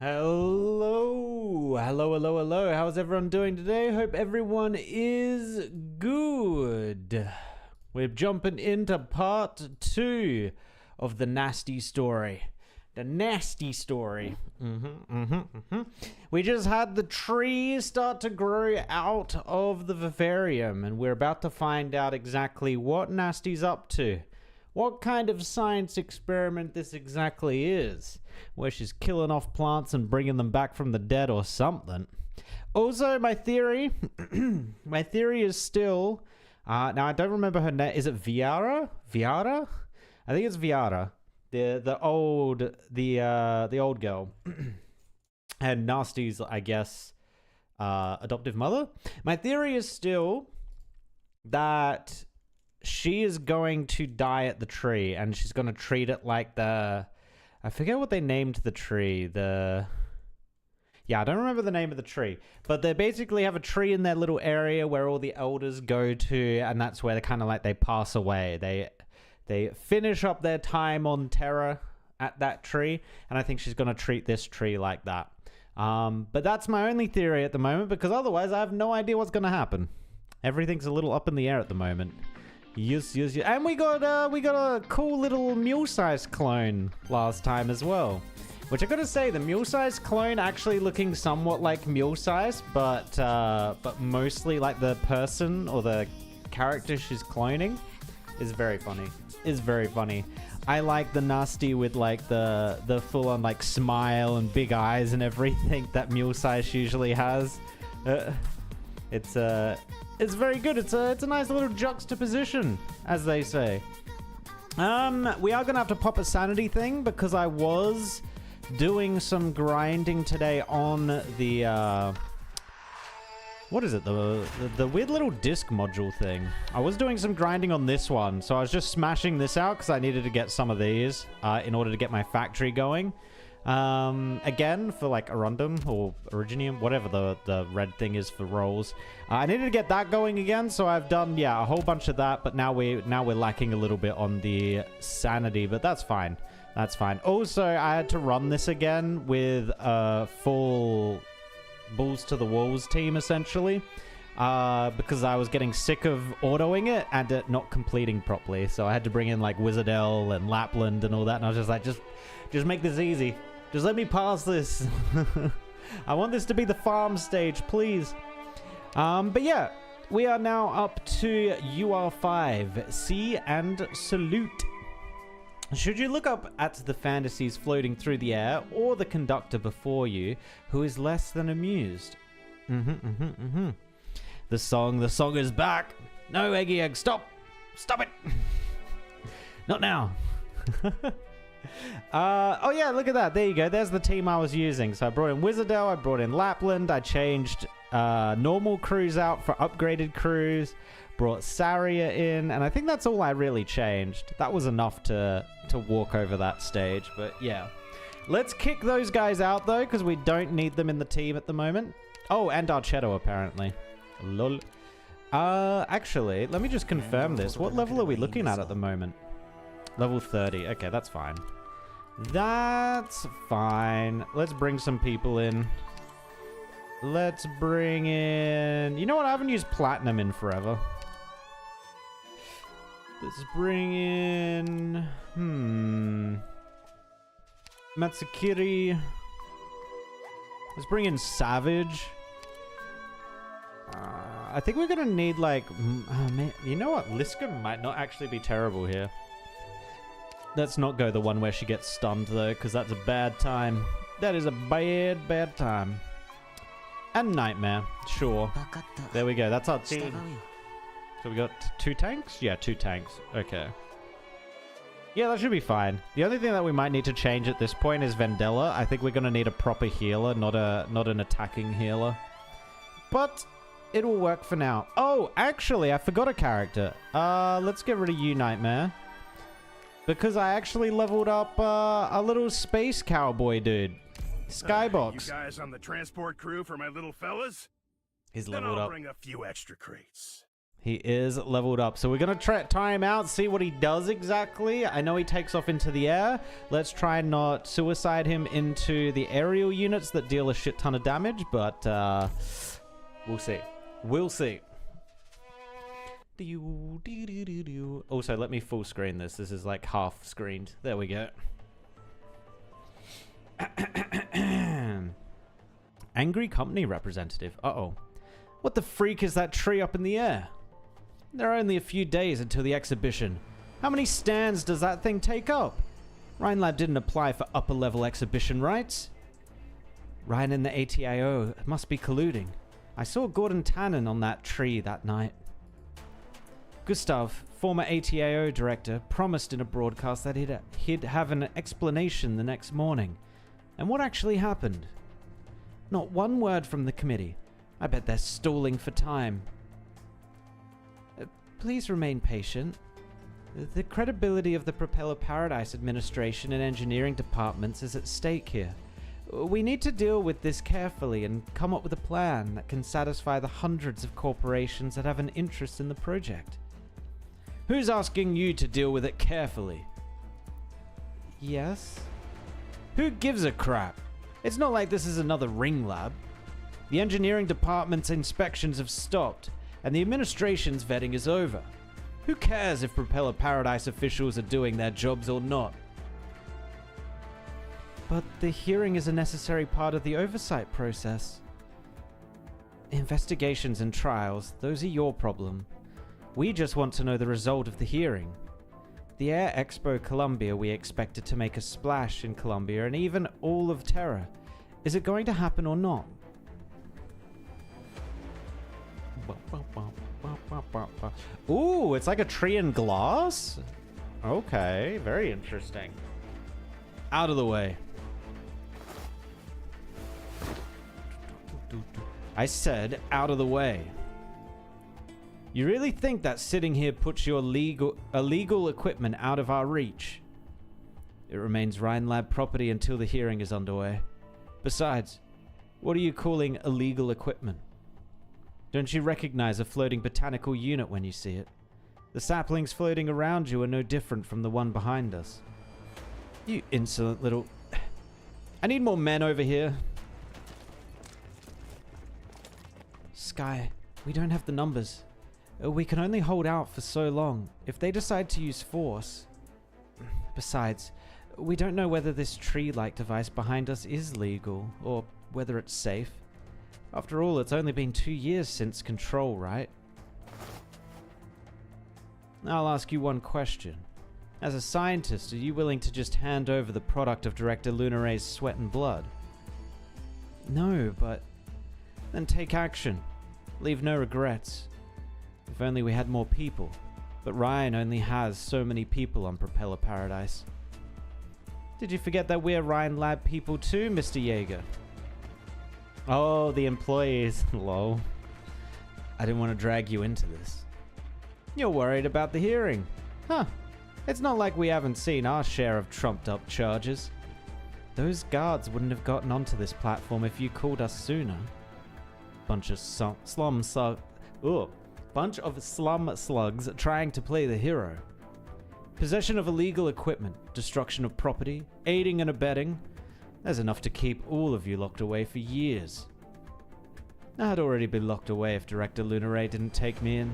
Hello, hello, hello, hello. How's everyone doing today? Hope everyone is good. We're jumping into part 2 of the Nasti story. The Nasti story. We just had the tree start to grow out of the vivarium, and we're about to find out exactly what Nasti's up to. What kind of science experiment this exactly is. Where she's killing off plants and bringing them back from the dead or something. Also, my theory is still... now, I don't remember her name. Is it Viara? Viara? I think it's Viara. The old girl. And Nasti's, I guess, adoptive mother. My theory is still that she is going to die at the tree, and she's going to treat it like the... I forget what they named the tree. Yeah, I don't remember the name of the tree. But they basically have a tree in their little area where all the elders go to, and that's where they kind of like they pass away. They finish up their time on Terra at that tree, and I think she's going to treat this tree like that. But that's my only theory at the moment, because otherwise I have no idea what's going to happen. Everything's a little up in the air at the moment. Yes. And we got a cool little mule-sized clone last time as well. Which I gotta say, the mule-sized clone actually looking somewhat like mule-sized, but mostly like the person or the character she's cloning is very funny. I like the Nasti with like the full-on like smile and big eyes and everything that mule-sized usually has. It's very good. It's a nice little juxtaposition, as they say. We are gonna have to pop a sanity thing because I was doing some grinding today on the what is it? The weird little disc module thing. I was doing some grinding on this one, so I was just smashing this out because I needed to get some of these in order to get my factory going. Again, for like Arundum or Originium, whatever the red thing is for rolls. I needed to get that going again, so I've done, yeah, a whole bunch of that, but now we're lacking a little bit on the sanity, but that's fine. That's fine. Also, I had to run this again with a full Balls to the Walls team, essentially, because I was getting sick of autoing it and it not completing properly, so I had to bring in like Wizardell and Lapland and all that, and I was just like, just make this easy. Just let me pass this. I want this to be the farm stage, please. But yeah, we are now up to UR5. See and salute. Should you look up at the fantasies floating through the air, or the conductor before you, who is less than amused? The song is back. No, Eggy Egg, stop it. Not now. Oh yeah, look at that. There you go. There's the team I was using. So I brought in Wizardell, I brought in Lapland, I changed normal crews out for upgraded crews, brought Saria in, and I think that's all I really changed. That was enough to walk over that stage, but yeah. Let's kick those guys out though, because we don't need them in the team at the moment. Oh, and Archetto apparently. Lol. Actually, let me just confirm this. What level are we looking at the moment? Level 30. Okay, that's fine. That's fine. Let's bring some people in. Let's bring in... You know what? I haven't used Platinum in forever. Let's bring in... Matsukiri. Let's bring in Savage. I think we're going to need, like... you know what? Liska might not actually be terrible here. Let's not go the one where she gets stunned, though, because that's a bad time. That is a bad time. And Nightmare. Sure. There we go. That's our team. So we got 2 tanks? Yeah, 2 tanks. Okay. Yeah, that should be fine. The only thing that we might need to change at this point is Vendella. I think we're going to need a proper healer, not an attacking healer. But it will work for now. Oh, actually, I forgot a character. Let's get rid of you, Nightmare. Because I actually leveled up a little space cowboy dude. Skybox. You guys on the transport crew for my little fellas? He's Then leveled I'll up. bring a few extra crates. He is leveled up. So we're going to try him out, see what he does exactly. I know he takes off into the air. Let's try and not suicide him into the aerial units that deal a shit ton of damage, but we'll see. We'll see. Also, let me full screen this. This is like half screened. There we go. Angry company representative. Uh-oh. What the freak is that tree up in the air? There are only a few days until the exhibition. How many stands does that thing take up? Rhinelab didn't apply for upper-level exhibition rights. Ryan and the ATIO must be colluding. I saw Gordon Tannen on that tree that night. Gustav, former ATIO director, promised in a broadcast that he'd have an explanation the next morning. And what actually happened? Not one word from the committee. I bet they're stalling for time. Please remain patient. The credibility of the Propeller Paradise administration and engineering departments is at stake here. We need to deal with this carefully and come up with a plan that can satisfy the hundreds of corporations that have an interest in the project. Who's asking you to deal with it carefully? Yes? Who gives a crap? It's not like this is another ring lab. The engineering department's inspections have stopped, and the administration's vetting is over. Who cares if Propeller Paradise officials are doing their jobs or not? But the hearing is a necessary part of the oversight process. Investigations and trials, those are your problem. We just want to know the result of the hearing. The Air Expo Columbia, we expected to make a splash in Columbia and even all of Terra. Is it going to happen or not? Ooh, it's like a tree in glass? Okay, very interesting. Out of the way. I said out of the way. You really think that sitting here puts your illegal equipment out of our reach? It remains Rhinelab property until the hearing is underway. Besides, what are you calling illegal equipment? Don't you recognize a floating botanical unit when you see it? The saplings floating around you are no different from the one behind us. You insolent little... I need more men over here. Sky, we don't have the numbers. We can only hold out for so long. If they decide to use force... Besides, we don't know whether this tree-like device behind us is legal, or whether it's safe. After all, it's only been 2 years since Control, right? I'll ask you one question. As a scientist, are you willing to just hand over the product of Director Lunaray's sweat and blood? No, but... Then take action. Leave no regrets. If only we had more people. But Ryan only has so many people on Propeller Paradise. Did you forget that we're Ryan Lab people too, Mr. Yeager? Oh, the employees. Lol. I didn't want to drag you into this. You're worried about the hearing. Huh. It's not like we haven't seen our share of trumped up charges. Those guards wouldn't have gotten onto this platform if you called us sooner. Bunch of slum slugs trying to play the hero. Possession of illegal equipment, destruction of property, aiding and abetting. There's enough to keep all of you locked away for years. I'd already been locked away if Director Lunaray didn't take me in.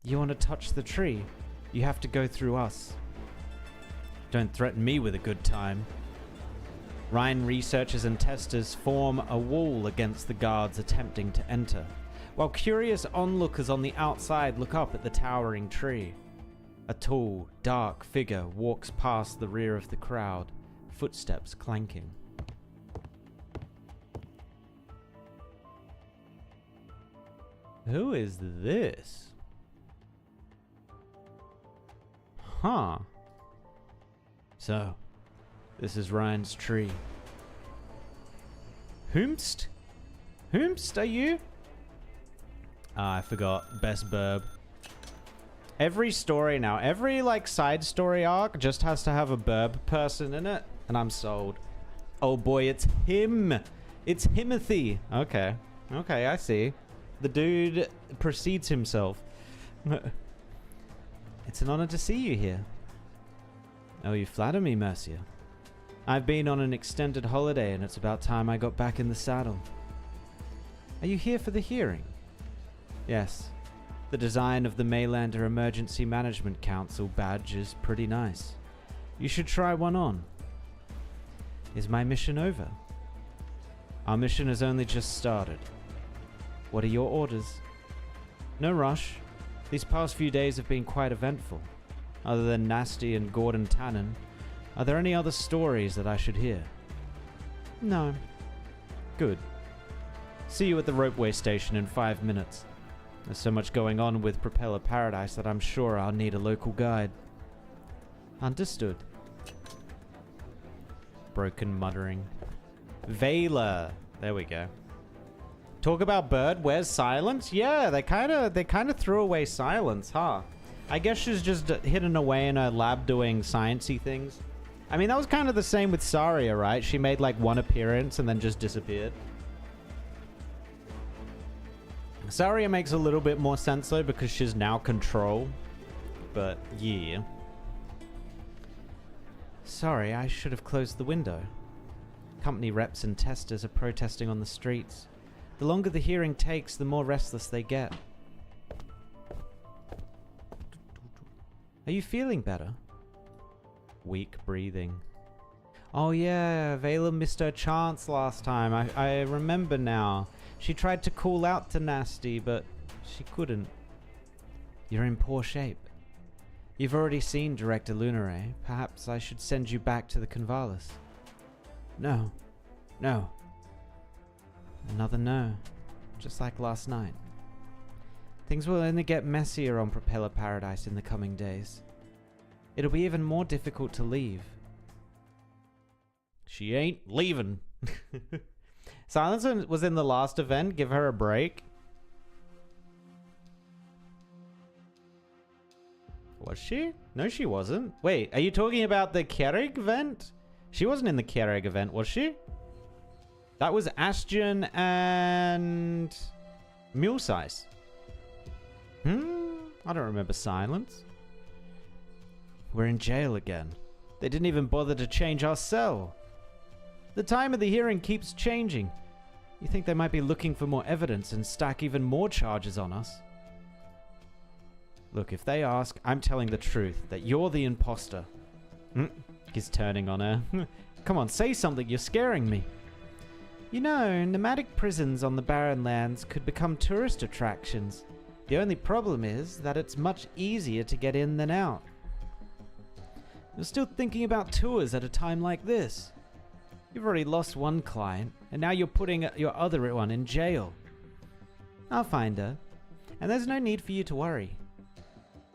You want to touch the tree? You have to go through us. Don't threaten me with a good time. Ryan researchers and testers form a wall against the guards attempting to enter, while curious onlookers on the outside look up at the towering tree. A tall, dark figure walks past the rear of the crowd, footsteps clanking. Who is this? Huh. So, this is Ryan's tree. Whomst? Whomst are you? Ah, I forgot. Best burb. Every story now, every like side story arc just has to have a burb person in it, and I'm sold. Oh boy, it's him. It's Himothy. Okay. Okay, I see. The dude precedes himself. It's an honor to see you here. Oh, you flatter me, Mercia. I've been on an extended holiday and it's about time I got back in the saddle. Are you here for the hearing? Yes. The design of the Maylander Emergency Management Council badge is pretty nice. You should try one on. Is my mission over? Our mission has only just started. What are your orders? No rush. These past few days have been quite eventful. Other than Nasti and Gordon Tannen, are there any other stories that I should hear? No. Good. See you at the ropeway station in 5 minutes. There's so much going on with Propeller Paradise that I'm sure I'll need a local guide. Understood. Broken muttering. Vela. There we go. Talk about Bird. Where's Silence? Yeah, they kind of threw away Silence, huh? I guess she's just hidden away in her lab doing sciencey things. I mean, that was kind of the same with Saria, right? She made like one appearance and then just disappeared. Saria makes a little bit more sense though because she's now Control. But yeah. Sorry, I should have closed the window. Company reps and testers are protesting on the streets. The longer the hearing takes, the more restless they get. Are you feeling better? Weak breathing. Oh yeah, Vela missed her chance last time. I remember now. She tried to call out to Nasti, but she couldn't. You're in poor shape. You've already seen Director Lunare. Perhaps I should send you back to the Convalis. No. No. Another no. Just like last night. Things will only get messier on Propeller Paradise in the coming days. It'll be even more difficult to leave. She ain't leaving. Silence was in the last event. Give her a break. Was she? No, she wasn't. Wait, are you talking about the Kerrig event? She wasn't in the Kerrig event, was she? That was Astion and Mulesize. I don't remember Silence. We're in jail again. They didn't even bother to change our cell. The time of the hearing keeps changing. You think they might be looking for more evidence and stack even more charges on us? Look, if they ask, I'm telling the truth, that you're the imposter. He's turning on her. Come on, say something, you're scaring me. You know, nomadic prisons on the barren lands could become tourist attractions. The only problem is that it's much easier to get in than out. You're still thinking about tours at a time like this. You've already lost one client, and now you're putting your other one in jail. I'll find her, and there's no need for you to worry.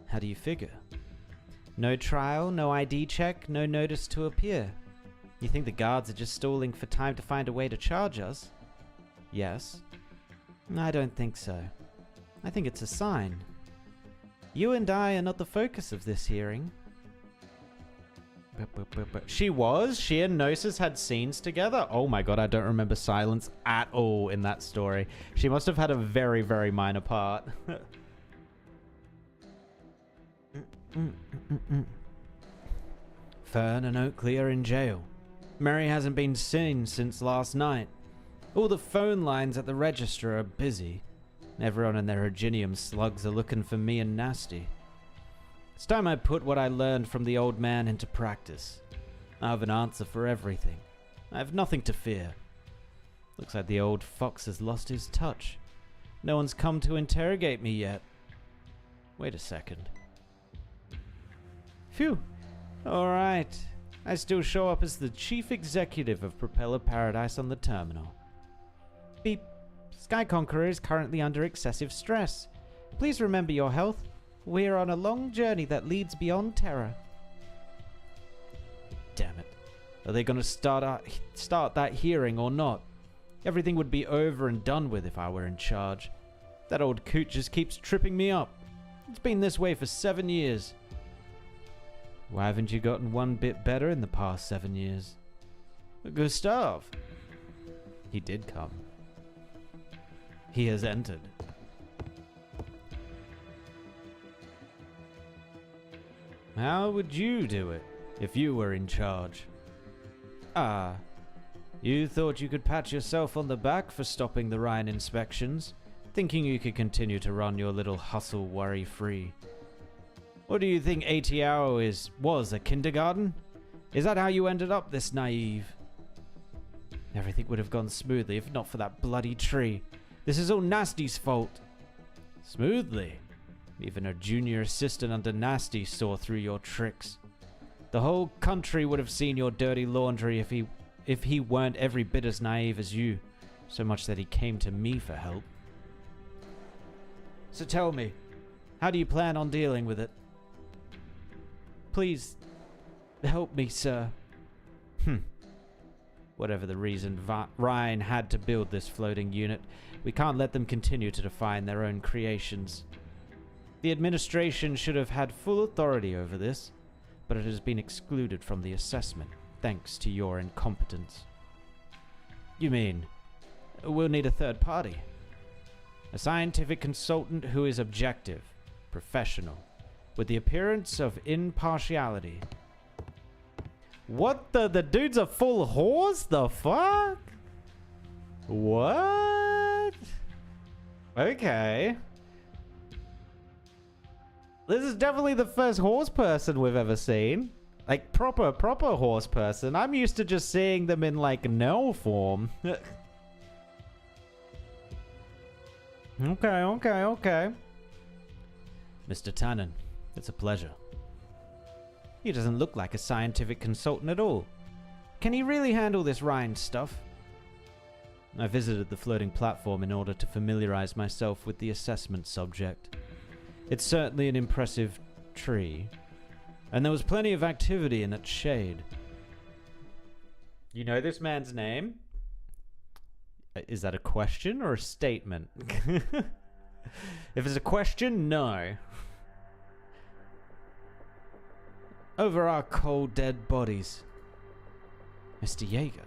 How do you figure? No trial, no ID check, no notice to appear. You think the guards are just stalling for time to find a way to charge us? Yes. I don't think so. I think it's a sign. You and I are not the focus of this hearing. She was? She and Gnosis had scenes together? Oh my god, I don't remember Silence at all in that story. She must have had a very, very minor part. Fern and Oakley are in jail. Mary hasn't been seen since last night. All the phone lines at the register are busy. Everyone and their Erginium slugs are looking for me and Nasti. It's time I put what I learned from the old man into practice. I have an answer for everything. I have nothing to fear. Looks like the old fox has lost his touch. No one's come to interrogate me yet. Wait a second. Phew. Alright. I still show up as the chief executive of Propeller Paradise on the terminal. Beep. Sky Conqueror is currently under excessive stress. Please remember your health. We are on a long journey that leads beyond terror. Damn it. Are they going to start that hearing or not? Everything would be over and done with if I were in charge. That old coot just keeps tripping me up. It's been this way for 7 years. Why haven't you gotten one bit better in the past 7 years? Gustav. He did come. He has entered. How would you do it if you were in charge? Ah, you thought you could pat yourself on the back for stopping the Rhine inspections, thinking you could continue to run your little hustle worry-free. Or do you think ATO was a kindergarten? Is that how you ended up this naive? Everything would have gone smoothly if not for that bloody tree. This is all Nasti's fault. Smoothly? Even a junior assistant under Nasti saw through your tricks. The whole country would have seen your dirty laundry if he weren't every bit as naive as you, so much that he came to me for help. So tell me, how do you plan on dealing with it? Please, help me, sir. Whatever the reason Ryan had to build this floating unit, we can't let them continue to define their own creations. The administration should have had full authority over this, but it has been excluded from the assessment, thanks to your incompetence. You mean, we'll need a third party? A scientific consultant who is objective, professional, with the appearance of impartiality. What the dude's a full horse? The fuck? What? Okay. This is definitely the first horse person we've ever seen. Like, proper horse person. I'm used to just seeing them in, like, Nell form. Okay. Mr. Tannen, it's a pleasure. He doesn't look like a scientific consultant at all. Can he really handle this Rhine stuff? I visited the floating platform in order to familiarize myself with the assessment subject. It's certainly an impressive tree, and there was plenty of activity in its shade. You know this man's name? Is that a question or a statement? If it's a question, no. Over our cold, dead bodies. Mr. Jaeger.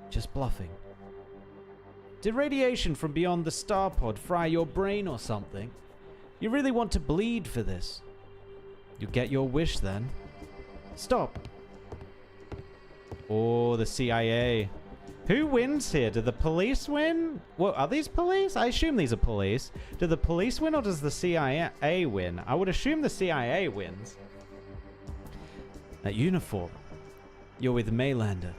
Just bluffing. Did radiation from beyond the star pod fry your brain or something? You really want to bleed for this? You get your wish then. Stop. Oh, the CIA. Who wins here? Do the police win? Well, are these police? I assume these are police. Do the police win or does the CIA win? I would assume the CIA wins. That uniform. You're with Maylander.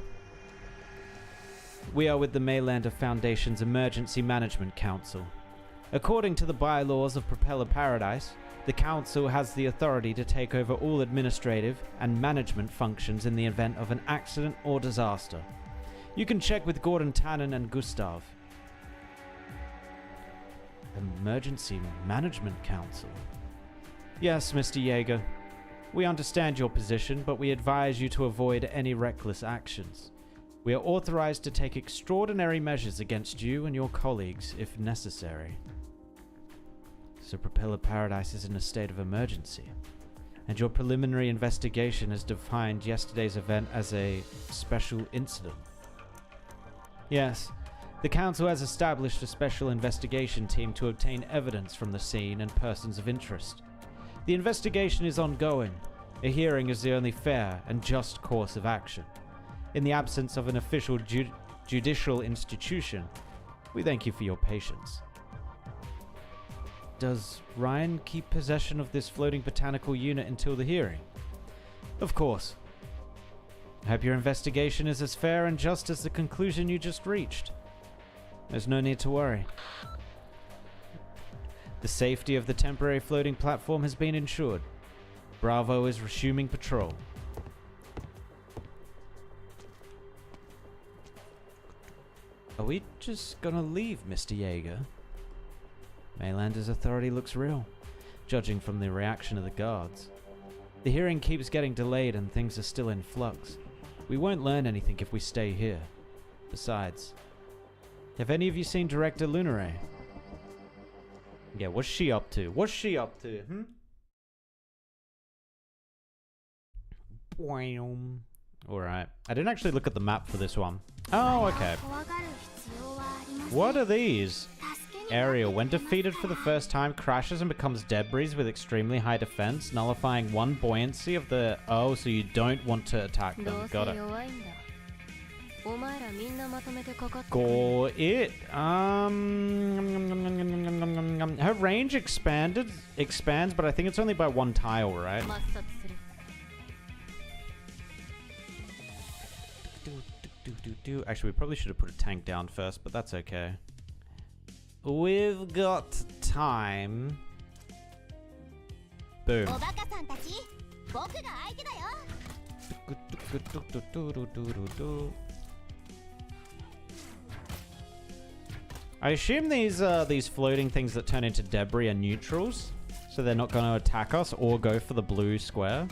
We are with the Maylander Foundation's Emergency Management Council. According to the bylaws of Propeller Paradise, the Council has the authority to take over all administrative and management functions in the event of an accident or disaster. You can check with Gordon Tannen and Gustav. Emergency Management Council. Yes, Mr. Jaeger. We understand your position, but we advise you to avoid any reckless actions. We are authorized to take extraordinary measures against you and your colleagues if necessary. So Propeller Paradise is in a state of emergency, and your preliminary investigation has defined yesterday's event as a special incident. Yes, the Council has established a special investigation team to obtain evidence from the scene and persons of interest. The investigation is ongoing. A hearing is the only fair and just course of action. In the absence of an official judicial institution, we thank you for your patience. Does Ryan keep possession of this floating botanical unit until the hearing? Of course. I hope your investigation is as fair and just as the conclusion you just reached. There's no need to worry. The safety of the temporary floating platform has been ensured. Bravo is resuming patrol. Are we just gonna leave, Mr. Jaeger? Maylander's authority looks real, judging from the reaction of the guards. The hearing keeps getting delayed and things are still in flux. We won't learn anything if we stay here. Besides, have any of you seen Director Lunare? Yeah, what's she up to? What's she up to, Alright. I didn't actually look at the map for this one. Oh, okay. What are these? area. When defeated for the first time, crashes and becomes debris with extremely high defense, nullifying 1 buoyancy of the... Oh, so you don't want to attack them. Got it. Go it. Her range expands, but I think it's only by 1 tile, right? Actually, we probably should have put a tank down first, but that's okay. We've got time. Boom. I assume these floating things that turn into debris are neutrals, so they're not going to attack us or go for the blue square.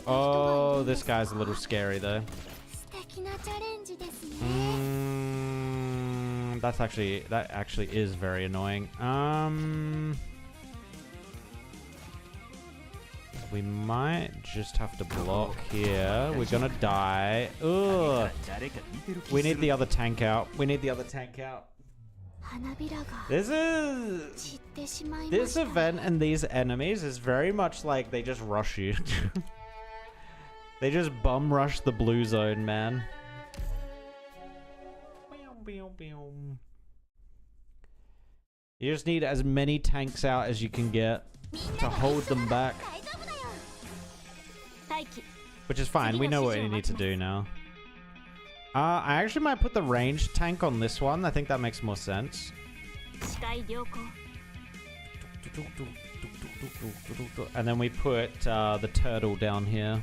Oh, this guy's a little scary though. That actually is very annoying. We might just have to block here. We're gonna die. Ugh. We need the other tank out. This event and these enemies is very much like they just rush you. They just bum rush the blue zone, man. You just need as many tanks out as you can get to hold them back. Which is fine. We know what you need to do now. I actually might put the ranged tank on this one. I think that makes more sense. And then we put the turtle down here.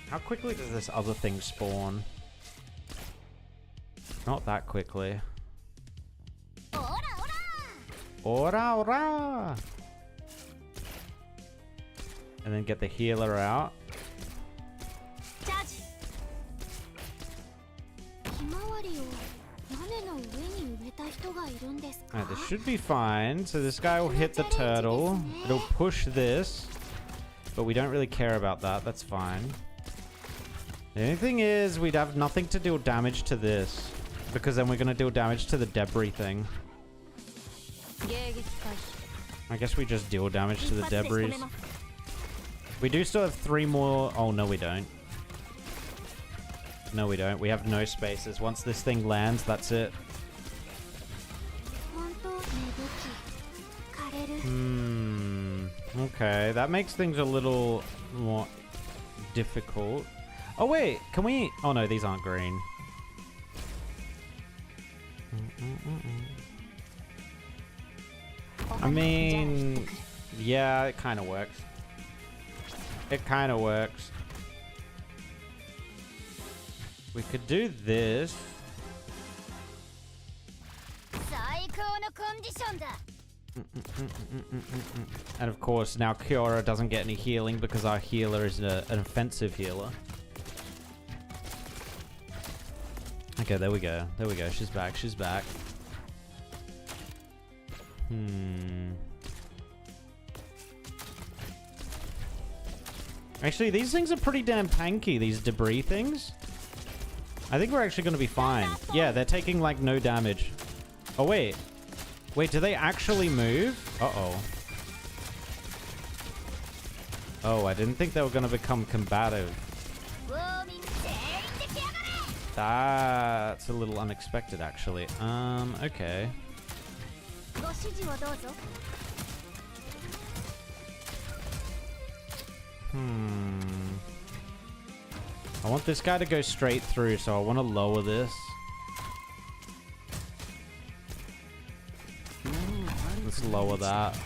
How quickly does this other thing spawn? Not that quickly. Ora, ora! And then get the healer out. Alright, this should be fine. So this guy will hit the turtle. It'll push this. But we don't really care about that. That's fine. The only thing is, we'd have nothing to deal damage to this. Because then we're going to deal damage to the debris thing. I guess we just deal damage to the debris. We do still have 3 more... Oh, no we don't. No we don't. We have no spaces. Once this thing lands, that's it. Okay, that makes things a little more difficult. Oh wait, can we... Oh no, these aren't green. I mean... Yeah, it kind of works. It kind of works. We could do this. And of course, now Kiora doesn't get any healing because our healer is an offensive healer. Okay, there we go. There we go. She's back. She's back. Actually, these things are pretty damn tanky, these debris things. I think we're actually going to be fine. Yeah, they're taking, like, no damage. Oh, wait. Wait, do they actually move? Uh-oh. Oh, I didn't think they were going to become combative. That's a little unexpected, actually. Okay. I want this guy to go straight through, so I want to lower this. Let's lower that.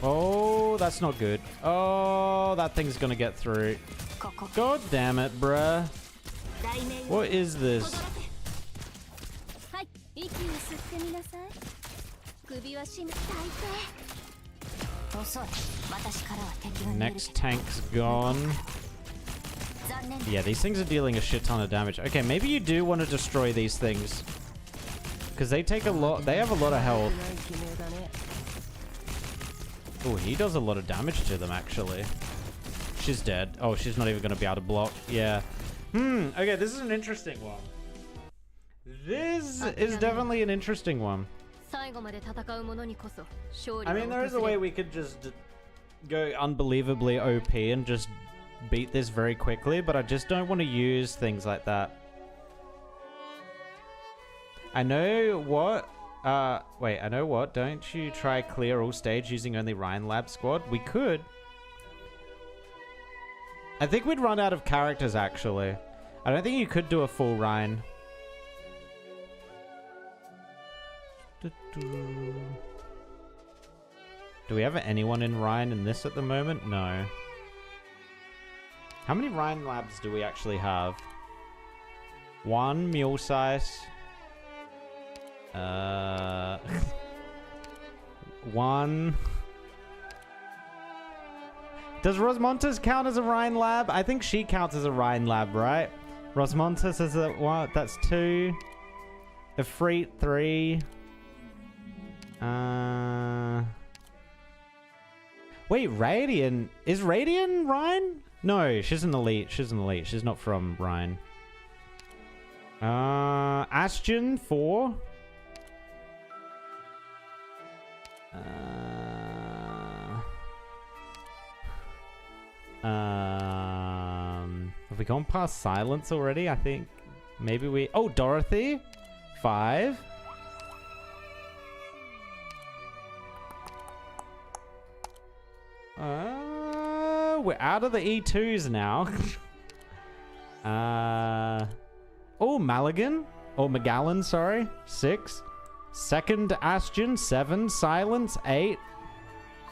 Oh, that's not good. Oh, that thing's gonna get through. God damn it, bruh. What is this? Next tank's gone. Yeah, these things are dealing a shit ton of damage. Okay, maybe you do want to destroy these things. Because they take a lot. They have a lot of health. Oh, he does a lot of damage to them, actually. She's dead. Oh, she's not even going to be able to block. Yeah. Okay, this is an interesting one. This is definitely an interesting one. I mean, there is a way we could just go unbelievably OP and just beat this very quickly, but I just don't want to use things like that. I know what. Wait, I know what. Don't you try clear all stage using only Ryan Lab squad? We could. I think we'd run out of characters, actually. I don't think you could do a full Ryan. Do we have anyone in Ryan in this at the moment? No. How many Ryan Labs do we actually have? One mule size. One. Does Rosmontes count as a Ryan Lab? I think she counts as a Ryan Lab, right? Rosmontes is a what? That's 2. Efreet 3. Wait, Radiant. Is Radiant Ryan? No, she's an elite. She's an elite. She's not from Ryan. Astion 4. Have we gone past Silence already? I think maybe we... Oh, Dorothy 5. We're out of the E2s now. Oh, Maligan. Or Magallan, sorry. 6. Second Astion, 7. Silence, 8.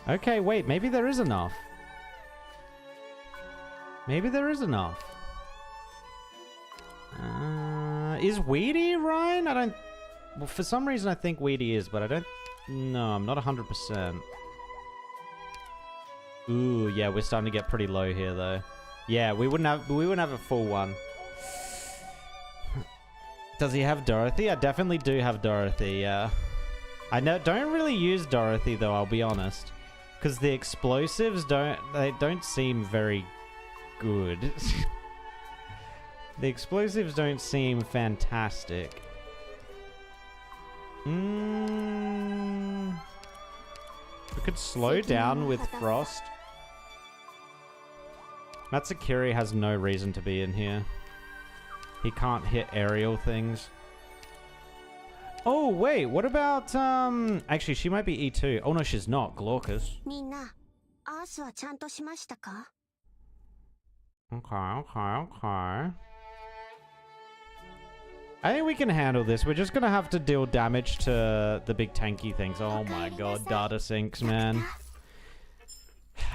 Okay, wait. Maybe there is enough. Maybe there is enough. Is Weedy Ryan? I don't... Well, for some reason I think Weedy is, but I don't... No, I'm not 100%. Ooh, yeah, we're starting to get pretty low here, though. Yeah, we wouldn't have a full one. Does he have Dorothy? I definitely do have Dorothy, yeah. I don't really use Dorothy, though, I'll be honest. Because the explosives don't seem very good. The explosives don't seem fantastic. We could slow down with Frost. Matsukiri has no reason to be in here. He can't hit aerial things. Oh, wait. What about... Actually, she might be E2. Oh, no, she's not. Glaucus. Okay. I think we can handle this. We're just going to have to deal damage to the big tanky things. Oh my god, data syncs, man.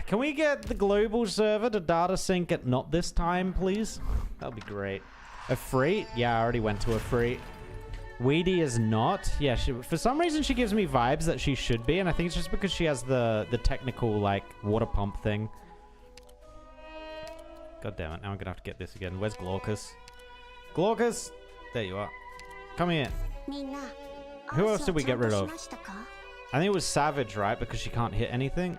Can we get the global server to data sync it not this time, please? That'll be great. Efreet? Yeah, I already went to Efreet. Weedy is not. Yeah, for some reason she gives me vibes that she should be, and I think it's just because she has the technical, like, water pump thing. God damn it, now I'm going to have to get this again. Where's Glaucus? Glaucus! There you are. Come here. Who else did we get rid of? I think it was Savage, right? Because she can't hit anything.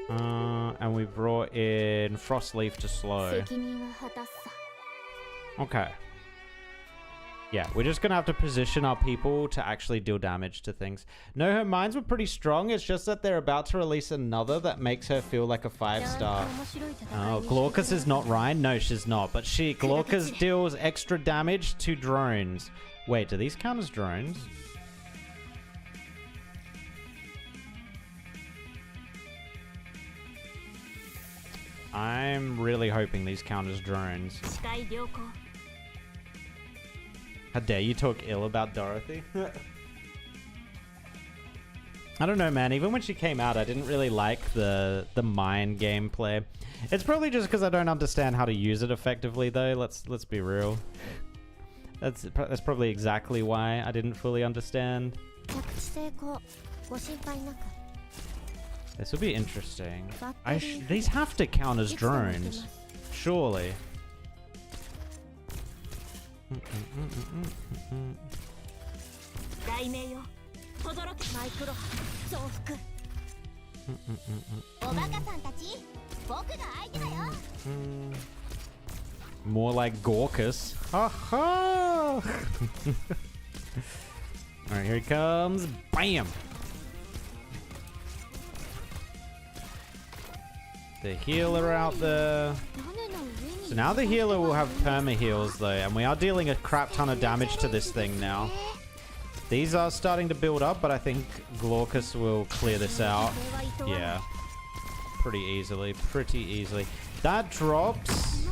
And we brought in Frostleaf to slow. Okay. Yeah, we're just going to have to position our people to actually deal damage to things. No, her mines were pretty strong. It's just that they're about to release another that makes her feel like a 5-star. Oh, Glaucus is not Ryan? No, she's not. But Glaucus deals extra damage to drones. Wait, do these count as drones? I'm really hoping these count as drones. How dare you talk ill about Dorothy? I don't know, man. Even when she came out, I didn't really like the mine gameplay. It's probably just because I don't understand how to use it effectively, though. Let's be real. That's probably exactly why I didn't fully understand. This will be interesting. These have to count as drones, surely. More like Gorkus. Ha ha! Alright, here he comes. Bam! The healer out there. So now the healer will have perma heals though, and we are dealing a crap ton of damage to this thing now. These are starting to build up, but I think Glaucus will clear this out. Yeah. Pretty easily. That drops.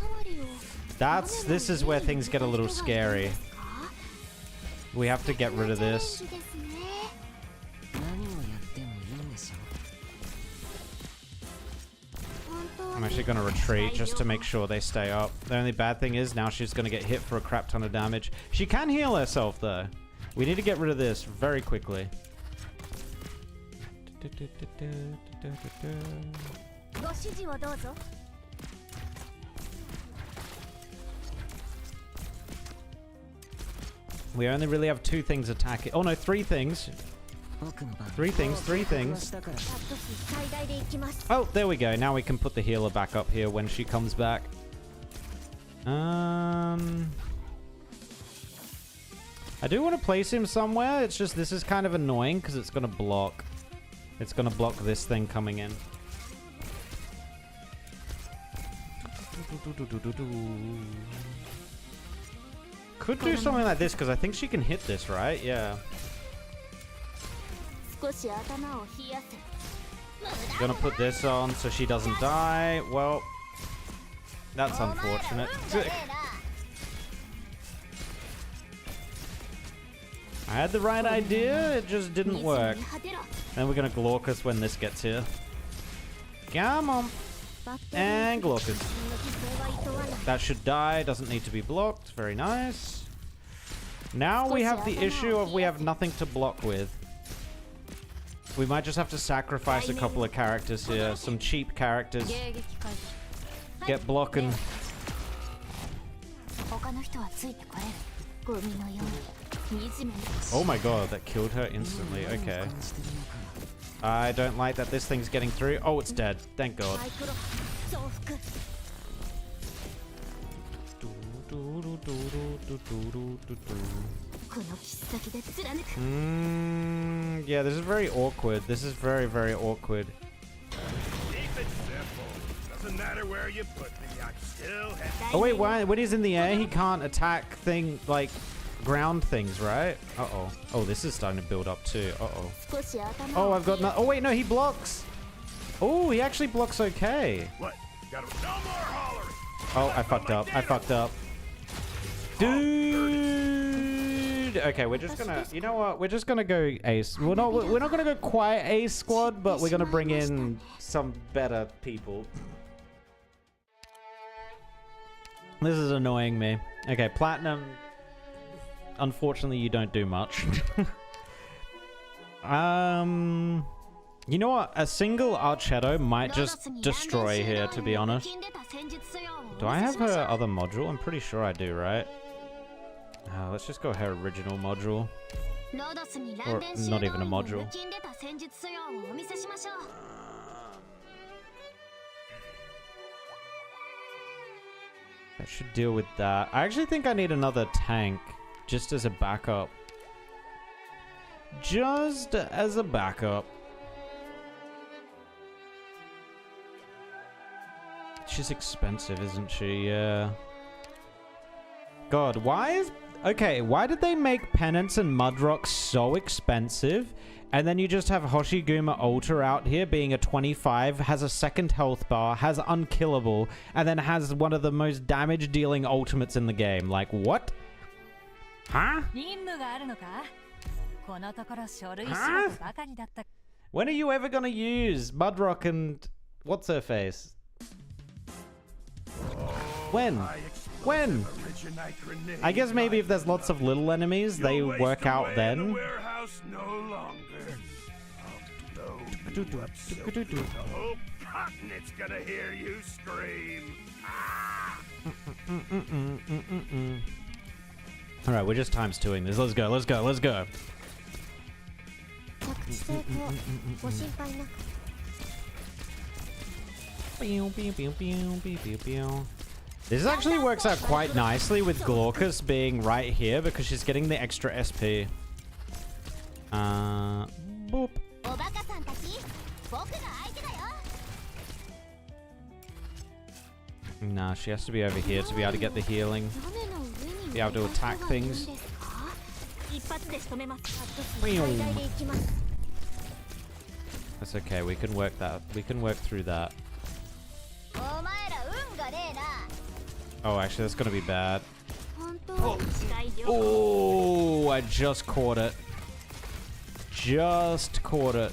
This is where things get a little scary. We have to get rid of this. I'm actually going to retreat just to make sure they stay up. The only bad thing is now she's going to get hit for a crap ton of damage. She can heal herself though. We need to get rid of this very quickly. We only really have 2 things attacking. Oh no, 3 things. 3 things. Oh, there we go. Now we can put the healer back up here when she comes back. I do want to place him somewhere. It's just this is kind of annoying because it's going to block. It's going to block this thing coming in. Could do something like this because I think she can hit this, right? Yeah. Gonna put this on so she doesn't die. Well, that's unfortunate. I had the right idea, it just didn't work. Then we're gonna Glaucus when this gets here. Come on. And Glaucus. That should die, doesn't need to be blocked. Very nice. Now we have the issue of we have nothing to block with. We might just have to sacrifice a couple of characters here. Some cheap characters. Get blocking. Oh my god, that killed her instantly. Okay. I don't like that this thing's getting through. Oh, it's dead. Thank god. Yeah, this is very awkward. This is very, very awkward. Keep it simple. Doesn't matter where you put me, I still have. Oh wait, why? When he's in the air, he can't attack like ground things, right? Uh-oh. Oh, this is starting to build up too. Uh-oh. Oh, I've got no. Oh wait, no, he blocks. Oh, he actually blocks okay. What? Got no more hollering. Oh, I fucked up. I fucked up. Dude. Okay, we're just gonna. You know what? We're just gonna go ace. We're not gonna go quite ace squad, but we're gonna bring in some better people. This is annoying me. Okay, platinum. Unfortunately, you don't do much. You know what? A single Archetto might just destroy here, to be honest. Do I have her other module? I'm pretty sure I do, right? Let's just go her original module. Or not even a module. That should deal with that. I actually think I need another tank. Just as a backup. Just as a backup. She's expensive, isn't she? Yeah. God, why is... Okay, why did they make Penance and Mudrock so expensive? And then you just have Hoshiguma Ultra out here being a 25, has a second health bar, has unkillable, and then has one of the most damage-dealing ultimates in the game. Like, what? Huh? Huh? When are you ever gonna use Mudrock and... What's her face? When? When? I guess maybe if there's lots of little enemies, they work out then. The whole continent's gonna hear you scream. Alright, we're just times 2ing this. Let's go, let's go, let's go. This actually works out quite nicely with Glaucus being right here because she's getting the extra SP. Boop. Nah, she has to be over here to be able to get the healing. Be able to attack things. That's okay, we can work that. We can work through that. Oh, actually, that's gonna be bad. Oh, I just caught it. Just caught it.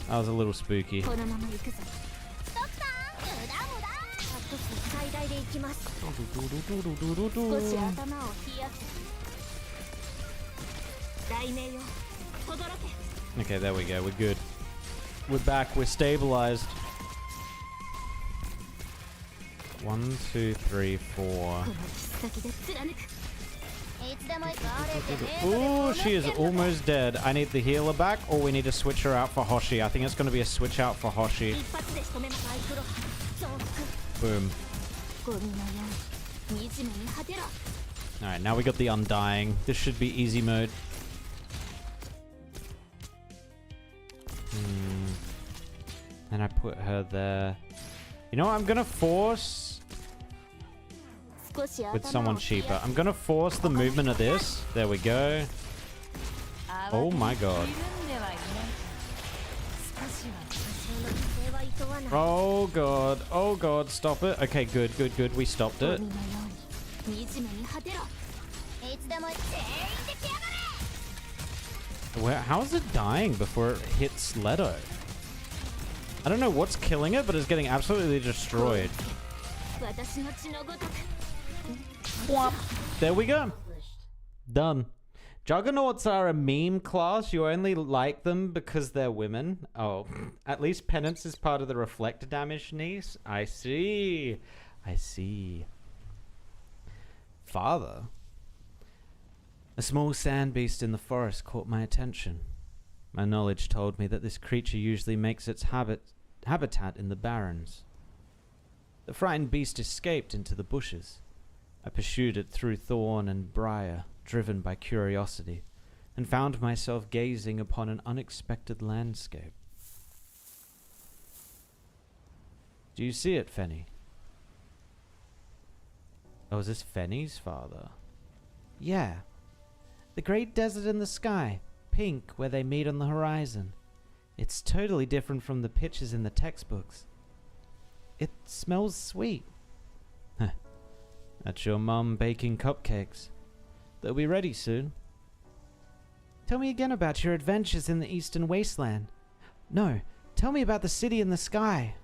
That was a little spooky. Okay, there we go. We're good. We're back. We're stabilized. 1, 2, 3, 4. Ooh, she is almost dead. I need the healer back, or we need to switch her out for Hoshi. I think it's going to be a switch out for Hoshi. Boom. Alright, now we got the Undying. This should be easy mode. And I put her there. You know what? I'm going to force... with someone cheaper. I'm going to force the movement of this. There we go. Oh my god. Oh god. Oh god. Stop it. Okay, good, good, good. We stopped it. How is it dying before it hits Leto? I don't know what's killing it, but it's getting absolutely destroyed. There we go. Done. Juggernauts are a meme class. You only like them because they're women. Oh, at least Penance is part of the reflect damage niece. I see. I see. Father. A small sand beast in the forest caught my attention. My knowledge told me that this creature usually makes its habitat in the barrens. The frightened beast escaped into the bushes. I pursued it through thorn and briar, driven by curiosity, and found myself gazing upon an unexpected landscape. Do you see it, Fenny? Oh, is this Fenny's father? Yeah. The great desert in the sky, pink where they meet on the horizon. It's totally different from the pictures in the textbooks. It smells sweet. That's your mum baking cupcakes. They'll be ready soon. Tell me again about your adventures in the Eastern Wasteland. No, tell me about the city in the sky.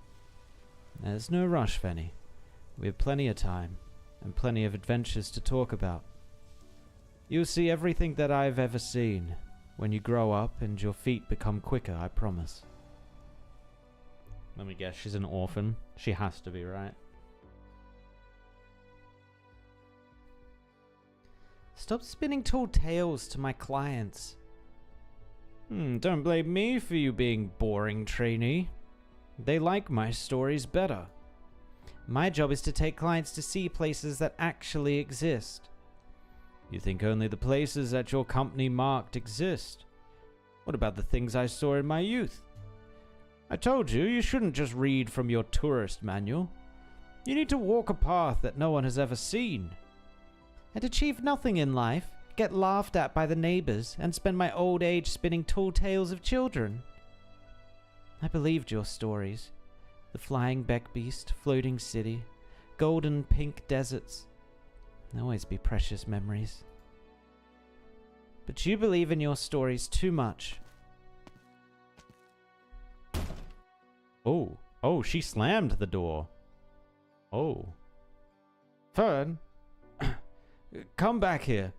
There's no rush, Fenny. We have plenty of time, and plenty of adventures to talk about. You'll see everything that I've ever seen when you grow up and your feet become quicker, I promise. Let me guess, she's an orphan. She has to be, right? Stop spinning tall tales to my clients. Don't blame me for you being boring, trainee. They like my stories better. My job is to take clients to see places that actually exist. You think only the places that your company marked exist? What about the things I saw in my youth? I told you, you shouldn't just read from your tourist manual. You need to walk a path that no one has ever seen. And achieve nothing in life, get laughed at by the neighbors, and spend my old age spinning tall tales of children. I believed your stories. The flying beck beast, floating city, golden pink deserts. They'll always be precious memories. But you believe in your stories too much. Oh, she slammed the door. Oh. Fern, come back here.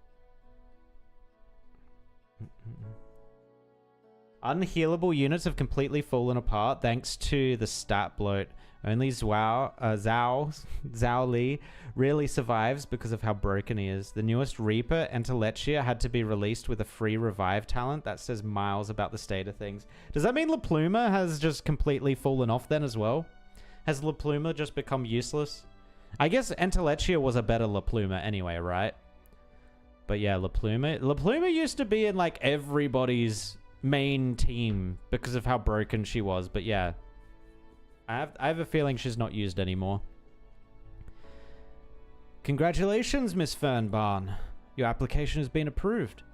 Unhealable units have completely fallen apart thanks to the stat bloat. Only Zhao Li really survives because of how broken he is. The newest Reaper, Entelechia, had to be released with a free revive talent. That says miles about the state of things. Does that mean La Pluma has just completely fallen off then as well? Has La Pluma just become useless? I guess Entelechia was a better La Pluma anyway, right? But yeah, La Pluma used to be in like everybody's main team because of how broken she was. But yeah, I have a feeling she's not used anymore. Congratulations, Miss Fernbarn. Your application has been approved.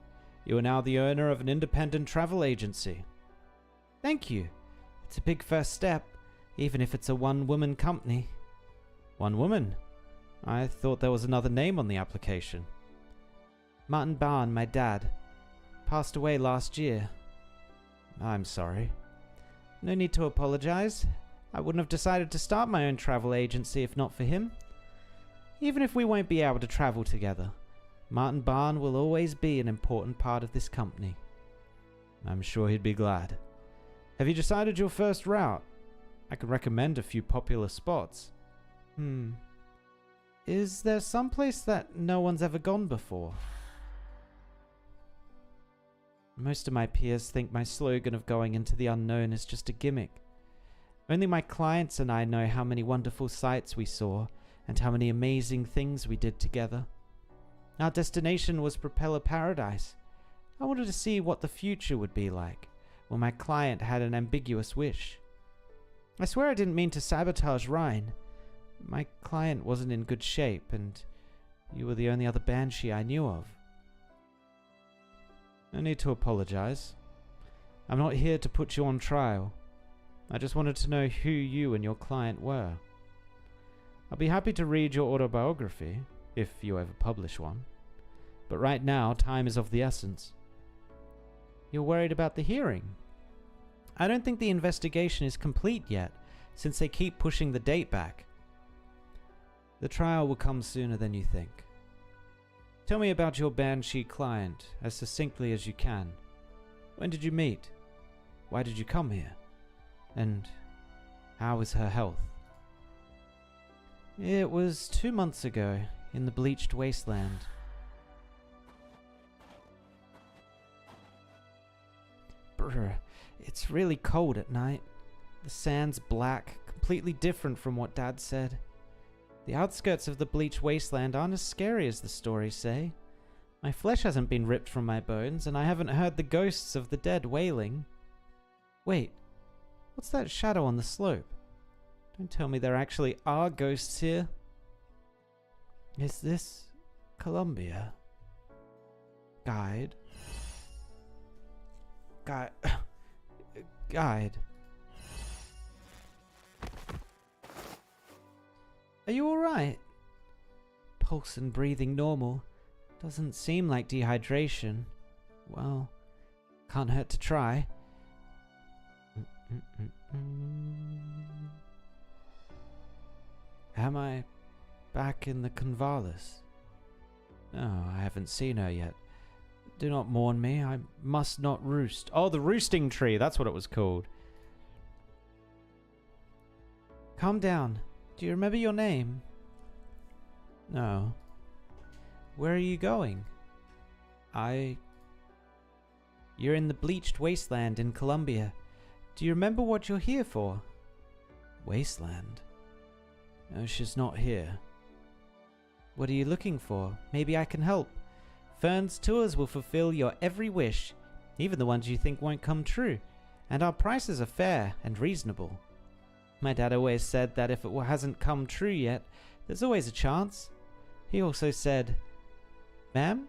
You are now the owner of an independent travel agency. Thank you. It's a big first step, even if it's a one-woman company. One woman? I thought there was another name on the application. Martin Barn, my dad, passed away last year. I'm sorry. No need to apologize. I wouldn't have decided to start my own travel agency if not for him. Even if we won't be able to travel together, Martin Barn will always be an important part of this company. I'm sure he'd be glad. Have you decided your first route? I could recommend a few popular spots. Is there some place that no one's ever gone before? Most of my peers think my slogan of going into the unknown is just a gimmick. Only my clients and I know how many wonderful sights we saw and how many amazing things we did together. Our destination was Propeller Paradise. I wanted to see what the future would be like, when my client had an ambiguous wish. I swear I didn't mean to sabotage Rhine. My client wasn't in good shape, and you were the only other Banshee I knew of. No need to apologize. I'm not here to put you on trial. I just wanted to know who you and your client were. I'll be happy to read your autobiography, if you ever publish one. But right now, time is of the essence. You're worried about the hearing? I don't think the investigation is complete yet, since they keep pushing the date back. The trial will come sooner than you think. Tell me about your Banshee client, as succinctly as you can. When did you meet? Why did you come here? And how is her health? It was 2 months ago, in the bleached wasteland. Brr, it's really cold at night. The sand's black, completely different from what Dad said. The outskirts of the bleached wasteland aren't as scary as the stories say. My flesh hasn't been ripped from my bones, and I haven't heard the ghosts of the dead wailing. Wait, what's that shadow on the slope? Don't tell me there actually are ghosts here. Is this Columbia? Guide. Guide. Are you alright? Pulse and breathing normal. Doesn't seem like dehydration. Well, can't hurt to try. Am I back in the Convalis? No, I haven't seen her yet. Do not mourn me. I must not roost. Oh, the roosting tree. That's what it was called. Calm down. Do you remember your name? No. Where are you going? You're in the bleached wasteland in Columbia. Do you remember what you're here for? Wasteland? No, she's not here. What are you looking for? Maybe I can help. Fern's tours will fulfill your every wish, even the ones you think won't come true, and our prices are fair and reasonable. My dad always said that if it hasn't come true yet, there's always a chance. He also said, Ma'am?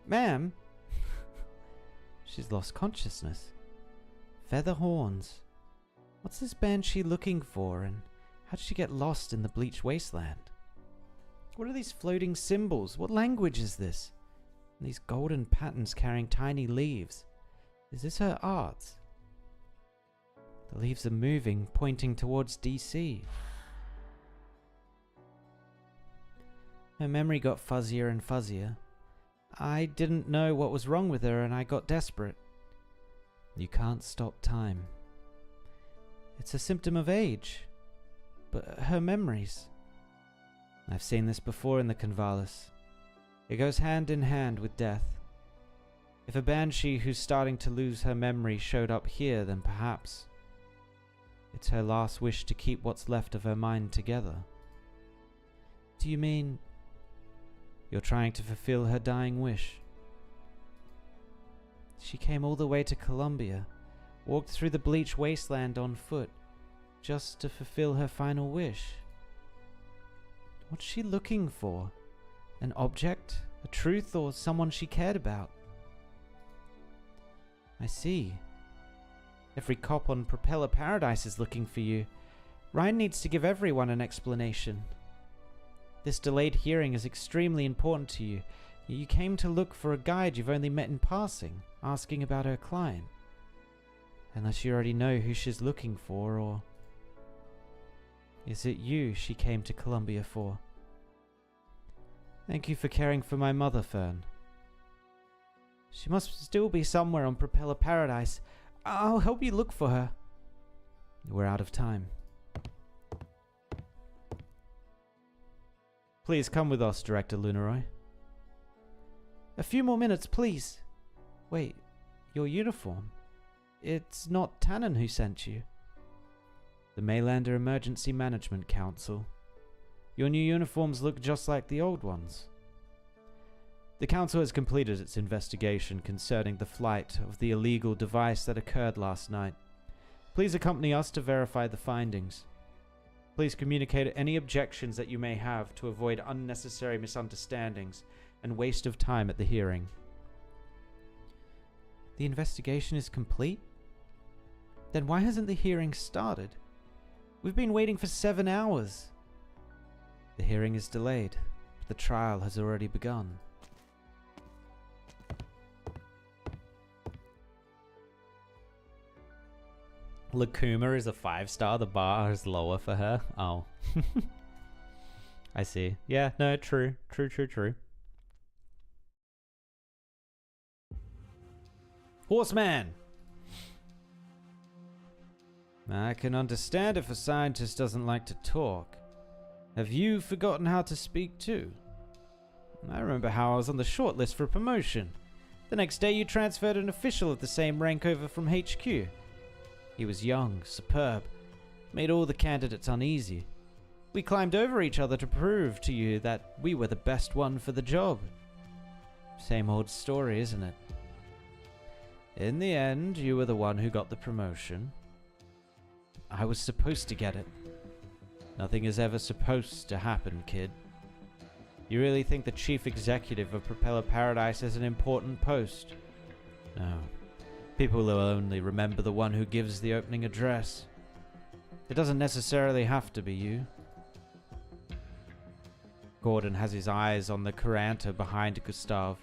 Ma'am? She's lost consciousness. Feather horns. What's this Banshee looking for, and how did she get lost in the bleached wasteland? What are these floating symbols? What language is this? And these golden patterns carrying tiny leaves. Is this her art? The leaves are moving, pointing towards DC. Her memory got fuzzier and fuzzier. I didn't know what was wrong with her, and I got desperate. You can't stop time. It's a symptom of age. But her memories. I've seen this before in the Convalis. It goes hand in hand with death. If a banshee who's starting to lose her memory showed up here, then perhaps it's her last wish to keep what's left of her mind together. Do you mean you're trying to fulfill her dying wish? She came all the way to Columbia, walked through the bleach wasteland on foot, just to fulfill her final wish. What's she looking for? An object? A truth? Or someone she cared about? I see. Every cop on Propeller Paradise is looking for you. Ryan needs to give everyone an explanation. This delayed hearing is extremely important to you. You came to look for a guide you've only met in passing, asking about her client. Unless you already know who she's looking for, or is it you she came to Columbia for? Thank you for caring for my mother, Fern. She must still be somewhere on Propeller Paradise. I'll help you look for her. We're out of time. Please come with us, Director Lunaroy. A few more minutes, please. Wait, your uniform. It's not Tannen who sent you. The Maylander Emergency Management Council. Your new uniforms look just like the old ones. The Council has completed its investigation concerning the flight of the illegal device that occurred last night. Please accompany us to verify the findings. Please communicate any objections that you may have to avoid unnecessary misunderstandings and waste of time at the hearing. The investigation is complete? Then why hasn't the hearing started? We've been waiting for 7 hours. The hearing is delayed, but the trial has already begun. Lakuma is a 5-star, the bar is lower for her. Oh. I see. Yeah, no, true. True. Horseman! I can understand if a scientist doesn't like to talk. Have you forgotten how to speak too? I remember how I was on the shortlist for promotion. The next day you transferred an official of the same rank over from HQ. He was young, superb, made all the candidates uneasy. We climbed over each other to prove to you that we were the best one for the job. Same old story, isn't it? In the end, you were the one who got the promotion. I was supposed to get it. Nothing is ever supposed to happen, kid. You really think the chief executive of Propeller Paradise is an important post? No. People will only remember the one who gives the opening address. It doesn't necessarily have to be you. Gordon has his eyes on the Kuranta behind Gustav.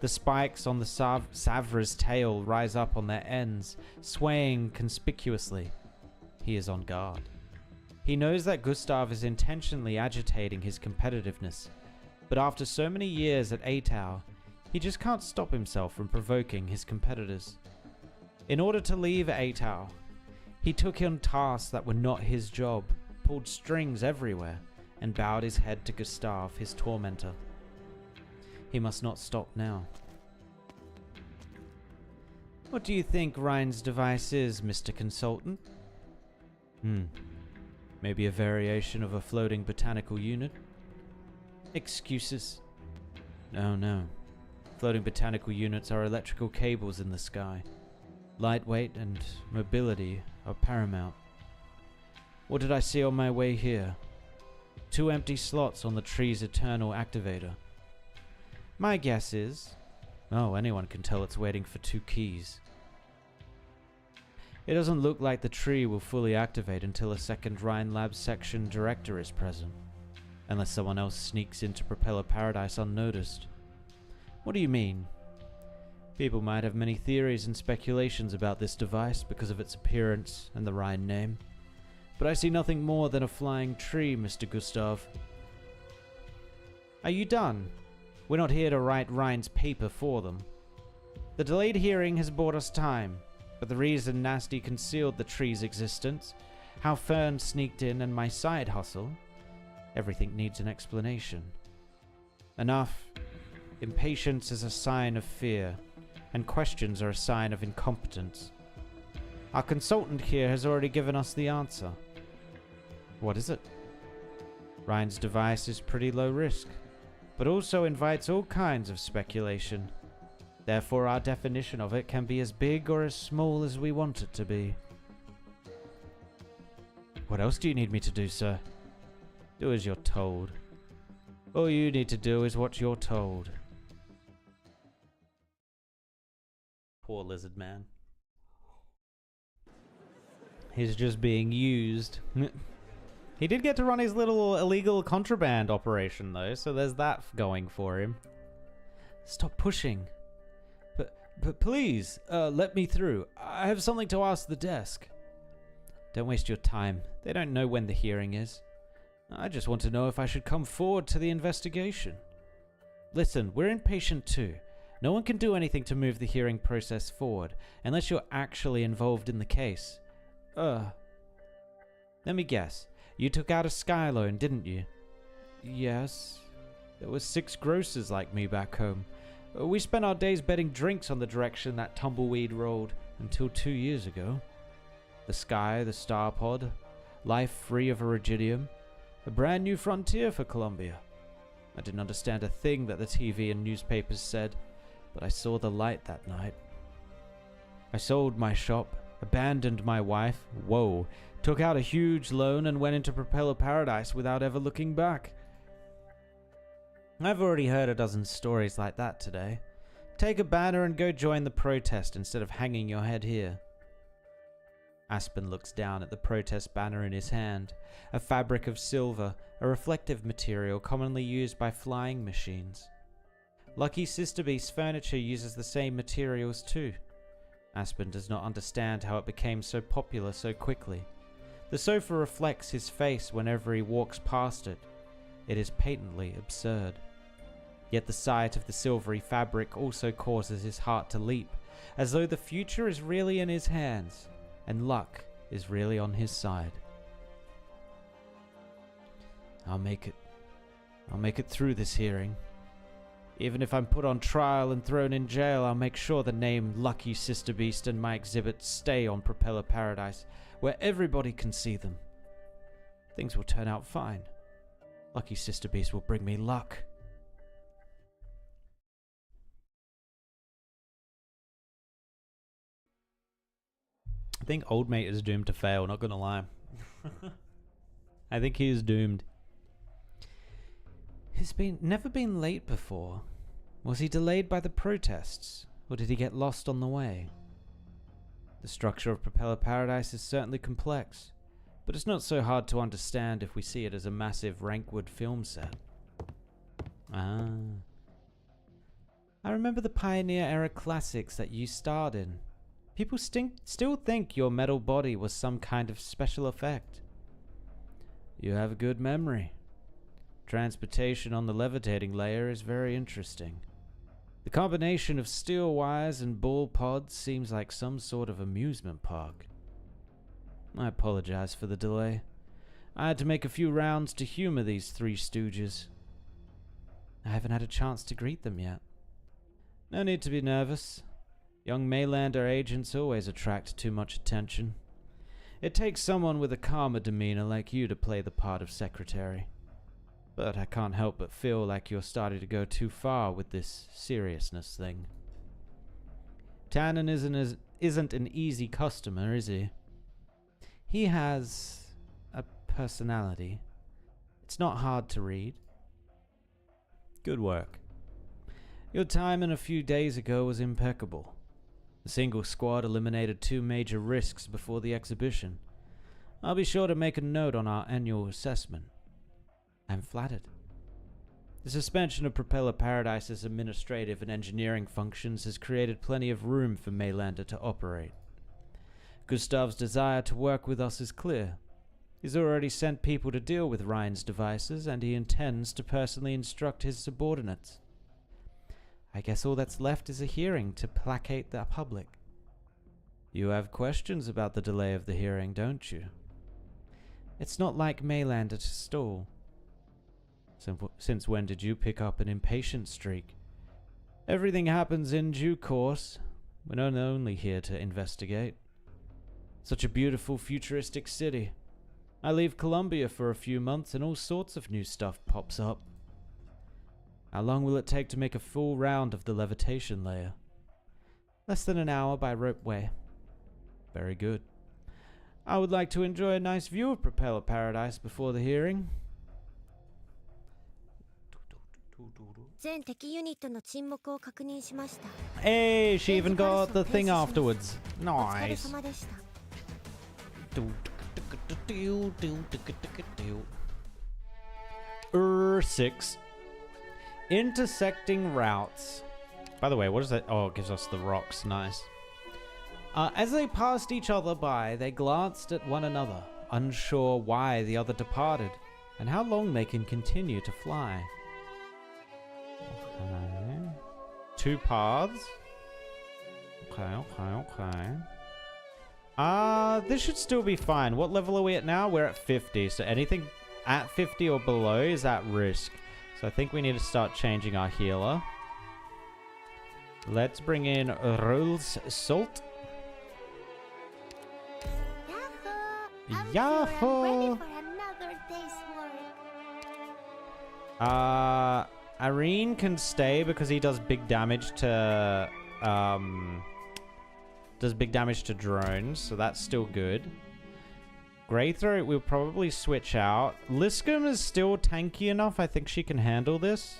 The spikes on the Savra's tail rise up on their ends, swaying conspicuously. He is on guard. He knows that Gustav is intentionally agitating his competitiveness, but after so many years at Atau, he just can't stop himself from provoking his competitors. In order to leave Atau, he took on tasks that were not his job, pulled strings everywhere, and bowed his head to Gustav, his tormentor. He must not stop now. What do you think Ryan's device is, Mr. Consultant? Maybe a variation of a floating botanical unit? Excuses. No. Floating botanical units are electrical cables in the sky. Lightweight and mobility are paramount. What did I see on my way here? 2 empty slots on the tree's eternal activator. My guess is... anyone can tell it's waiting for 2 keys. It doesn't look like the tree will fully activate until a second Rhine Labs section director is present. Unless someone else sneaks into Propeller Paradise unnoticed. What do you mean? People might have many theories and speculations about this device because of its appearance and the Rhine name. But I see nothing more than a flying tree, Mr. Gustav. Are you done? We're not here to write Ryan's paper for them. The delayed hearing has bought us time. But the reason Nasti concealed the tree's existence, how Fern sneaked in, and my side hustle, everything needs an explanation. Enough. Impatience is a sign of fear, and questions are a sign of incompetence. Our consultant here has already given us the answer. What is it? Ryan's device is pretty low risk, but also invites all kinds of speculation. Therefore, our definition of it can be as big or as small as we want it to be. What else do you need me to do, sir? Do as you're told. All you need to do is what you're told. Poor lizard man. He's just being used. He did get to run his little illegal contraband operation, though, so there's that going for him. Stop pushing. But please, let me through. I have something to ask the desk. Don't waste your time. They don't know when the hearing is. I just want to know if I should come forward to the investigation. Listen, we're impatient too. No one can do anything to move the hearing process forward, unless you're actually involved in the case. Let me guess. You took out a Sky loan, didn't you? Yes. There were 6 grocers like me back home. We spent our days betting drinks on the direction that tumbleweed rolled, until 2 years ago. The Sky, the Star Pod, life free of iridium, a brand new frontier for Columbia. I didn't understand a thing that the TV and newspapers said, but I saw the light that night. I sold my shop, abandoned my wife, took out a huge loan and went into Propeller Paradise without ever looking back. I've already heard a dozen stories like that today. Take a banner and go join the protest instead of hanging your head here. Aspen looks down at the protest banner in his hand, a fabric of silver, a reflective material commonly used by flying machines. Lucky Sister Beast's furniture uses the same materials too. Aspen does not understand how it became so popular so quickly. The sofa reflects his face whenever he walks past it. It is patently absurd. Yet the sight of the silvery fabric also causes his heart to leap, as though the future is really in his hands, and luck is really on his side. I'll make it through this hearing. Even if I'm put on trial and thrown in jail, I'll make sure the name Lucky Sister Beast and my exhibit stay on Propeller Paradise, where everybody can see them. Things will turn out fine. Lucky Sister Beast will bring me luck. I think Old Mate is doomed to fail, not gonna lie. I think he is doomed. He's never been late before. Was he delayed by the protests, or did he get lost on the way? The structure of Propeller Paradise is certainly complex, but it's not so hard to understand if we see it as a massive Rankwood film set. I remember the Pioneer-era classics that you starred in. People still think your metal body was some kind of special effect. You have a good memory. Transportation on the levitating layer is very interesting. The combination of steel wires and ball pods seems like some sort of amusement park. I apologize for the delay. I had to make a few rounds to humor these 3 stooges. I haven't had a chance to greet them yet. No need to be nervous. Young Maylander agents always attract too much attention. It takes someone with a calmer demeanor like you to play the part of secretary. But I can't help but feel like you're starting to go too far with this seriousness thing. Tannen isn't an easy customer, is he? He has a personality. It's not hard to read. Good work. Your timing a few days ago was impeccable. The single squad eliminated 2 major risks before the exhibition. I'll be sure to make a note on our annual assessment. I'm flattered. The suspension of Propeller Paradise's administrative and engineering functions has created plenty of room for Maylander to operate. Gustav's desire to work with us is clear. He's already sent people to deal with Ryan's devices, and he intends to personally instruct his subordinates. I guess all that's left is a hearing to placate the public. You have questions about the delay of the hearing, don't you? It's not like Maylander to stall. Since when did you pick up an impatient streak? Everything happens in due course. We're not only here to investigate. Such a beautiful futuristic city. I leave Columbia for a few months and all sorts of new stuff pops up. How long will it take to make a full round of the levitation layer? Less than an hour by ropeway. Very good. I would like to enjoy a nice view of Propeller Paradise before the hearing. Hey, she even got the thing afterwards. Nice. 6. Intersecting routes. By the way, what is that? Oh, it gives us the rocks. Nice. As they passed each other by, they glanced at one another, unsure why the other departed, and how long they can continue to fly. Okay. 2 paths. Okay. This should still be fine. What level are we at now? We're at 50, so anything at 50 or below is at risk. So I think we need to start changing our healer. Let's bring in Rolls Salt. Yahoo! Irene can stay because he does big damage to drones, so that's still good. Greythroat we'll probably switch out. Liscum is still tanky enough. I think she can handle this.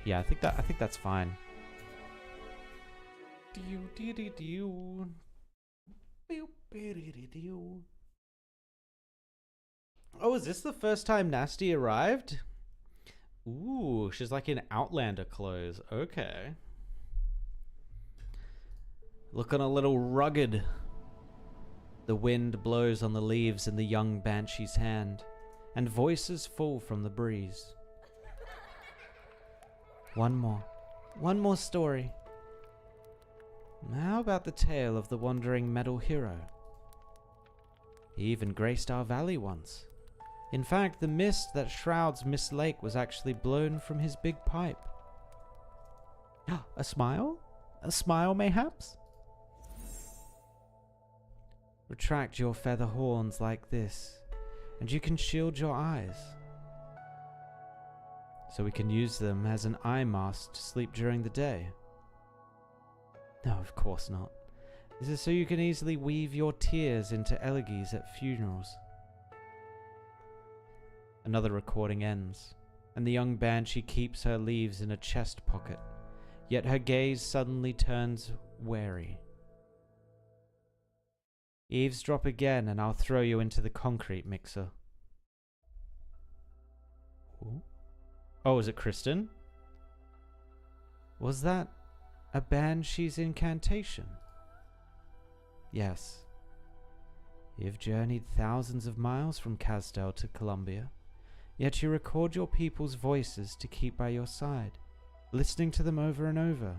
Yeah, I think that's fine. Oh, is this the first time Nasti arrived? Ooh, she's like in Outlander clothes. Okay. Looking a little rugged. The wind blows on the leaves in the young banshee's hand, and voices fall from the breeze. One more story. How about the tale of the wandering metal hero? He even graced our valley once. In fact, the mist that shrouds Mist Lake was actually blown from his big pipe. A smile? A smile, mayhaps? Retract your feather horns like this, and you can shield your eyes. So we can use them as an eye mask to sleep during the day. No, of course not. This is so you can easily weave your tears into elegies at funerals. Another recording ends, and the young banshee keeps her leaves in a chest pocket, yet her gaze suddenly turns wary. Eavesdrop again, and I'll throw you into the concrete mixer. Ooh. Oh, is it Kristen? Was that a banshee's incantation? Yes. You've journeyed thousands of miles from Casdell to Columbia, yet you record your people's voices to keep by your side, listening to them over and over.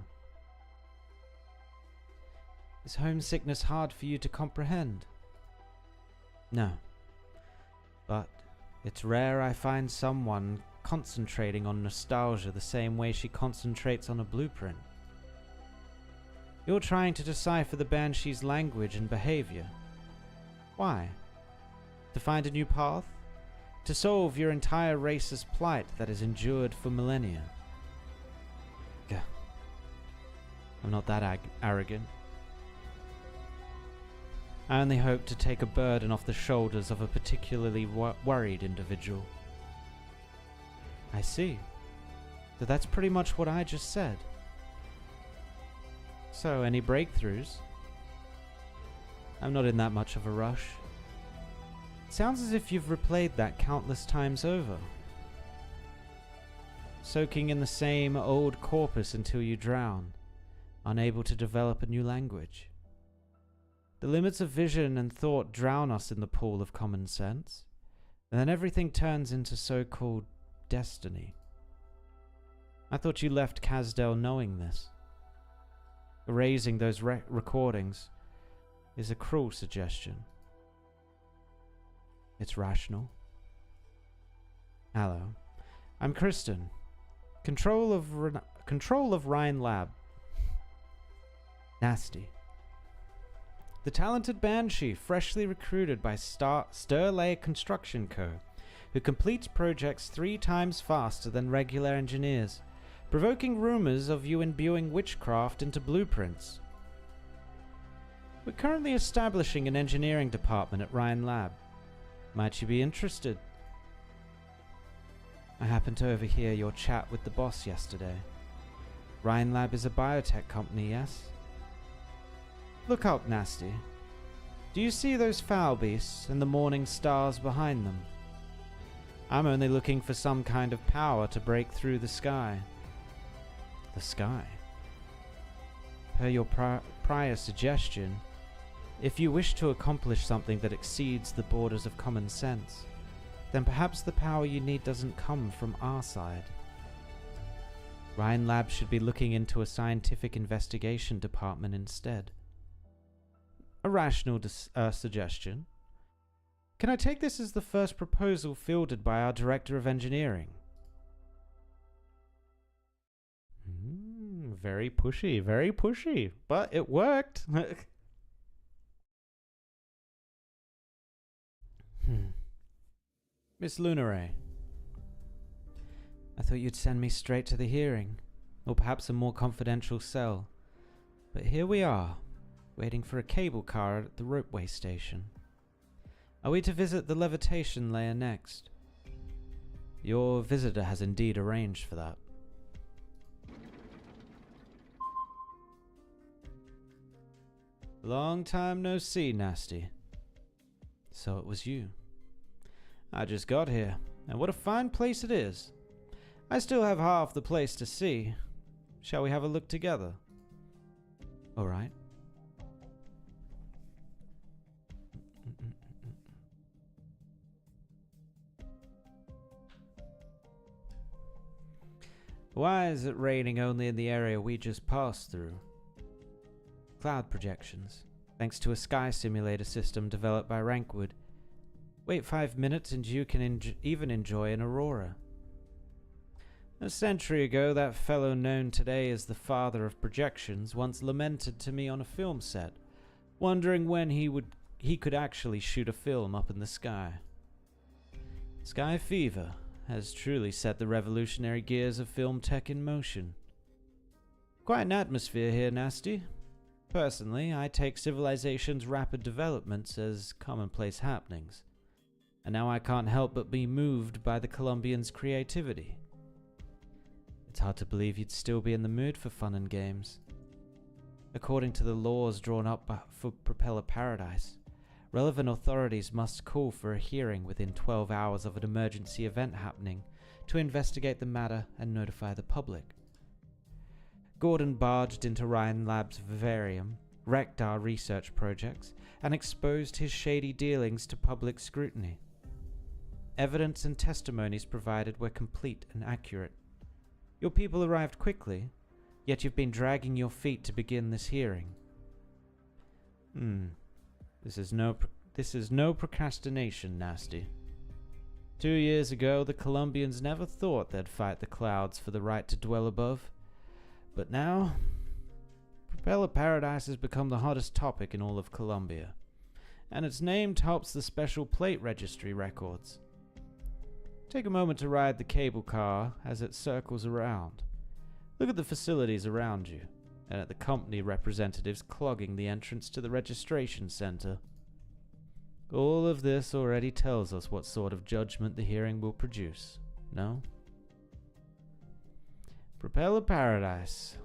Is homesickness hard for you to comprehend? No. But it's rare I find someone concentrating on nostalgia the same way she concentrates on a blueprint. You're trying to decipher the banshee's language and behavior. Why? To find a new path? To solve your entire race's plight that has endured for millennia? Gah. I'm not that arrogant. I only hope to take a burden off the shoulders of a particularly worried individual. I see. So that's pretty much what I just said. So, any breakthroughs? I'm not in that much of a rush. It sounds as if you've replayed that countless times over. Soaking in the same old corpus until you drown, unable to develop a new language. The limits of vision and thought drown us in the pool of common sense, and then everything turns into so-called destiny. I thought you left Casdell knowing this. Erasing those recordings, is a cruel suggestion. It's rational. Hello. I'm Kristen. Control of Ryan Lab. Nasti. The talented banshee freshly recruited by Sterlay Construction Co., who completes projects 3 times faster than regular engineers, provoking rumors of you imbuing witchcraft into blueprints. We're currently establishing an engineering department at Ryan Lab. Might you be interested? I happened to overhear your chat with the boss yesterday. Ryan Lab is a biotech company, yes? Look up, Nasti. Do you see those foul beasts and the morning stars behind them? I'm only looking for some kind of power to break through the sky. The sky? Per your prior suggestion, if you wish to accomplish something that exceeds the borders of common sense, then perhaps the power you need doesn't come from our side. Ryan Lab should be looking into a scientific investigation department instead. A rational suggestion. Can I take this as the first proposal fielded by our Director of Engineering? Very pushy, but it worked. Miss Lunaray, I thought you'd send me straight to the hearing, or perhaps a more confidential cell. But here we are, waiting for a cable car at the ropeway station. Are we to visit the levitation layer next? Your visitor has indeed arranged for that. Long time no see, Nasti. So it was you. I just got here, and what a fine place it is. I still have half the place to see. Shall we have a look together? All right. Why is it raining only in the area we just passed through? Cloud projections, thanks to a sky simulator system developed by Rankwood. Wait 5 minutes and you can even enjoy an aurora. A century ago, that fellow known today as the father of projections once lamented to me on a film set, wondering when he could actually shoot a film up in the sky. Sky fever has truly set the revolutionary gears of film tech in motion. Quite an atmosphere here, Nasti. Personally, I take civilization's rapid developments as commonplace happenings, and now I can't help but be moved by the Colombians' creativity. It's hard to believe you'd still be in the mood for fun and games. According to the laws drawn up for Propeller Paradise, relevant authorities must call for a hearing within 12 hours of an emergency event happening to investigate the matter and notify the public. Gordon barged into Ryan Lab's vivarium, wrecked our research projects, and exposed his shady dealings to public scrutiny. Evidence and testimonies provided were complete and accurate. Your people arrived quickly, yet you've been dragging your feet to begin this hearing. This is no procrastination, Nasti. 2 years ago, the Colombians never thought they'd fight the clouds for the right to dwell above. But now, Propeller Paradise has become the hottest topic in all of Colombia, and its name tops the special plate registry records. Take a moment to ride the cable car as it circles around. Look at the facilities around you, and at the company representatives clogging the entrance to the registration center. All of this already tells us what sort of judgment the hearing will produce, no? Propeller Paradise.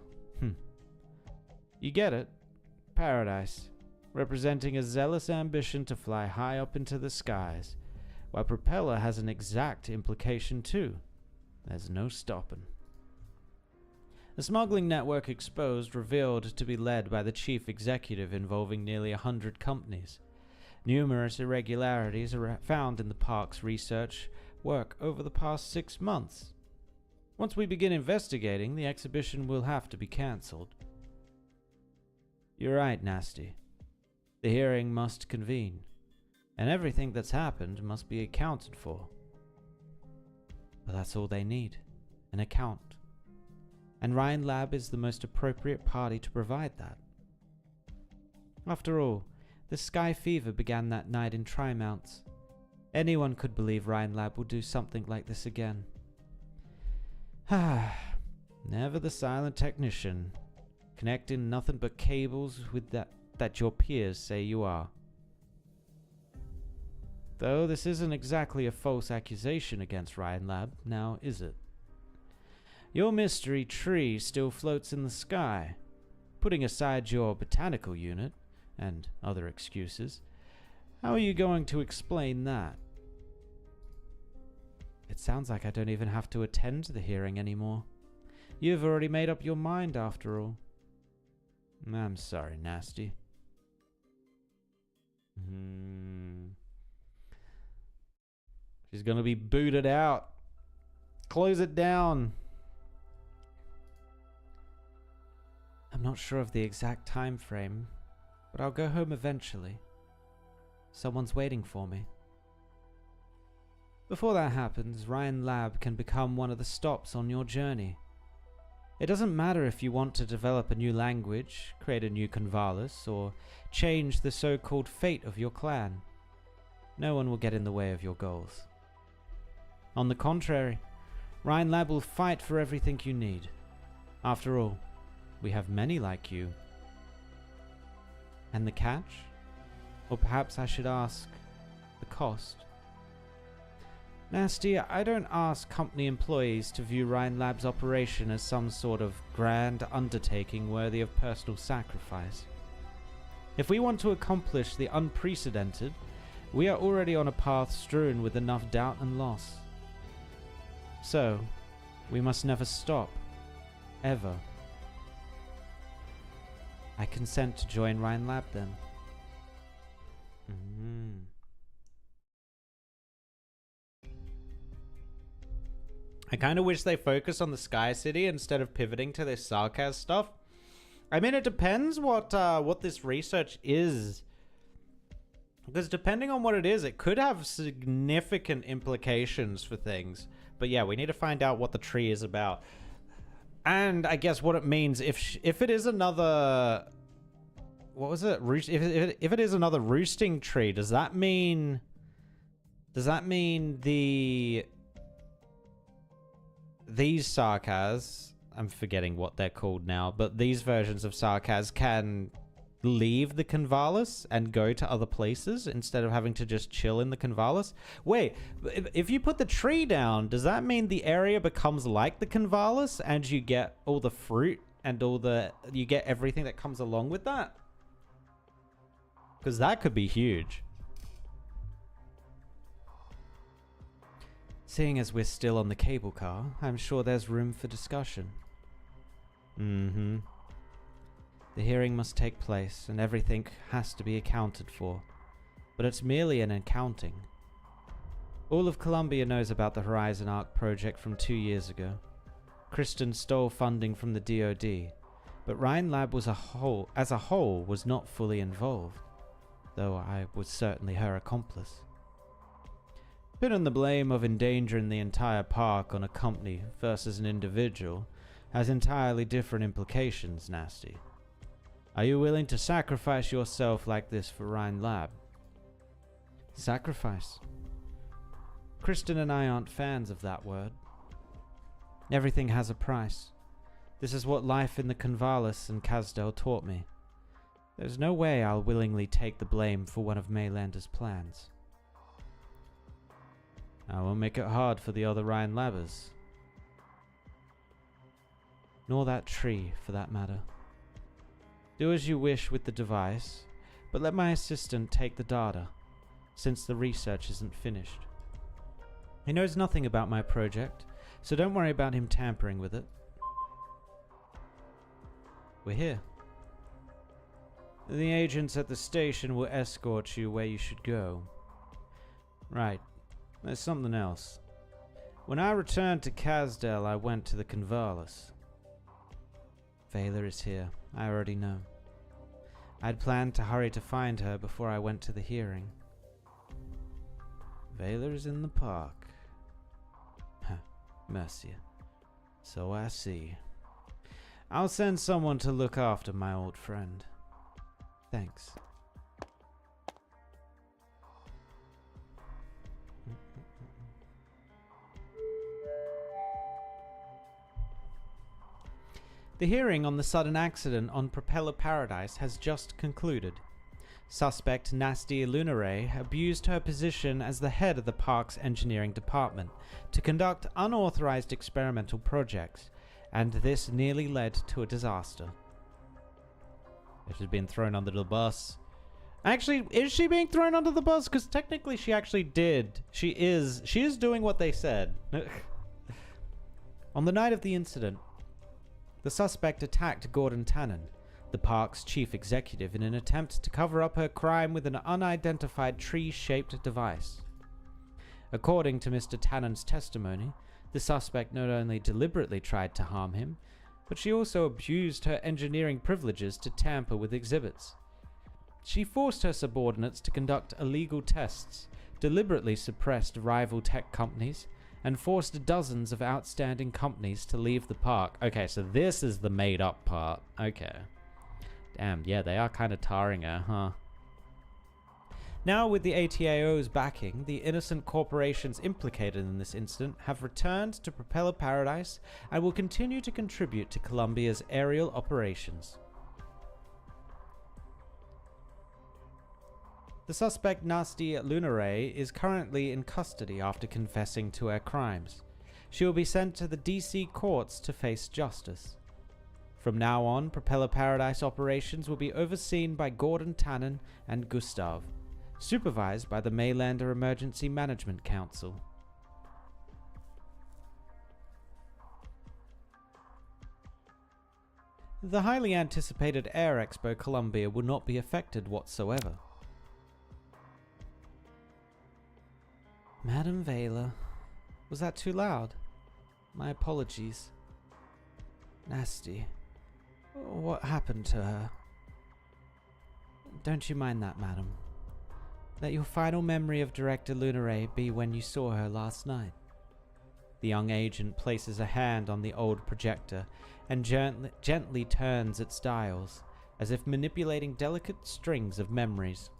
You get it. Paradise, representing a zealous ambition to fly high up into the skies, while Propeller has an exact implication too. There's no stopping. The smuggling network exposed revealed to be led by the chief executive involving nearly 100 companies. Numerous irregularities are found in the park's research work over the past 6 months. Once we begin investigating, the exhibition will have to be cancelled. You're right, Nasti. The hearing must convene, and everything that's happened must be accounted for. But that's all they need, an account. And Ryan Lab is the most appropriate party to provide that. After all, the Sky Fever began that night in Trimounts. Anyone could believe Ryan Lab will do something like this again. Never the silent technician, connecting nothing but cables with that your peers say you are. Though this isn't exactly a false accusation against Ryan Lab, now is it? Your mystery tree still floats in the sky. Putting aside your botanical unit, and other excuses, how are you going to explain that? It sounds like I don't even have to attend the hearing anymore. You've already made up your mind after all. I'm sorry, Nasti. She's gonna be booted out. Close it down. I'm not sure of the exact time frame, but I'll go home eventually. Someone's waiting for me. Before that happens, Ryan Lab can become one of the stops on your journey. It doesn't matter if you want to develop a new language, create a new Convalis, or change the so-called fate of your clan. No one will get in the way of your goals. On the contrary, Ryan Lab will fight for everything you need. After all, we have many like you. And the catch? Or perhaps I should ask, the cost? Nasti, I don't ask company employees to view Ryan Lab's operation as some sort of grand undertaking worthy of personal sacrifice. If we want to accomplish the unprecedented, we are already on a path strewn with enough doubt and loss. So, we must never stop. Ever. I consent to join Ryan Lab then. I kind of wish they focused on the Sky City instead of pivoting to this Sarkaz stuff. I mean, it depends what this research is. Because depending on what it is, it could have significant implications for things. But yeah, we need to find out what the tree is about. And I guess what it means if it is another... What was it? If it is another roosting tree, does that mean... These Sarkaz, I'm forgetting what they're called now, but these versions of Sarkaz can leave the Convalis and go to other places instead of having to just chill in the Convalis? Wait, if you put the tree down, does that mean the area becomes like the Convalis and you get all the fruit and you get everything that comes along with that? Because that could be huge. Seeing as we're still on the cable car, I'm sure there's room for discussion. The hearing must take place, and everything has to be accounted for. But it's merely an accounting. All of Columbia knows about the Horizon Arc project from 2 years ago. Kristen stole funding from the DoD, but Ryan Lab as a whole was not fully involved, though I was certainly her accomplice. Pinning the blame of endangering the entire park on a company versus an individual has entirely different implications, Nasti. Are you willing to sacrifice yourself like this for Ryan Lab? Sacrifice? Kristen and I aren't fans of that word. Everything has a price. This is what life in the Convalis and Kazdel taught me. There's no way I'll willingly take the blame for one of Maylander's plans. I won't make it hard for the other Ryan Labbers. Nor that tree, for that matter. Do as you wish with the device, but let my assistant take the data, since the research isn't finished. He knows nothing about my project, so don't worry about him tampering with it. We're here. The agents at the station will escort you where you should go. Right. There's something else. When I returned to Kazdel, I went to the Convalis. Vaylor is here. I already know. I'd planned to hurry to find her before I went to the hearing. Vayla's in the park. Huh, Mercia. So I see. I'll send someone to look after my old friend. Thanks. The hearing on the sudden accident on Propeller Paradise has just concluded. Suspect Nasti Lunare abused her position as the head of the park's engineering department to conduct unauthorized experimental projects, and this nearly led to a disaster. She's been thrown under the bus. Actually, is she being thrown under the bus? Because technically she actually did. She is doing what they said. On the night of the incident, the suspect attacked Gordon Tannen, the park's chief executive, in an attempt to cover up her crime with an unidentified tree-shaped device. According to Mr. Tannen's testimony, the suspect not only deliberately tried to harm him, but she also abused her engineering privileges to tamper with exhibits. She forced her subordinates to conduct illegal tests, deliberately suppressed rival tech companies, and forced dozens of outstanding companies to leave the park. Okay, so this is the made-up part. Okay. Damn, yeah, they are kind of tarring her, huh? Now, with the ATAO's backing, the innocent corporations implicated in this incident have returned to Propeller Paradise and will continue to contribute to Columbia's aerial operations. The suspect Nasti Lunare is currently in custody after confessing to her crimes. She will be sent to the DC courts to face justice. From now on, Propeller Paradise operations will be overseen by Gordon Tannen and Gustav, supervised by the Maylander Emergency Management Council. The highly anticipated Air Expo Columbia will not be affected whatsoever. Madam Vayla, was that too loud? My apologies. Nasti, what happened to her? Don't you mind that, madam. Let your final memory of Director Lunare be when you saw her last night. The young agent places a hand on the old projector and gently turns its dials, as if manipulating delicate strings of memories.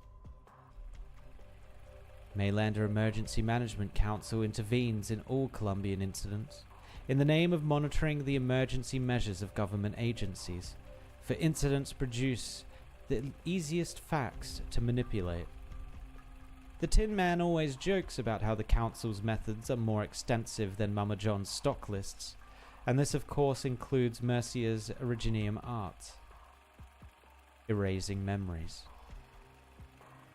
Maylander Emergency Management Council intervenes in all Columbian incidents in the name of monitoring the emergency measures of government agencies, for incidents produce the easiest facts to manipulate. The Tin Man always jokes about how the Council's methods are more extensive than Mama John's stock lists, and this of course includes Mercia's Originium art. Erasing memories.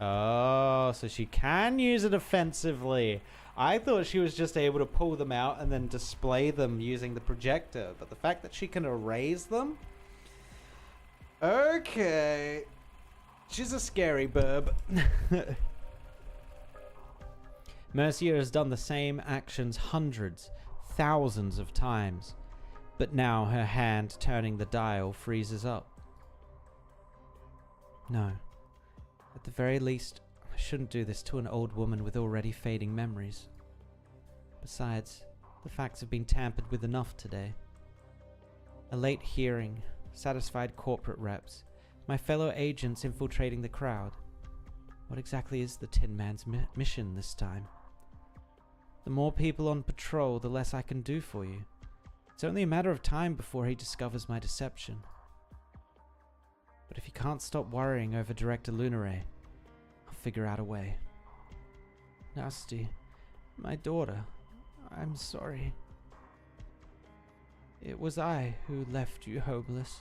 Oh, so she can use it offensively. I thought she was just able to pull them out and then display them using the projector, but the fact that she can erase them? Okay. She's a scary burb. Mercia has done the same actions hundreds, thousands of times, but now her hand turning the dial freezes up. No. At the very least, I shouldn't do this to an old woman with already fading memories. Besides, the facts have been tampered with enough today. A late hearing, satisfied corporate reps, my fellow agents infiltrating the crowd. What exactly is the Tin Man's mission this time? The more people on patrol, the less I can do for you. It's only a matter of time before he discovers my deception. But if you can't stop worrying over Director Lunare, I'll figure out a way. Nasti, my daughter, I'm sorry. It was I who left you homeless.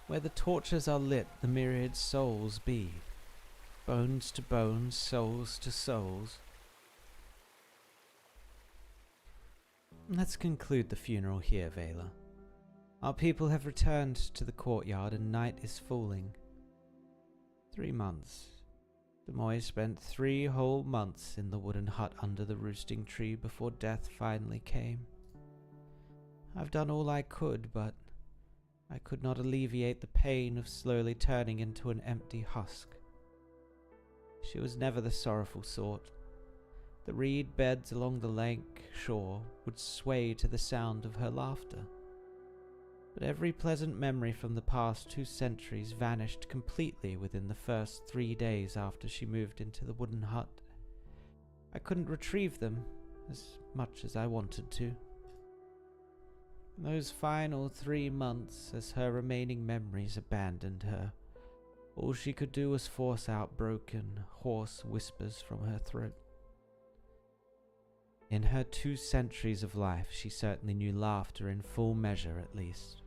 Where the torches are lit, the myriad souls be. Bones to bones, souls to souls. Let's conclude the funeral here, Vayla. Our people have returned to the courtyard and night is falling. 3 months. Demoy spent 3 whole months in the wooden hut under the roosting tree before death finally came. I've done all I could, but I could not alleviate the pain of slowly turning into an empty husk. She was never the sorrowful sort. The reed beds along the lake shore would sway to the sound of her laughter. But every pleasant memory from the past 2 centuries vanished completely within the first 3 days after she moved into the wooden hut. I couldn't retrieve them as much as I wanted to. In those final 3 months, as her remaining memories abandoned her, all she could do was force out broken, hoarse whispers from her throat. In her 2 centuries of life, she certainly knew laughter in full measure at least.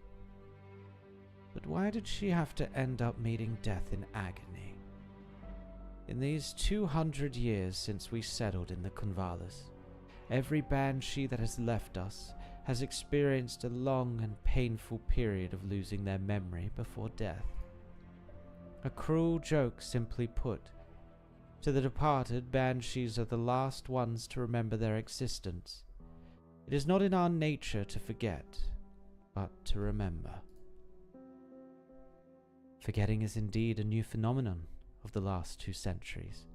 But why did she have to end up meeting death in agony? In these 200 years since we settled in the Convalas, every banshee that has left us has experienced a long and painful period of losing their memory before death. A cruel joke, simply put. To the departed, banshees are the last ones to remember their existence. It is not in our nature to forget, but to remember. Forgetting is indeed a new phenomenon of the last 2 centuries.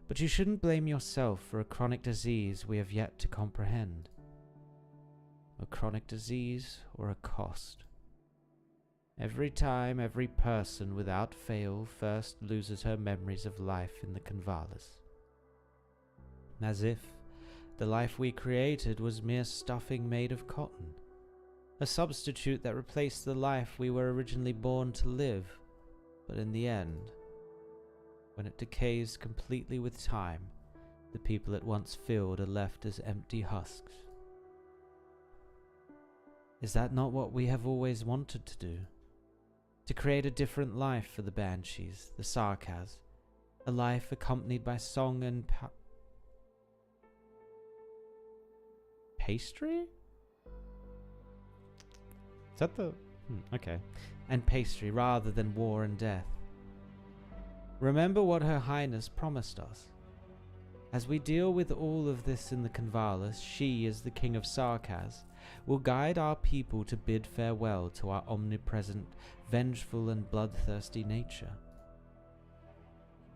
But you shouldn't blame yourself for a chronic disease we have yet to comprehend. A chronic disease or a cost. Every time, every person without fail first loses her memories of life in the Convalas. As if the life we created was mere stuffing made of cotton. A substitute that replaced the life we were originally born to live. But in the end, when it decays completely with time, the people it once filled are left as empty husks. Is that not what we have always wanted to do? To create a different life for the banshees, the Sarkaz, a life accompanied by song and pastry? Is that the... okay. And pastry rather than war and death. Remember what Her Highness promised us. As we deal with all of this in the Convalas, she, as the King of Sarkaz, will guide our people to bid farewell to our omnipresent, vengeful and bloodthirsty nature.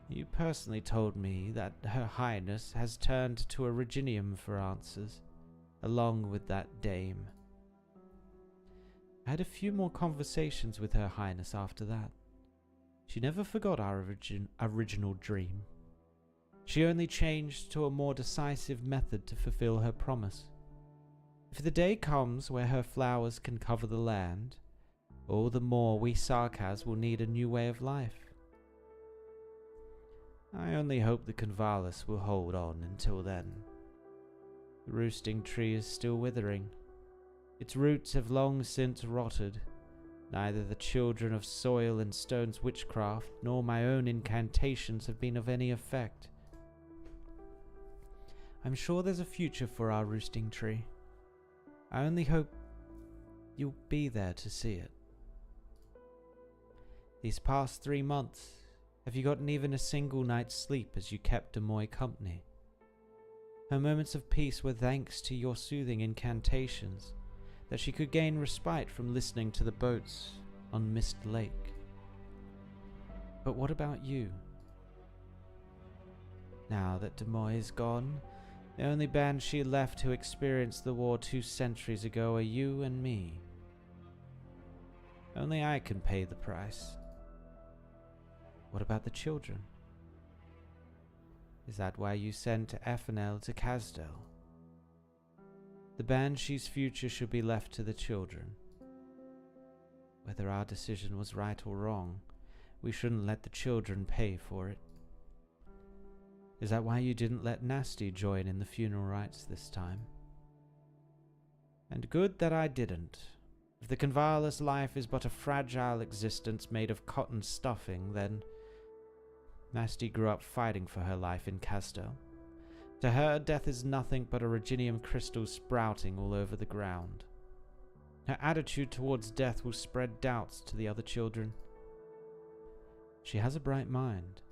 You personally told me that Her Highness has turned to Originium for answers, along with that dame. I had a few more conversations with Her Highness after that. She never forgot our original dream. She only changed to a more decisive method to fulfill her promise. If the day comes where her flowers can cover the land, all the more we Sarkaz will need a new way of life. I only hope the Convalas will hold on until then. The roosting tree is still withering. Its roots have long since rotted. Neither the children of soil and stone's witchcraft nor my own incantations have been of any effect. I'm sure there's a future for our roosting tree. I only hope you'll be there to see it. These past 3 months, have you gotten even a single night's sleep as you kept Demoy company? Her moments of peace were thanks to your soothing incantations, that she could gain respite from listening to the boats on Mist Lake. But what about you? Now that Demoy is gone, the only banshee left who experienced the war 2 centuries ago are you and me. Only I can pay the price. What about the children? Is that why you sent Efanel to Kazdel? The banshee's future should be left to the children. Whether our decision was right or wrong, we shouldn't let the children pay for it. Is that why you didn't let Nasti join in the funeral rites this time? And good that I didn't. If the Convalas life is but a fragile existence made of cotton stuffing, then Nasti grew up fighting for her life in Kazdel. To her, death is nothing but a Reginium crystal sprouting all over the ground. Her attitude towards death will spread doubts to the other children. She has a bright mind,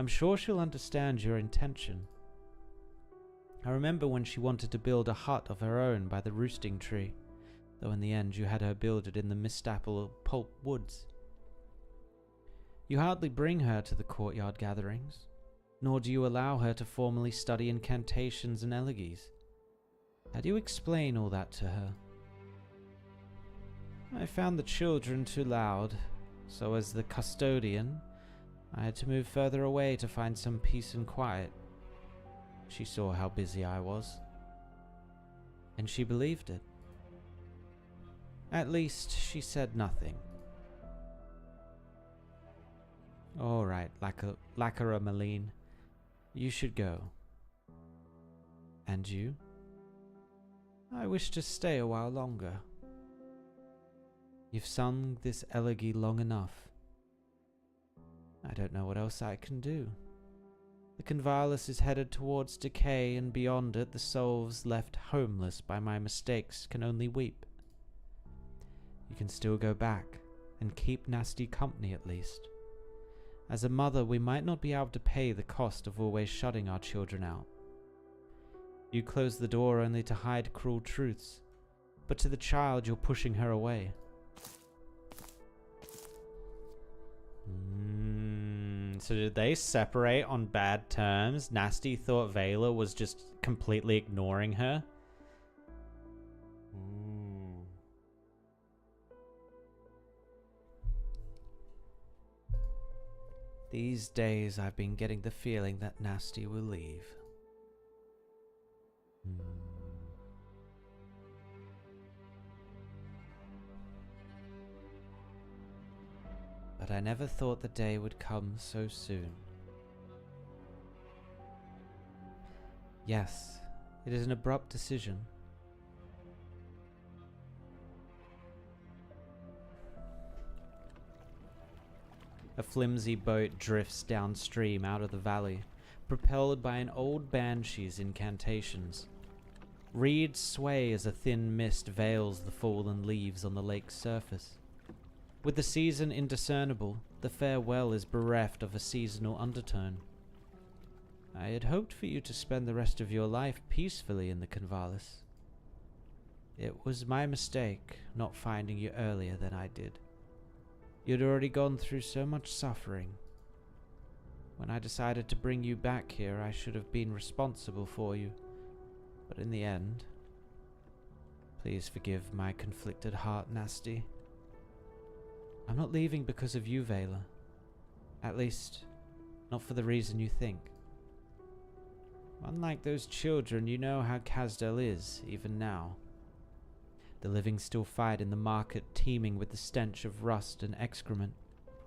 I'm sure she'll understand your intention. I remember when she wanted to build a hut of her own by the roosting tree, though in the end you had her build it in the Mistapple pulp woods. You hardly bring her to the courtyard gatherings, nor do you allow her to formally study incantations and elegies. How do you explain all that to her? I found the children too loud, so as the custodian, I had to move further away to find some peace and quiet. She saw how busy I was, and she believed it. At least she said nothing. All right, Lacquera Maline, you should go. And you? I wish to stay a while longer. You've sung this elegy long enough. I don't know what else I can do. The Convalis is headed towards decay, and beyond it the souls left homeless by my mistakes can only weep. You can still go back and keep Nasti company at least. As a mother, we might not be able to pay the cost of always shutting our children out. You close the door only to hide cruel truths, but to the child you're pushing her away. So did they separate on bad terms? Nasti thought Vela was just completely ignoring her. These days I've been getting the feeling that Nasti will leave. But I never thought the day would come so soon. Yes, it is an abrupt decision. A flimsy boat drifts downstream out of the valley, propelled by an old banshee's incantations. Reeds sway as a thin mist veils the fallen leaves on the lake's surface. With the season indiscernible, the farewell is bereft of a seasonal undertone. I had hoped for you to spend the rest of your life peacefully in the Convalis. It was my mistake not finding you earlier than I did. You'd already gone through so much suffering. When I decided to bring you back here, I should have been responsible for you. But in the end, please forgive my conflicted heart, Nasti. I'm not leaving because of you, Vela. At least, not for the reason you think. Unlike those children, you know how Kasdel is, even now. The living still fight in the market, teeming with the stench of rust and excrement,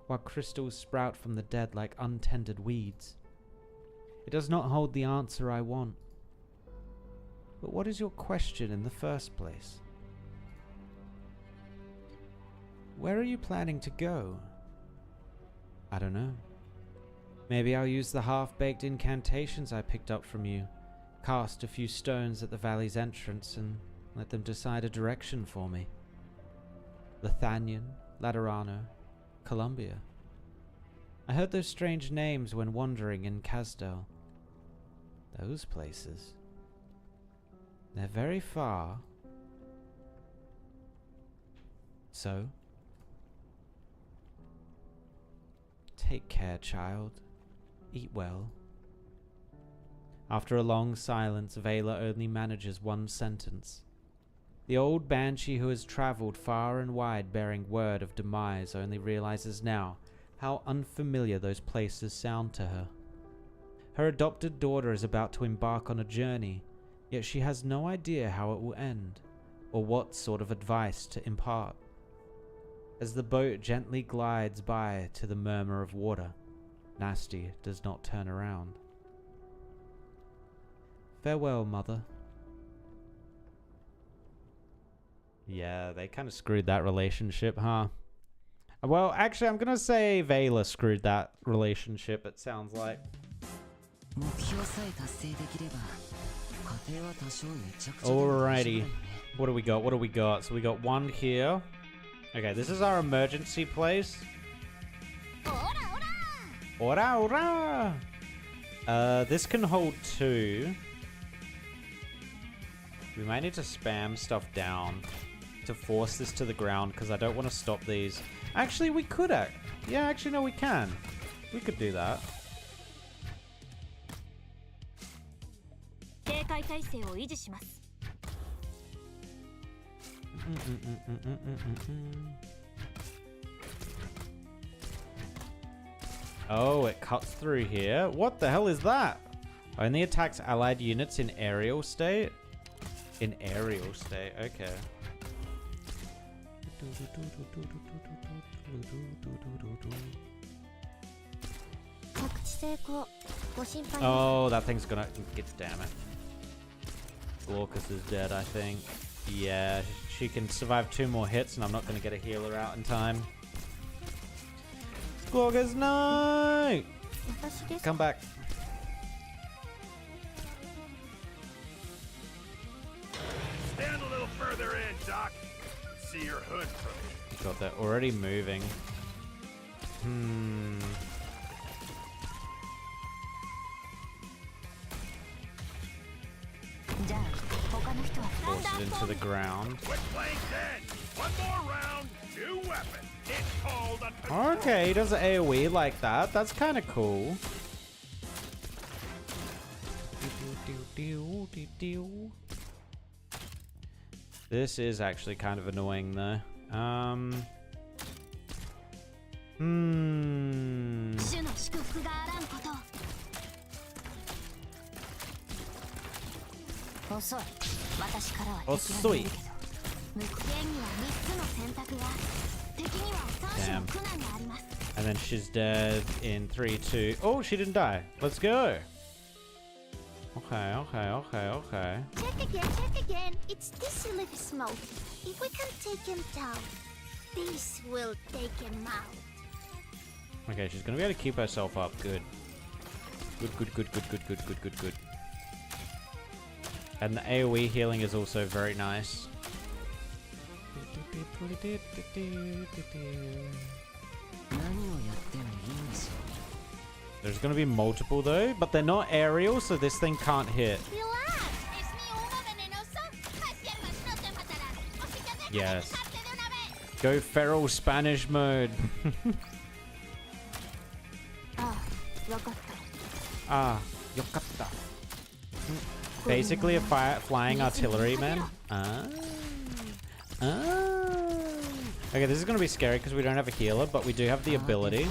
while crystals sprout from the dead like untended weeds. It does not hold the answer I want. But what is your question in the first place? Where are you planning to go? I don't know. Maybe I'll use the half-baked incantations I picked up from you, cast a few stones at the valley's entrance, and let them decide a direction for me. Lithanian, Laterano, Columbia. I heard those strange names when wandering in Kasdel. Those places. They're very far. So? Take care, child. Eat well. After a long silence, Vela only manages one sentence. The old banshee who has travelled far and wide bearing word of demise only realizes now how unfamiliar those places sound to her. Her adopted daughter is about to embark on a journey, yet she has no idea how it will end, or what sort of advice to impart. As the boat gently glides by to the murmur of water, Nasti does not turn around. Farewell, mother. Yeah, they kind of screwed that relationship, huh? Well, actually, I'm gonna say Vela screwed that relationship, it sounds like. Alrighty. What do we got? What do we got? So we got one here. Okay, this is our emergency place. Ora, ora! This can hold 2. We might need to spam stuff down to force this to the ground because I don't want to stop these. Actually, we could yeah, actually, no, we can. We could do that. Oh, it cuts through here. What the hell is that? Only attacks allied units in aerial state? In aerial state, okay. Oh, that thing's gonna get, damn it. Glaucus is dead, I think. Yeah, she can survive 2 more hits and I'm not gonna get a healer out in time. Glaucus, no! Come back. Stand a little further in, Doc. See your hood from here. God, they're already moving. Force it into the ground. Quit playing dead. One more round, new weapon. It's called a control. Okay, he does an AoE like that. That's kind of cool. This is actually kind of annoying though. Osoi. Damn. And then she's dead in 3, 2. Oh, she didn't die. Let's go. Okay. Check again. It's this little smoke. If we can take him down, this will take him out. Okay, she's gonna be able to keep herself up. Good. Good. And the AoE healing is also very nice. There's gonna be multiple though, but they're not aerial, so this thing can't hit. Yes. Go feral Spanish mode. Yokata. Basically a flying artillery man. Okay, this is going to be scary because we don't have a healer, but we do have the ability.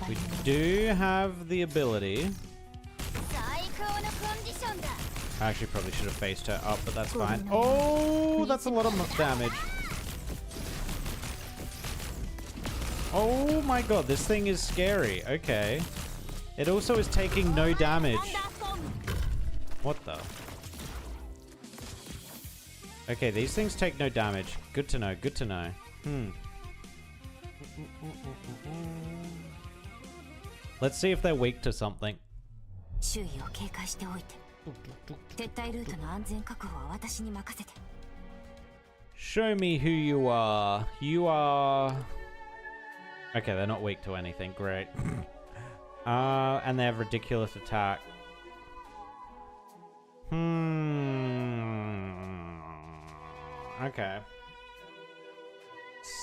We do have the ability. I actually probably should have faced her up, but that's fine. Oh, that's a lot of damage. Oh my god, this thing is scary. Okay. It also is taking no damage. What the? Okay, these things take no damage. Good to know, good to know. Let's see if they're weak to something. Show me who you are. You are... Okay, they're not weak to anything. Great. And they have ridiculous attack. Okay.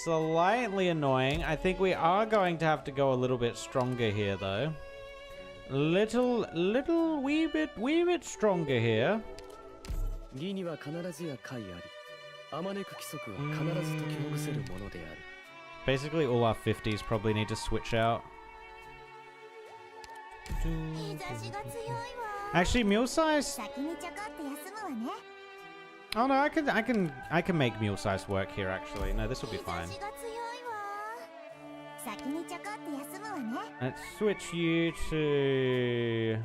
Slightly annoying. I think we are going to have to go a little bit stronger here, though. Wee bit stronger here. Basically, all our 50s probably need to switch out. Actually, mule size. Oh no, I can make mule size work here. Actually, no, this will be fine. Let's switch you to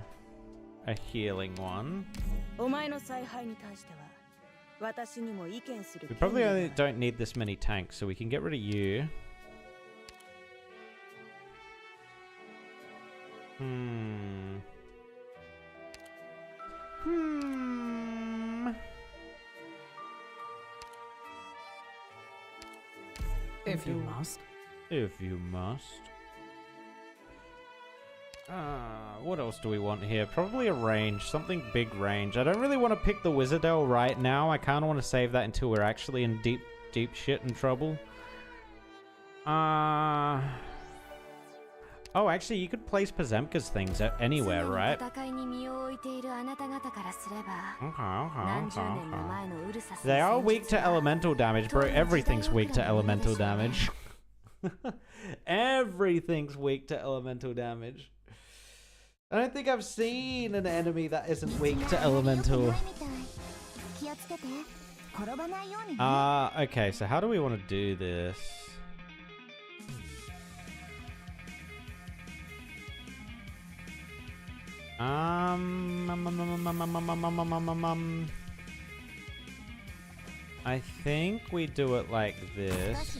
a healing one. We probably only don't need this many tanks, so we can get rid of you. If you must. If you must. What else do we want here? Probably a range, something big range. I don't really want to pick the Wizardell right now. I kind of want to save that until we're actually in deep shit and trouble. Oh, actually, you could place Pozemka's things anywhere, right? Okay. They are weak to elemental damage, bro. Everything's weak to elemental damage. Everything's weak to elemental damage. I don't think I've seen an enemy that isn't weak to elemental. Okay, so how do we want to do this? I think we do it like this.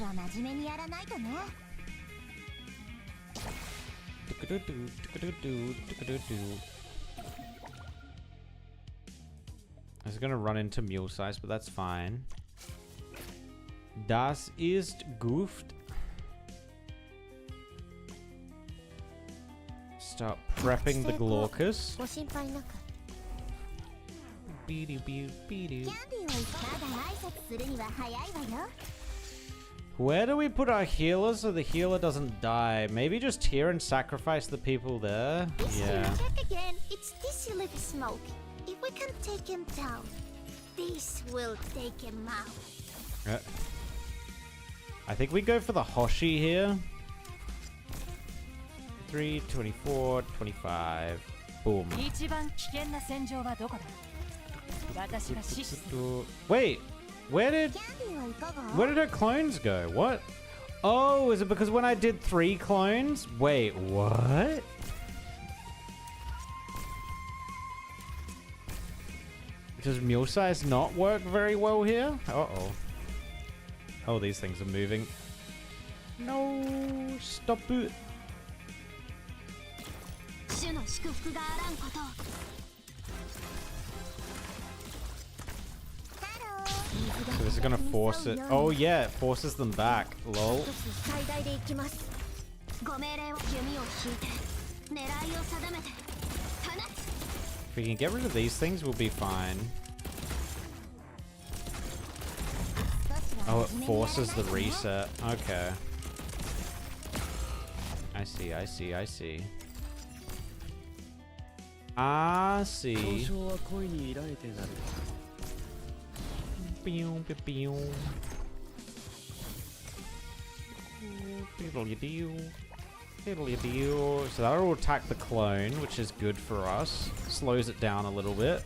I was gonna run into mule size, but that's fine. Das ist gut. Start prepping the Glaucus. Where do we put our healer so the healer doesn't die? Maybe just here and sacrifice the people there? Yeah. Check again. It's this you leave smoke. If we can take him down, this will take him out. I think we go for the Hoshi here. 3, 24, 25. Boom. Wait, where did her clones go? What? Oh, is it because when I did 3 clones? Wait, what? Does mule size not work very well here? Uh-oh. Oh, these things are moving. No, stop it. So this is gonna force it. Oh yeah, it forces them back. Lol. If we can get rid of these things, we'll be fine. Oh, it forces the reset. Okay. I see, I see, I see. I see. So that'll attack the clone, which is good for us. Slows it down a little bit.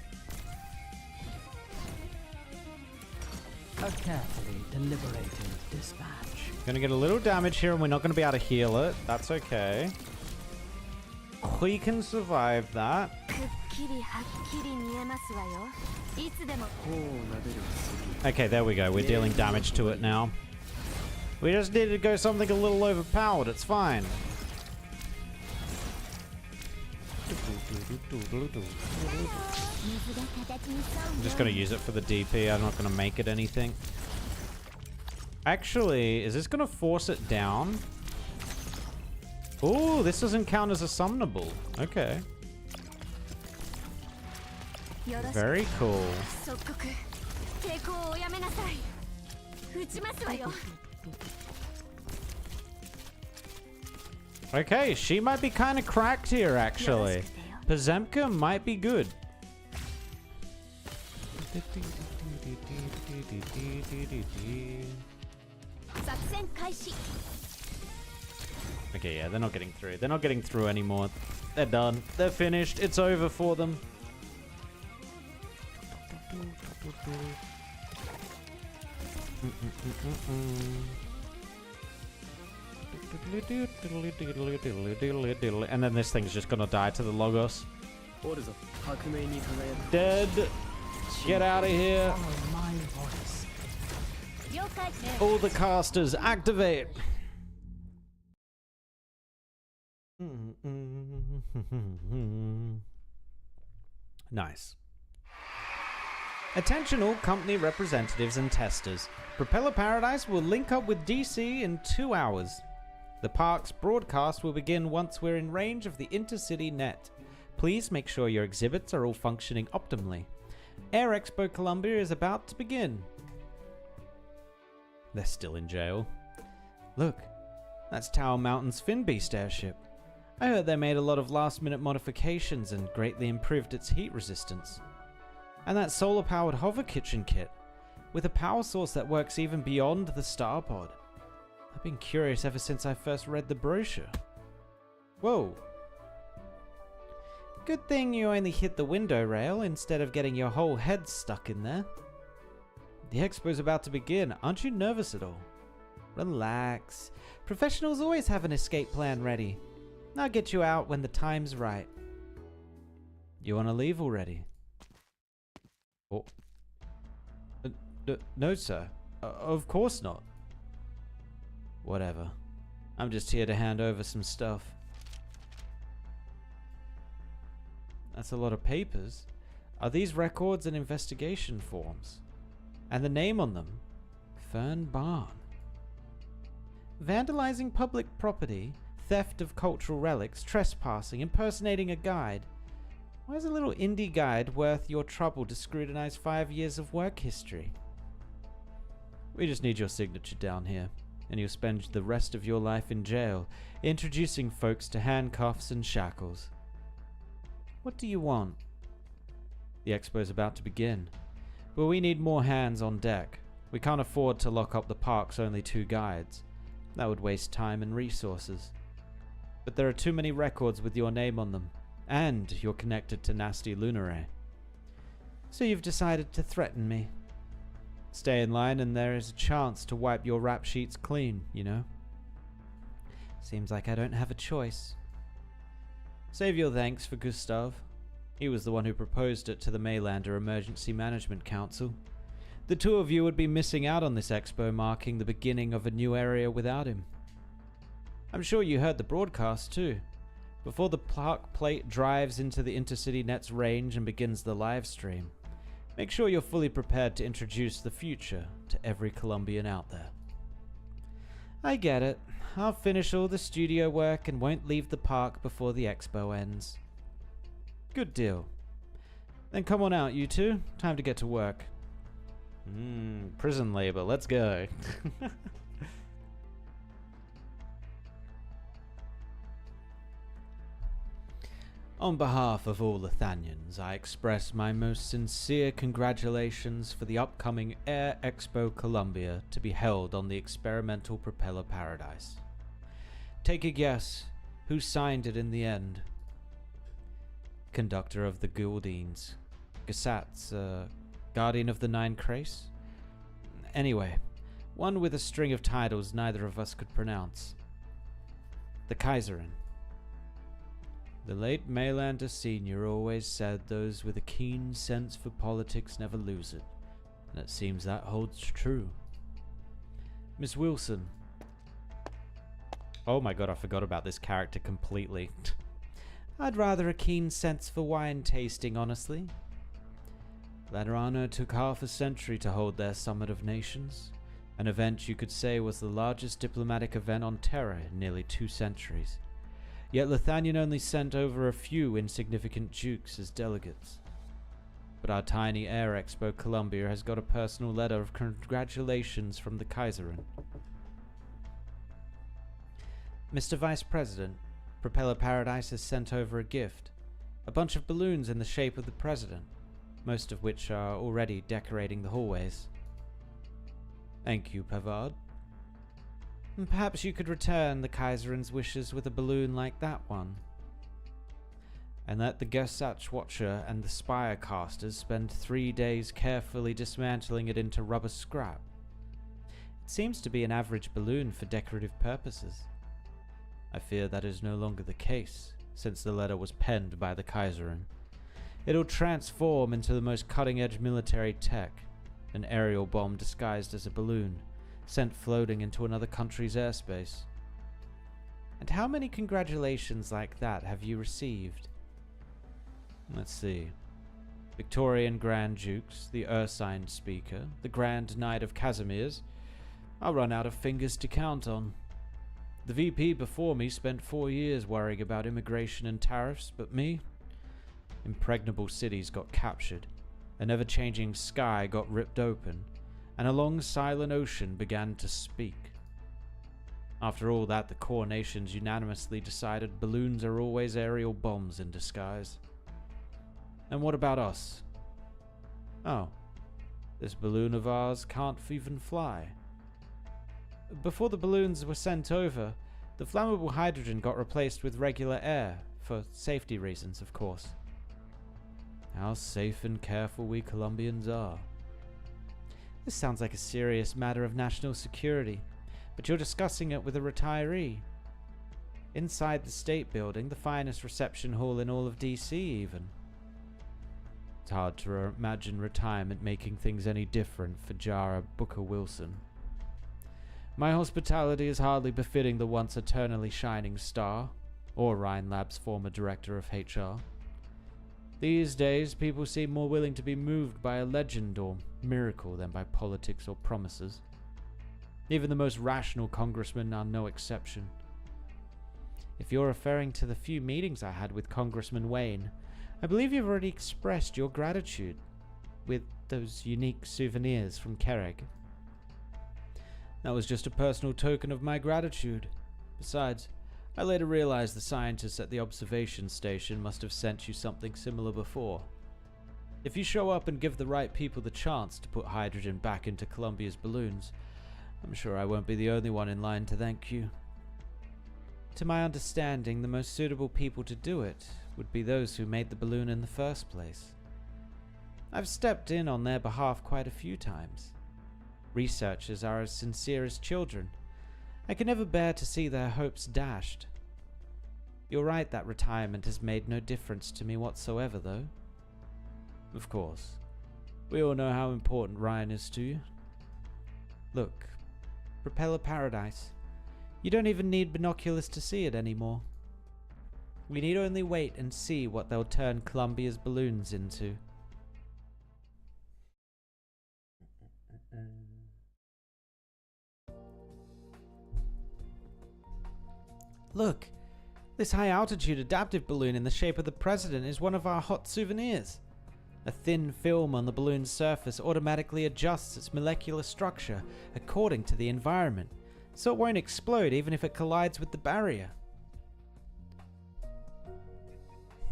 A carefully deliberated dispatch. Gonna get a little damage here, and we're not gonna be able to heal it. That's okay. We can survive that. Okay, there we go. We're dealing damage to it now. We just needed to go something a little overpowered. It's fine. I'm just gonna use it for the DP. I'm not gonna make it anything. Actually, is this gonna force it down? Oh, this doesn't count as a summonable. Okay. Very cool. Okay, she might be kind of cracked here, actually. Pozemka might be good. Okay, yeah, they're not getting through. They're not getting through anymore. They're done. They're finished. It's over for them. And then this thing's just gonna die to the Logos. Dead. Get out of here. All the casters, activate. Nice. Attention all company representatives and testers. Propeller Paradise will link up with DC in 2 hours. The park's broadcast will begin once we're in range of the intercity net. Please make sure your exhibits are all functioning optimally. Air Expo Columbia is about to begin. They're still in jail. Look, that's Tower Mountain's Finbeast airship. I heard they made a lot of last-minute modifications and greatly improved its heat resistance. And that solar-powered hover kitchen kit, with a power source that works even beyond the Starpod. I've been curious ever since I first read the brochure. Whoa. Good thing you only hit the window rail instead of getting your whole head stuck in there. The expo's about to begin. Aren't you nervous at all? Relax. Professionals always have an escape plan ready. I'll get you out when the time's right. You want to leave already? Oh. No, sir. Of course not. Whatever. I'm just here to hand over some stuff. That's a lot of papers. Are these records and investigation forms? And the name on them? Fern Barn. Vandalizing public property, theft of cultural relics, trespassing, impersonating a guide. Why is a little indie guide worth your trouble to scrutinize 5 years of work history? We just need your signature down here, and you'll spend the rest of your life in jail, introducing folks to handcuffs and shackles. What do you want? The expo's about to begin, but we need more hands on deck. We can't afford to lock up the park's only 2 guides. That would waste time and resources. But there are too many records with your name on them, and you're connected to Nasti Lunare. So you've decided to threaten me. Stay in line and there is a chance to wipe your rap sheets clean, you know? Seems like I don't have a choice. Save your thanks for Gustav. He was the one who proposed it to the Maylander Emergency Management Council. The 2 of you would be missing out on this expo, marking the beginning of a new area without him. I'm sure you heard the broadcast too. Before the park plate drives into the intercity net's range and begins the live stream, make sure you're fully prepared to introduce the future to every Colombian out there. I get it. I'll finish all the studio work and won't leave the park before the expo ends. Good deal. Then come on out, you two. Time to get to work. Prison labor. Let's go. On behalf of all Lithanians, I express my most sincere congratulations for the upcoming Air Expo Columbia to be held on the experimental Propeller Paradise. Take a guess, who signed it in the end? Conductor of the Guildines. Gassats, Guardian of the Nine Crace? Anyway, one with a string of titles neither of us could pronounce. The Kaiserin. The late Maylander Sr. always said those with a keen sense for politics never lose it, and it seems that holds true. Miss Wilson. Oh my god, I forgot about this character completely. I'd rather a keen sense for wine tasting, honestly. Laterano took half a century to hold their Summit of Nations, an event you could say was the largest diplomatic event on Terra in nearly 2 centuries. Yet Lithanian only sent over a few insignificant dukes as delegates. But our tiny Air Expo Columbia has got a personal letter of congratulations from the Kaiserin. Mr. Vice President, Propeller Paradise has sent over a gift. A bunch of balloons in the shape of the President, most of which are already decorating the hallways. Thank you, Pavard. And perhaps you could return the Kaiserin's wishes with a balloon like that one. And let the Gersatz Watcher and the Spire Casters spend 3 days carefully dismantling it into rubber scrap. It seems to be an average balloon for decorative purposes. I fear that is no longer the case, since the letter was penned by the Kaiserin. It'll transform into the most cutting-edge military tech, an aerial bomb disguised as a balloon, sent floating into another country's airspace. And how many congratulations like that have you received? Let's see. Victorian Grand Dukes, the Ursine Speaker, the Grand Knight of Casimir's. I'll run out of fingers to count on. The VP before me spent 4 years worrying about immigration and tariffs, but me? Impregnable cities got captured, a never-changing sky got ripped open, and a long silent ocean began to speak. After all that, the core nations unanimously decided balloons are always aerial bombs in disguise. And what about us? Oh, this balloon of ours can't even fly. Before the balloons were sent over, the flammable hydrogen got replaced with regular air, for safety reasons, of course. How safe and careful we Colombians are. This sounds like a serious matter of national security, but you're discussing it with a retiree. Inside the state building, the finest reception hall in all of DC even. It's hard to imagine retirement making things any different for Jara Booker Wilson. My hospitality is hardly befitting the once eternally shining star, or Rhine Lab's former director of HR. These days, people seem more willing to be moved by a legend or miracle than by politics or promises. Even the most rational congressmen are no exception. If you're referring to the few meetings I had with Congressman Wayne, I believe you've already expressed your gratitude with those unique souvenirs from Kereg. That was just a personal token of my gratitude. Besides, I later realized the scientists at the observation station must have sent you something similar before. If you show up and give the right people the chance to put hydrogen back into Columbia's balloons, I'm sure I won't be the only one in line to thank you. To my understanding, the most suitable people to do it would be those who made the balloon in the first place. I've stepped in on their behalf quite a few times. Researchers are as sincere as children. I can never bear to see their hopes dashed. You're right that retirement has made no difference to me whatsoever, though. Of course, we all know how important Ryan is to you. Look, Propeller Paradise. You don't even need binoculars to see it anymore. We need only wait and see what they'll turn Columbia's balloons into. Look, this high-altitude adaptive balloon in the shape of the president is one of our hot souvenirs. A thin film on the balloon's surface automatically adjusts its molecular structure according to the environment, so it won't explode even if it collides with the barrier.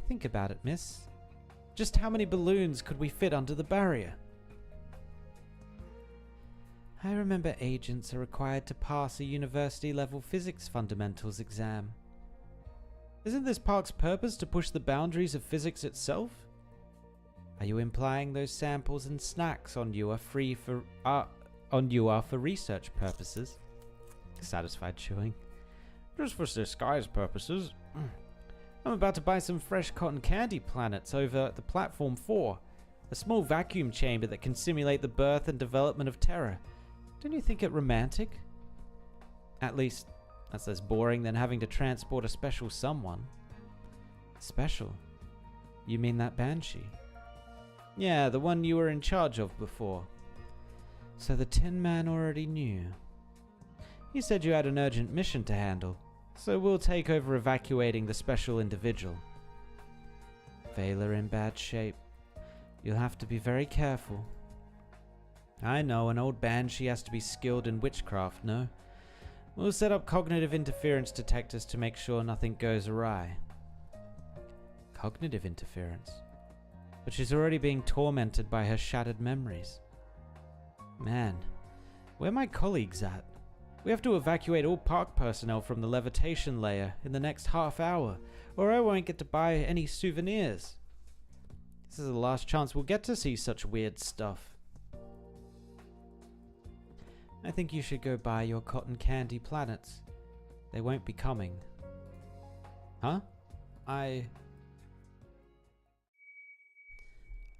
Think about it, miss. Just how many balloons could we fit under the barrier? I remember agents are required to pass a university-level physics fundamentals exam. Isn't this park's purpose to push the boundaries of physics itself? Are you implying those samples and snacks on you are for research purposes? Satisfied chewing. Just for disguise purposes. I'm about to buy some fresh cotton candy planets over at the Platform 4, a small vacuum chamber that can simulate the birth and development of terror. Don't you think it romantic? At least, that's less boring than having to transport a special someone. Special? You mean that Banshee? Yeah, the one you were in charge of before. So the Tin Man already knew. He said you had an urgent mission to handle, so we'll take over evacuating the special individual. Vela in bad shape. You'll have to be very careful. I know, an old Banshee has to be skilled in witchcraft, no? We'll set up cognitive interference detectors to make sure nothing goes awry. Cognitive interference? But she's already being tormented by her shattered memories. Man, where are my colleagues at? We have to evacuate all park personnel from the levitation layer in the next half hour, or I won't get to buy any souvenirs. This is the last chance we'll get to see such weird stuff. I think you should go buy your cotton candy planets. They won't be coming. Huh?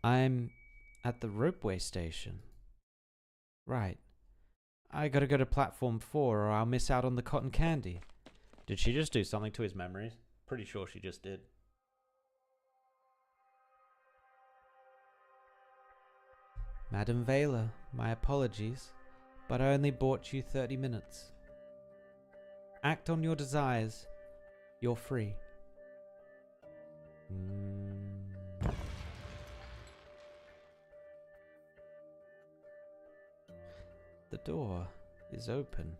I'm at the ropeway station. Right. I gotta go to Platform 4 or I'll miss out on the cotton candy. Did she just do something to his memories? Pretty sure she just did. Madam Vela, my apologies, but I only bought you 30 minutes. Act on your desires. You're free. The door is open,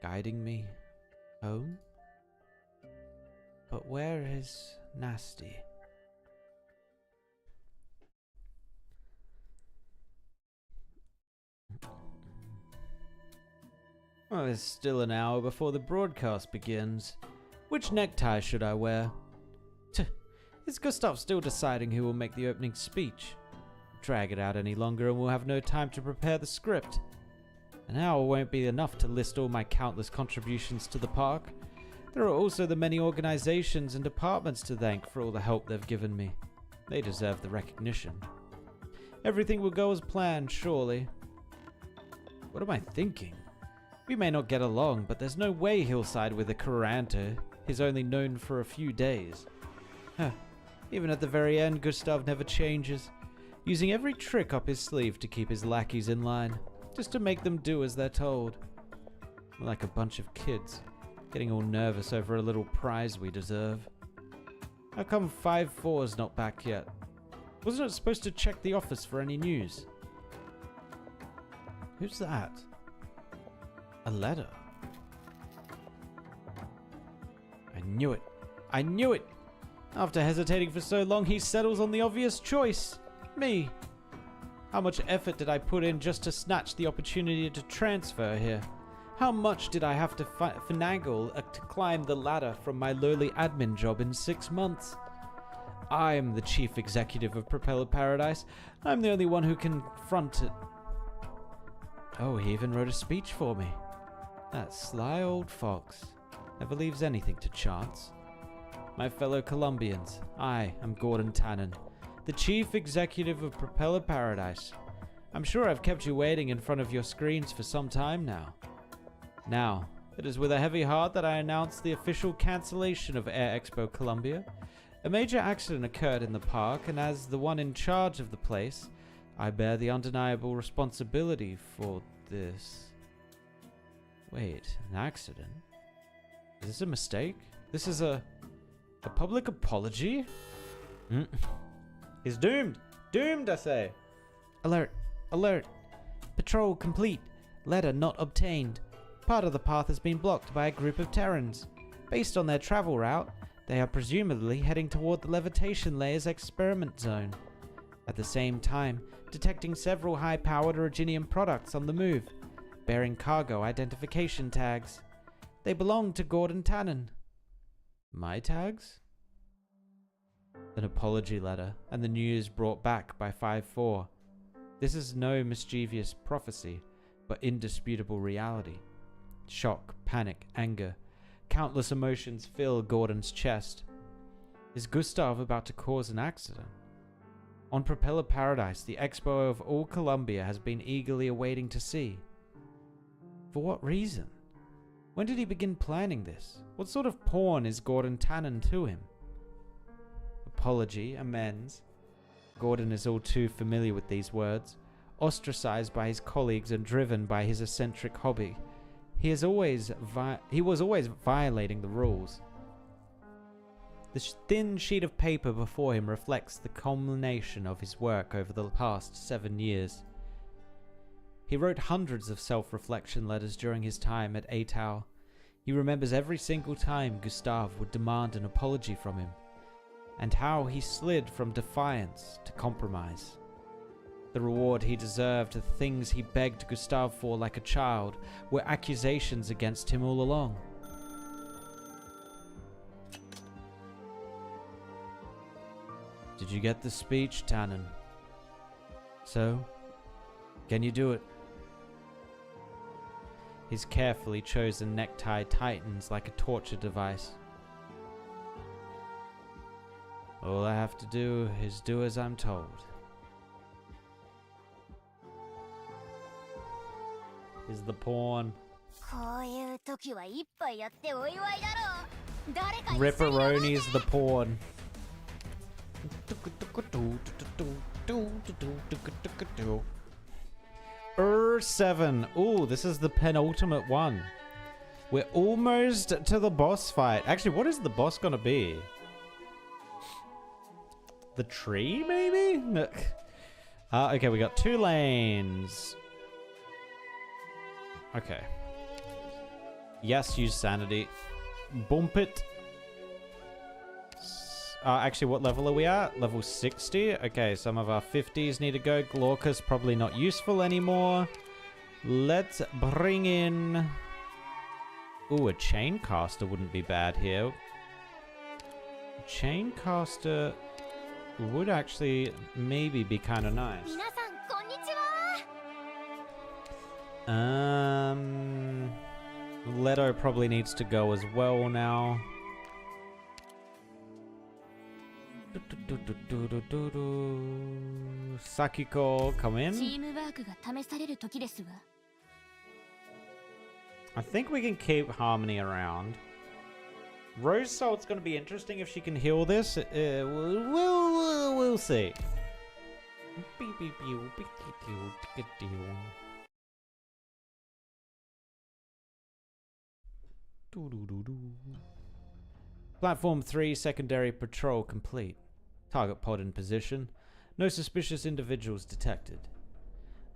guiding me home. But where is Nasti? Well, it's still an hour before the broadcast begins. Which necktie should I wear? Is Gustav still deciding who will make the opening speech? Drag it out any longer and we'll have no time to prepare the script. An hour won't be enough to list all my countless contributions to the park. There are also the many organizations and departments to thank for all the help they've given me. They deserve the recognition. Everything will go as planned, surely. What am I thinking? We may not get along, but there's no way he'll side with a Curanto. He's only known for a few days. Even at the very end, Gustav never changes, using every trick up his sleeve to keep his lackeys in line, just to make them do as they're told. We're like a bunch of kids, getting all nervous over a little prize we deserve. How come 5-4's not back yet? Wasn't it supposed to check the office for any news? Who's that? A letter. I knew it. I knew it! After hesitating for so long, he settles on the obvious choice. Me. How much effort did I put in just to snatch the opportunity to transfer here? How much did I have to finagle to climb the ladder from my lowly admin job in 6 months? I am the chief executive of Propeller Paradise. I'm the only one who can front it. Oh, he even wrote a speech for me. That sly old fox never leaves anything to chance. My fellow Colombians, I am Gordon Tannen, the chief executive of Propeller Paradise. I'm sure I've kept you waiting in front of your screens for some time now. Now, it is with a heavy heart that I announce the official cancellation of Air Expo Colombia. A major accident occurred in the park, and as the one in charge of the place, I bear the undeniable responsibility for this. Wait, an accident? Is this a mistake? This is a public apology? He's doomed! Doomed, I say! Alert! Alert! Patrol complete. Letter not obtained. Part of the path has been blocked by a group of Terrans. Based on their travel route, they are presumably heading toward the levitation layer's experiment zone. At the same time, detecting several high-powered originium products on the move, bearing cargo identification tags. They belong to Gordon Tannen. My tags? An apology letter, and the news brought back by 5-4. This is no mischievous prophecy, but indisputable reality. Shock, panic, anger. Countless emotions fill Gordon's chest. Is Gustav about to cause an accident? On Propeller Paradise, the expo of all Colombia has been eagerly awaiting to see. For what reason? When did he begin planning this? What sort of pawn is Gordon Tannen to him? Apology, amends. Gordon is all too familiar with these words. Ostracized by his colleagues and driven by his eccentric hobby, he was always violating the rules. The thin sheet of paper before him reflects the culmination of his work over the past 7 years. He wrote hundreds of self-reflection letters during his time at ATAL. He remembers every single time Gustav would demand an apology from him, and how he slid from defiance to compromise. The reward he deserved, the things he begged Gustav for like a child, were accusations against him all along. Did you get the speech, Tannen? So, can you do it? His carefully chosen necktie tightens like a torture device. All I have to do is do as I'm told. Is the pawn. Ripperoni is the pawn. 7. Ooh, this is the penultimate one. We're almost to the boss fight. Actually, what is the boss gonna be? The tree, maybe? Okay, we got 2 lanes. Okay. Yes, use sanity. Bump it. Actually, what level are we at? Level 60? Okay, some of our 50s need to go. Glaucus probably not useful anymore. Let's bring in... Ooh, a Chaincaster wouldn't be bad here. Chaincaster would actually maybe be kind of nice. 皆さんこんにちは。 Leto probably needs to go as well now. Sakiko, come in. チームワークが試される時ですわ。 I think we can keep Harmony around. Rose Salt's going to be interesting if she can heal this. We'll see. Platform 3 secondary patrol complete. Target pod in position. No suspicious individuals detected.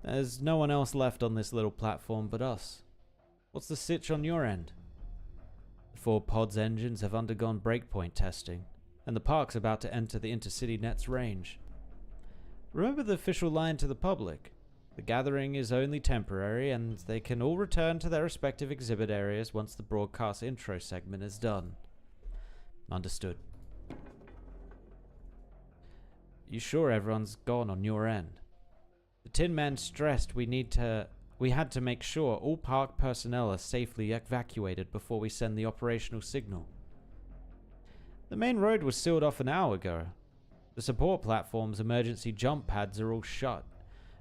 There's no one else left on this little platform but us. What's the sitch on your end? The 4 pod's engines have undergone breakpoint testing, and the park's about to enter the Intercity Net's range. Remember the official line to the public. The gathering is only temporary, and they can all return to their respective exhibit areas once the broadcast intro segment is done. Understood. You sure everyone's gone on your end? The Tin Man stressed we had to make sure all park personnel are safely evacuated before we send the operational signal. The main road was sealed off an hour ago. The support platform's emergency jump pads are all shut,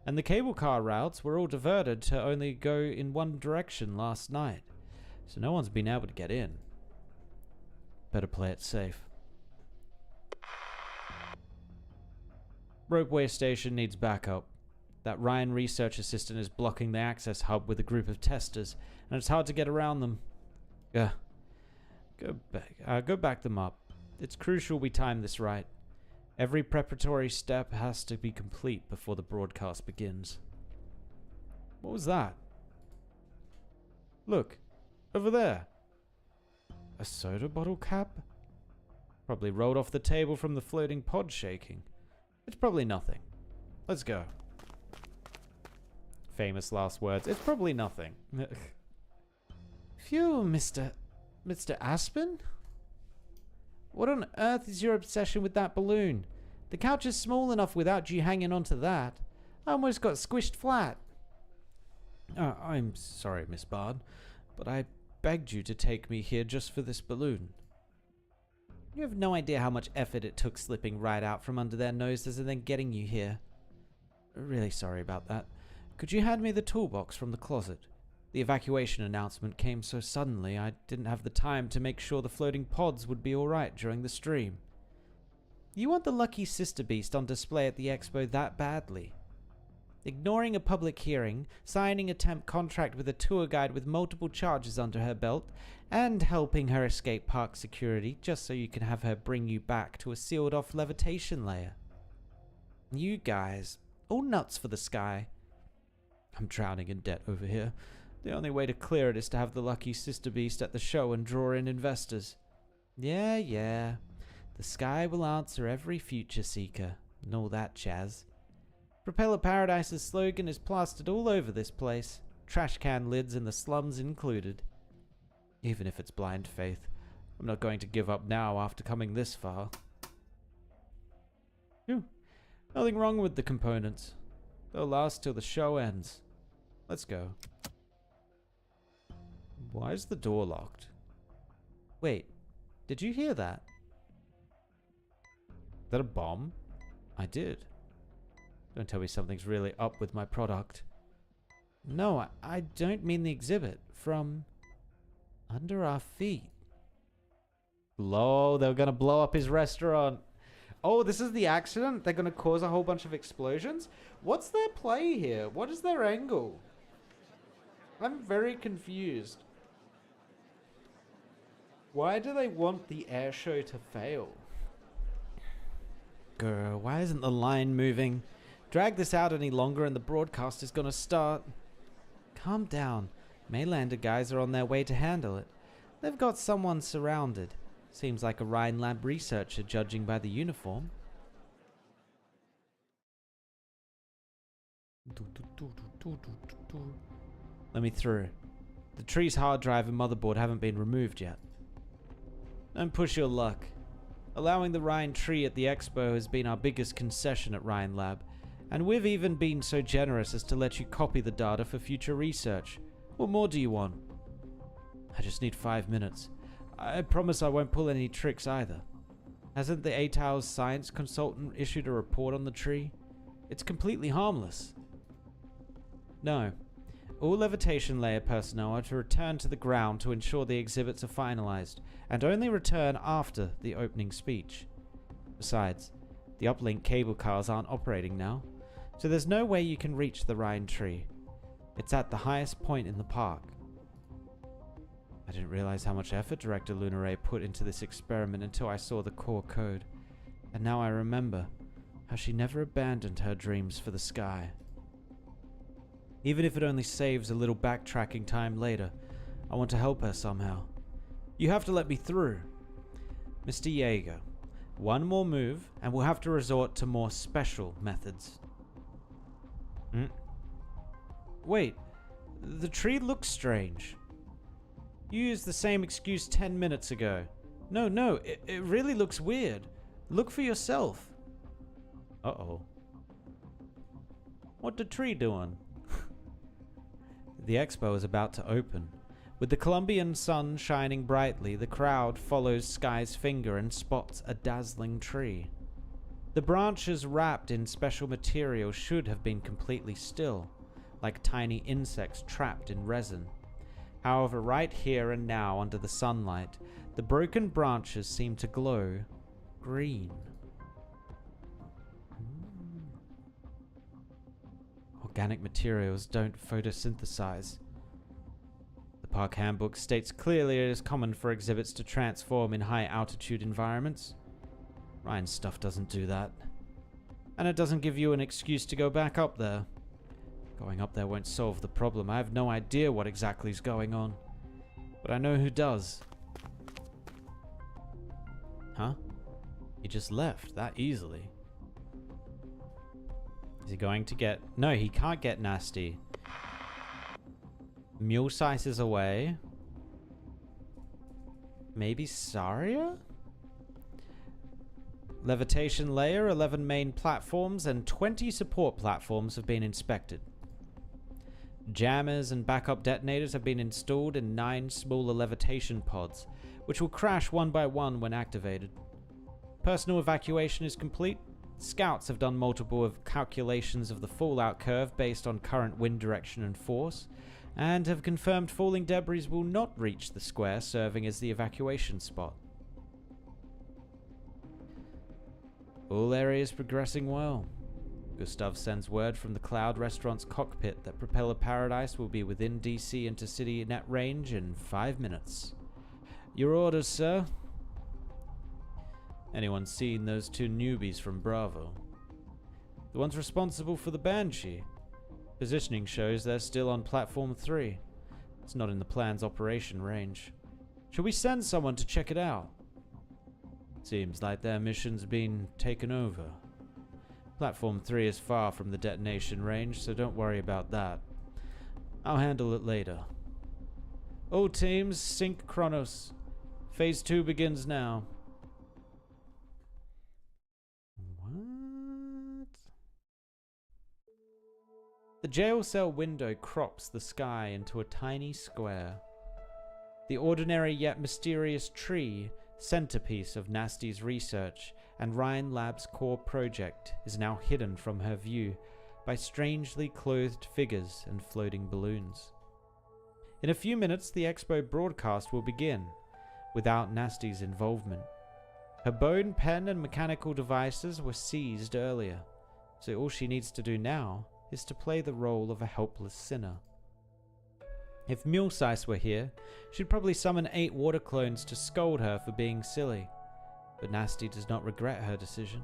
and the cable car routes were all diverted to only go in one direction last night, so no one's been able to get in. Better play it safe. Ropeway station needs backup. That Ryan research assistant is blocking the access hub with a group of testers, and it's hard to get around them. Go back them up. It's crucial we time this right. Every preparatory step has to be complete before the broadcast begins. What was that? Look, over there. A soda bottle cap? Probably rolled off the table from the floating pod shaking. It's probably nothing. Let's go. Famous last words. It's probably nothing. Phew, Mr. Aspen? What on earth is your obsession with that balloon? The couch is small enough without you hanging onto that. I almost got squished flat. I'm sorry, Miss Bard, but I begged you to take me here just for this balloon. You have no idea how much effort it took slipping right out from under their noses and then getting you here. Really sorry about that. Could you hand me the toolbox from the closet? The evacuation announcement came so suddenly I didn't have the time to make sure the floating pods would be alright during the stream. You want the lucky sister beast on display at the expo that badly? Ignoring a public hearing, signing a temp contract with a tour guide with multiple charges under her belt, and helping her escape park security just so you can have her bring you back to a sealed-off levitation layer. You guys, all nuts for the sky. I'm drowning in debt over here. The only way to clear it is to have the lucky sister beast at the show and draw in investors. Yeah. The sky will answer every future seeker, and all that jazz. Propeller Paradise's slogan is plastered all over this place, trash can lids in the slums included. Even if it's blind faith, I'm not going to give up now after coming this far. Phew. Nothing wrong with the components. They'll last till the show ends. Let's go. Why is the door locked? Wait, did you hear that? Is that a bomb? I did. Don't tell me something's really up with my product. No, I don't mean the exhibit. From under our feet. Lol, they're gonna blow up his restaurant. Oh, this is the accident? They're going to cause a whole bunch of explosions? What's their play here? What is their angle? I'm very confused. Why do they want the air show to fail? Girl, why isn't the line moving? Drag this out any longer and the broadcast is going to start. Calm down. Maylander guys are on their way to handle it. They've got someone surrounded. Seems like a Rhine Lab researcher, judging by the uniform. Let me through. The tree's hard drive and motherboard haven't been removed yet. Don't push your luck. Allowing the Rhine tree at the expo has been our biggest concession at Rhine Lab, and we've even been so generous as to let you copy the data for future research. What more do you want? I just need 5 minutes. I promise I won't pull any tricks either. Hasn't the ATOW's science consultant issued a report on the tree? It's completely harmless. No. All levitation layer personnel are to return to the ground to ensure the exhibits are finalized, and only return after the opening speech. Besides, the uplink cable cars aren't operating now, so there's no way you can reach the Rhine tree. It's at the highest point in the park. I didn't realize how much effort Director Lunaray put into this experiment until I saw the core code, and now I remember how she never abandoned her dreams for the sky. Even if it only saves a little backtracking time later, I want to help her somehow. You have to let me through. Mr. Yeager, one more move, and we'll have to resort to more special methods. Wait, the tree looks strange. You used the same excuse 10 minutes ago. No, it really looks weird. Look for yourself. Uh-oh. What the tree doing? The expo is about to open. With the Colombian sun shining brightly, the crowd follows Sky's finger and spots a dazzling tree. The branches wrapped in special material should have been completely still, like tiny insects trapped in resin. However, right here and now under the sunlight, the broken branches seem to glow green. Organic materials don't photosynthesize. The park handbook states clearly it is common for exhibits to transform in high-altitude environments. Ryan's stuff doesn't do that. And it doesn't give you an excuse to go back up there. Going up there won't solve the problem. I have no idea what exactly is going on. But I know who does. Huh? He just left that easily. Is he going to get... No, he can't get Nasti. Mule Size is away. Maybe Saria? Levitation layer, 11 main platforms, and 20 support platforms have been inspected. Jammers and backup detonators have been installed in 9 smaller levitation pods, which will crash one by one when activated. Personal evacuation is complete. Scouts have done multiple calculations of the fallout curve based on current wind direction and force, and have confirmed falling debris will not reach the square serving as the evacuation spot. All areas progressing well. Gustav sends word from the Cloud Restaurant's cockpit that Propeller Paradise will be within DC intercity net range in 5 minutes. Your orders, sir? Anyone seen those 2 newbies from Bravo? The ones responsible for the Banshee. Positioning shows they're still on Platform 3. It's not in the plan's operation range. Should we send someone to check it out? Seems like their mission's been taken over. Platform 3 is far from the detonation range, so don't worry about that. I'll handle it later. All teams, sync Kronos. Phase 2 begins now. What? The jail cell window crops the sky into a tiny square. The ordinary yet mysterious tree, centerpiece of Nasti's research and Rhine Lab's core project, is now hidden from her view by strangely clothed figures and floating balloons. In a few minutes, the expo broadcast will begin, without Nasti's involvement. Her bone, pen, and mechanical devices were seized earlier, so all she needs to do now is to play the role of a helpless sinner. If Mulesize were here, she'd probably summon 8 water clones to scold her for being silly. But Nasti does not regret her decision,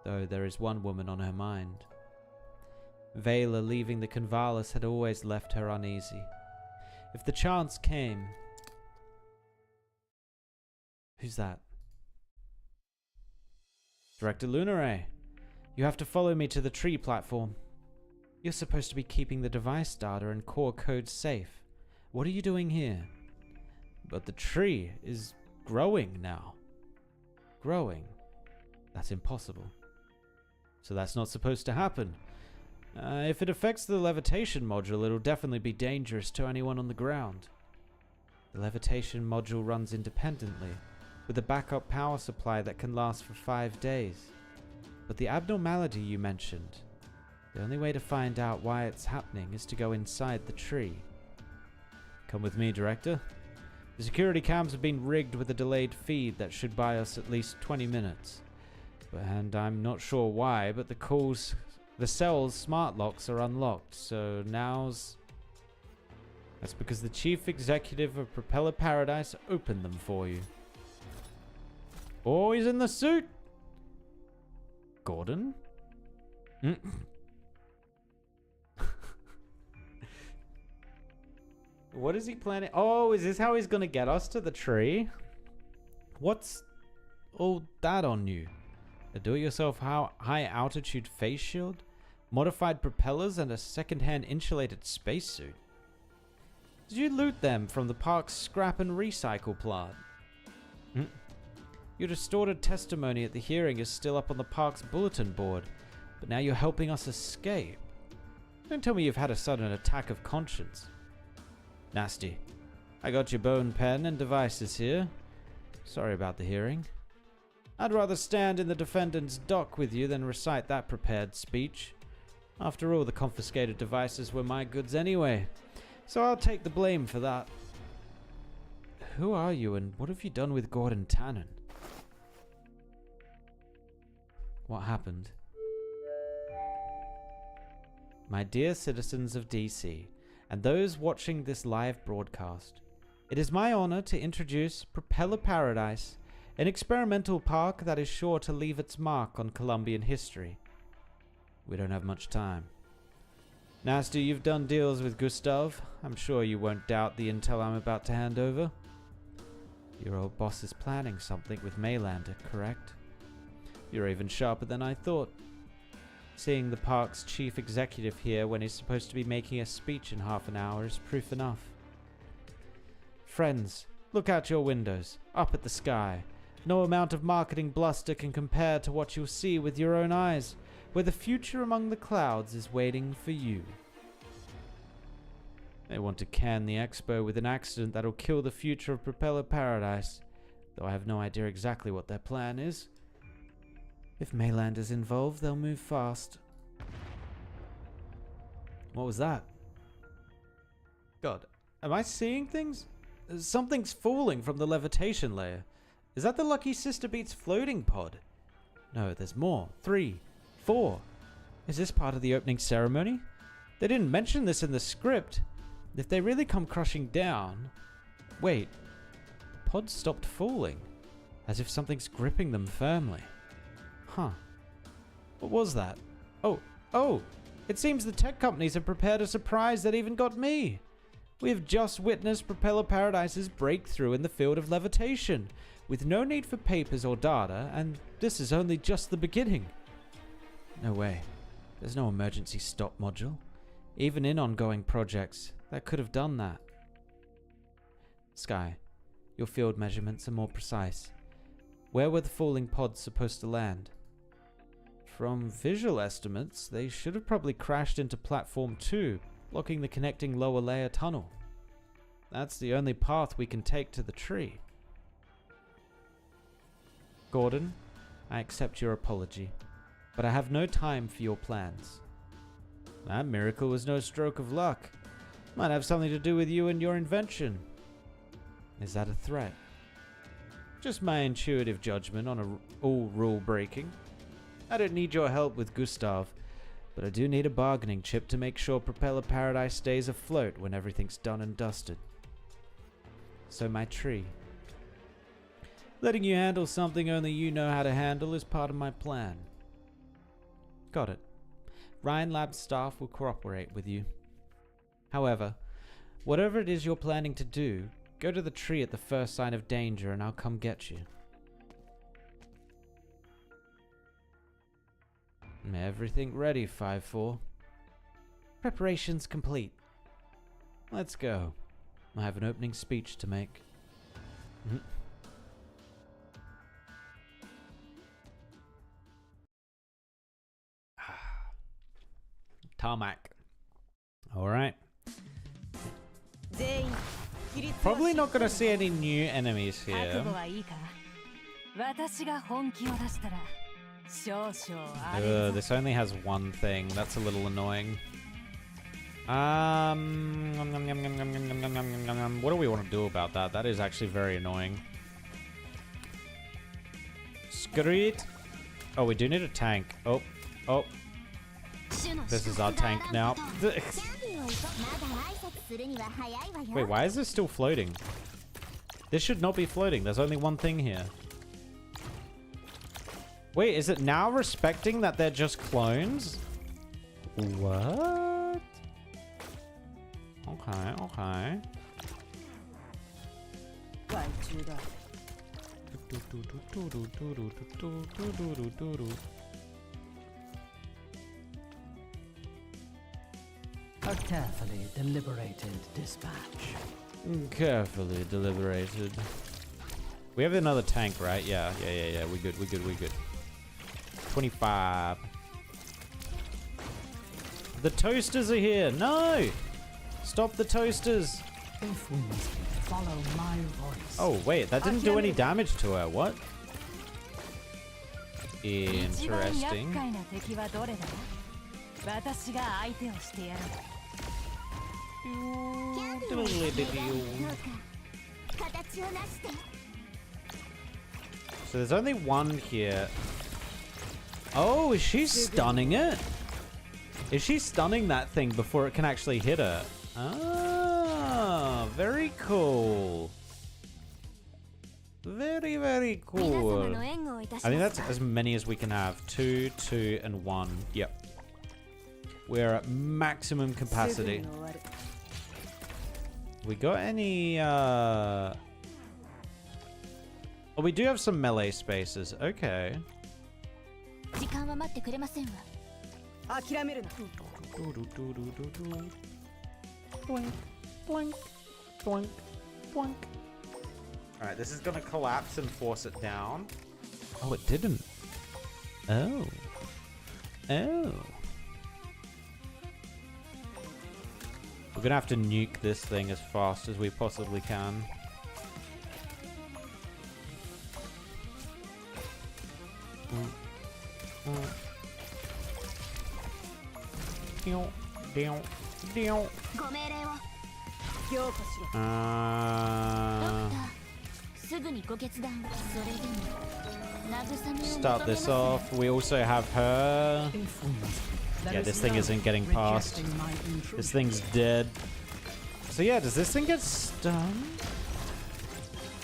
though there is one woman on her mind. Vela leaving the Convalis had always left her uneasy. If the chance came... Who's that? Director Lunare, you have to follow me to the tree platform. You're supposed to be keeping the device data and core code safe. What are you doing here? But the tree is growing now. Growing? That's impossible. So that's not supposed to happen. If it affects the levitation module, it'll definitely be dangerous to anyone on the ground. The levitation module runs independently, with a backup power supply that can last for 5 days. But the abnormality you mentioned, the only way to find out why it's happening is to go inside the tree. Come with me, Director. The security cams have been rigged with a delayed feed that should buy us at least 20 minutes. And I'm not sure why, but the cell's smart locks are unlocked, so now's... That's because the chief executive of Propeller Paradise opened them for you. Oh, he's in the suit! Gordon? What is he planning? Oh, is this how he's gonna get us to the tree? What's all that on you? A do-it-yourself high-altitude face shield? Modified propellers and a second-hand insulated spacesuit? Did you loot them from the park's scrap and recycle plant? Your distorted testimony at the hearing is still up on the park's bulletin board, but now you're helping us escape. Don't tell me you've had a sudden attack of conscience. Nasti, I got your bone pen and devices here. Sorry about the hearing. I'd rather stand in the defendant's dock with you than recite that prepared speech. After all, the confiscated devices were my goods anyway, so I'll take the blame for that. Who are you and what have you done with Gordon Tannen? What happened? My dear citizens of DC, and those watching this live broadcast, it is my honor to introduce Propeller Paradise, an experimental park that is sure to leave its mark on Colombian history. We don't have much time. Nasti, you've done deals with Gustav. I'm sure you won't doubt the intel I'm about to hand over. Your old boss is planning something with Maylander, correct? You're even sharper than I thought. Seeing the park's chief executive here when he's supposed to be making a speech in half an hour is proof enough. Friends, look out your windows, up at the sky. No amount of marketing bluster can compare to what you'll see with your own eyes, where the future among the clouds is waiting for you. They want to can the expo with an accident that'll kill the future of Propeller Paradise, though I have no idea exactly what their plan is. If Maylander's involved, they'll move fast. What was that? God, am I seeing things? Something's falling from the levitation layer. Is that the Lucky Sister Beats floating pod? No, there's more. 3, 4. Is this part of the opening ceremony? They didn't mention this in the script. If they really come crushing down... Wait. Pods stopped falling. As if something's gripping them firmly. Huh. What was that? Oh! It seems the tech companies have prepared a surprise that even got me. We have just witnessed Propeller Paradise's breakthrough in the field of levitation, with no need for papers or data, and this is only just the beginning. No way. There's no emergency stop module. Even in ongoing projects, that could have done that. Sky, your field measurements are more precise. Where were the falling pods supposed to land? From visual estimates, they should have probably crashed into Platform 2, blocking the connecting lower layer tunnel. That's the only path we can take to the tree. Gordon, I accept your apology, but I have no time for your plans. That miracle was no stroke of luck. Might have something to do with you and your invention. Is that a threat? Just my intuitive judgment on all rule breaking. I don't need your help with Gustav, but I do need a bargaining chip to make sure Propeller Paradise stays afloat when everything's done and dusted. So my tree. Letting you handle something only you know how to handle is part of my plan. Got it. Ryan Lab's staff will cooperate with you. However, whatever it is you're planning to do, go to the tree at the first sign of danger and I'll come get you. Everything ready, 5-4. Preparations complete. Let's go. I have an opening speech to make. Tarmac. Alright. Probably not gonna see any new enemies here. This only has one thing. That's a little annoying. What do we want to do about that? That is actually very annoying. Screet. Oh, we do need a tank. Oh. This is our tank now. Wait, why is this still floating? This should not be floating. There's only one thing here. Wait, is it now respecting that they're just clones? What? Okay. A carefully deliberated dispatch. Carefully deliberated. We have another tank, right? Yeah. We good. 25. The toasters are here. No! Stop the toasters. If we must follow my voice. Oh, wait. That didn't do any damage to her. What? Interesting. So there's only one here. Oh, is she stunning it? Is she stunning that thing before it can actually hit her? Ah, very cool. Very, very cool. I think that's as many as we can have. 2, 2, and 1. Yep. We're at maximum capacity. We got any, Oh, we do have some melee spaces. Okay. Alright, this is gonna collapse and force it down. Oh, it didn't. Oh. We're gonna have to nuke this thing as fast as we possibly can. Start this off. We also have her. Yeah, this thing isn't getting past. This thing's dead. So yeah, does this thing get stunned?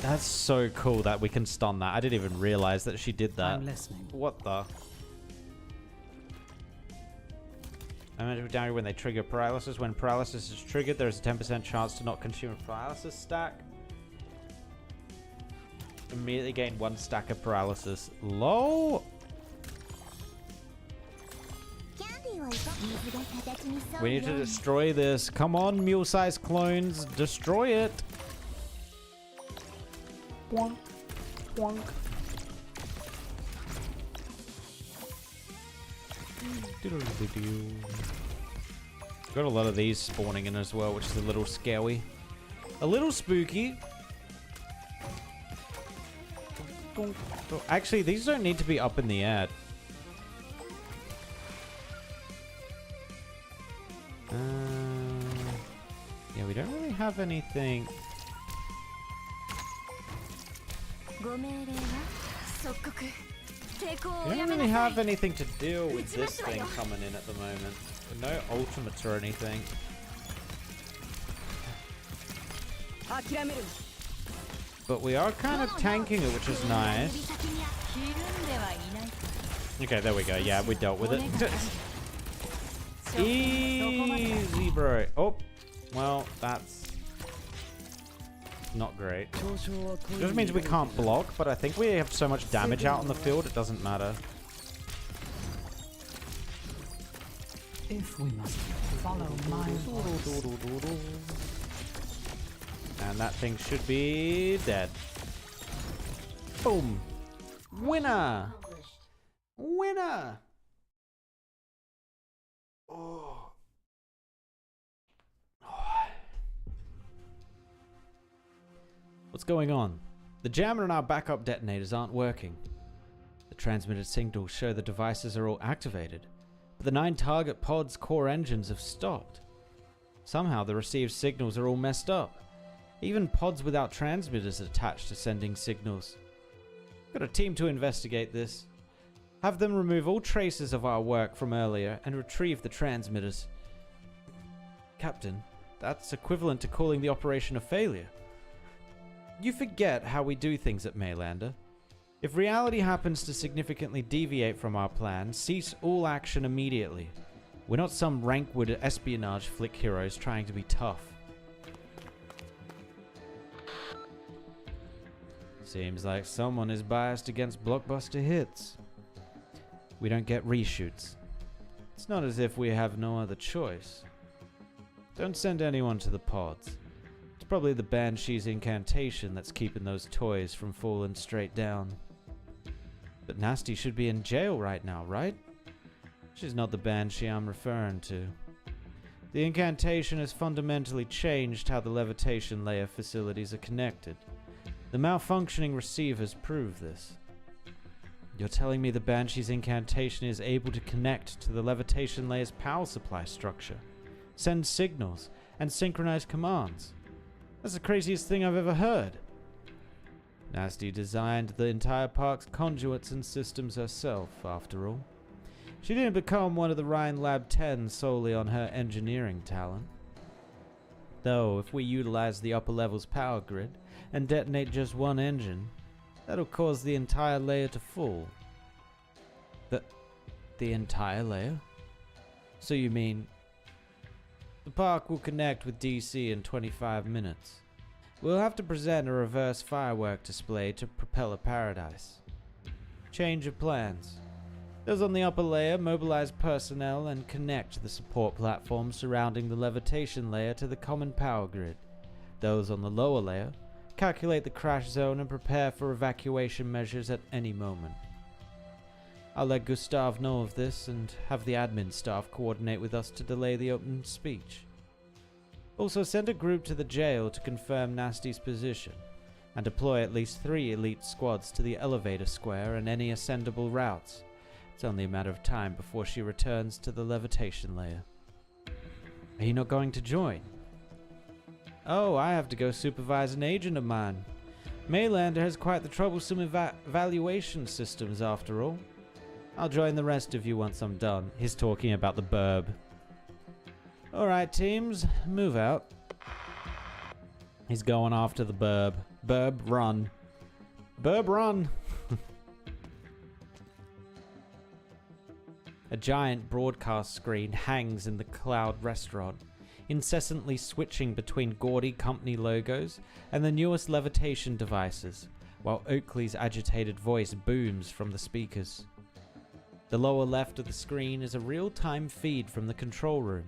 That's so cool that we can stun that. I didn't even realize that she did that. I'm listening. What the? Damage down when they trigger paralysis. When paralysis is triggered, there is a 10% chance to not consume a paralysis stack. Immediately gain 1 stack of paralysis. LOL! We need to destroy this. Come on, mule-sized clones. Destroy it. Bonk. Bonk. Got a lot of these spawning in as well, which is a little scary. A little spooky. Actually, these don't need to be up in the air. Yeah, we don't really have anything. We don't really have anything to deal with this thing coming in at the moment. No ultimates or anything. But we are kind of tanking it, which is nice. Okay, there we go. Yeah, we dealt with it. Easy, bro. Oh, well, that's not great. It just means we can't block, but I think we have so much damage out on the field, it doesn't matter. If we must follow my voice. And that thing should be dead. Boom. Winner! Winner! Oh. What's going on? The jammer and our backup detonators aren't working. The transmitted signals show the devices are all activated, but the 9 target pod's core engines have stopped. Somehow the received signals are all messed up. Even pods without transmitters attached to sending signals. Got a team to investigate this. Have them remove all traces of our work from earlier and retrieve the transmitters. Captain, that's equivalent to calling the operation a failure. You forget how we do things at Maylander. If reality happens to significantly deviate from our plan, cease all action immediately. We're not some rankwood espionage flick heroes trying to be tough. Seems like someone is biased against blockbuster hits. We don't get reshoots. It's not as if we have no other choice. Don't send anyone to the pods. It's probably the Banshee's incantation that's keeping those toys from falling straight down. But Nasti should be in jail right now, right? She's not the Banshee I'm referring to. The incantation has fundamentally changed how the levitation layer facilities are connected. The malfunctioning receivers prove this. You're telling me the Banshee's incantation is able to connect to the levitation layer's power supply structure, send signals, and synchronize commands? That's the craziest thing I've ever heard. Nasti designed the entire park's conduits and systems herself, after all. She didn't become one of the Rhine Lab 10 solely on her engineering talent. Though, if we utilize the upper level's power grid and detonate just one engine, that'll cause the entire layer to fall. The entire layer? So you mean the park will connect with DC in 25 minutes. We'll have to present a reverse firework display to Propeller Paradise. Change of plans. Those on the upper layer mobilize personnel and connect the support platform surrounding the levitation layer to the common power grid. Those on the lower layer calculate the crash zone and prepare for evacuation measures at any moment. I'll let Gustav know of this and have the admin staff coordinate with us to delay the open speech. Also send a group to the jail to confirm Nasti's position and deploy at least 3 elite squads to the elevator square and any ascendable routes. It's only a matter of time before she returns to the levitation layer. Are you not going to join? Oh, I have to go supervise an agent of mine. Maylander has quite the troublesome evaluation systems after all. I'll join the rest of you once I'm done. He's talking about the burb. Alright teams, move out. He's going after the burb. Burb, run. Burb, run! A giant broadcast screen hangs in the Cloud restaurant, incessantly switching between gaudy company logos and the newest levitation devices, while Oakley's agitated voice booms from the speakers. The lower left of the screen is a real-time feed from the control room.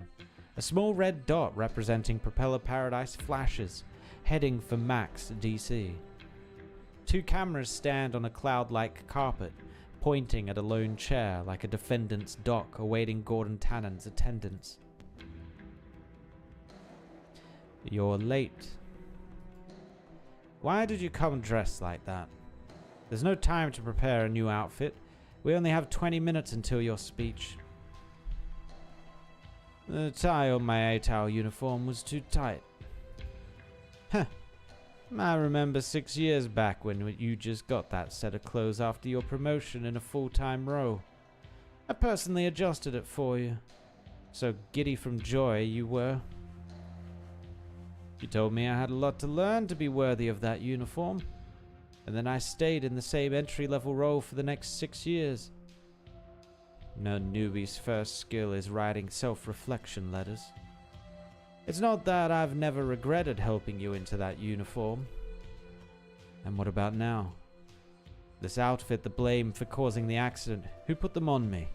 A small red dot representing Propeller Paradise flashes, heading for Max DC. 2 cameras stand on a cloud-like carpet, pointing at a lone chair like a defendant's dock awaiting Gordon Tannen's attendance. You're late. Why did you come dressed like that? There's no time to prepare a new outfit. We only have 20 minutes until your speech. The tie on my ATAL uniform was too tight. Huh. I remember 6 years back when you just got that set of clothes after your promotion in a full-time role. I personally adjusted it for you. So giddy from joy you were. You told me I had a lot to learn to be worthy of that uniform. And then I stayed in the same entry-level role for the next 6 years. No newbie's first skill is writing self-reflection letters. It's not that I've never regretted helping you into that uniform. And what about now? This outfit, the blame for causing the accident, who put them on me?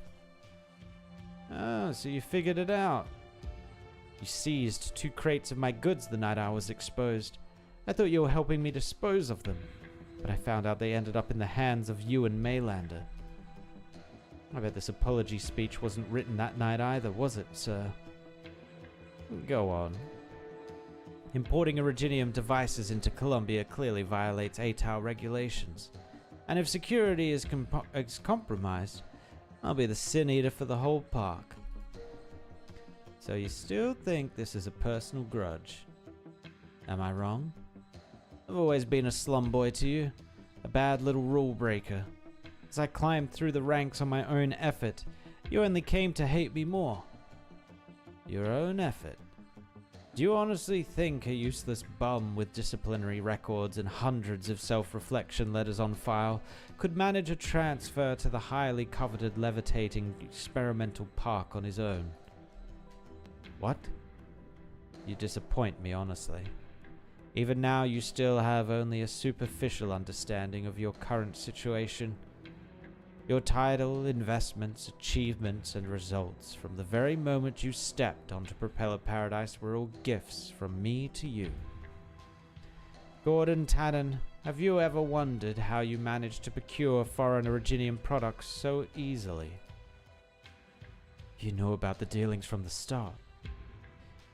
Oh, so you figured it out. You seized 2 crates of my goods the night I was exposed. I thought you were helping me dispose of them, but I found out they ended up in the hands of you and Maylander. I bet this apology speech wasn't written that night either, was it, sir? Go on. Importing Originium devices into Columbia clearly violates ATAL regulations. And if security is compromised, I'll be the sin eater for the whole park. So you still think this is a personal grudge? Am I wrong? I've always been a slum boy to you, a bad little rule breaker. As I climbed through the ranks on my own effort, you only came to hate me more. Your own effort. Do you honestly think a useless bum with disciplinary records and hundreds of self-reflection letters on file could manage a transfer to the highly coveted levitating experimental park on his own? What? You disappoint me, honestly. Even now you still have only a superficial understanding of your current situation. Your title, investments, achievements, and results from the very moment you stepped onto Propeller Paradise were all gifts from me to you. Gordon Tannen, have you ever wondered how you managed to procure foreign Originium products so easily? You know about the dealings from the start.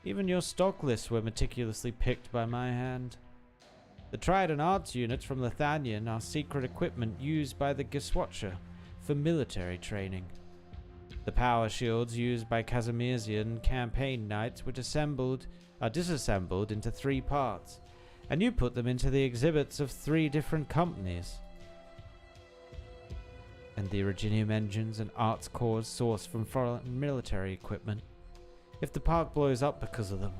Even your stock lists were meticulously picked by my hand. The Trident Arts units from Lithanian are secret equipment used by the Giswatcher for military training. The power shields used by Casimirian campaign knights were disassembled into 3 parts, and you put them into the exhibits of 3 different companies. And the Originium engines and arts cores sourced from foreign military equipment. If the park blows up because of them,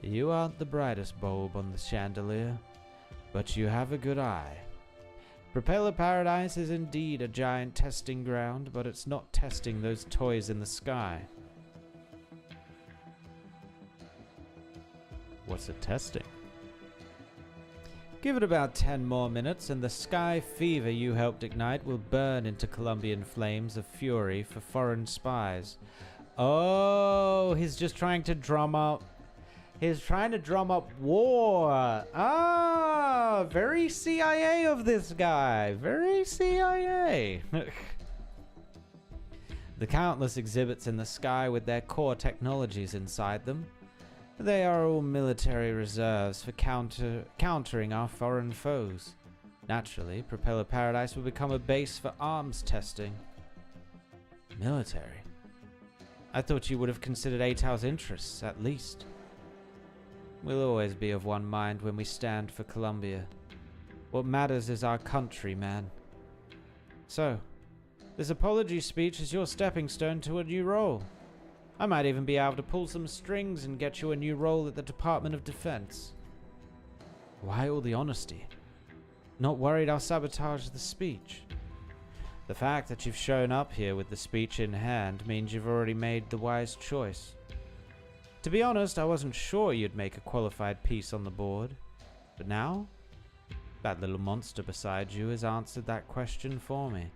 you aren't the brightest bulb on the chandelier, but you have a good eye. Propeller Paradise is indeed a giant testing ground, but it's not testing those toys in the sky. What's it testing? Give it about 10 more minutes and the sky fever you helped ignite will burn into Columbian flames of fury for foreign spies. Oh, he's just trying to drum up. He's trying to drum up war. Ah, very CIA of this guy. Very CIA. The countless exhibits in the sky with their core technologies inside them. They are all military reserves for countering our foreign foes. Naturally, Propeller Paradise will become a base for arms testing. Military? I thought you would have considered ATAL's interests, at least. We'll always be of one mind when we stand for Columbia. What matters is our country, man. So, this apology speech is your stepping stone to a new role. I might even be able to pull some strings and get you a new role at the Department of Defense. Why all the honesty? Not worried I'll sabotage the speech? The fact that you've shown up here with the speech in hand means you've already made the wise choice. To be honest, I wasn't sure you'd make a qualified piece on the board. But now, that little monster beside you has answered that question for me.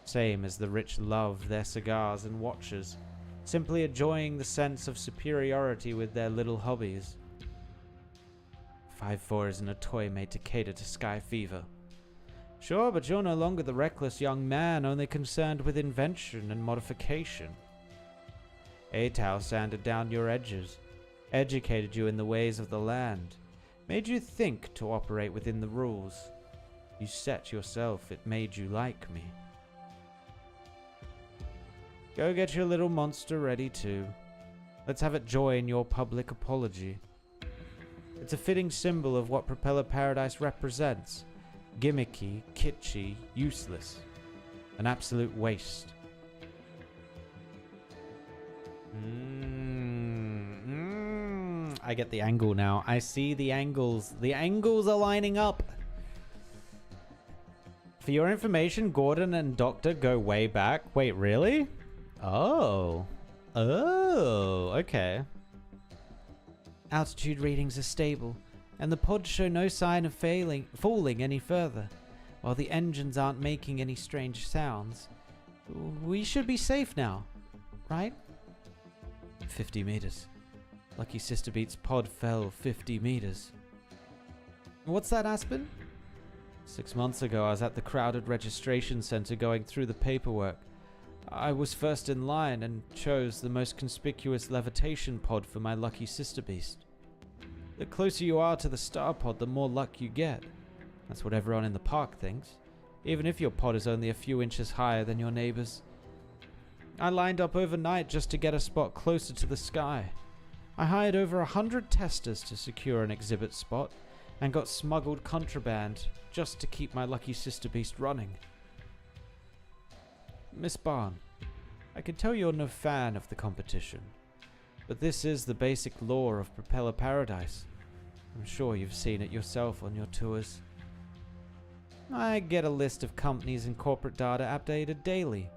Same as the rich love their cigars and watches, simply enjoying the sense of superiority with their little hobbies. 5'4" isn't a toy made to cater to Sky Fever. Sure, but you're no longer the reckless young man only concerned with invention and modification. ATAL sanded down your edges, educated you in the ways of the land, made you think to operate within the rules. You set yourself, it made you like me. Go get your little monster ready too. Let's have it join your public apology. It's a fitting symbol of what Propeller Paradise represents. Gimmicky, kitschy, useless. An absolute waste. I get the angle now. I see the angles. The angles are lining up. For your information, Gordon and Doctor go way back. Wait, really? Oh. Oh, okay. Altitude readings are stable, and the pods show no sign of falling any further, while the engines aren't making any strange sounds. We should be safe now, right? 50 meters. Lucky Sister Beat's pod fell 50 meters. What's that, Aspen? 6 months ago, I was at the crowded registration center going through the paperwork. I was first in line and chose the most conspicuous levitation pod for my Lucky Sister Beast. The closer you are to the star pod, the more luck you get. That's what everyone in the park thinks, even if your pod is only a few inches higher than your neighbor's. I lined up overnight just to get a spot closer to the sky. I hired over 100 testers to secure an exhibit spot and got smuggled contraband just to keep my Lucky Sister Beast running. Miss Barn, I can tell you're no fan of the competition, but this is the basic law of Propeller Paradise. I'm sure you've seen it yourself on your tours. I get a list of companies and corporate data updated daily,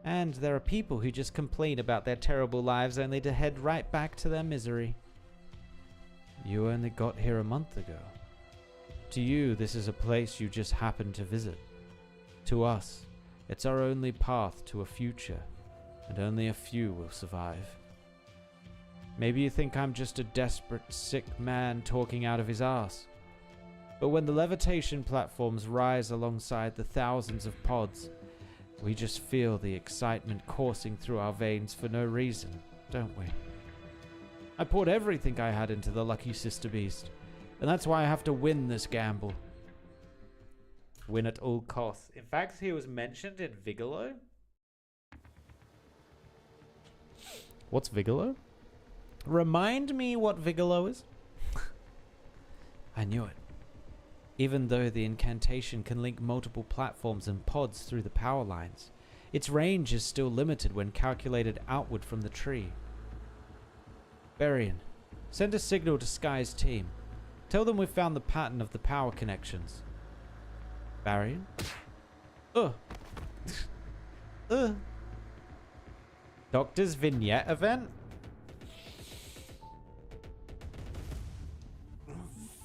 and there are people who just complain about their terrible lives only to head right back to their misery. You only got here a month ago. To you, this is a place you just happened to visit. To us, it's our only path to a future, and only a few will survive. Maybe you think I'm just a desperate, sick man talking out of his arse. But when the levitation platforms rise alongside the thousands of pods, we just feel the excitement coursing through our veins for no reason, don't we? I poured everything I had into the Lucky Sister Beast, and that's why I have to win this gamble. Win at all costs. In fact, he was mentioned in Vigolo. What's Vigolo? Remind me what Vigolo is? I knew it. Even though the incantation can link multiple platforms and pods through the power lines, its range is still limited when calculated outward from the tree. Barian, send a signal to Sky's team. Tell them we've found the pattern of the power connections. Barian? Doctor's Vignette event?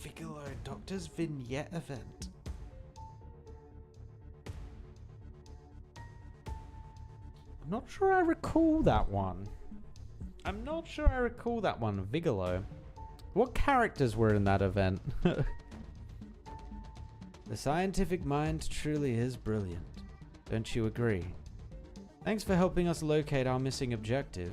Vigolo Doctor's Vignette event. I'm not sure I recall that one. Vigolo. What characters were in that event? The scientific mind truly is brilliant. Don't you agree? Thanks for helping us locate our missing objective.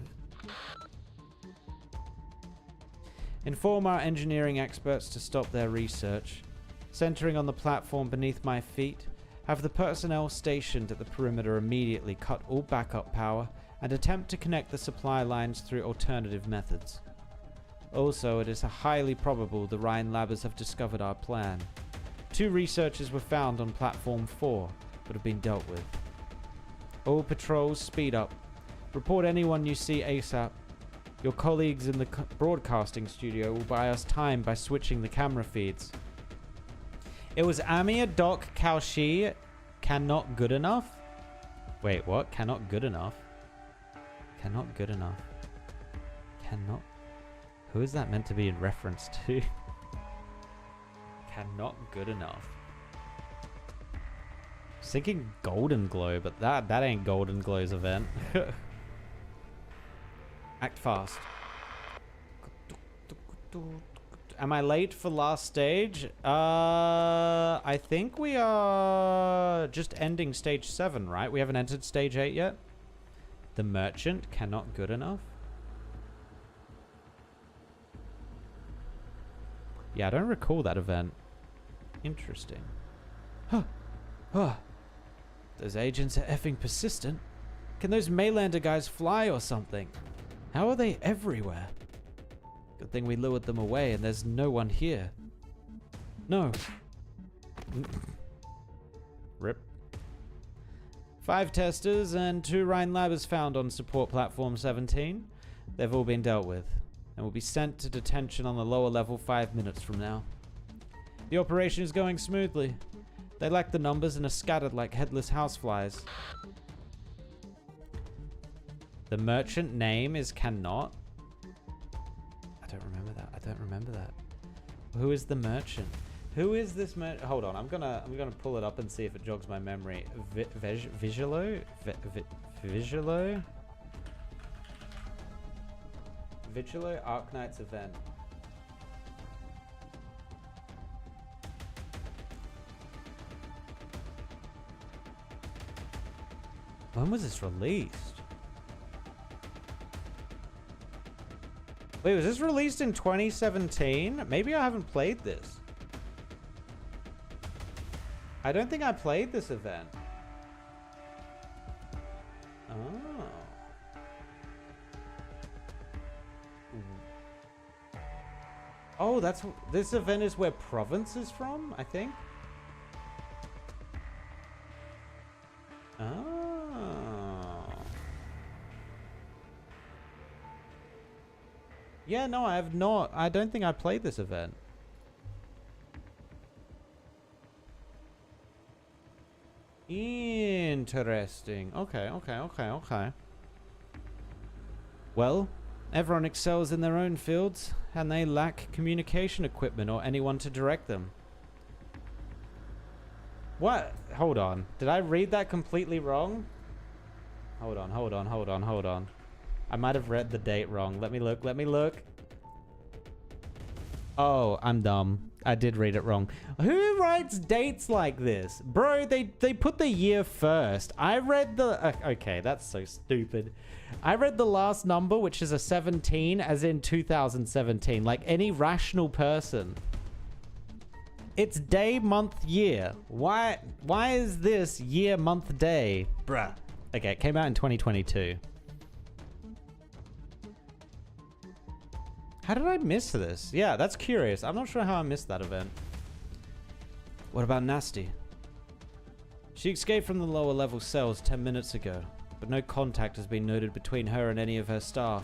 Inform our engineering experts to stop their research. Centering on the platform beneath my feet, have the personnel stationed at the perimeter immediately cut all backup power and attempt to connect the supply lines through alternative methods. Also, it is highly probable the Rhine Labbers have discovered our plan. 2 researchers were found on Platform 4, but have been dealt with. All patrols speed up. Report anyone you see ASAP. Your colleagues in the broadcasting studio will buy us time by switching the camera feeds. It was Amir Doc Kaushi. Cannot good enough? Wait, what? Cannot good enough? Cannot good enough. Cannot. Who is that meant to be in reference to? Cannot good enough. I was thinking Golden Glow, but that ain't Golden Glow's event. Act fast. Am I late for last stage? I think we are just ending stage 7, right? We haven't entered stage 8 yet. The merchant cannot good enough. Yeah, I don't recall that event. Interesting. Huh. Huh. Those agents are effing persistent. Can those Maylander guys fly or something? How are they everywhere? Good thing we lured them away and there's no one here. No. Rip. 5 testers and 2 Rhine labbers found on support platform 17. They've all been dealt with and will be sent to detention on the lower level 5 minutes from now. The operation is going smoothly. They lack the numbers and are scattered like headless houseflies. The merchant name is Cannot. I don't remember that. I don't remember that. Who is the merchant? Who is this merchant? Hold on. I'm gonna pull it up and see if it jogs my memory. Visualo? Visualo? Visualo Arknights event. When was this released? Wait, was this released in 2017? Maybe I haven't played this. I don't think I played this event. Oh. Oh, this event is where Province is from, I think. Oh. Yeah, no, I have not. I don't think I played this event. Interesting. Okay. Well, everyone excels in their own fields, and they lack communication equipment or anyone to direct them. What? Hold on. Did I read that completely wrong? Hold on. I might have read the date wrong. Let me look. Oh, I'm dumb. I did read it wrong. Who writes dates like this? Bro, they put the year first. I read the... okay, that's so stupid. I read the last number, which is a 17, as in 2017. Like any rational person. It's day, month, year. Why is this year, month, day? Bruh. Okay, it came out in 2022. How did I miss this? Yeah, that's curious. I'm not sure how I missed that event. What about Nasti? She escaped from the lower level cells 10 minutes ago, but no contact has been noted between her and any of her staff.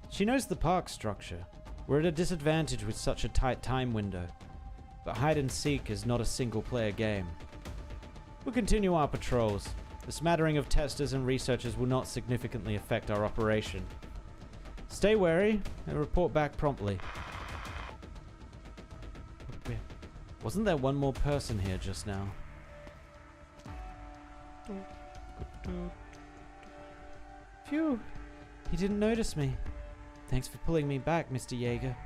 She knows the park structure. We're at a disadvantage with such a tight time window, but hide and seek is not a single player game. We'll continue our patrols. The smattering of testers and researchers will not significantly affect our operation. Stay wary and report back promptly. Wasn't there one more person here just now? Phew. He didn't notice me. Thanks for pulling me back, Mr. Jaeger.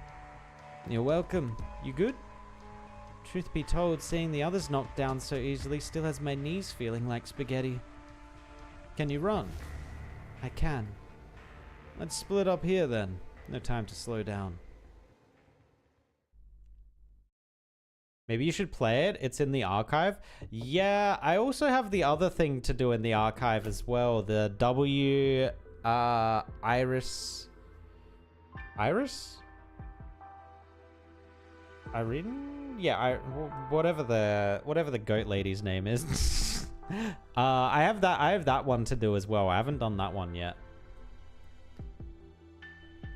You're welcome. You good? Truth be told, seeing the others knocked down so easily still has my knees feeling like spaghetti. Can you run? I can. Let's split up here then. No time to slow down. Maybe you should play it. It's in the archive. Yeah, I also have the other thing to do in the archive as well. The Iris? Irene? Yeah, whatever the goat lady's name is. I have that one to do as well. I haven't done that one yet.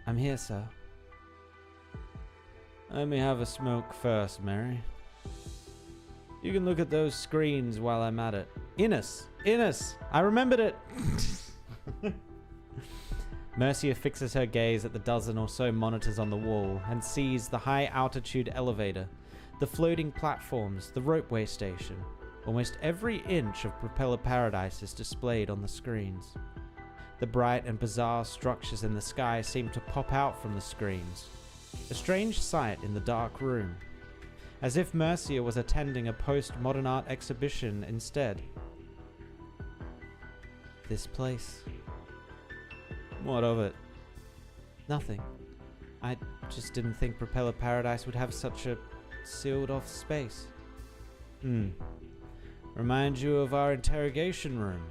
I'm here, sir. Let me have a smoke first, Mary. You can look at those screens while I'm at it. Innes! I remembered it! Mercia fixes her gaze at the dozen or so monitors on the wall and sees the high-altitude elevator, the floating platforms, the ropeway station. Almost every inch of Propeller Paradise is displayed on the screens. The bright and bizarre structures in the sky seem to pop out from the screens. A strange sight in the dark room. As if Mercia was attending a post-modern art exhibition instead. This place. What of it? Nothing. I just didn't think Propeller Paradise would have such a sealed-off space. Remind you of our interrogation room.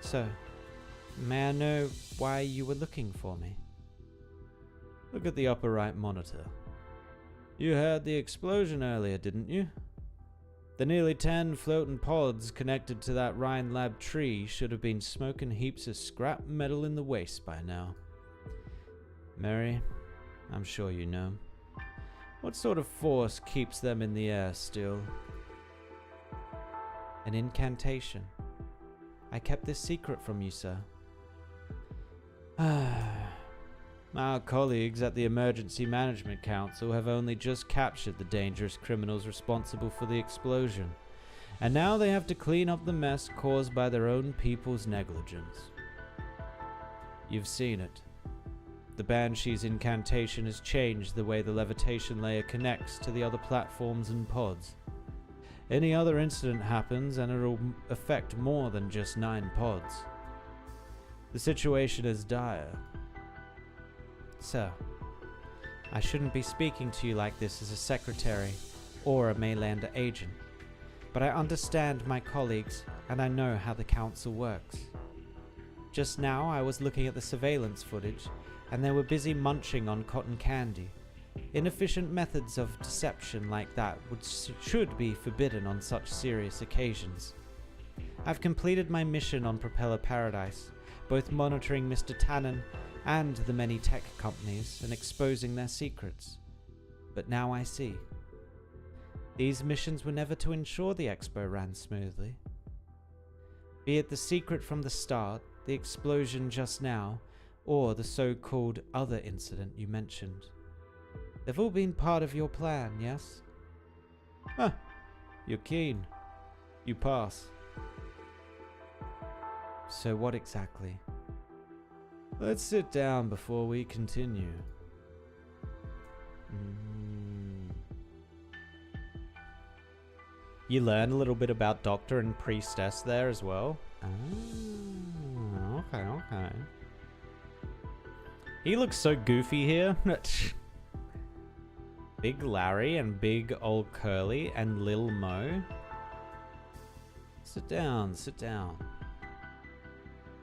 So, may I know why you were looking for me? Look at the upper right monitor. You heard the explosion earlier, didn't you? The nearly 10 floating pods connected to that Rhine Lab tree should have been smoking heaps of scrap metal in the waste by now. Mary, I'm sure you know. What sort of force keeps them in the air still? An incantation. I kept this secret from you, sir. Our colleagues at the Emergency Management Council have only just captured the dangerous criminals responsible for the explosion, and now they have to clean up the mess caused by their own people's negligence. You've seen it. The Banshee's incantation has changed the way the levitation layer connects to the other platforms and pods. Any other incident happens and it'll affect more than just 9 pods. The situation is dire. Sir, I shouldn't be speaking to you like this as a secretary or a Maylander agent, but I understand my colleagues and I know how the council works. Just now I was looking at the surveillance footage and they were busy munching on cotton candy. Inefficient methods of deception like that should be forbidden on such serious occasions. I've completed my mission on Propeller Paradise, both monitoring Mr. Tannen and the many tech companies and exposing their secrets. But now I see. These missions were never to ensure the expo ran smoothly. Be it the secret from the start, the explosion just now, or the so-called other incident you mentioned. They've all been part of your plan, yes? Huh. You're keen. You pass. So what exactly? Let's sit down before we continue. You learn a little bit about Doctor and Priestess there as well. Ah, okay. He looks so goofy here. Big Larry and Big Old Curly and Lil Mo. Sit down.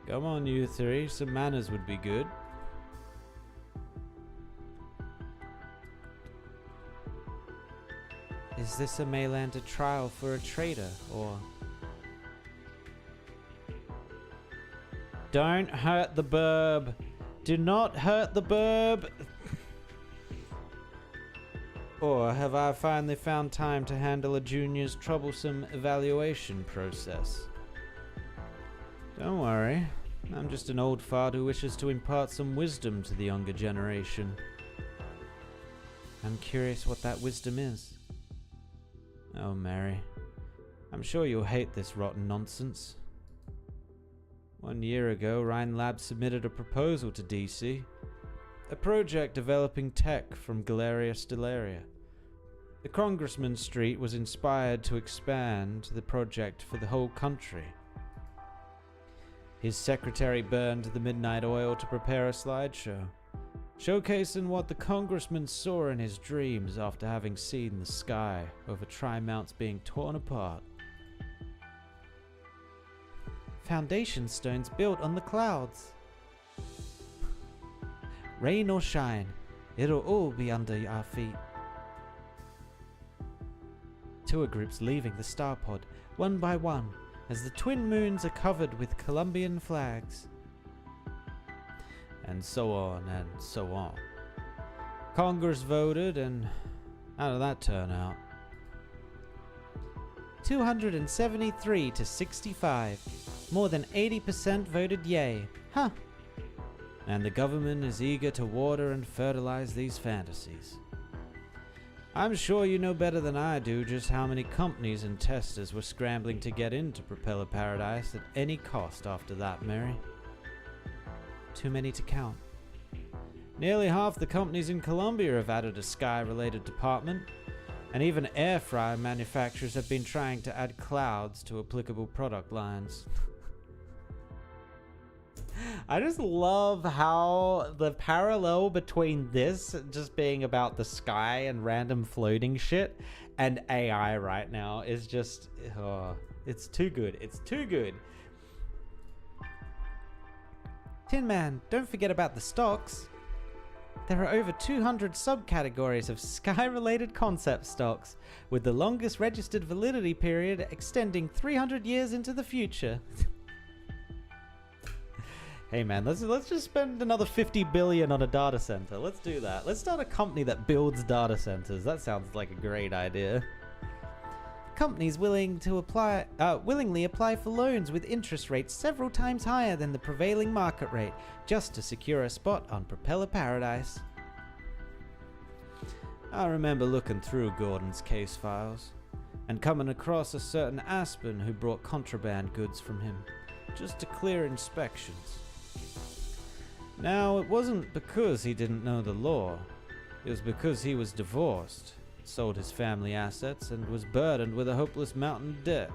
Come on, you three. Some manners would be good. Is this a Maylander trial for a traitor, or... Don't hurt the burb. Do not hurt the burb. Or have I finally found time to handle a junior's troublesome evaluation process? Don't worry. I'm just an old fart who wishes to impart some wisdom to the younger generation. I'm curious what that wisdom is. Oh, Mary. I'm sure you'll hate this rotten nonsense. 1 year ago, Rhine Lab submitted a proposal to DC. A project developing tech from Galeria Stellaria. The Congressman Street was inspired to expand the project for the whole country. His secretary burned the midnight oil to prepare a slideshow, showcasing what the congressman saw in his dreams after having seen the sky over Tri-Mounts being torn apart. Foundation stones built on the clouds. Rain or shine, it'll all be under our feet. Tour groups leaving the star pod, one by one, as the twin moons are covered with Colombian flags. And so on and so on. Congress voted, and how did that turn out? 273 to 65. More than 80% voted yay. Huh. And the government is eager to water and fertilize these fantasies. I'm sure you know better than I do just how many companies and testers were scrambling to get into Propeller Paradise at any cost after that, Mary. Too many to count. Nearly half the companies in Colombia have added a Sky-related department, and even air fryer manufacturers have been trying to add clouds to applicable product lines. I just love how the parallel between this just being about the sky and random floating shit and AI right now is just, it's too good. It's too good. Tin Man, don't forget about the stocks. There are over 200 subcategories of sky-related concept stocks, with the longest registered validity period extending 300 years into the future. Hey man, let's just spend another 50 billion on a data center. Let's do that. Let's start a company that builds data centers. That sounds like a great idea. Companies willingly apply for loans with interest rates several times higher than the prevailing market rate, just to secure a spot on Propeller Paradise. I remember looking through Gordon's case files and coming across a certain Aspen who brought contraband goods from him, just to clear inspections. Now, it wasn't because he didn't know the law. It was because he was divorced, sold his family assets, and was burdened with a hopeless mountain of debt.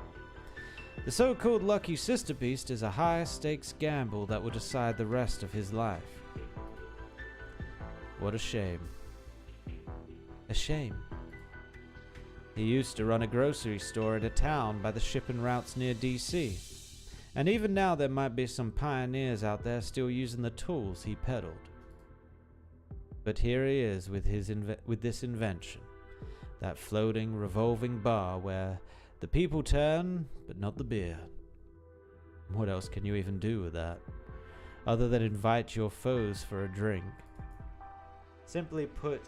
The so-called lucky sister beast is a high-stakes gamble that will decide the rest of his life. What a shame. A shame. He used to run a grocery store in a town by the shipping routes near DC. And even now there might be some pioneers out there still using the tools he peddled. But here he is with this invention. That floating, revolving bar where the people turn, but not the beer. What else can you even do with that, other than invite your foes for a drink? Simply put,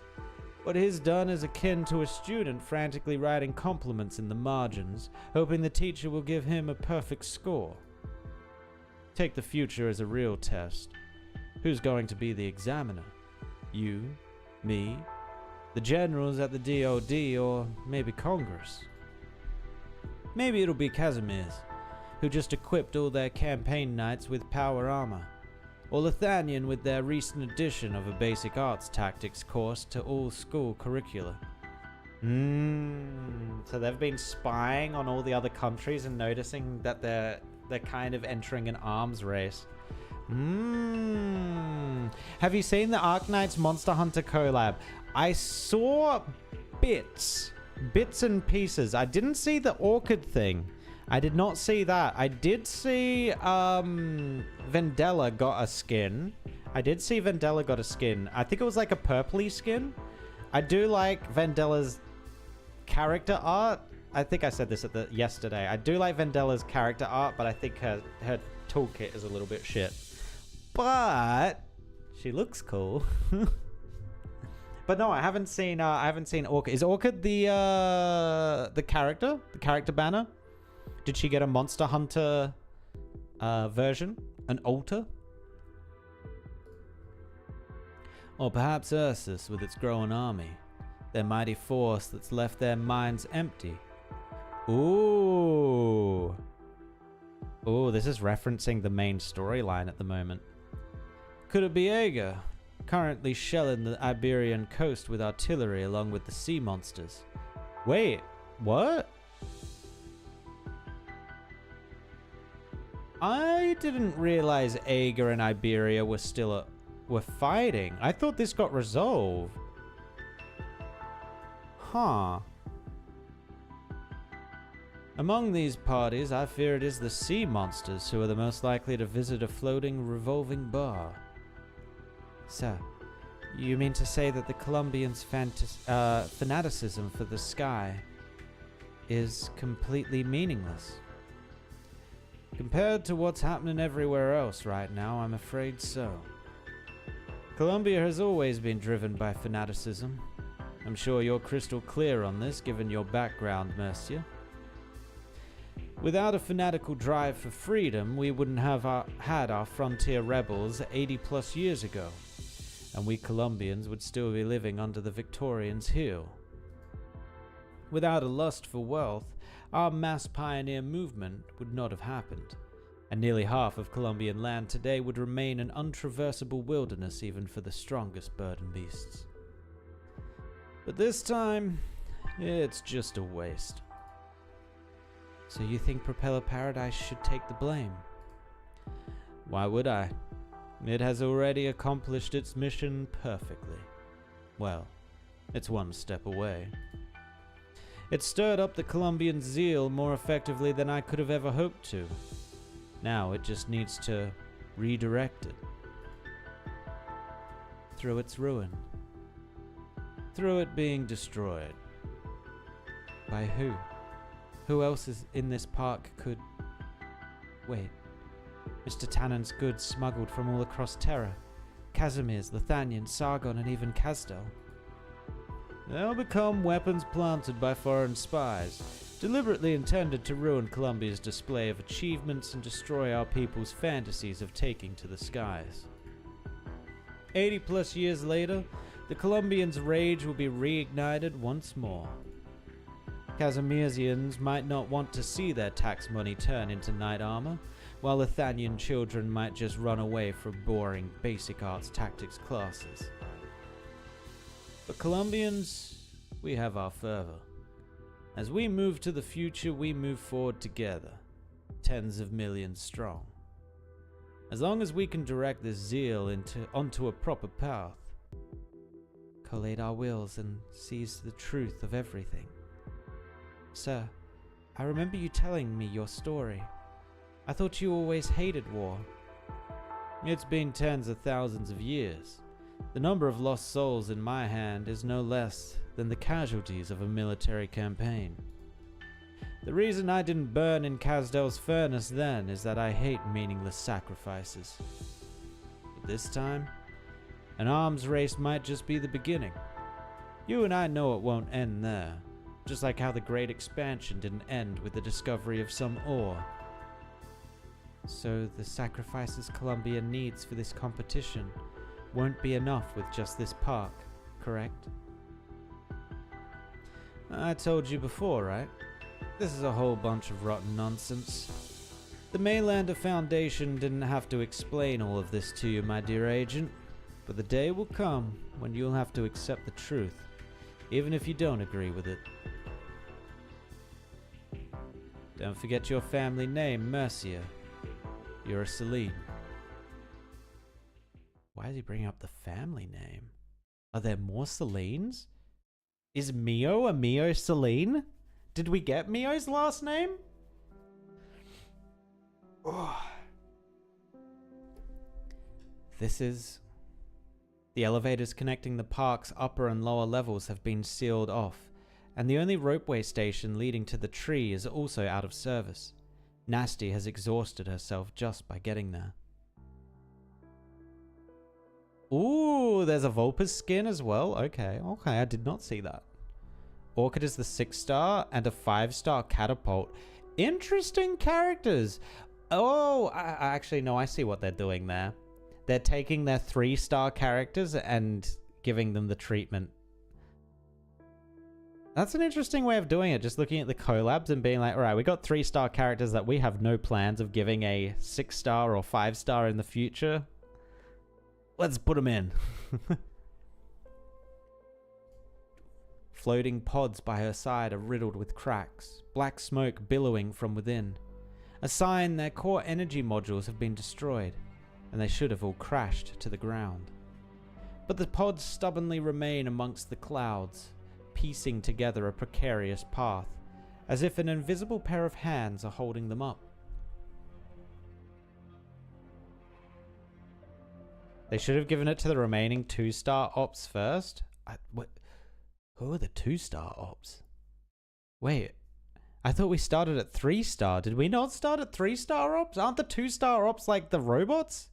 what he's done is akin to a student frantically writing compliments in the margins, hoping the teacher will give him a perfect score. Take the future as a real test. Who's going to be the examiner? You? Me? The generals at the DoD, or maybe Congress? Maybe it'll be Casimir's, who just equipped all their campaign knights with power armor, or Lithanian with their recent addition of a basic arts tactics course to all school curricula. So they've been spying on all the other countries and noticing that they're kind of entering an arms race. Have you seen the Arknights Monster Hunter collab? I saw bits and pieces. I didn't see the orchid thing. I did not see that. I did see Vendella got a skin. I think it was like a purpley skin. I do like Vendella's character art. I think I said this yesterday. I do like Vendella's character art, but I think her toolkit is a little bit shit. But she looks cool. But no, I haven't seen Orchid. Is Orchid the character banner? Did she get a Monster Hunter version? An altar? Or perhaps Ursus with its growing army, their mighty force that's left their minds empty. Ooh, this is referencing the main storyline at the moment. Could it be Aeger, currently shelling the Iberian coast with artillery along with the sea monsters? Wait, what? I didn't realize Aeger and Iberia were fighting. I thought this got resolved. Huh. Among these parties, I fear it is the sea monsters who are the most likely to visit a floating, revolving bar. Sir, you mean to say that the Colombians' fanaticism for the sky is completely meaningless? Compared to what's happening everywhere else right now, I'm afraid so. Colombia has always been driven by fanaticism. I'm sure you're crystal clear on this, given your background, Mercia. Without a fanatical drive for freedom, we wouldn't have had our frontier rebels 80 plus years ago, and we Colombians would still be living under the Victorians' heel. Without a lust for wealth, our mass pioneer movement would not have happened, and nearly half of Colombian land today would remain an untraversable wilderness even for the strongest bird and beasts. But this time, it's just a waste. So you think Propeller Paradise should take the blame? Why would I? It has already accomplished its mission perfectly. Well, it's one step away. It stirred up the Colombian zeal more effectively than I could have ever hoped to. Now it just needs to redirect it. through its ruin. Through it being destroyed. By who? Who else is in this park could... Wait. Mr. Tannen's goods smuggled from all across Terra. Casimir's, Lithanian, Sargon, and even Kazdel. They'll become weapons planted by foreign spies, deliberately intended to ruin Columbia's display of achievements and destroy our people's fantasies of taking to the skies. 80 plus years later, the Columbians' rage will be reignited once more. Casimirsians might not want to see their tax money turn into knight armor, while Lithanian children might just run away from boring basic arts tactics classes. But Columbians, we have our fervor. As we move to the future, we move forward together, tens of millions strong. As long as we can direct this zeal onto a proper path, collate our wills and seize the truth of everything. Sir, I remember you telling me your story. I thought you always hated war. It's been tens of thousands of years. The number of lost souls in my hand is no less than the casualties of a military campaign. The reason I didn't burn in Kazdel's furnace then is that I hate meaningless sacrifices. But this time, an arms race might just be the beginning. You and I know it won't end there, just like how the Great Expansion didn't end with the discovery of some ore. So the sacrifices Columbia needs for this competition won't be enough with just this park, correct? I told you before, right? This is a whole bunch of rotten nonsense. The Mainlander Foundation didn't have to explain all of this to you, my dear agent, but the day will come when you'll have to accept the truth, even if you don't agree with it. Don't forget your family name, Mercia. You're a Celine. Why is he bringing up the family name? Are there more Celines? Is Mio a Mio Celine? Did we get Mio's last name? Oh. This is... The elevators connecting the park's upper and lower levels have been sealed off, and the only ropeway station leading to the tree is also out of service. Nasti has exhausted herself just by getting there. Ooh, there's a Vulpes skin as well. Okay, I did not see that. Orchid is the 6-star and a 5-star catapult. Interesting characters. Oh, I actually no, I see what they're doing there. They're taking their 3-star characters and giving them the treatment. That's an interesting way of doing it, just looking at the collabs and being like, alright, we got 3-star characters that we have no plans of giving a 6-star or 5-star in the future. Let's put them in. Floating pods by her side are riddled with cracks, black smoke billowing from within. A sign their core energy modules have been destroyed, and they should have all crashed to the ground. But the pods stubbornly remain amongst the clouds, piecing together a precarious path, as if an invisible pair of hands are holding them up. They should have given it to the remaining 2-star ops first. Who are the 2-star ops? Wait, I thought we started at 3-star. Did we not start at 3-star ops? Aren't the 2-star ops like the robots?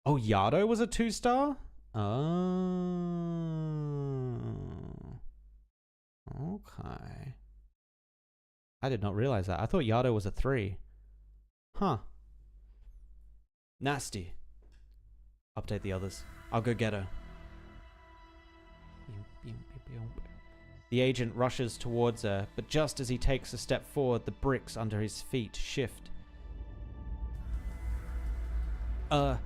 Oh, Yado was a 2-star? Oh. Okay. I did not realize that. I thought Yado was a 3. Huh. Nasti. Update the others. I'll go get her. The agent rushes towards her, but just as he takes a step forward, the bricks under his feet shift. Oh,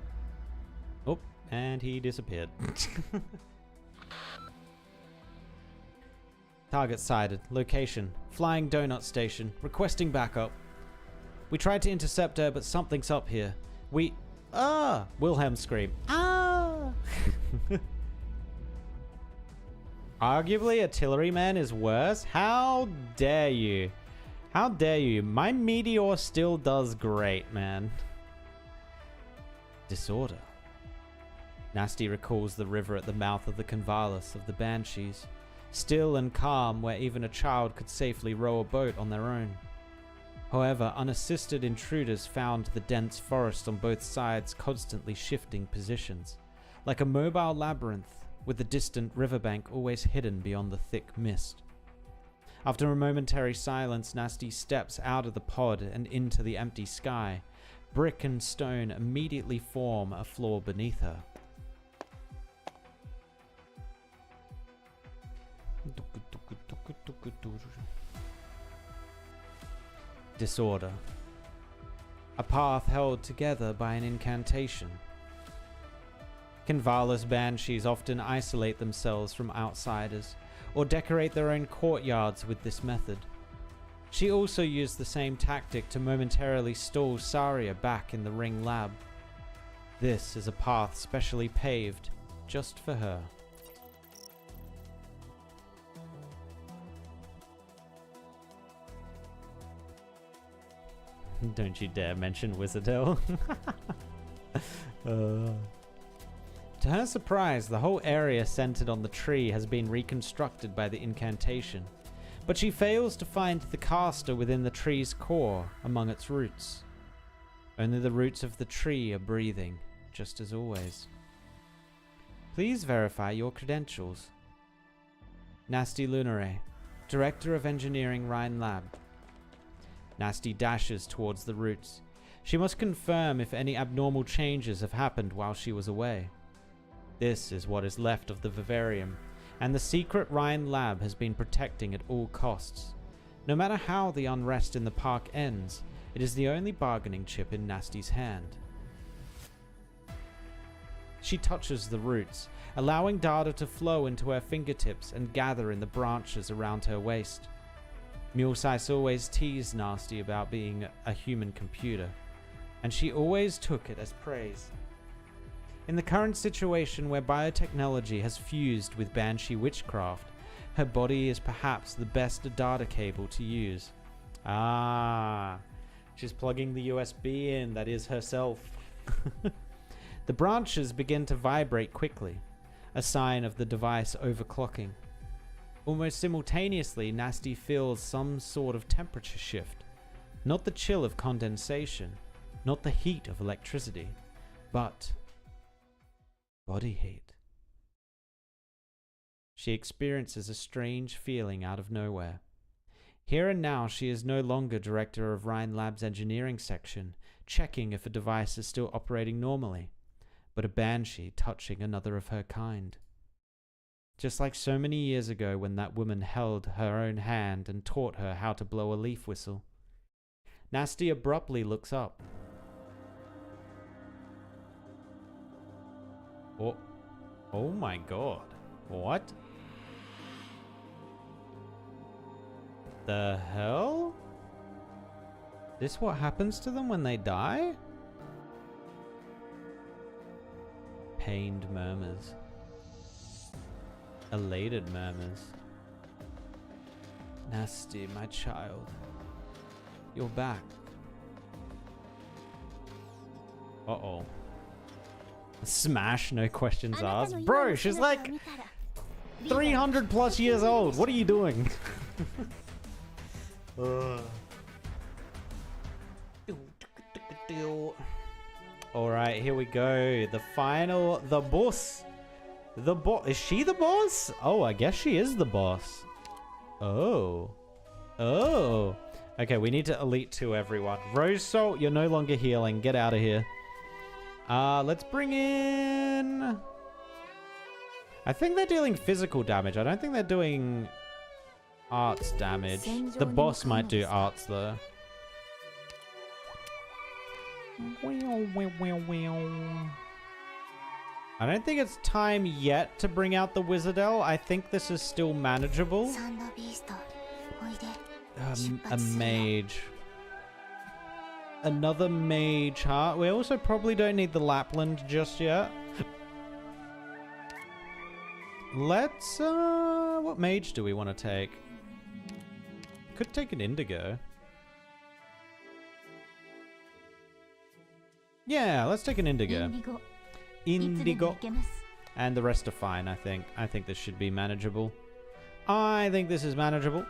and he disappeared. Target sighted. Location. Flying Donut Station. Requesting backup. We tried to intercept her, but something's up here. Wilhelm scream. Ah! Arguably, Artilleryman is worse? How dare you? How dare you? My Meteor still does great, man. Disorder. Nasti recalls the river at the mouth of the Convalis of the Banshees, still and calm where even a child could safely row a boat on their own. However, unassisted intruders found the dense forest on both sides constantly shifting positions, like a mobile labyrinth, with the distant riverbank always hidden beyond the thick mist. After a momentary silence, Nasti steps out of the pod and into the empty sky. Brick and stone immediately form a floor beneath her. Disorder. A path held together by an incantation. Convalis banshees often isolate themselves from outsiders, or decorate their own courtyards with this method. She also used the same tactic to momentarily stall Saria back in the ring lab. This is a path specially paved just for her. Don't you dare mention Wizardell. To her surprise, the whole area centered on the tree has been reconstructed by the incantation, but she fails to find the caster within the tree's core among its roots. Only the roots of the tree are breathing, just as always. Please verify your credentials. Nasti Lunare, Director of Engineering Rhine Lab. Nasti dashes towards the roots. She must confirm if any abnormal changes have happened while she was away. This is what is left of the vivarium, and the secret Rhine lab has been protecting at all costs. No matter how the unrest in the park ends, it is the only bargaining chip in Nasti's hand. She touches the roots, allowing data to flow into her fingertips and gather in the branches around her waist. Mulesize always teased Nasti about being a human computer, and she always took it as praise. In the current situation where biotechnology has fused with Banshee witchcraft, her body is perhaps the best data cable to use. Ah, she's plugging the USB in, that is herself. The branches begin to vibrate quickly, a sign of the device overclocking. Almost simultaneously, Nasti feels some sort of temperature shift. Not the chill of condensation, not the heat of electricity, but body heat. She experiences a strange feeling out of nowhere. Here and now, she is no longer director of Rhine Lab's engineering section, checking if a device is still operating normally, but a banshee touching another of her kind. Just like so many years ago when that woman held her own hand and taught her how to blow a leaf whistle. Nasti abruptly looks up. Oh my god. What? The hell? This what happens to them when they die? Pained murmurs. Elated murmurs. Nasti, my child. You're back. Uh-oh. Smash, no questions asked. Bro, she's like 300 plus years old. What are you doing? Alright, here we go. The final, the boss. The boss. Is she the boss? Oh, I guess she is the boss. Oh. Oh. Okay, we need to Elite 2 everyone. Rose Salt, you're no longer healing. Get out of here. Let's bring in... I think they're dealing physical damage. I don't think they're doing arts damage. The boss might do arts though. I don't think it's time yet to bring out the Wizardell. I think this is still manageable. A mage. Another mage heart. We also probably don't need the Lapland just yet. Let's, what mage do we want to take? Could take an Indigo. Yeah, let's take an Indigo. Indigo. And the rest are fine, I think. I think this should be manageable. I think this is manageable.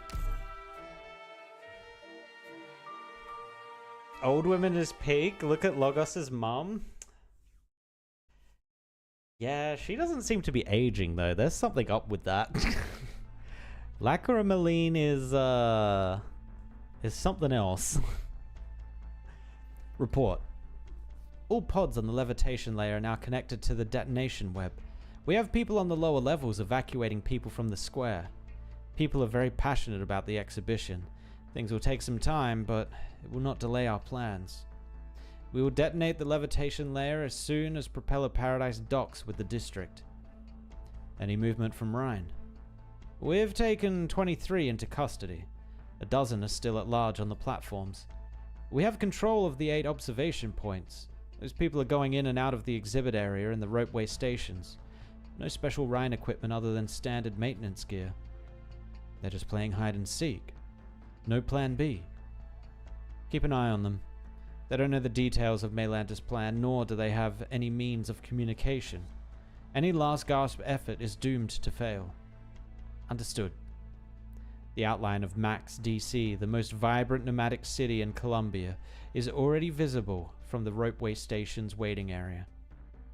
Old women is peak. Look at Logos's mum. Yeah, she doesn't seem to be aging, though. There's something up with that. Lacquer Maline is something else. Report. All pods on the levitation layer are now connected to the detonation web. We have people on the lower levels evacuating people from the square. People are very passionate about the exhibition. Things will take some time, but it will not delay our plans. We will detonate the levitation layer as soon as Propeller Paradise docks with the district. Any movement from Rhine? We've taken 23 into custody. A dozen are still at large on the platforms. We have control of the 8 observation points. Those people are going in and out of the exhibit area and the ropeway stations. No special Rhine equipment other than standard maintenance gear. They're just playing hide and seek. No plan B. Keep an eye on them. They don't know the details of Maylander's plan, nor do they have any means of communication. Any last gasp effort is doomed to fail. Understood. The outline of Max DC, the most vibrant nomadic city in Columbia, is already visible from the ropeway station's waiting area.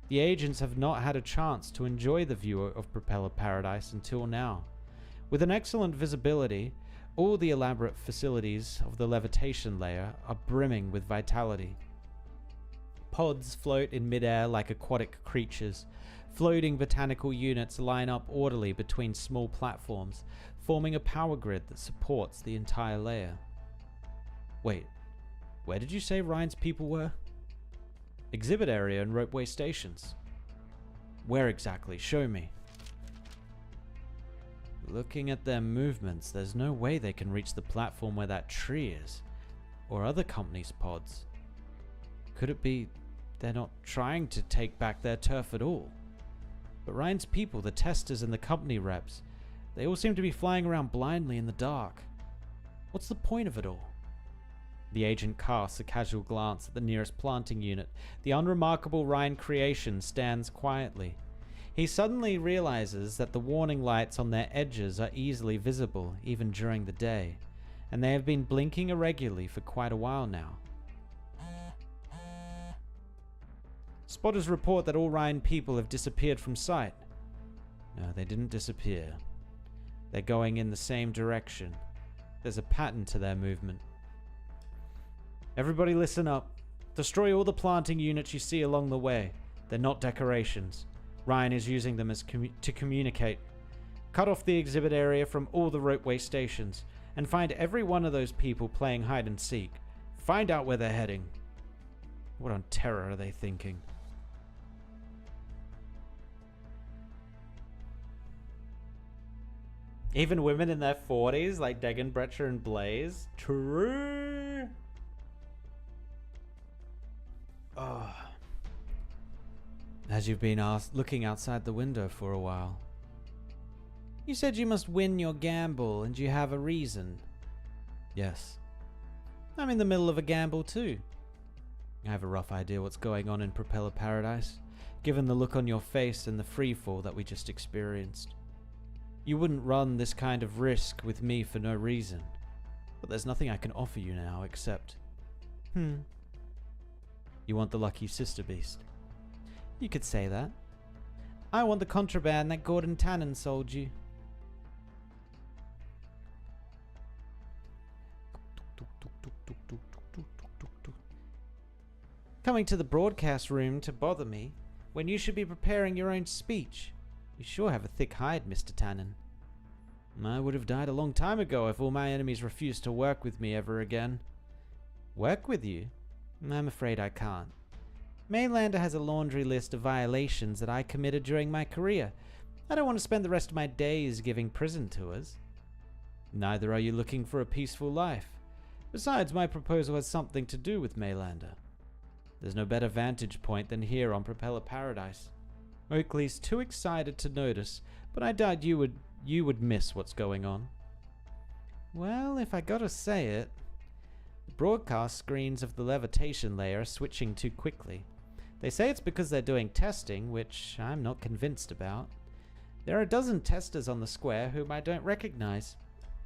The agents have not had a chance to enjoy the view of Propeller Paradise until now. With an excellent visibility, all the elaborate facilities of the levitation layer are brimming with vitality. Pods float in midair like aquatic creatures. Floating botanical units line up orderly between small platforms, forming a power grid that supports the entire layer. Wait, where did you say Ryan's people were? Exhibit area and ropeway stations. Where exactly? Show me. Looking at their movements, there's no way they can reach the platform where that tree is, or other companies' pods. Could it be they're not trying to take back their turf at all? But Ryan's people, the testers and the company reps, they all seem to be flying around blindly in the dark. What's the point of it all? The agent casts a casual glance at the nearest planting unit. The unremarkable Ryan creation stands quietly. He suddenly realizes that the warning lights on their edges are easily visible even during the day, and they have been blinking irregularly for quite a while now. Spotters report that all Ryan people have disappeared from sight. No, they didn't disappear. They're going in the same direction. There's a pattern to their movement. Everybody listen up. Destroy all the planting units you see along the way. They're not decorations. Ryan is using them as to communicate. Cut off the exhibit area from all the ropeway stations, and find every one of those people playing hide and seek. Find out where they're heading. What on terror are they thinking? Even women in their 40s, like Degenbrecher and Blaze? True! Oh. As you've been looking outside the window for a while. You said you must win your gamble, and you have a reason. Yes. I'm in the middle of a gamble too. I have a rough idea what's going on in Propeller Paradise, given the look on your face and the freefall that we just experienced. You wouldn't run this kind of risk with me for no reason, but there's nothing I can offer you now except... You want the lucky sister beast? You could say that. I want the contraband that Gordon Tannen sold you. Coming to the broadcast room to bother me when you should be preparing your own speech. You sure have a thick hide, Mr. Tannen. I would have died a long time ago if all my enemies refused to work with me ever again. Work with you? I'm afraid I can't. Maylander has a laundry list of violations that I committed during my career. I don't want to spend the rest of my days giving prison tours. Neither are you looking for a peaceful life. Besides, my proposal has something to do with Maylander. There's no better vantage point than here on Propeller Paradise. Oakley's too excited to notice, but I doubt you would miss what's going on. Well, if I gotta say it, the broadcast screens of the levitation layer are switching too quickly. They say it's because they're doing testing, which I'm not convinced about. There are a dozen testers on the square whom I don't recognize.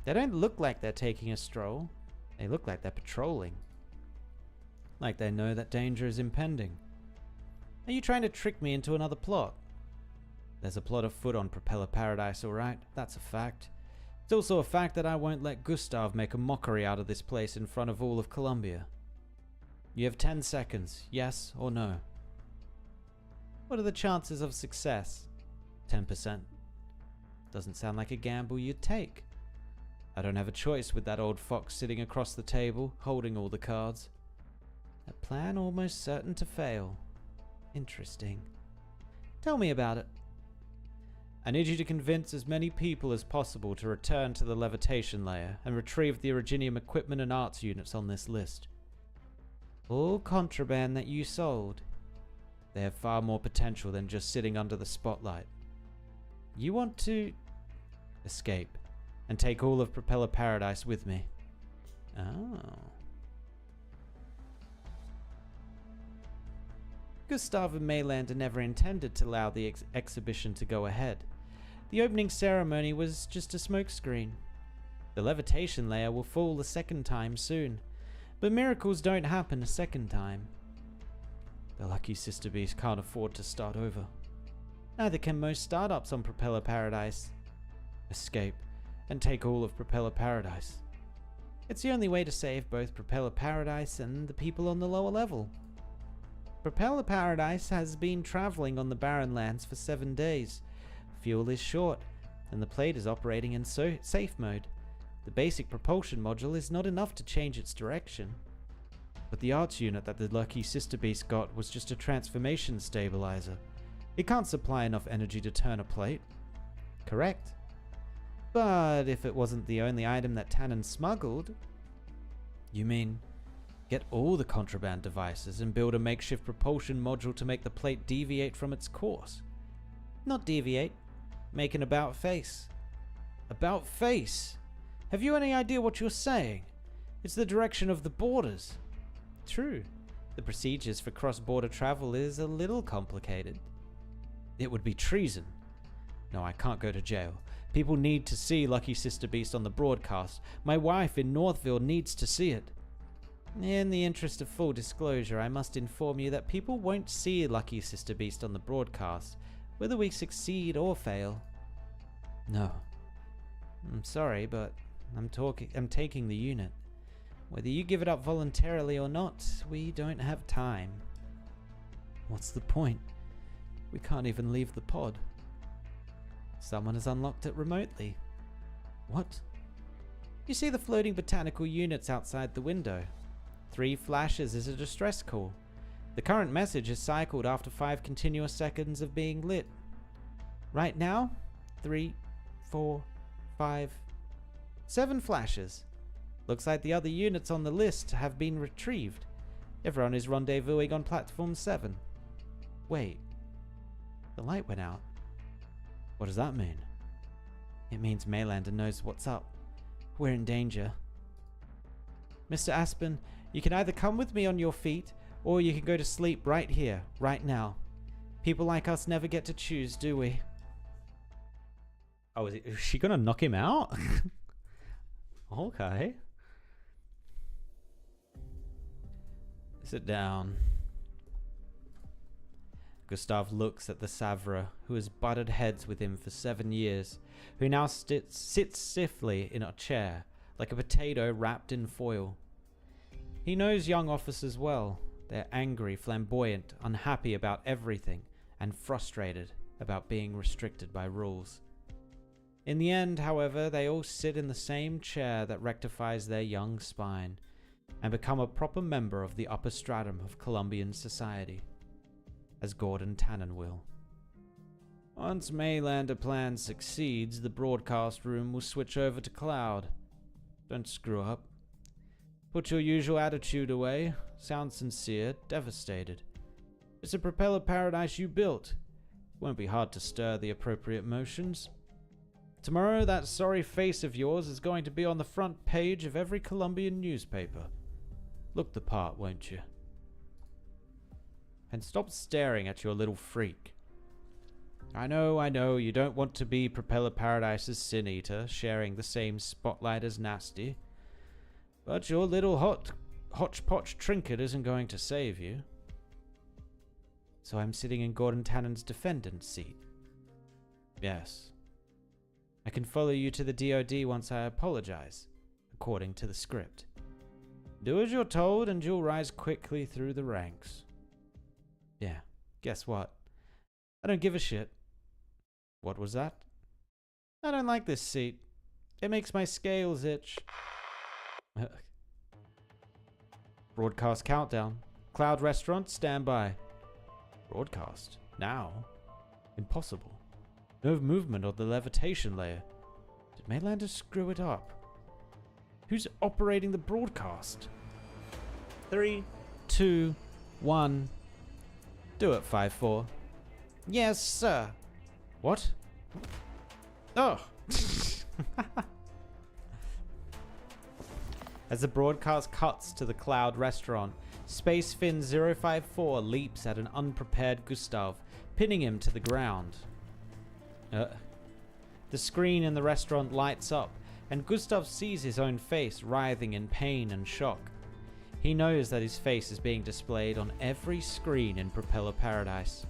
They don't look like they're taking a stroll. They look like they're patrolling. Like they know that danger is impending. Are you trying to trick me into another plot? There's a plot afoot on Propeller Paradise, alright. That's a fact. It's also a fact that I won't let Gustav make a mockery out of this place in front of all of Columbia. You have 10 seconds, yes or no. What are the chances of success? 10%. Doesn't sound like a gamble you'd take. I don't have a choice with that old fox sitting across the table, holding all the cards. A plan almost certain to fail. Interesting. Tell me about it. I need you to convince as many people as possible to return to the levitation layer and retrieve the Originium equipment and arts units on this list. All contraband that you sold. They have far more potential than just sitting under the spotlight. You want to escape and take all of Propeller Paradise with me. Oh. Gustav and Maylander never intended to allow the exhibition to go ahead. The opening ceremony was just a smokescreen. The levitation layer will fall a second time soon, but miracles don't happen a second time. The lucky Sister Beast can't afford to start over. Neither can most startups on Propeller Paradise. Escape and take all of Propeller Paradise. It's the only way to save both Propeller Paradise and the people on the lower level. Propeller Paradise has been traveling on the barren lands for 7 days. Fuel is short, and the plate is operating in safe mode. The basic propulsion module is not enough to change its direction. But the arts unit that the lucky Sister Beast got was just a transformation stabilizer. It can't supply enough energy to turn a plate. Correct. But if it wasn't the only item that Tannen smuggled... You mean, get all the contraband devices and build a makeshift propulsion module to make the plate deviate from its course? Not deviate. Make an about face. About face? Have you any idea what you're saying? It's the direction of the borders. True. The procedures for cross-border travel is a little complicated. It would be treason. No, I can't go to jail. People need to see Lucky Sister Beast on the broadcast. My wife in Northville needs to see it. In the interest of full disclosure, I must inform you that people won't see Lucky Sister Beast on the broadcast, whether we succeed or fail. No. I'm sorry, but I'm taking the unit. Whether you give it up voluntarily or not, we don't have time. What's the point? We can't even leave the pod. Someone has unlocked it remotely. What? You see the floating botanical units outside the window. 3 flashes is a distress call. The current message is cycled after 5 continuous seconds of being lit. Right now, 3, 4, 5, 7 flashes. Looks like the other units on the list have been retrieved. Everyone is rendezvousing on platform 7. Wait. The light went out. What does that mean? It means Maylander knows what's up. We're in danger. Mr. Aspen, you can either come with me on your feet, or you can go to sleep right here, right now. People like us never get to choose, do we? Oh, is she gonna knock him out? Okay. Sit down. Gustav looks at the Savra, who has butted heads with him for 7 years, who now sits stiffly in a chair, like a potato wrapped in foil. He knows young officers well. They're angry, flamboyant, unhappy about everything, and frustrated about being restricted by rules. In the end, however, they all sit in the same chair that rectifies their young spine, and become a proper member of the upper stratum of Columbian society, as Gordon Tannen will. Once Maylander plan succeeds, the broadcast room will switch over to cloud. Don't screw up. Put your usual attitude away. Sound sincere, devastated. It's a Propeller Paradise you built. Won't be hard to stir the appropriate motions. Tomorrow, that sorry face of yours is going to be on the front page of every Columbian newspaper. Look the part, won't you? and stop staring at your little freak. I know, you don't want to be Propeller Paradise's Sin Eater, sharing the same spotlight as Nasti. But your little hotchpotch trinket isn't going to save you. So I'm sitting in Gordon Tannen's defendant's seat. Yes. I can follow you to the DOD once I apologize, according to the script. Do as you're told and you'll rise quickly through the ranks. Yeah, guess what? I don't give a shit. What was that? I don't like this seat. It makes my scales itch. Broadcast countdown. Cloud restaurant, stand by. Broadcast? Now? Impossible. No movement on the levitation layer. Did Maylander screw it up? Who's operating the broadcast? 3, 2, 1. Do it, 5-4. Yes, sir. What? Oh! As the broadcast cuts to the Cloud restaurant, Space Finn 054 leaps at an unprepared Gustav, pinning him to the ground. The screen in the restaurant lights up, and Gustav sees his own face writhing in pain and shock. He knows that his face is being displayed on every screen in Propeller Paradise.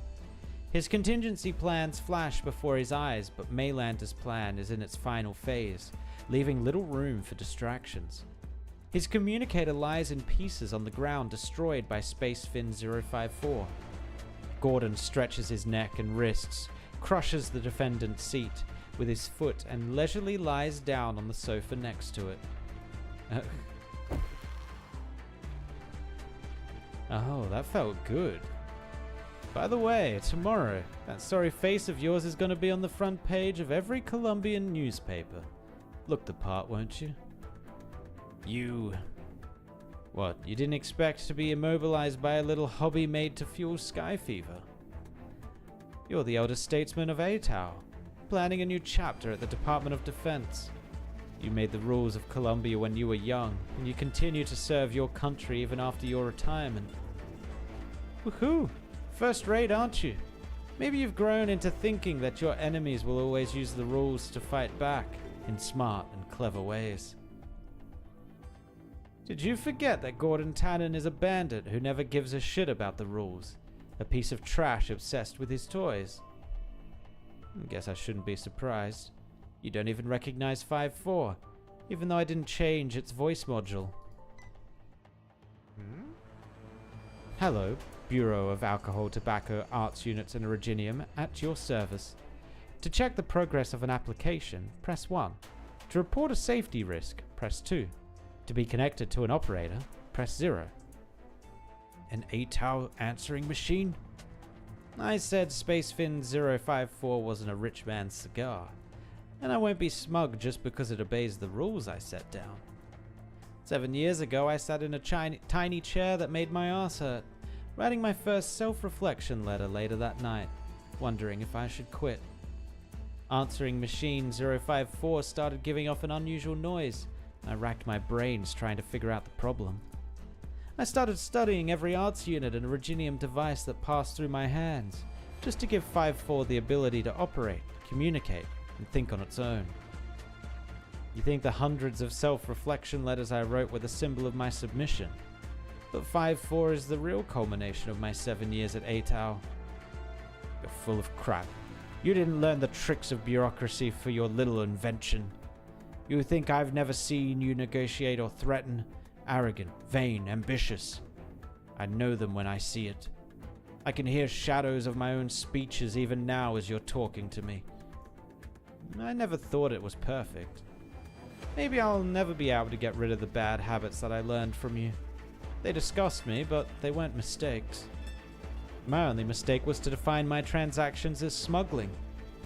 His contingency plans flash before his eyes, but Maylander's plan is in its final phase, leaving little room for distractions. His communicator lies in pieces on the ground, destroyed by Space Finn 054. Gordon stretches his neck and wrists, crushes the defendant's seat with his foot, and leisurely lies down on the sofa next to it. Oh, that felt good. By the way, tomorrow, that sorry face of yours is going to be on the front page of every Colombian newspaper. Look the part, won't you? You... What, you didn't expect to be immobilized by a little hobby made to fuel sky fever? You're the elder statesman of Atau, planning a new chapter at the Department of Defense. You made the rules of Colombia when you were young, and you continue to serve your country even after your retirement. Woohoo! First rate, aren't you? Maybe you've grown into thinking that your enemies will always use the rules to fight back in smart and clever ways. Did you forget that Gordon Tannen is a bandit who never gives a shit about the rules? A piece of trash obsessed with his toys? Guess I shouldn't be surprised. You don't even recognize 5-4, even though I didn't change its voice module. Hello, Bureau of Alcohol, Tobacco, Arts Units and Originium, at your service. To check the progress of an application, press 1. To report a safety risk, press 2. To be connected to an operator, press 0. An Atau answering machine? I said Space Finn 054 wasn't a rich man's cigar. And I won't be smug just because it obeys the rules I set down. 7 years ago, I sat in a tiny chair that made my ass hurt, writing my first self-reflection letter later that night, wondering if I should quit. Answering machine 054 started giving off an unusual noise. I racked my brains trying to figure out the problem. I started studying every arts unit and originium device that passed through my hands, just to give 5-4 the ability to operate, communicate, and think on its own. You think the hundreds of self-reflection letters I wrote were the symbol of my submission, but 5-4 is the real culmination of my 7 years at Atau. You're full of crap. You didn't learn the tricks of bureaucracy for your little invention. You think I've never seen you negotiate or threaten? Arrogant, vain, ambitious. I know them when I see it. I can hear shadows of my own speeches even now as you're talking to me. I never thought it was perfect. Maybe I'll never be able to get rid of the bad habits that I learned from you. They disgust me, but they weren't mistakes. My only mistake was to define my transactions as smuggling.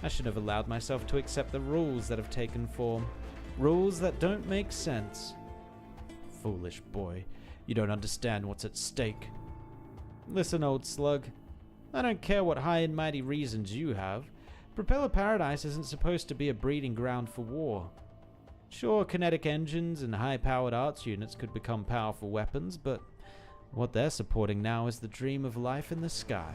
I should have allowed myself to accept the rules that have taken form. Rules that don't make sense. Foolish boy, you don't understand what's at stake. Listen, old slug. I don't care what high and mighty reasons you have. Propeller Paradise isn't supposed to be a breeding ground for war. Sure, kinetic engines and high-powered arts units could become powerful weapons, but What they're supporting now is the dream of life in the sky.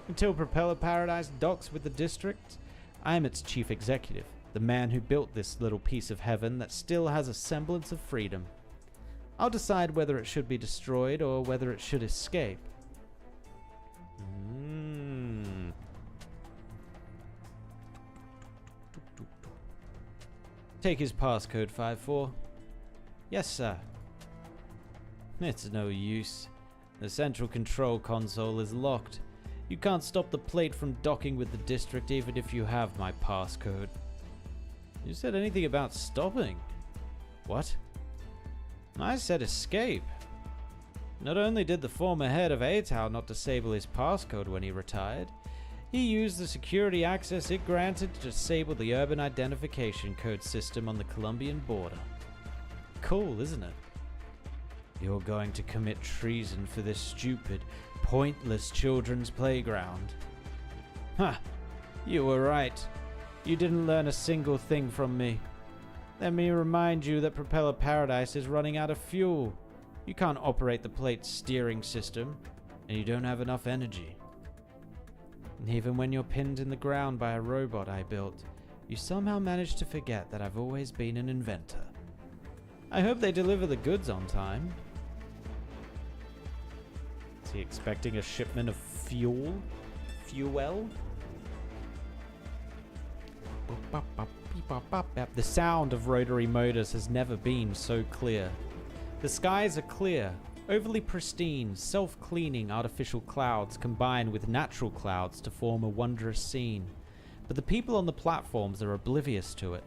Until Propeller Paradise docks with the district, I am its chief executive, the man who built this little piece of heaven that still has a semblance of freedom. I'll decide whether it should be destroyed or whether it should escape. Take his passcode, 5-4. Yes, sir. It's no use. The central control console is locked. You can't stop the plate from docking with the district even if you have my passcode. You said anything about stopping? What? I said escape. Not only did the former head of ATAL not disable his passcode when he retired, he used the security access it granted to disable the urban identification code system on the Colombian border. Cool, isn't it? You're going to commit treason for this stupid, pointless children's playground. Huh, you were right. You didn't learn a single thing from me. Let me remind you that Propeller Paradise is running out of fuel. You can't operate the plate's steering system, and you don't have enough energy. And even when you're pinned in the ground by a robot I built, you somehow manage to forget that I've always been an inventor. I hope they deliver the goods on time. Is he expecting a shipment of fuel? Fuel? The sound of rotary motors has never been so clear. The skies are clear, overly pristine, self-cleaning artificial clouds combine with natural clouds to form a wondrous scene. But the people on the platforms are oblivious to it.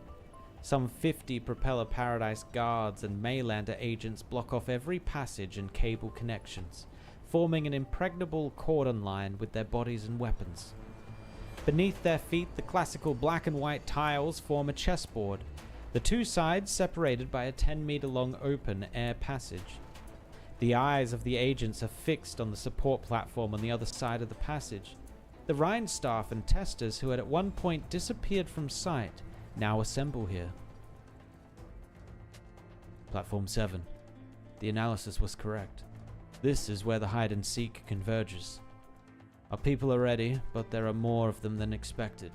Some 50 Propeller Paradise guards and Maylander agents block off every passage and cable connections, forming an impregnable cordon line with their bodies and weapons. Beneath their feet, the classical black and white tiles form a chessboard, the two sides separated by a 10-meter-long open air passage. The eyes of the agents are fixed on the support platform on the other side of the passage. The Rhine staff and testers who had at one point disappeared from sight now assemble here. Platform 7. The analysis was correct. This is where the hide-and-seek converges. Our people are ready, but there are more of them than expected.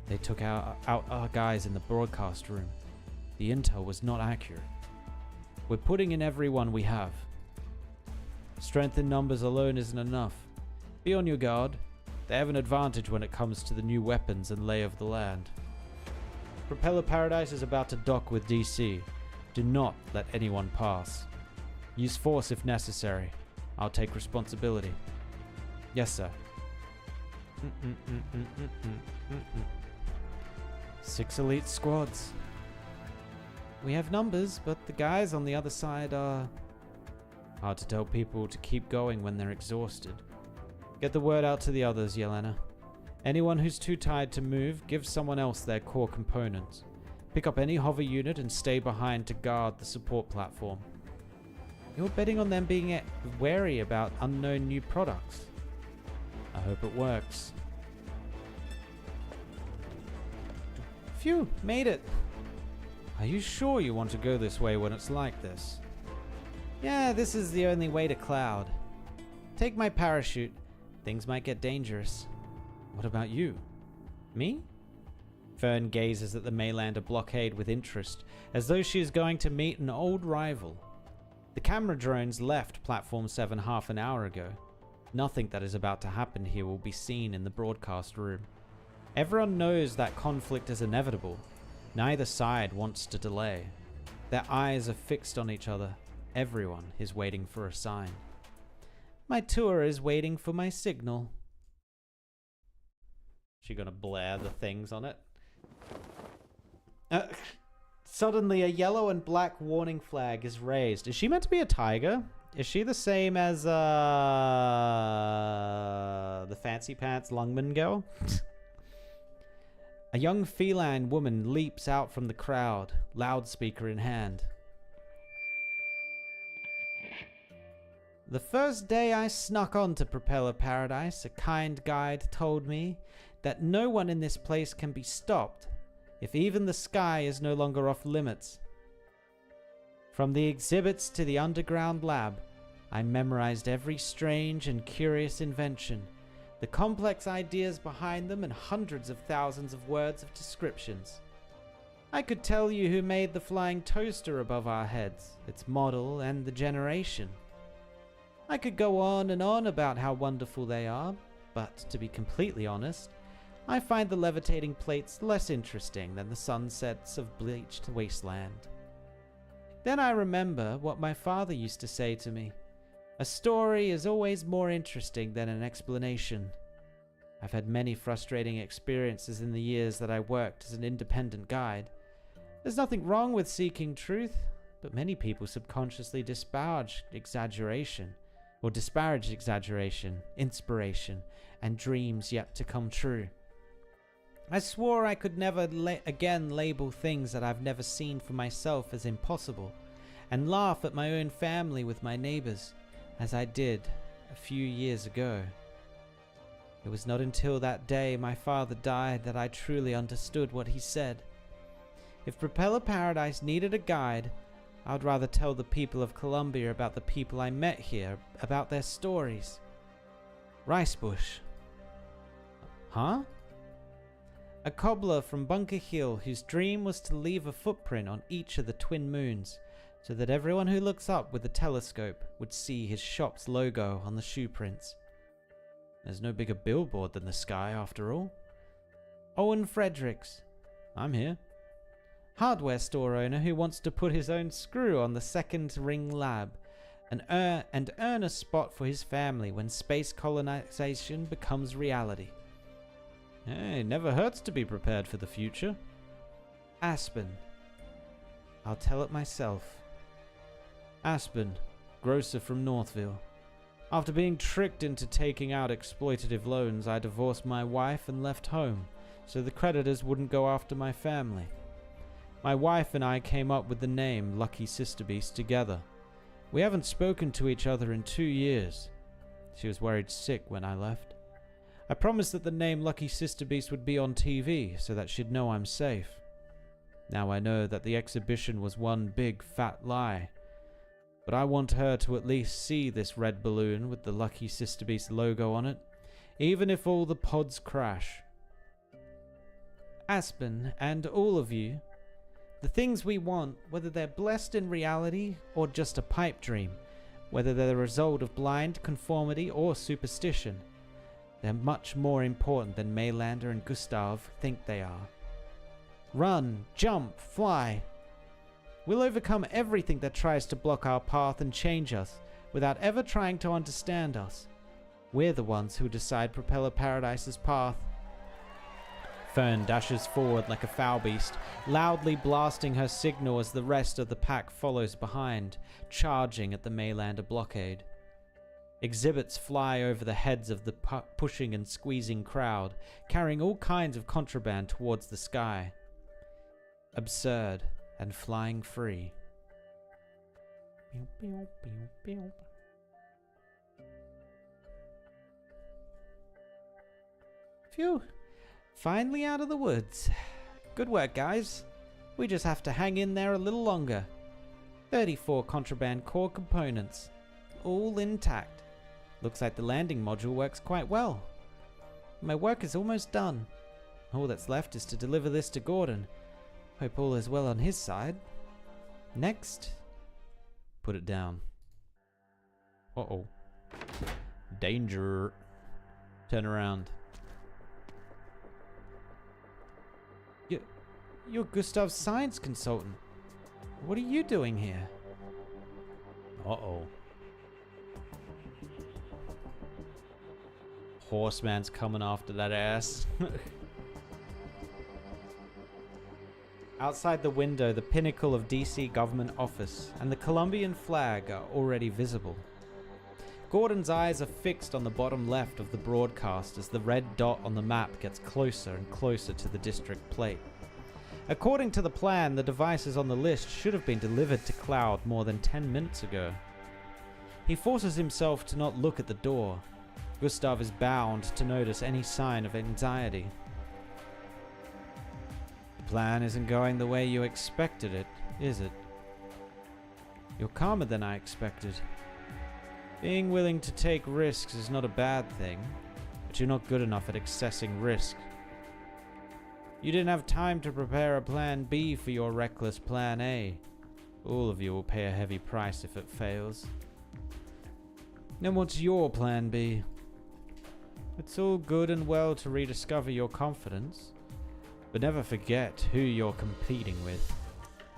They took out our guys in the broadcast room. The intel was not accurate. We're putting in everyone we have. Strength in numbers alone isn't enough. Be on your guard. They have an advantage when it comes to the new weapons and lay of the land. Propeller Paradise is about to dock with DC. Do not let anyone pass. Use force if necessary. I'll take responsibility. Yes, sir. 6 elite squads. We have numbers, but the guys on the other side are... Hard to tell people to keep going when they're exhausted. Get the word out to the others, Yelena. Anyone who's too tired to move, give someone else their core components. Pick up any hover unit and stay behind to guard the support platform. You're betting on them being wary about unknown new products. I hope it works. Phew, made it. Are you sure you want to go this way when it's like this? Yeah, this is the only way to Cloud. Take my parachute. Things might get dangerous. What about you? Me? Fern gazes at the Maylander blockade with interest, as though she is going to meet an old rival. The camera drones left Platform 7 half an hour ago. Nothing that is about to happen here will be seen in the broadcast room. Everyone knows that conflict is inevitable. Neither side wants to delay. Their eyes are fixed on each other. Everyone is waiting for a sign. My tour is waiting for my signal. She gonna blare the things on it? Suddenly a yellow and black warning flag is raised. Is she meant to be a tiger? Is she the same as the fancy pants Lungman girl? A young feline woman leaps out from the crowd, loudspeaker in hand. The first day I snuck onto Propeller Paradise, a kind guide told me that no one in this place can be stopped if even the sky is no longer off limits. From the exhibits to the underground lab, I memorized every strange and curious invention, the complex ideas behind them, and hundreds of thousands of words of descriptions. I could tell you who made the flying toaster above our heads, its model, and the generation. I could go on and on about how wonderful they are, but to be completely honest, I find the levitating plates less interesting than the sunsets of bleached wasteland. Then I remember what my father used to say to me. A story is always more interesting than an explanation. I've had many frustrating experiences in the years that I worked as an independent guide. There's nothing wrong with seeking truth, but many people subconsciously disparage exaggeration, inspiration, and dreams yet to come true. I swore I could never again label things that I've never seen for myself as impossible, and laugh at my own family with my neighbors, as I did a few years ago. It was not until that day my father died that I truly understood what he said. If Propeller Paradise needed a guide, I would rather tell the people of Columbia about the people I met here, about their stories. Ricebush. Huh? A cobbler from Bunker Hill whose dream was to leave a footprint on each of the twin moons, so that everyone who looks up with a telescope would see his shop's logo on the shoe prints. There's no bigger billboard than the sky, after all. Owen Fredericks. I'm here. Hardware store owner who wants to put his own screw on the second ring lab and earn a spot for his family when space colonization becomes reality. Hey, it never hurts to be prepared for the future. Aspen. I'll tell it myself. Aspen, grocer from Northville. After being tricked into taking out exploitative loans, I divorced my wife and left home, so the creditors wouldn't go after my family. My wife and I came up with the name Lucky Sister Beast together. We haven't spoken to each other in 2 years. She was worried sick when I left. I promised that the name Lucky Sister Beast would be on TV so that she'd know I'm safe. Now I know that the exhibition was one big fat lie. But I want her to at least see this red balloon with the Lucky Sister Beast logo on it, even if all the pods crash. Aspen, and all of you, the things we want, whether they're blessed in reality or just a pipe dream, whether they're the result of blind conformity or superstition, they're much more important than Maylander and Gustav think they are. Run, jump, fly. We'll overcome everything that tries to block our path and change us without ever trying to understand us. We're the ones who decide Propeller Paradise's path. Fern dashes forward like a foul beast, loudly blasting her signal as the rest of the pack follows behind, charging at the Maylander blockade. Exhibits fly over the heads of the pushing and squeezing crowd, carrying all kinds of contraband towards the sky. Absurd and flying free. Phew. Finally out of the woods. Good work, guys. We just have to hang in there a little longer. 34 contraband core components. All intact. Looks like the landing module works quite well. My work is almost done. All that's left is to deliver this to Gordon. Hope all is well on his side. Next. Put it down. Uh-oh. Danger. Turn around. You're Gustav's science consultant. What are you doing here? Uh-oh. Horseman's coming after that ass. Outside the window, the pinnacle of DC government office and the Colombian flag are already visible. Gordon's eyes are fixed on the bottom left of the broadcast as the red dot on the map gets closer and closer to the district plate. According to the plan, the devices on the list should have been delivered to Cloud more than 10 minutes ago. He forces himself to not look at the door. Gustav is bound to notice any sign of anxiety. The plan isn't going the way you expected it, is it? You're calmer than I expected. Being willing to take risks is not a bad thing, but you're not good enough at accessing risk. You didn't have time to prepare a plan B for your reckless plan A. All of you will pay a heavy price if it fails. Then what's your plan B? It's all good and well to rediscover your confidence, but never forget who you're competing with.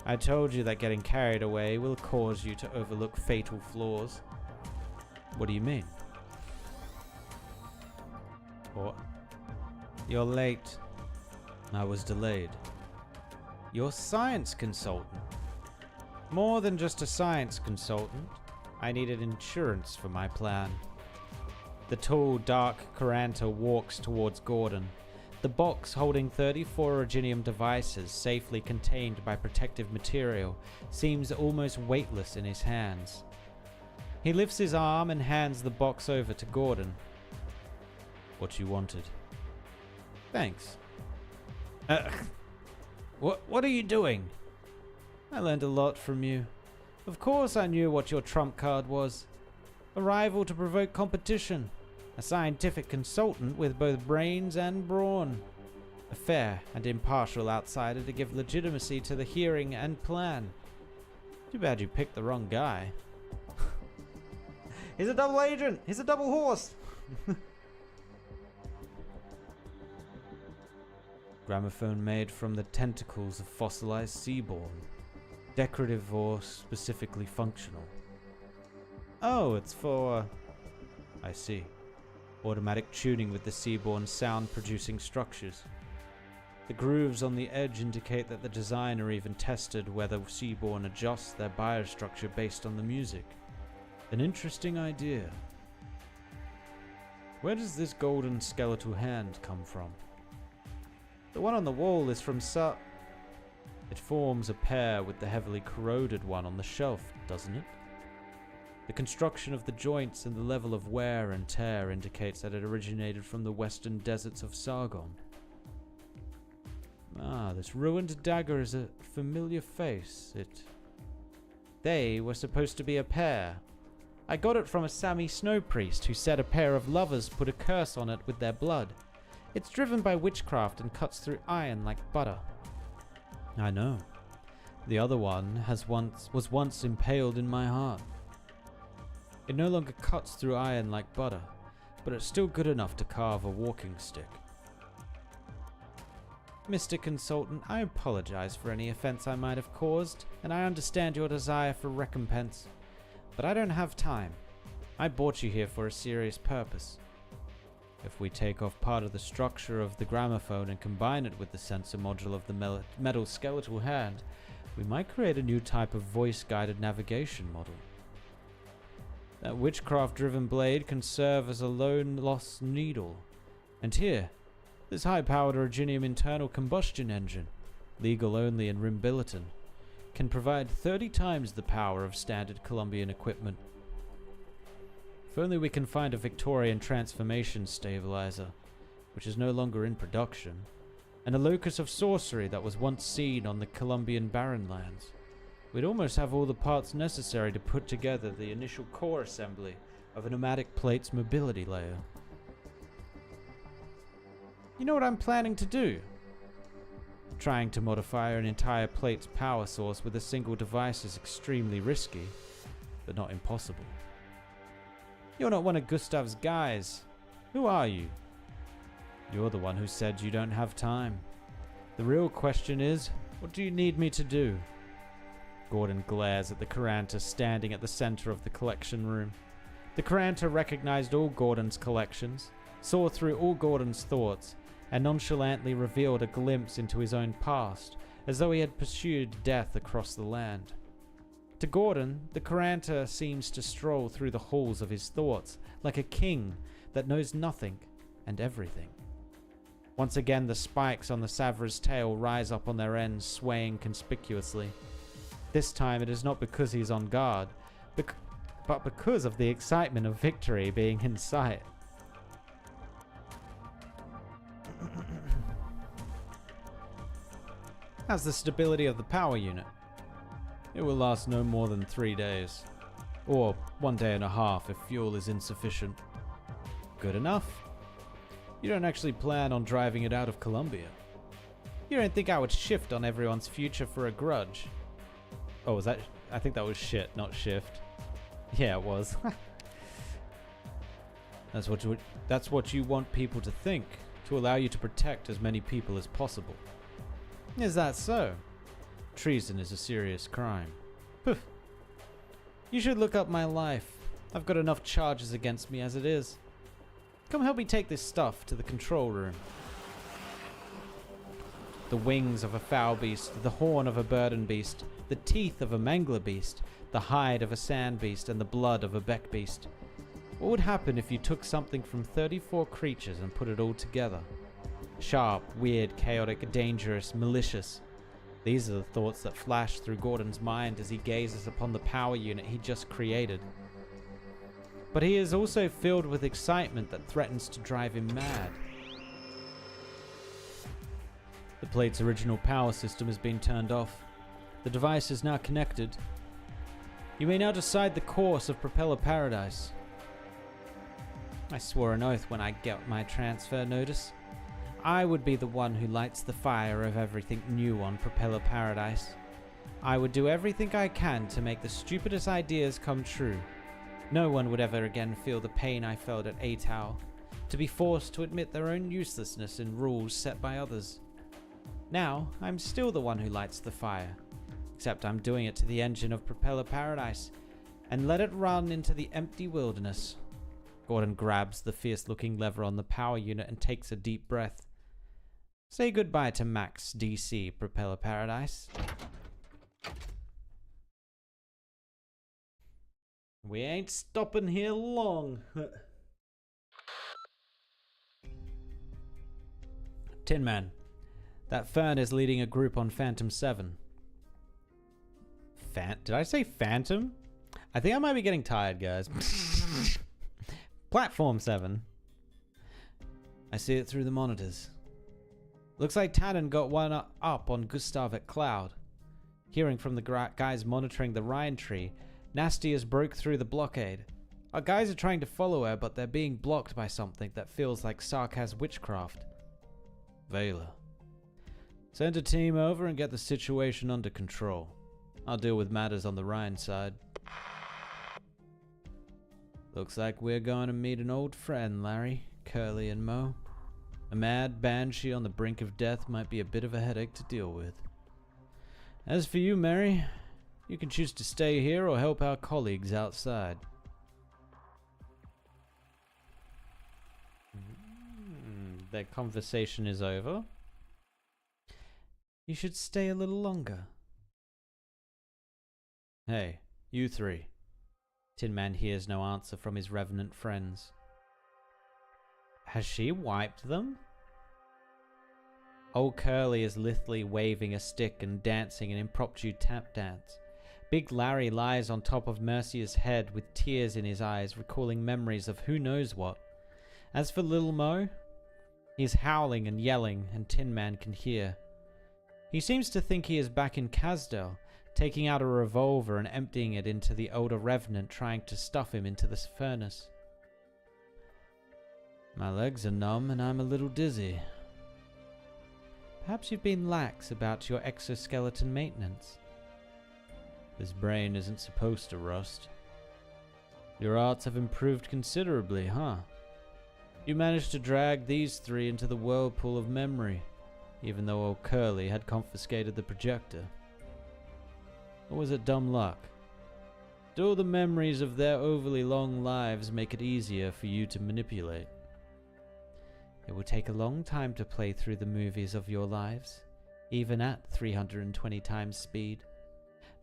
I told you that getting carried away will cause you to overlook fatal flaws. What do you mean? What? You're late. I was delayed. You're science consultant. More than just a science consultant, I needed insurance for my plan. The tall, dark Karanta walks towards Gordon. The box holding 34 Originium devices safely contained by protective material seems almost weightless in his hands. He lifts his arm and hands the box over to Gordon. What you wanted. Thanks. What are you doing? I learned a lot from you. Of course I knew what your trump card was. A rival to provoke competition. A scientific consultant with both brains and brawn. A fair and impartial outsider to give legitimacy to the hearing and plan. Too bad you picked the wrong guy. He's a double agent! He's a double horse! Gramophone made from the tentacles of fossilized seaborn. Decorative or specifically functional. Oh, it's for... I see. Automatic tuning with the seaborn sound-producing structures. The grooves on the edge indicate that the designer even tested whether seaborn adjusts their biostructure based on the music. An interesting idea. Where does this golden skeletal hand come from? The one on the wall is from It forms a pair with the heavily corroded one on the shelf, doesn't it? The construction of the joints and the level of wear and tear indicates that it originated from the western deserts of Sargon. Ah, this ruined dagger is a familiar face. They were supposed to be a pair. I got it from a Sami snow priest who said a pair of lovers put a curse on it with their blood. It's driven by witchcraft and cuts through iron like butter. I know. The other one was once impaled in my heart. It no longer cuts through iron like butter, but it's still good enough to carve a walking stick. Mr. Consultant, I apologize for any offense I might have caused, and I understand your desire for recompense. But I don't have time. I brought you here for a serious purpose. If we take off part of the structure of the gramophone and combine it with the sensor module of the metal skeletal hand, we might create a new type of voice-guided navigation model. That witchcraft-driven blade can serve as a lone lost needle. And here, this high-powered Originium internal combustion engine, legal only in Rimbilliton, can provide 30 times the power of standard Columbian equipment. If only we can find a Victorian transformation stabilizer, which is no longer in production, and a locus of sorcery that was once seen on the Columbian Barren Lands, we'd almost have all the parts necessary to put together the initial core assembly of a pneumatic plate's mobility layer. You know what I'm planning to do? Trying to modify an entire plate's power source with a single device is extremely risky, but not impossible. You're not one of Gustav's guys. Who are you? You're the one who said you don't have time. The real question is, what do you need me to do? Gordon glares at the Karanta standing at the center of the collection room. The Karanta recognized all Gordon's collections, saw through all Gordon's thoughts, and nonchalantly revealed a glimpse into his own past, as though he had pursued death across the land. To Gordon, the Karanta seems to stroll through the halls of his thoughts, like a king that knows nothing and everything. Once again, the spikes on the Savra's tail rise up on their ends, swaying conspicuously. This time it is not because he's on guard, but because of the excitement of victory being in sight. How's the stability of the power unit? It will last no more than 3 days. Or 1 day and a half if fuel is insufficient. Good enough. You don't actually plan on driving it out of Columbia. You don't think I would shift on everyone's future for a grudge? Oh, was that... I think that was shit, not shift. Yeah, it was. That's what you want people to think, to allow you to protect as many people as possible. Is that so? Treason is a serious crime. Poof. You should look up my life. I've got enough charges against me as it is. Come help me take this stuff to the control room. The wings of a foul beast, the horn of a burden beast, the teeth of a mangler beast, the hide of a sand beast, and the blood of a beck beast. What would happen if you took something from 34 creatures and put it all together? Sharp, weird, chaotic, dangerous, malicious. These are the thoughts that flash through Gordon's mind as he gazes upon the power unit he just created. But he is also filled with excitement that threatens to drive him mad. The plate's original power system has been turned off. The device is now connected. You may now decide the course of Propeller Paradise. I swore an oath when I got my transfer notice. I would be the one who lights the fire of everything new on Propeller Paradise. I would do everything I can to make the stupidest ideas come true. No one would ever again feel the pain I felt at Atow, to be forced to admit their own uselessness in rules set by others. Now, I'm still the one who lights the fire, except I'm doing it to the engine of Propeller Paradise, and let it run into the empty wilderness. Gordon grabs the fierce-looking lever on the power unit and takes a deep breath. Say goodbye to Max DC, Propeller Paradise. We ain't stopping here long. Tin Man. That Fern is leading a group on Phantom 7. Did I say Phantom? I think I might be getting tired, guys. Platform 7. I see it through the monitors. Looks like Tannen got one up on Gustav at Cloud. Hearing from the guys monitoring the Rhine tree, Nasti has broke through the blockade. Our guys are trying to follow her, but they're being blocked by something that feels like Sarkaz witchcraft. Vela. Send a team over and get the situation under control. I'll deal with matters on the Rhine side. Looks like we're going to meet an old friend, Larry, Curly and Mo. A mad banshee on the brink of death might be a bit of a headache to deal with. As for you, Mary, you can choose to stay here or help our colleagues outside. Their conversation is over. You should stay a little longer. Hey, you three. Tin Man hears no answer from his revenant friends. Has she wiped them? Old Curly is lithely waving a stick and dancing an impromptu tap dance. Big Larry lies on top of Mercia's head with tears in his eyes, recalling memories of who knows what. As for Little Mo, he is howling and yelling, and Tin Man can hear. He seems to think he is back in Kazdel, taking out a revolver and emptying it into the older revenant trying to stuff him into this furnace. My legs are numb and I'm a little dizzy. Perhaps you've been lax about your exoskeleton maintenance. This brain isn't supposed to rust. Your arts have improved considerably, huh? You managed to drag these three into the whirlpool of memory, even though old Curly had confiscated the projector. Or was it dumb luck? Do the memories of their overly long lives make it easier for you to manipulate? It will take a long time to play through the movies of your lives, even at 320 times speed.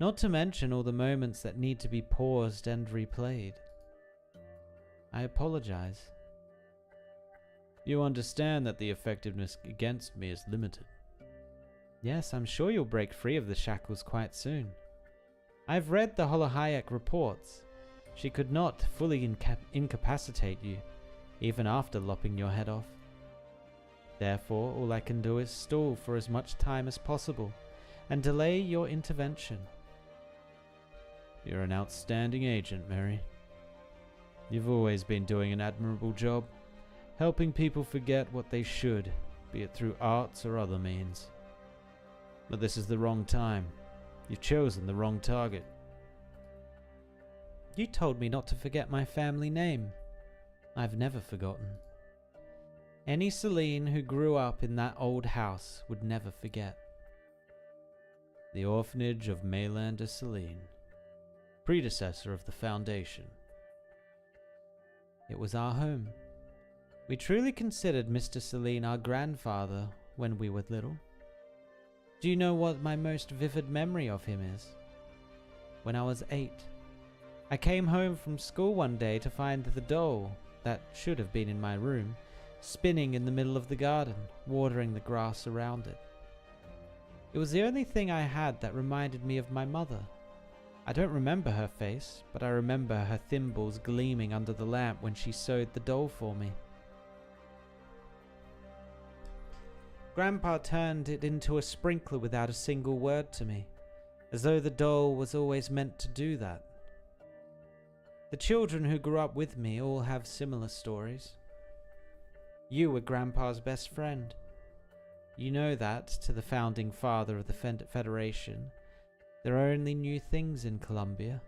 Not to mention all the moments that need to be paused and replayed. I apologize. You understand that the effectiveness against me is limited. Yes, I'm sure you'll break free of the shackles quite soon. I've read the Holohayak reports. She could not fully incapacitate you, even after lopping your head off. Therefore, all I can do is stall for as much time as possible, and delay your intervention. You're an outstanding agent, Mary. You've always been doing an admirable job, helping people forget what they should, be it through arts or other means. But this is the wrong time. You've chosen the wrong target. You told me not to forget my family name. I've never forgotten. Any Celine who grew up in that old house would never forget. The orphanage of Mayland de Celine, predecessor of the Foundation. It was our home. We truly considered Mr. Celine our grandfather when we were little. Do you know what my most vivid memory of him is? When I was 8, I came home from school one day to find the doll, that should have been in my room, spinning in the middle of the garden, watering the grass around it. It was the only thing I had that reminded me of my mother. I don't remember her face, but I remember her thimbles gleaming under the lamp when she sewed the doll for me. Grandpa turned it into a sprinkler without a single word to me, as though the doll was always meant to do that. The children who grew up with me all have similar stories. You were Grandpa's best friend. You know that, to the founding father of the Federation, there are only new things in Columbia,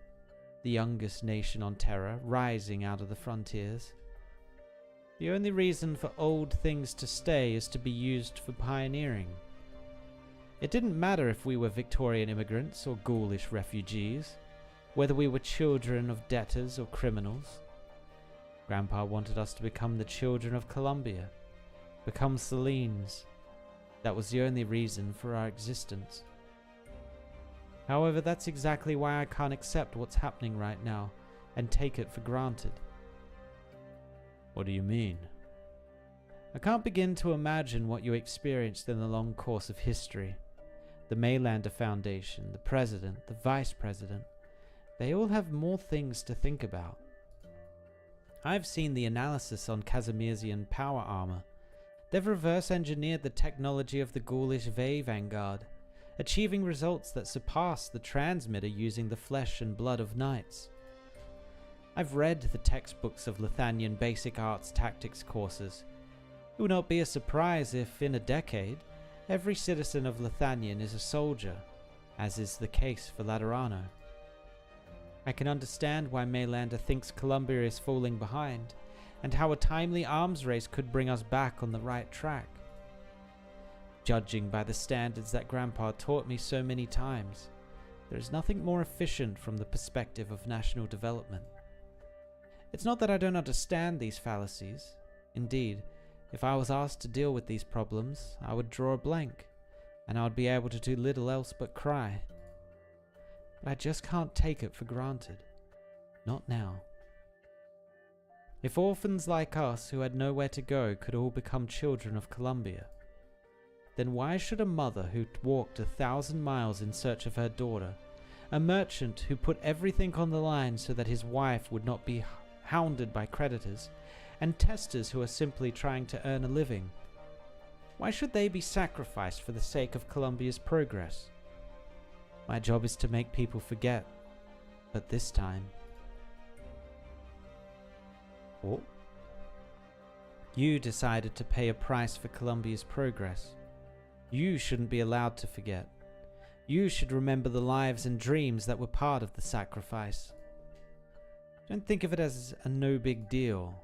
the youngest nation on Terra, rising out of the frontiers. The only reason for old things to stay is to be used for pioneering. It didn't matter if we were Victorian immigrants or ghoulish refugees, whether we were children of debtors or criminals. Grandpa wanted us to become the children of Columbia, become Celines. That was the only reason for our existence. However, that's exactly why I can't accept what's happening right now and take it for granted. What do you mean? I can't begin to imagine what you experienced in the long course of history. The Maylander Foundation, the president, the vice president, they all have more things to think about. I've seen the analysis on Casimirsian power armor. They've reverse engineered the technology of the ghoulish Vey Vanguard, achieving results that surpass the transmitter using the flesh and blood of knights. I've read the textbooks of Lithanian basic arts tactics courses. It would not be a surprise if, in a decade, every citizen of Lithanian is a soldier, as is the case for Laterano. I can understand why Maylander thinks Columbia is falling behind, and how a timely arms race could bring us back on the right track. Judging by the standards that Grandpa taught me so many times, there is nothing more efficient from the perspective of national development. It's not that I don't understand these fallacies. Indeed, if I was asked to deal with these problems, I would draw a blank, and I would be able to do little else but cry. But I just can't take it for granted. Not now. If orphans like us who had nowhere to go could all become children of Columbia, then why should a mother who walked 1,000 miles in search of her daughter, a merchant who put everything on the line so that his wife would not be hounded by creditors, and testers who are simply trying to earn a living, why should they be sacrificed for the sake of Columbia's progress? My job is to make people forget, but this time... Oh. You decided to pay a price for Columbia's progress. You shouldn't be allowed to forget. You should remember the lives and dreams that were part of the sacrifice. Don't think of it as a no big deal.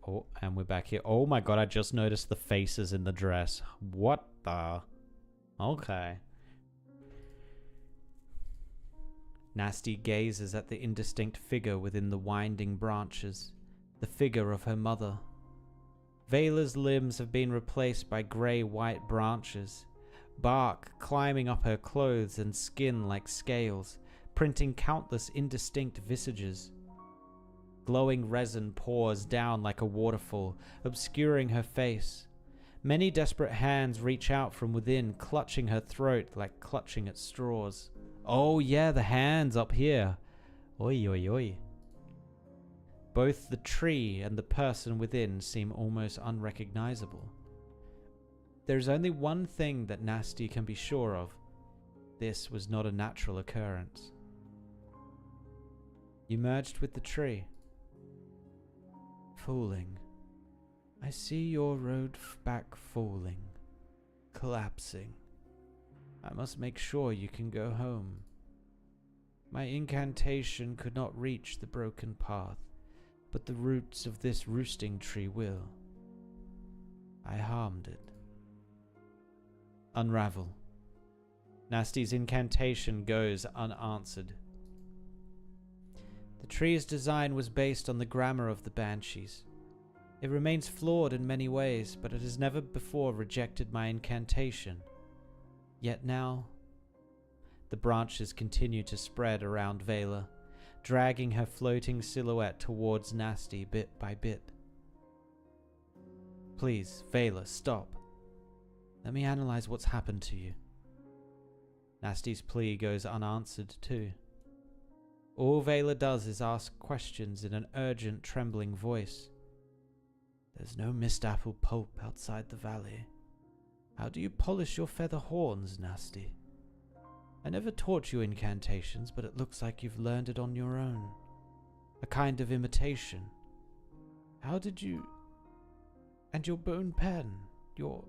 Oh, and we're back here. Oh my god, I just noticed the faces in the dress. What the... Okay. Nasti gazes at the indistinct figure within the winding branches, the figure of her mother. Vela's limbs have been replaced by grey-white branches, bark climbing up her clothes and skin like scales, printing countless indistinct visages. Glowing resin pours down like a waterfall, obscuring her face. Many desperate hands reach out from within, clutching her throat like clutching at straws. Oh yeah, the hands up here. Oi, oi, oi. Both the tree and the person within seem almost unrecognizable. There is only one thing that Nasti can be sure of. This was not a natural occurrence. You merged with the tree. Falling. I see your road back falling. Collapsing. I must make sure you can go home. My incantation could not reach the broken path, but the roots of this roosting tree will. I harmed it. Unravel. Nasti's incantation goes unanswered. The tree's design was based on the grammar of the Banshees. It remains flawed in many ways, but it has never before rejected my incantation. Yet now, the branches continue to spread around Vela, dragging her floating silhouette towards Nasti bit by bit. Please, Vela, stop. Let me analyze what's happened to you. Nasti's plea goes unanswered too. All Vela does is ask questions in an urgent, trembling voice. There's no mist apple pulp outside the valley. How do you polish your feather horns, Nasti? I never taught you incantations, but it looks like you've learned it on your own. A kind of imitation. How did you... And your bone pen, your...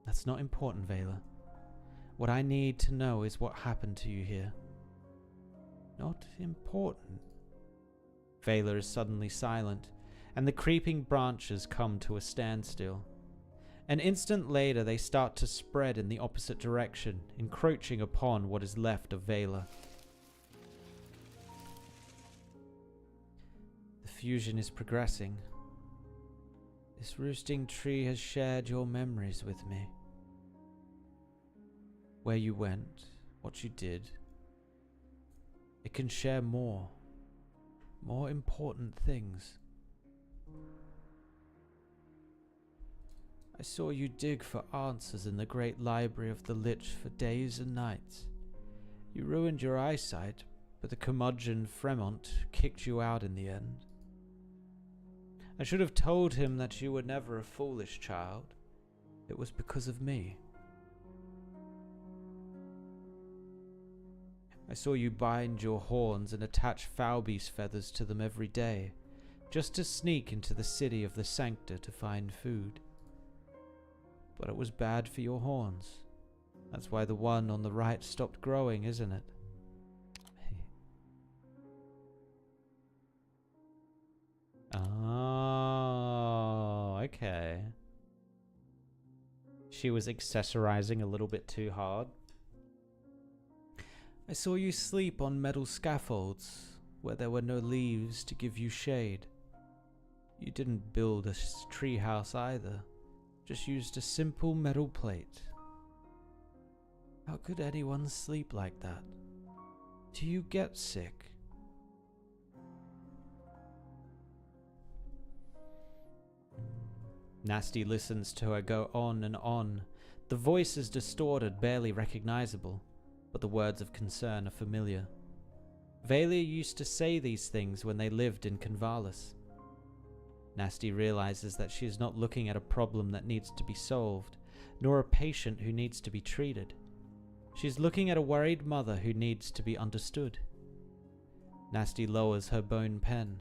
That's not important, Vela. What I need to know is what happened to you here. Not important. Vela is suddenly silent, and the creeping branches come to a standstill. An instant later, they start to spread in the opposite direction, encroaching upon what is left of Vela. The fusion is progressing. This roosting tree has shared your memories with me. Where you went, what you did. It can share more important things. I saw you dig for answers in the great library of the Lich for days and nights. You ruined your eyesight, but the curmudgeon Fremont kicked you out in the end. I should have told him that you were never a foolish child. It was because of me. I saw you bind your horns and attach foulbeast feathers to them every day, just to sneak into the city of the Sancta to find food. But it was bad for your horns. That's why the one on the right stopped growing, isn't it? Oh, okay. She was accessorizing a little bit too hard. I saw you sleep on metal scaffolds where there were no leaves to give you shade. You didn't build a tree house either, just used a simple metal plate. How could anyone sleep like that? Do you get sick? Nasti listens to her go on and on. The voice is distorted, barely recognizable, but the words of concern are familiar. Valia used to say these things when they lived in Convalis. Nasti realizes that she is not looking at a problem that needs to be solved, nor a patient who needs to be treated. She's looking at a worried mother who needs to be understood. Nasti lowers her bone pen.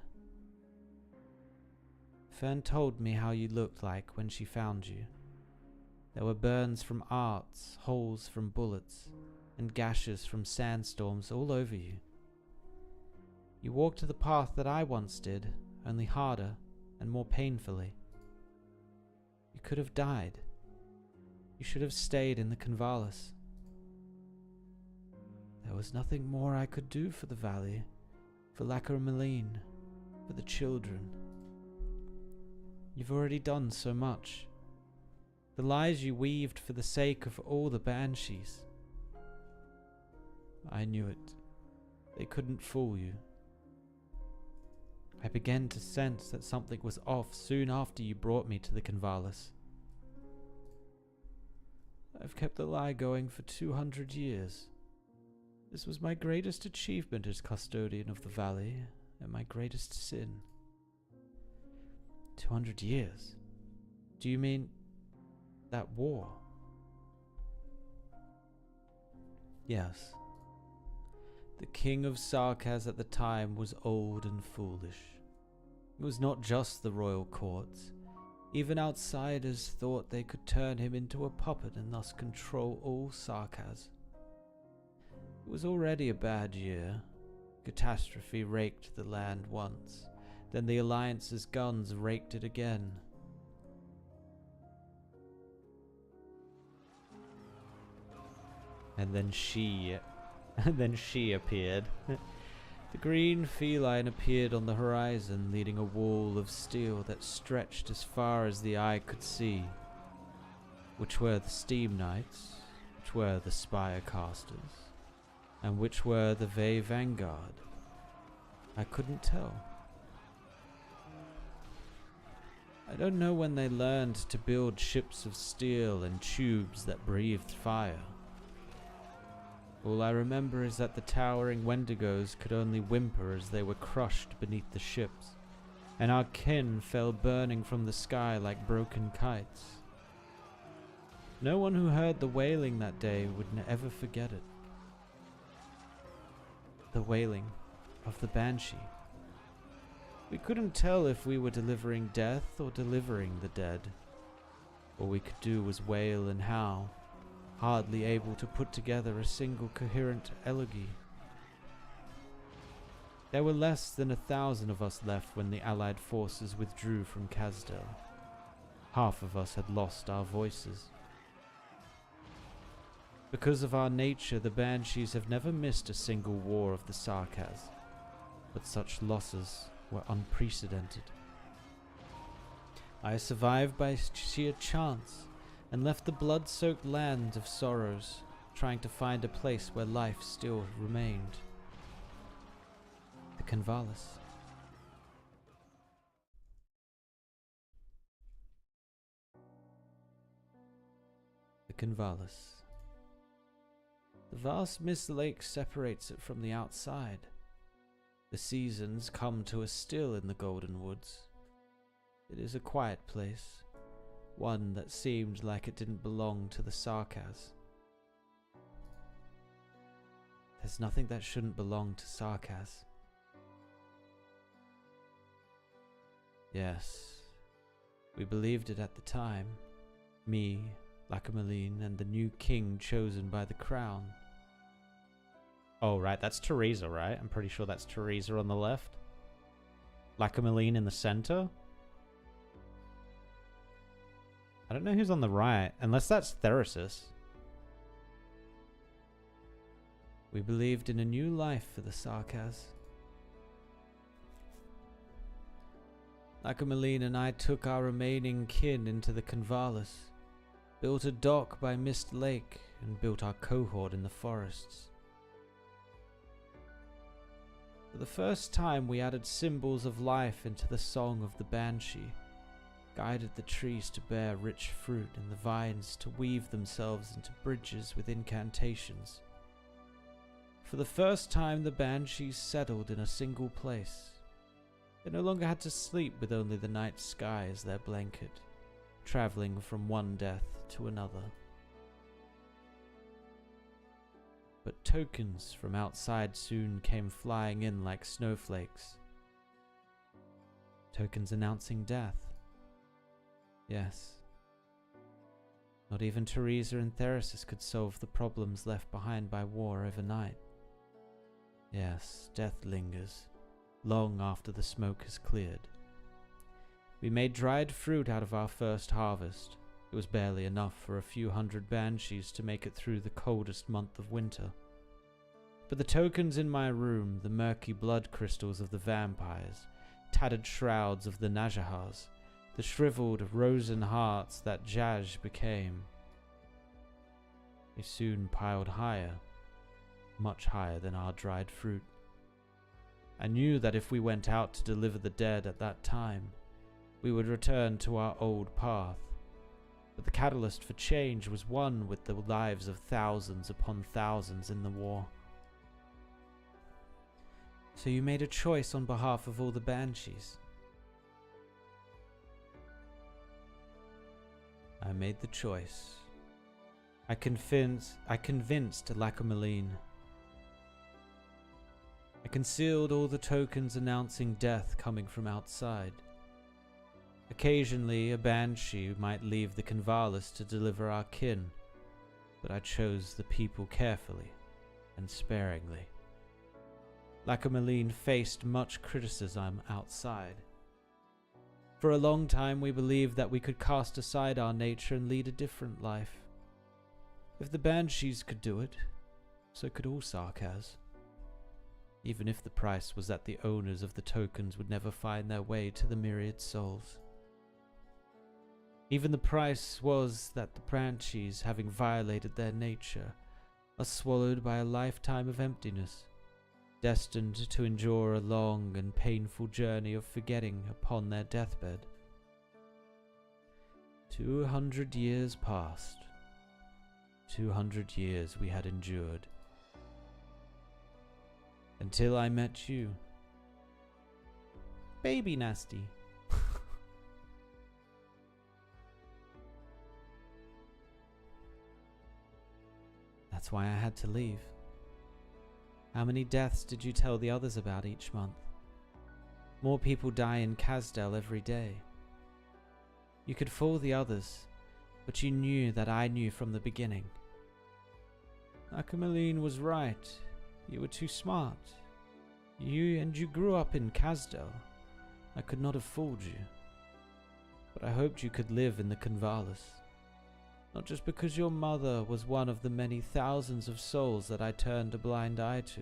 Fern told me how you looked like when she found you. There were burns from arts, holes from bullets, and gashes from sandstorms all over you. You walked the path that I once did, only harder and more painfully. You could have died. You should have stayed in the Convalis. There was nothing more I could do for the valley, for Lacrymaline, for the children. You've already done so much. The lies you weaved for the sake of all the banshees. I knew it. They couldn't fool you. I began to sense that something was off soon after you brought me to the Convalis. I've kept the lie going for 200 years. This was my greatest achievement as custodian of the valley, and my greatest sin. 200 years? Do you mean that war? Yes. The king of Sarkaz at the time was old and foolish. It was not just the royal courts. Even outsiders thought they could turn him into a puppet and thus control all Sarkaz. It was already a bad year. Catastrophe raked the land once, then the Alliance's guns raked it again. And then she appeared. The green feline appeared on the horizon, leading a wall of steel that stretched as far as the eye could see. Which were the Steam Knights, which were the Spire Casters, and which were the Vey Vanguard? I couldn't tell. I don't know when they learned to build ships of steel and tubes that breathed fire. All I remember is that the towering Wendigos could only whimper as they were crushed beneath the ships, and our kin fell burning from the sky like broken kites. No one who heard the wailing that day would ever forget it. The wailing of the Banshee. We couldn't tell if we were delivering death or delivering the dead. All we could do was wail and howl, hardly able to put together a single coherent elegy. There were less than 1,000 of us left when the Allied forces withdrew from Kazdel. Half of us had lost our voices. Because of our nature, the Banshees have never missed a single war of the Sarkaz, but such losses were unprecedented. I survived by sheer chance, and left the blood-soaked land of sorrows, trying to find a place where life still remained. The Convalis. The Convalis. The vast mist lake separates it from the outside. The seasons come to a still in the Golden Woods. It is a quiet place, one that seemed like it didn't belong to the Sarkaz. There's nothing that shouldn't belong to Sarkaz. Yes, we believed it at the time. Me, Lackameline, and the new king chosen by the crown. Oh, right, that's Teresa, right? I'm pretty sure that's Teresa on the left. Lackameline in the center. I don't know who's on the right, unless that's Therasis. We believed in a new life for the Sarkaz. Lackameline and I took our remaining kin into the Convalis, built a dock by Mist Lake, and built our cohort in the forests. For the first time, we added symbols of life into the song of the Banshee, guided the trees to bear rich fruit and the vines to weave themselves into bridges with incantations. For the first time, the Banshees settled in a single place. They no longer had to sleep with only the night sky as their blanket, traveling from one death to another. But tokens from outside soon came flying in like snowflakes. Tokens announcing death. Yes. Not even Teresa and Therasis could solve the problems left behind by war overnight. Yes, death lingers, long after the smoke has cleared. We made dried fruit out of our first harvest. It was barely enough for a few hundred banshees to make it through the coldest month of winter. But the tokens in my room, the murky blood crystals of the vampires, tattered shrouds of the Najahars, the shriveled rosen hearts that Jaj became, they soon piled higher, much higher than our dried fruit. I knew that if we went out to deliver the dead at that time, we would return to our old path. But the catalyst for change was one with the lives of thousands upon thousands in the war. So you made a choice on behalf of all the banshees. I made the choice. I convinced Lacomaline. I concealed all the tokens announcing death coming from outside. Occasionally, a banshee might leave the Convalis to deliver our kin, but I chose the people carefully and sparingly. Lacomaline faced much criticism outside. For a long time, we believed that we could cast aside our nature and lead a different life. If the banshees could do it, so could all Sarkaz. Even if the price was that the owners of the tokens would never find their way to the myriad souls. Even the price was that the banshees, having violated their nature, are swallowed by a lifetime of emptiness, destined to endure a long and painful journey of forgetting upon their deathbed. 200 years passed. 200 years we had endured. Until I met you. Baby Nasti. That's why I had to leave. How many deaths did you tell the others about each month? More people die in Kazdel every day. You could fool the others, but you knew that I knew from the beginning. Lacomaline was right. You were too smart. You grew up in Kazdel. I could not have fooled you. But I hoped you could live in the Convalis. Not just because your mother was one of the many thousands of souls that I turned a blind eye to.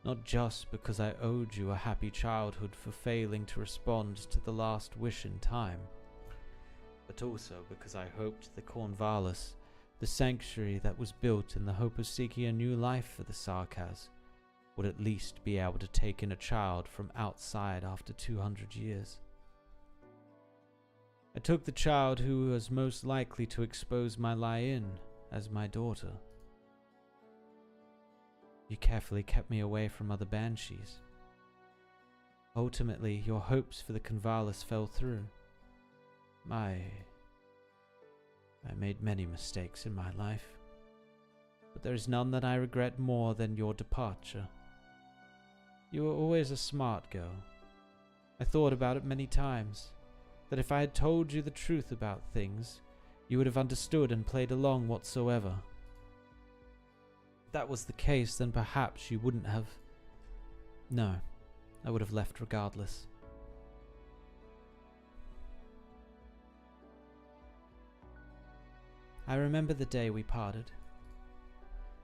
Not just because I owed you a happy childhood for failing to respond to the last wish in time. But also because I hoped the Cornvalis, the sanctuary that was built in the hope of seeking a new life for the Sarkaz, would at least be able to take in a child from outside after 200 years. I took the child who was most likely to expose my lie-in as my daughter. You carefully kept me away from other banshees. Ultimately, your hopes for the Convalis fell through. I made many mistakes in my life, but there is none that I regret more than your departure. You were always a smart girl. I thought about it many times, that if I had told you the truth about things, you would have understood and played along whatsoever. If that was the case, then perhaps you wouldn't have. No, I would have left regardless. I remember the day we parted.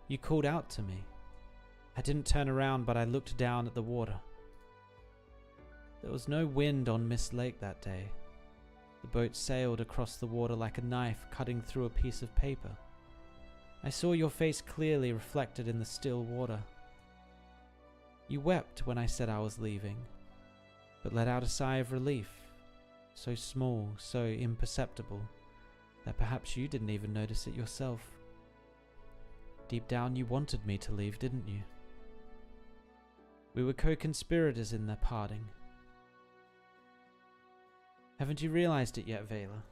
You called out to me. I didn't turn around, but I looked down at the water. There was no wind on Mist Lake that day. The boat sailed across the water like a knife cutting through a piece of paper. I saw your face clearly reflected in the still water. You wept when I said I was leaving, but let out a sigh of relief, so small, so imperceptible, that perhaps you didn't even notice it yourself. Deep down you wanted me to leave, didn't you? We were co-conspirators in their parting. Haven't you realized it yet, Vela?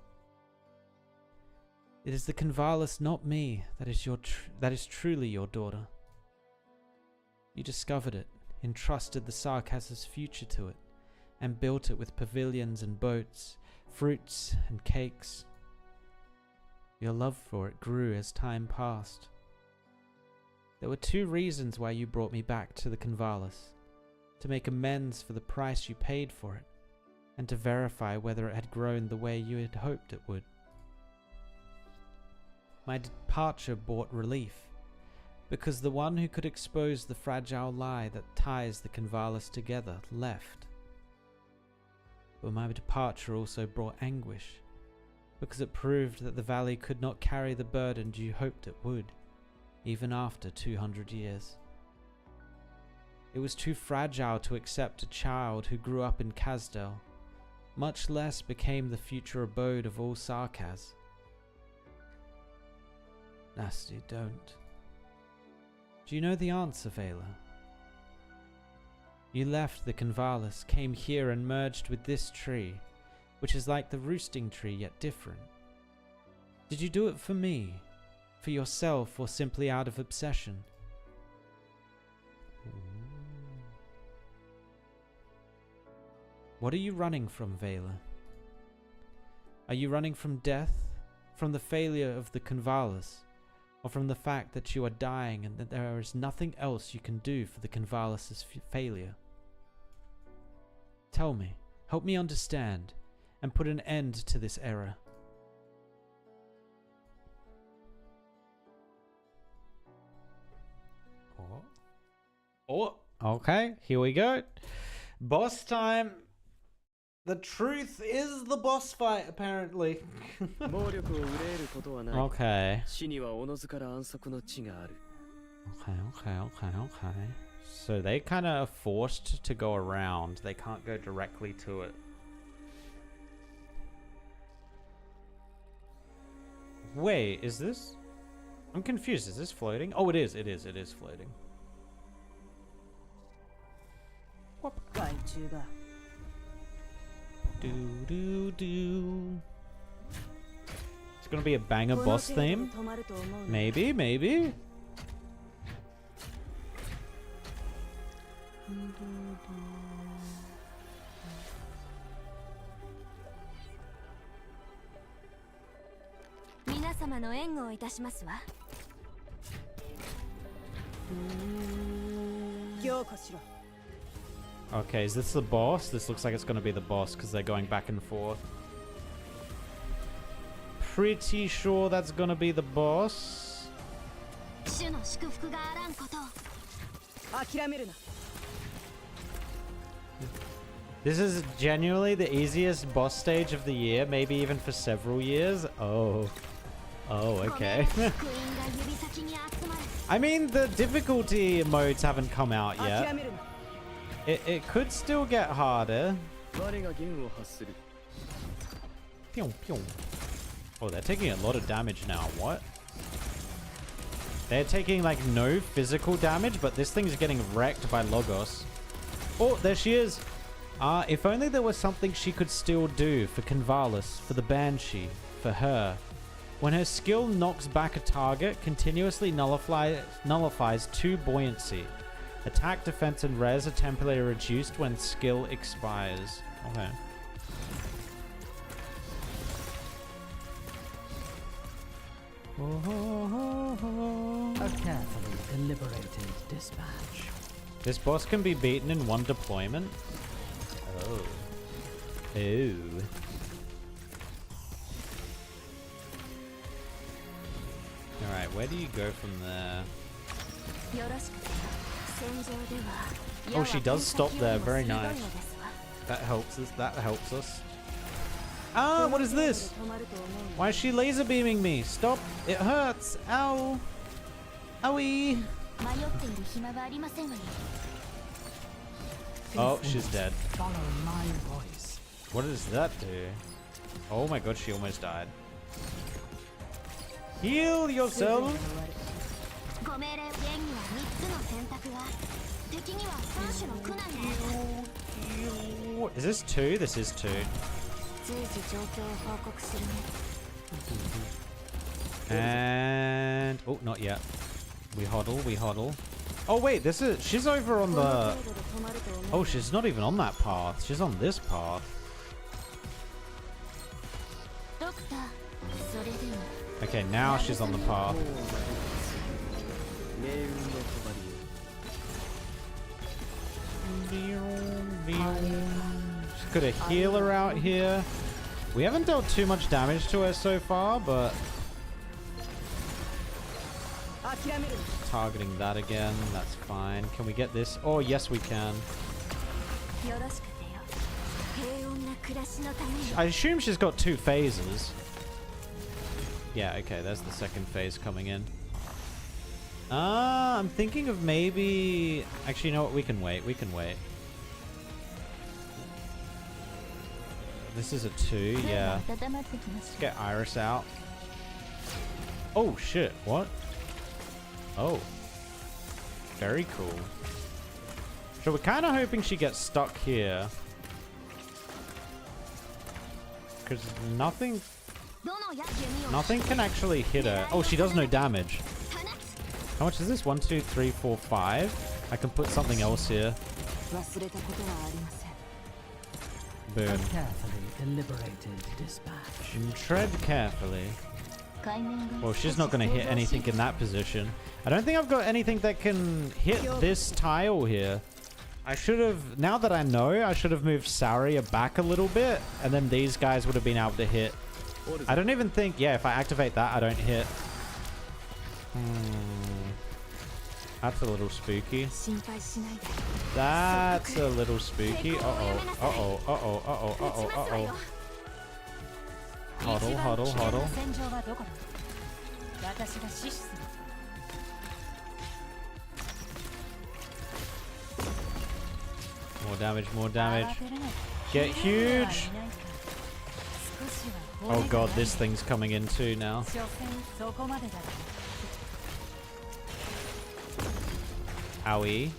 It is the Convalis, not me, that is truly your daughter. You discovered it, entrusted the Sarkaz's future to it, and built it with pavilions and boats, fruits and cakes. Your love for it grew as time passed. There were 2 reasons why you brought me back to the Convalis: to make amends for the price you paid for it, and to verify whether it had grown the way you had hoped it would. My departure brought relief, because the one who could expose the fragile lie that ties the Convalis together left. But my departure also brought anguish, because it proved that the valley could not carry the burden you hoped it would, even after 200 years. It was too fragile to accept a child who grew up in Kazdel, much less became the future abode of all Sarkaz. Nasti, don't. Do you know the answer, Vela? You left the Convalis, came here and merged with this tree, which is like the roosting tree yet different. Did you do it for me? For yourself, or simply out of obsession? What are you running from, Vela? Are you running from death? From the failure of the Convalis? Or from the fact that you are dying and that there is nothing else you can do for the Convalis' failure? Tell me, help me understand, and put an end to this error. Oh, okay, here we go. Boss time. The truth is the boss fight, apparently. Okay. Okay. So they kind of are forced to go around. They can't go directly to it. Wait, is this? I'm confused. Is this floating? Oh, it is. It is. It is floating. Whoop. Do. It's gonna be a banger boss theme. Maybe, maybe. Okay, is this the boss? This looks like it's going to be the boss because they're going back and forth. Pretty sure that's going to be the boss. This is genuinely the easiest boss stage of the year, maybe even for several years. Oh, okay. I mean, the difficulty modes haven't come out yet. It could still get harder. Oh, they're taking a lot of damage now. What? They're taking like no physical damage, but this thing's getting wrecked by Logos. Oh, there she is. If only there was something she could still do for Convalis, for the Banshee, for her. When her skill knocks back a target, continuously nullifies 2 buoyancy. Attack, defense, and res are temporarily reduced when skill expires. Okay. A carefully deliberated dispatch. This boss can be beaten in 1 deployment. Oh. Ooh. Alright, where do you go from there? Oh, she does stop there. Very nice. That helps us. That helps us. Ah, what is this? Why is she laser beaming me? Stop. It hurts. Ow. Owie. Oh, she's dead. Follow my voice. What does that do? Oh my god, she almost died. Heal yourself. Is this 2? This is 2. And oh, not yet. We hodl. Oh wait, this is she's over on the. Oh, she's not even on that path. She's on this path. Okay, now she's on the path. Just got a healer out here. We haven't dealt too much damage to her so far, but targeting that again, that's fine. Can we get this? Oh, yes we can. I assume she's got 2 phases. Yeah, okay, there's the second phase coming in. I'm thinking of maybe... Actually, you know what? We can wait. We can wait. This is a 2, yeah. Let's get Iris out. Oh, shit. What? Oh. Very cool. So we're kind of hoping she gets stuck here. Because nothing can actually hit her. Oh, she does no damage. How much is this? 1, 2, 3, 4, 5. I can put something else here. Boom. A carefully deliberated dispatch. And tread carefully. Well, she's not going to hit anything in that position. I don't think I've got anything that can hit this tile here. I should have, now that I know, I should have moved Saria back a little bit, and then these guys would have been able to hit. I don't even think, yeah, if I activate that, I don't hit. That's a little spooky. That's a little spooky. Uh-oh, uh-oh, uh-oh, uh-oh, uh-oh, uh-oh. Huddle, huddle, huddle. More damage, more damage. Get huge! Oh god, this thing's coming in too now. Owie.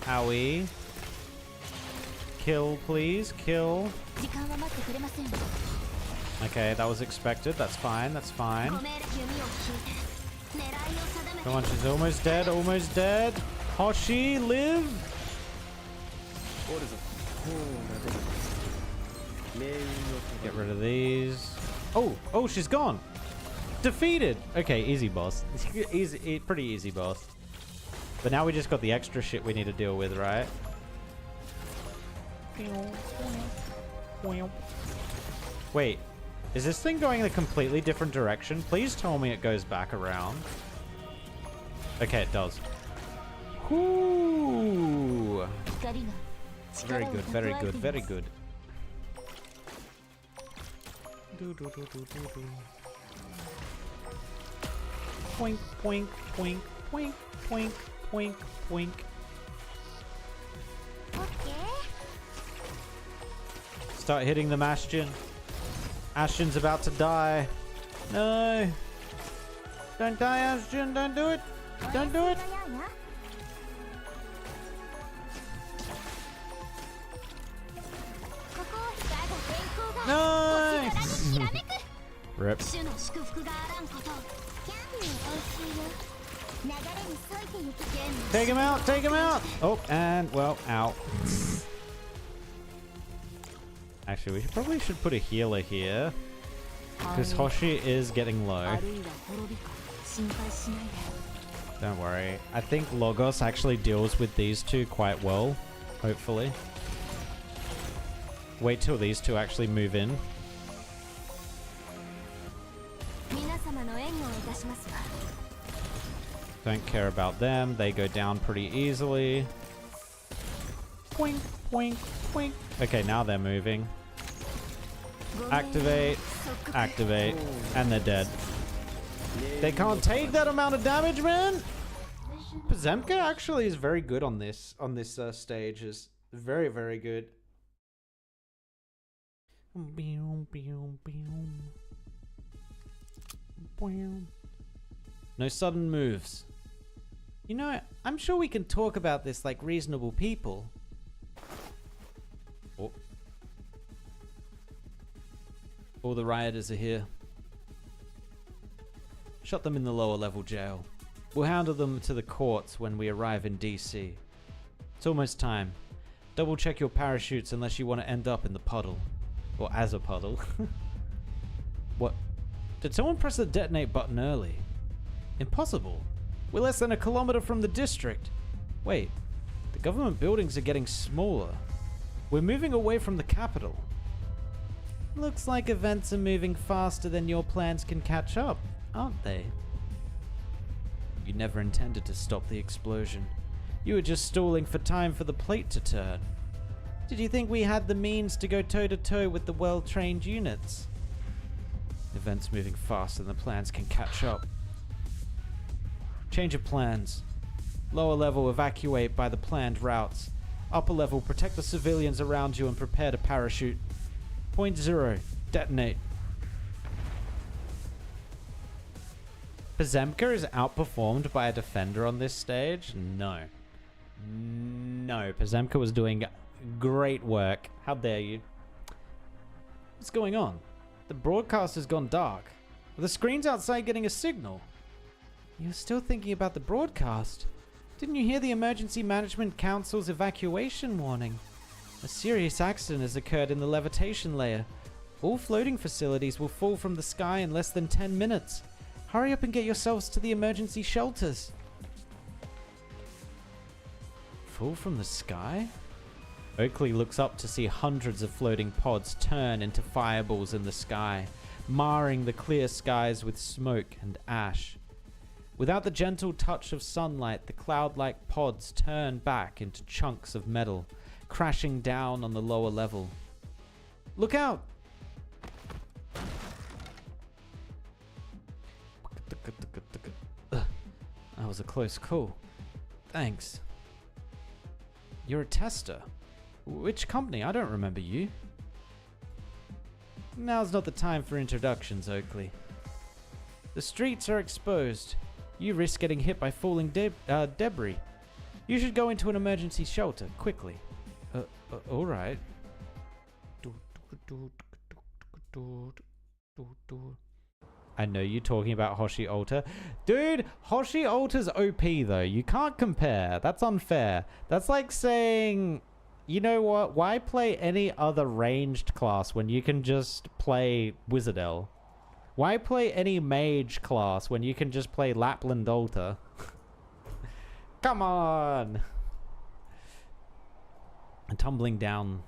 Owie. Kill, please. Kill. Okay, that was expected. That's fine. That's fine. Come on, she's almost dead. Almost dead. Hoshi, live! Get rid of these. Oh, oh, she's gone. Defeated. Okay, easy boss. Easy, pretty easy boss. But now we just got the extra shit we need to deal with, right? Wait, is this thing going in a completely different direction? Please tell me it goes back around. Okay, it does. Ooh. Very good, very good, very good. Poink, poink, poink, poink, poink, poink, poink. Start hitting the Ashton. Ashton's about to die. No. Don't die, Ashton. Don't do it. Don't do it. No. Rip. Take him out. Take him out. Oh, and well, out. Actually, we probably should put a healer here. Because Hoshi is getting low. Don't worry. I think Logos actually deals with these two quite well. Hopefully. Wait till these two actually move in. Don't care about them. They go down pretty easily. Poink, poink, poink. Okay, now they're moving. Activate, activate, and they're dead. They can't take that amount of damage, man. Pazemka actually is very good on this stage. Is very, very good. No sudden moves. You know, I'm sure we can talk about this like reasonable people. Oh. All the rioters are here. Shut them in the lower level jail. We'll handle them to the courts when we arrive in DC. It's almost time. Double check your parachutes unless you want to end up in the puddle. Or as a puddle. What? Did someone press the detonate button early? Impossible. We're less than a kilometer from the district. Wait, the government buildings are getting smaller. We're moving away from the capital. Looks like events are moving faster than your plans can catch up, aren't they? You never intended to stop the explosion. You were just stalling for time for the plate to turn. Did you think we had the means to go toe-to-toe with the well-trained units? Events moving faster than the plans can catch up. Change of plans. Lower level, evacuate by the planned routes. Upper level, protect the civilians around you and prepare to parachute. Point 0, detonate. Pazemka is outperformed by a defender on this stage? No. No, Pazemka was doing great work. How dare you? What's going on? The broadcast has gone dark. Are the screens outside getting a signal? You're still thinking about the broadcast? Didn't you hear the Emergency Management Council's evacuation warning? A serious accident has occurred in the levitation layer. All floating facilities will fall from the sky in less than 10 minutes. Hurry up and get yourselves to the emergency shelters. Fall from the sky? Oakley looks up to see hundreds of floating pods turn into fireballs in the sky, marring the clear skies with smoke and ash. Without the gentle touch of sunlight, the cloud-like pods turn back into chunks of metal, crashing down on the lower level. Look out! That was a close call. Thanks. You're a tester. Which company? I don't remember you. Now's not the time for introductions, Oakley. The streets are exposed. You risk getting hit by falling debris. You should go into an emergency shelter, quickly. Alright. I know you're talking about Hoshi Alter. Dude, Hoshi Alter's OP though. You can't compare. That's unfair. That's like saying, you know what? Why play any other ranged class when you can just play Wizardel? Why play any mage class when you can just play Lapland Alter? Come on! And tumbling down,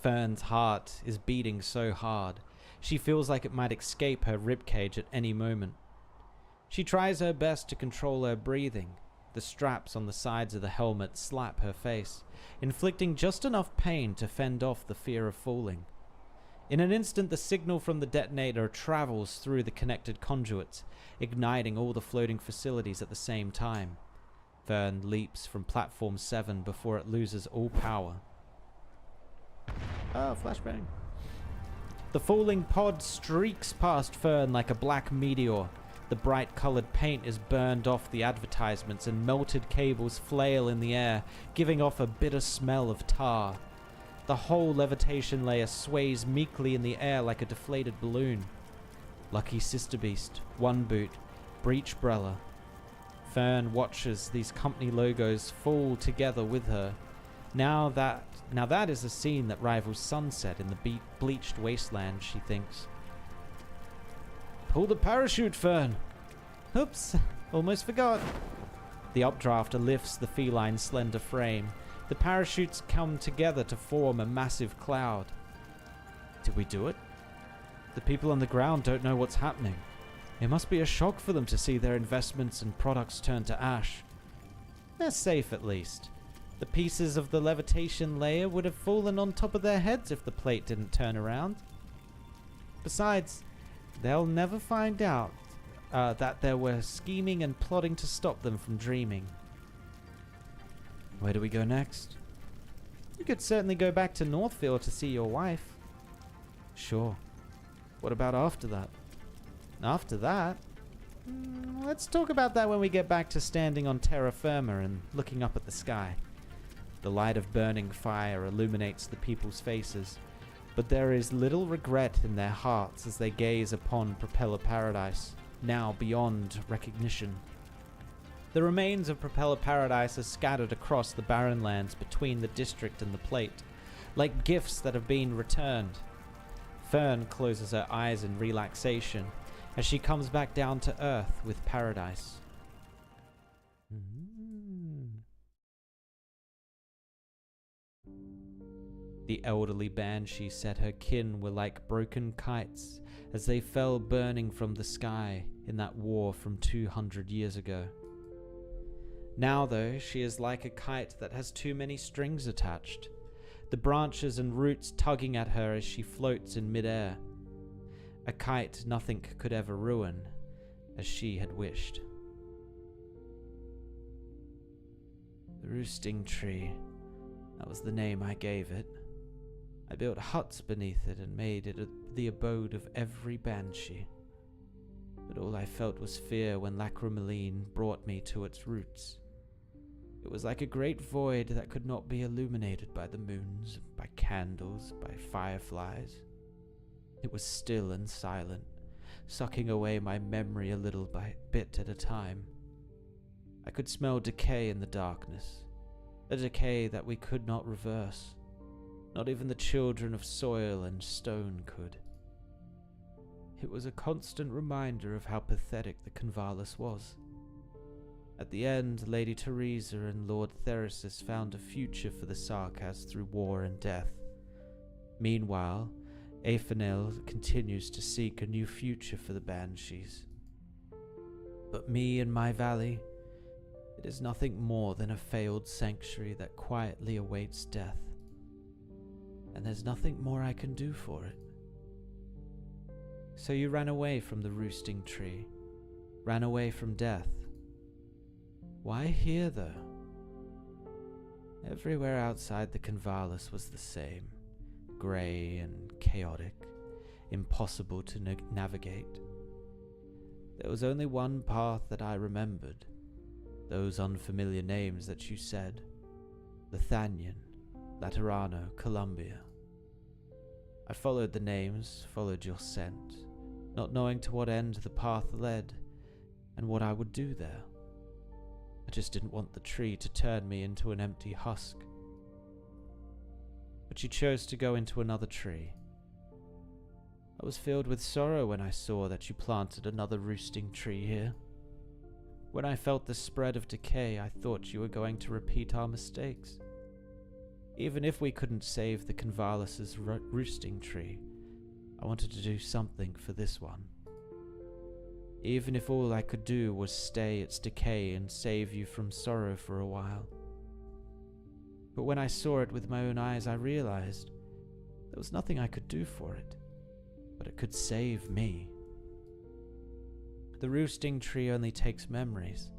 Fern's heart is beating so hard. She feels like it might escape her ribcage at any moment. She tries her best to control her breathing. The straps on the sides of the helmet slap her face, inflicting just enough pain to fend off the fear of falling. In an instant, the signal from the detonator travels through the connected conduits, igniting all the floating facilities at the same time. Fern leaps from platform 7 before it loses all power. Oh, flashbang. The falling pod streaks past Fern like a black meteor. The bright-colored paint is burned off the advertisements and melted cables flail in the air, giving off a bitter smell of tar. The whole levitation layer sways meekly in the air like a deflated balloon. Lucky Sister Beast, One Boot, Breach Brella. Fern watches these company logos fall together with her. Now that is a scene that rivals Sunset in the bleached wasteland, she thinks. Pull the parachute, Fern! Oops, almost forgot. The updrafter lifts the feline slender frame. The parachutes come together to form a massive cloud. Did we do it? The people on the ground don't know what's happening. It must be a shock for them to see their investments and products turn to ash. They're safe at least. The pieces of the levitation layer would have fallen on top of their heads if the plate didn't turn around. Besides, they'll never find out that there were scheming and plotting to stop them from dreaming. Where do we go next? You could certainly go back to Northfield to see your wife. Sure. What about after that? After that? Let's talk about that when we get back to standing on terra firma and looking up at the sky. The light of burning fire illuminates the people's faces, but there is little regret in their hearts as they gaze upon Propeller Paradise, now beyond recognition. The remains of Propeller Paradise are scattered across the barren lands between the district and the plate, like gifts that have been returned. Fern closes her eyes in relaxation as she comes back down to Earth with Paradise. The elderly banshee said her kin were like broken kites as they fell burning from the sky in that war from 200 years ago. Now, though, she is like a kite that has too many strings attached, the branches and roots tugging at her as she floats in midair. A kite nothing could ever ruin, as she had wished. The roosting tree, that was the name I gave it. I built huts beneath it and made it the abode of every banshee. But all I felt was fear when Lacrymaline brought me to its roots. It was like a great void that could not be illuminated by the moons, by candles, by fireflies. It was still and silent, sucking away my memory a little bit at a time. I could smell decay in the darkness, a decay that we could not reverse. Not even the children of soil and stone could. It was a constant reminder of how pathetic the Convalis was. At the end, Lady Teresa and Lord Therasis found a future for the Sarkas through war and death. Meanwhile, Aethanel continues to seek a new future for the Banshees. But me and my valley, it is nothing more than a failed sanctuary that quietly awaits death. And there's nothing more I can do for it. So you ran away from the roosting tree, ran away from death. Why here, though? Everywhere outside the Convalis was the same, grey and chaotic, impossible to navigate. There was only one path that I remembered, those unfamiliar names that you said, Lithanian, Laterano, Columbia. I followed the names, followed your scent, not knowing to what end the path led, and what I would do there. I just didn't want the tree to turn me into an empty husk. But you chose to go into another tree. I was filled with sorrow when I saw that you planted another roosting tree here. When I felt the spread of decay, I thought you were going to repeat our mistakes. Even if we couldn't save the Convalis' roosting tree, I wanted to do something for this one. Even if all I could do was stay its decay and save you from sorrow for a while. But when I saw it with my own eyes, I realized there was nothing I could do for it, but it could save me. The roosting tree only takes memories,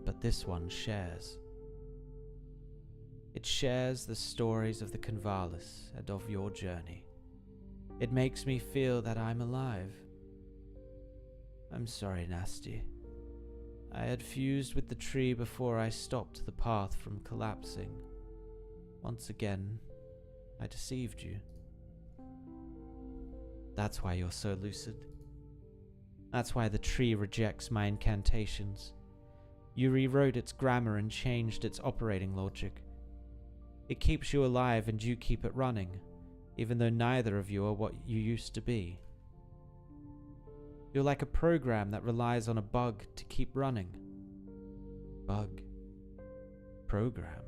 but this one shares. It shares the stories of the Convalis and of your journey. It makes me feel that I'm alive. I'm sorry, Nasti. I had fused with the tree before I stopped the path from collapsing. Once again, I deceived you. That's why you're so lucid. That's why the tree rejects my incantations. You rewrote its grammar and changed its operating logic. It keeps you alive and you keep it running, even though neither of you are what you used to be. You're like a program that relies on a bug to keep running. Bug. Program.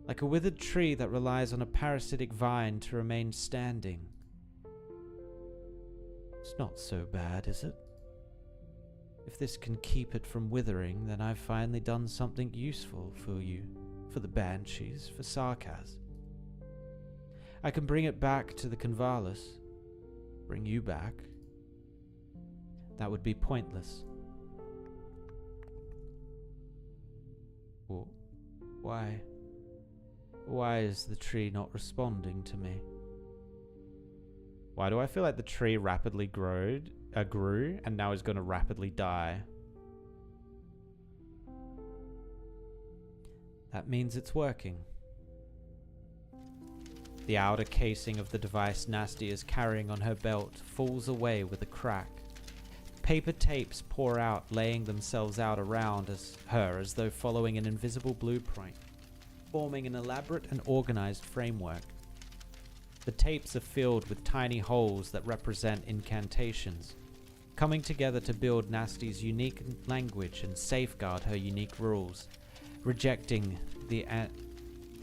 Like a withered tree that relies on a parasitic vine to remain standing. It's not so bad, is it? If this can keep it from withering, then I've finally done something useful for you, for the Banshees, for Sarkas. I can bring it back to the Convalis. Bring you back. That would be pointless. Well, why? Why is the tree not responding to me? Why do I feel like the tree rapidly grew and now is going to rapidly die? That means it's working. The outer casing of the device Nasti is carrying on her belt falls away with a crack. Paper tapes pour out, laying themselves out around her as though following an invisible blueprint, forming an elaborate and organized framework. The tapes are filled with tiny holes that represent incantations, coming together to build Nasti's unique language and safeguard her unique rules, rejecting the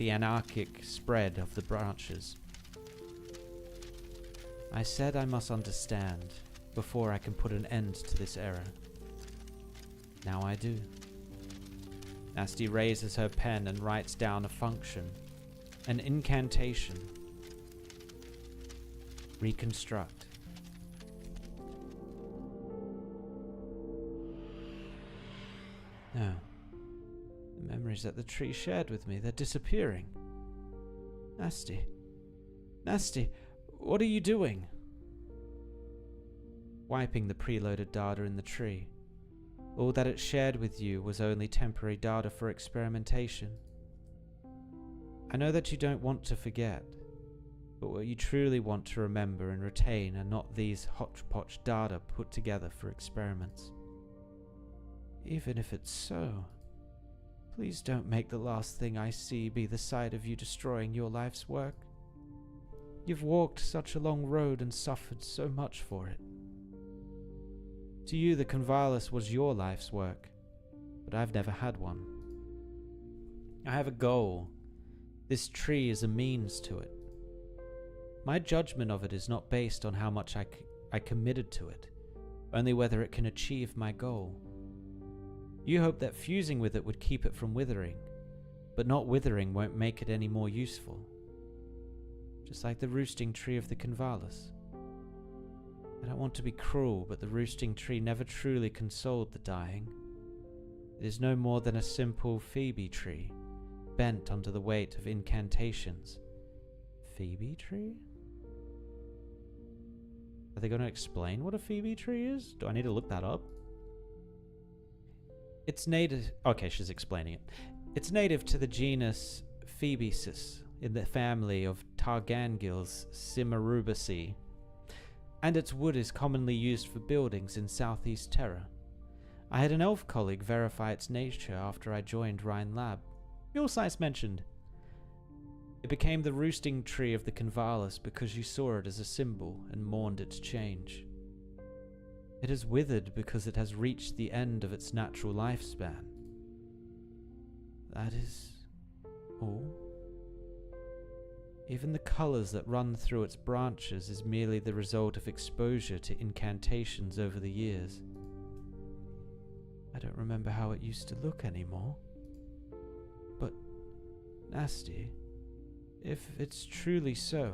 anarchic spread of the branches. I said I must understand before I can put an end to this error. Now I do. Nasti raises her pen and writes down a function, an incantation. Reconstruct. No. The memories that the tree shared with me, they're disappearing. Nasti. Nasti, what are you doing? Wiping the preloaded data in the tree. All that it shared with you was only temporary data for experimentation. I know that you don't want to forget, but what you truly want to remember and retain are not these hodgepodge data put together for experiments. Even if it's so, please don't make the last thing I see be the sight of you destroying your life's work. You've walked such a long road and suffered so much for it. To you, the Convalis was your life's work, but I've never had one. I have a goal. This tree is a means to it. My judgment of it is not based on how much I committed to it, only whether it can achieve my goal. You hope that fusing with it would keep it from withering, but not withering won't make it any more useful. Just like the roosting tree of the Convalis. I don't want to be cruel, but the roosting tree never truly consoled the dying. It is no more than a simple Phoebe tree, bent under the weight of incantations. Phoebe tree? Are they going to explain what a Phoebe tree is? Do I need to look that up? It's native... Okay, she's explaining it. It's native to the genus Phoebesis in the family of Targangils Cimarubaceae, and its wood is commonly used for buildings in southeast Terra. I had an elf colleague verify its nature after I joined Rhine Lab. Your size mentioned. It became the roosting tree of the Convalis because you saw it as a symbol and mourned its change. It has withered because it has reached the end of its natural lifespan. That is all. Even the colors that run through its branches is merely the result of exposure to incantations over the years. I don't remember how it used to look anymore. But, Nasti, if it's truly so,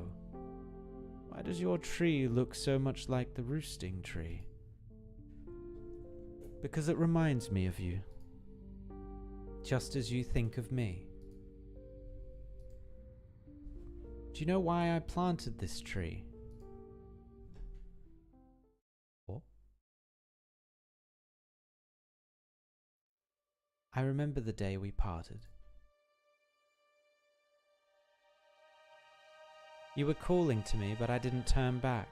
why does your tree look so much like the roosting tree? Because it reminds me of you, just as you think of me. Do you know why I planted this tree? I remember the day we parted. You were calling to me, but I didn't turn back,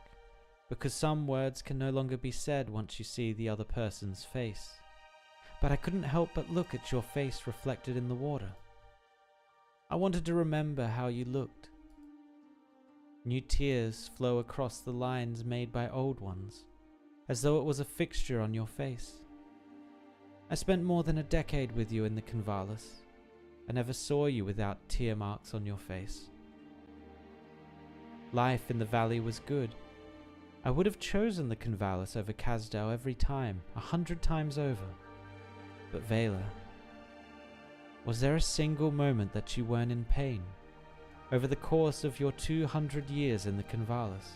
because some words can no longer be said once you see the other person's face. But I couldn't help but look at your face reflected in the water. I wanted to remember how you looked. New tears flow across the lines made by old ones, as though it was a fixture on your face. I spent more than a decade with you in the Convalis. I never saw you without tear marks on your face. Life in the valley was good. I would have chosen the Convalis over Kasdal every time, 100 times over. But Vela, was there a single moment that you weren't in pain? Over the course of your 200 years in the Convalis.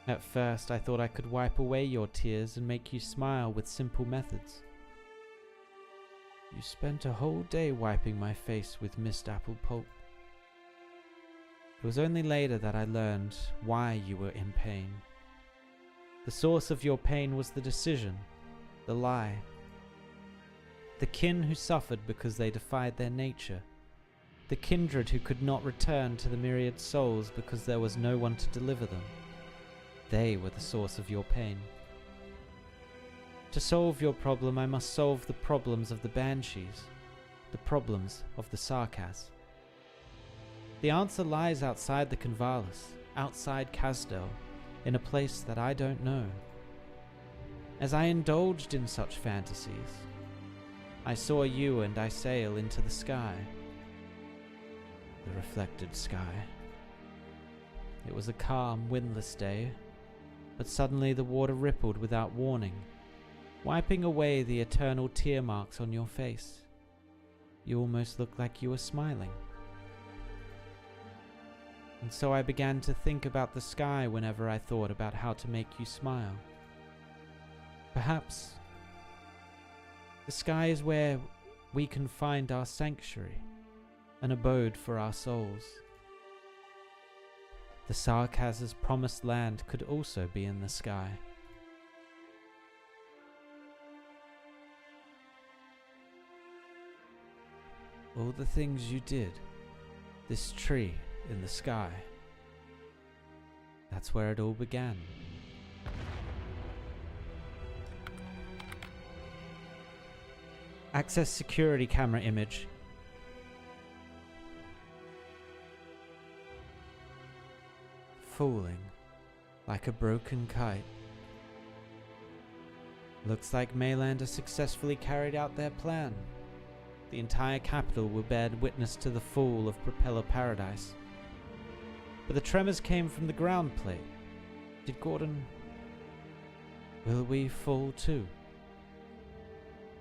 At first I thought I could wipe away your tears and make you smile with simple methods. You spent a whole day wiping my face with mist apple pulp. It was only later that I learned why you were in pain. The source of your pain was the decision, the lie. The kin who suffered because they defied their nature. The kindred who could not return to the myriad souls because there was no one to deliver them. They were the source of your pain. To solve your problem, I must solve the problems of the Banshees, the problems of the Sarkas. The answer lies outside the Convalis, outside Kasdal, in a place that I don't know. As I indulged in such fantasies, I saw you and I sail into the sky. The reflected sky. It was a calm, windless day, but suddenly the water rippled without warning, wiping away the eternal tear marks on your face. You almost looked like you were smiling. And so I began to think about the sky whenever I thought about how to make you smile. Perhaps the sky is where we can find our sanctuary, an abode for our souls. The Sarkaz's promised land could also be in the sky. all the things you did, this tree in the sky, that's where it all began. Access security camera image. Falling like a broken kite. Looks like Maylander successfully carried out their plan. The entire capital will bear witness to the fall of Propeller Paradise. But the tremors came from the ground plate. Did Gordon... Will we fall too?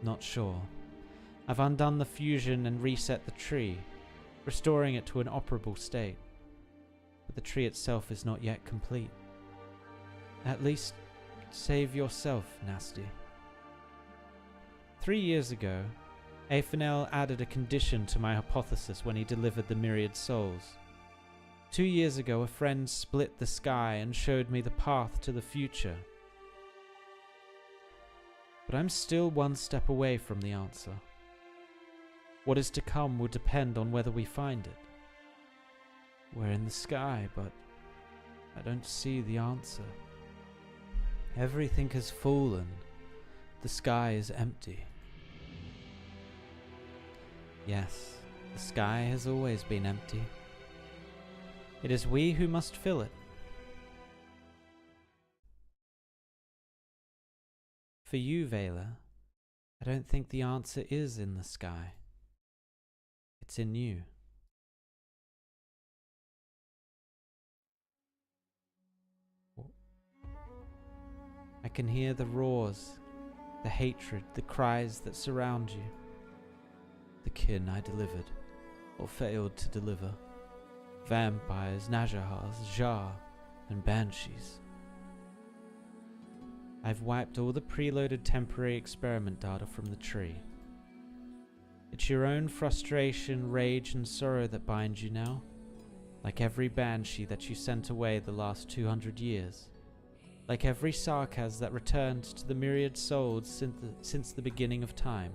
Not sure. I've undone the fusion and reset the tree, restoring it to an operable state. But the tree itself is not yet complete. At least, save yourself, Nasti. 3 years ago, Afanel added a condition to my hypothesis when he delivered the myriad souls. 2 years ago, a friend split the sky and showed me the path to the future. But I'm still one step away from the answer. What is to come will depend on whether we find it. We're in the sky, but I don't see the answer. Everything has fallen. The sky is empty. Yes, the sky has always been empty. It is we who must fill it. For you, Vela, I don't think the answer is in the sky. It's in you. I can hear the roars, the hatred, the cries that surround you. The kin I delivered, or failed to deliver. Vampires, Najahars, Jar, and Banshees. I've wiped all the preloaded temporary experiment data from the tree. It's your own frustration, rage, and sorrow that bind you now, like every Banshee that you sent away the last 200 years. Like every Sarkaz that returned to the myriad souls since the beginning of time.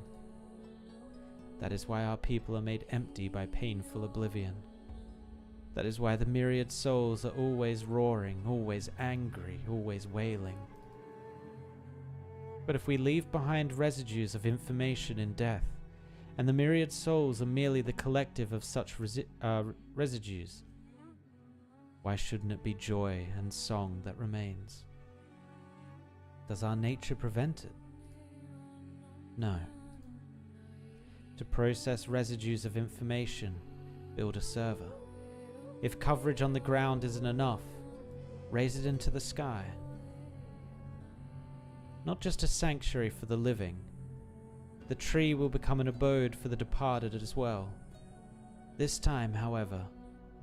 That is why our people are made empty by painful oblivion. That is why the myriad souls are always roaring, always angry, always wailing. But if we leave behind residues of information in death, and the myriad souls are merely the collective of such residues, why shouldn't it be joy and song that remains? Does our nature prevent it? No. To process residues of information, build a server. If coverage on the ground isn't enough, raise it into the sky. Not just a sanctuary for the living. The tree will become an abode for the departed as well. This time, however,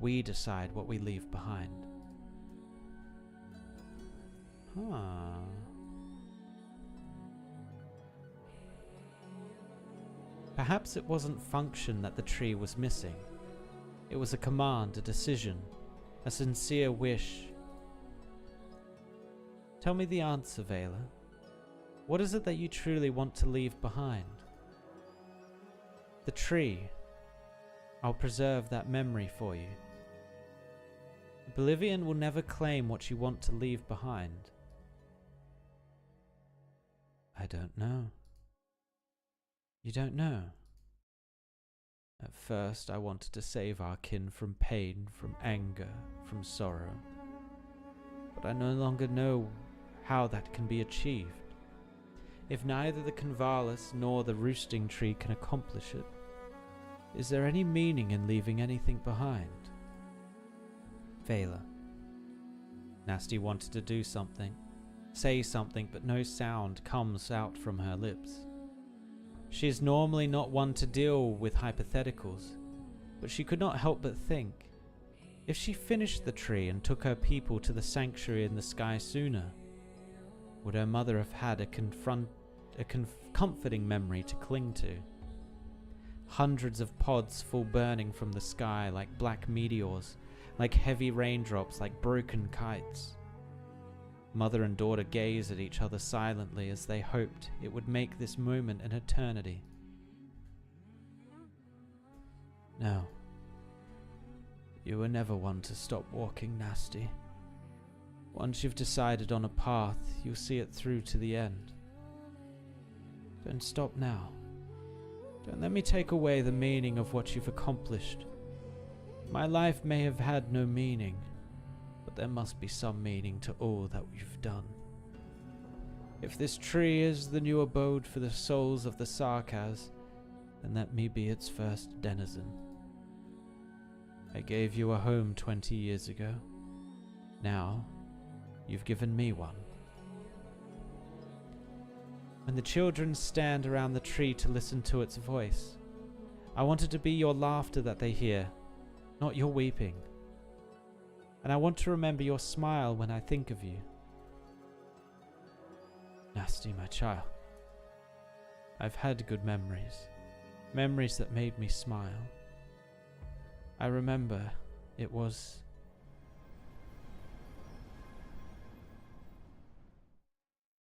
we decide what we leave behind. Perhaps it wasn't function that the tree was missing. It was a command, a decision, a sincere wish. Tell me the answer, Vela. What is it that you truly want to leave behind? The tree. I'll preserve that memory for you. Oblivion will never claim what you want to leave behind. I don't know. You don't know. At first, I wanted to save our kin from pain, from anger, from sorrow. But I no longer know how that can be achieved. If neither the Convalis nor the roosting tree can accomplish it, is there any meaning in leaving anything behind? Vela. Nasti wanted to do something, say something, but no sound comes out from her lips. She is normally not one to deal with hypotheticals, but she could not help but think, if she finished the tree and took her people to the sanctuary in the sky sooner, would her mother have had a comforting memory to cling to? Hundreds of pods fall burning from the sky like black meteors, like heavy raindrops, like broken kites. Mother and daughter gaze at each other silently as they hoped it would make this moment an eternity. No. You were never one to stop walking, Nasti. Once you've decided on a path, you'll see it through to the end. Don't stop now. Don't let me take away the meaning of what you've accomplished. My life may have had no meaning, but there must be some meaning to all that you've done. If this tree is the new abode for the souls of the Sarkaz, then let me be its first denizen. I gave you a home 20 years ago. Now, you've given me one. When the children stand around the tree to listen to its voice, I want it to be your laughter that they hear, not your weeping. And I want to remember your smile when I think of you. Nasti, my child. I've had good memories. Memories that made me smile. I remember it was...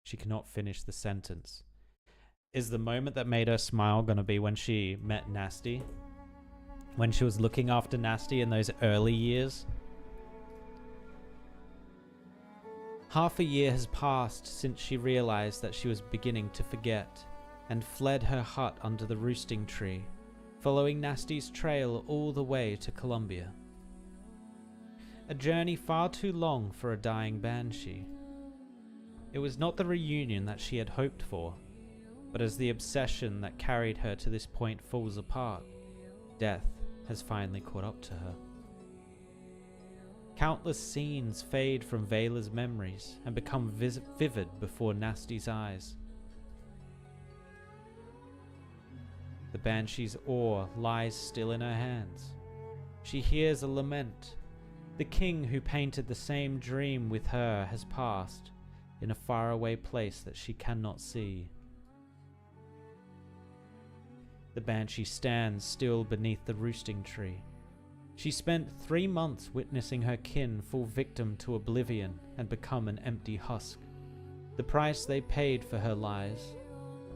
She cannot finish the sentence. Is the moment that made her smile gonna be when she met Nasti? When she was looking after Nasti in those early years? Half a year has passed since she realized that she was beginning to forget, and fled her hut under the roosting tree, following Nasti's trail all the way to Columbia. A journey far too long for a dying banshee. It was not the reunion that she had hoped for, but as the obsession that carried her to this point falls apart, death has finally caught up to her. Countless scenes fade from Vela's memories and become vivid before Nasti's eyes. The banshee's oar lies still in her hands. She hears a lament. The king who painted the same dream with her has passed, in a faraway place that she cannot see. The banshee stands still beneath the roosting tree. She spent 3 months witnessing her kin fall victim to oblivion and become an empty husk. The price they paid for her lies,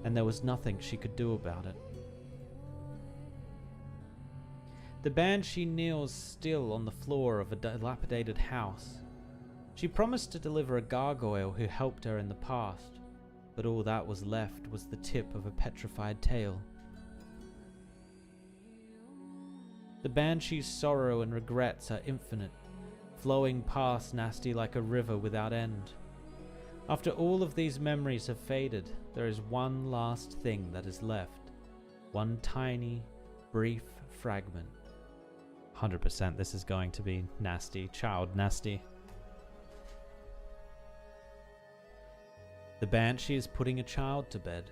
and there was nothing she could do about it. The banshee kneels still on the floor of a dilapidated house. She promised to deliver a gargoyle who helped her in the past, but all that was left was the tip of a petrified tail. The banshee's sorrow and regrets are infinite, flowing past Nasti like a river without end. After all of these memories have faded, there is one last thing that is left. One tiny, brief fragment. 100% this is going to be Nasti, child Nasti. The banshee is putting a child to bed.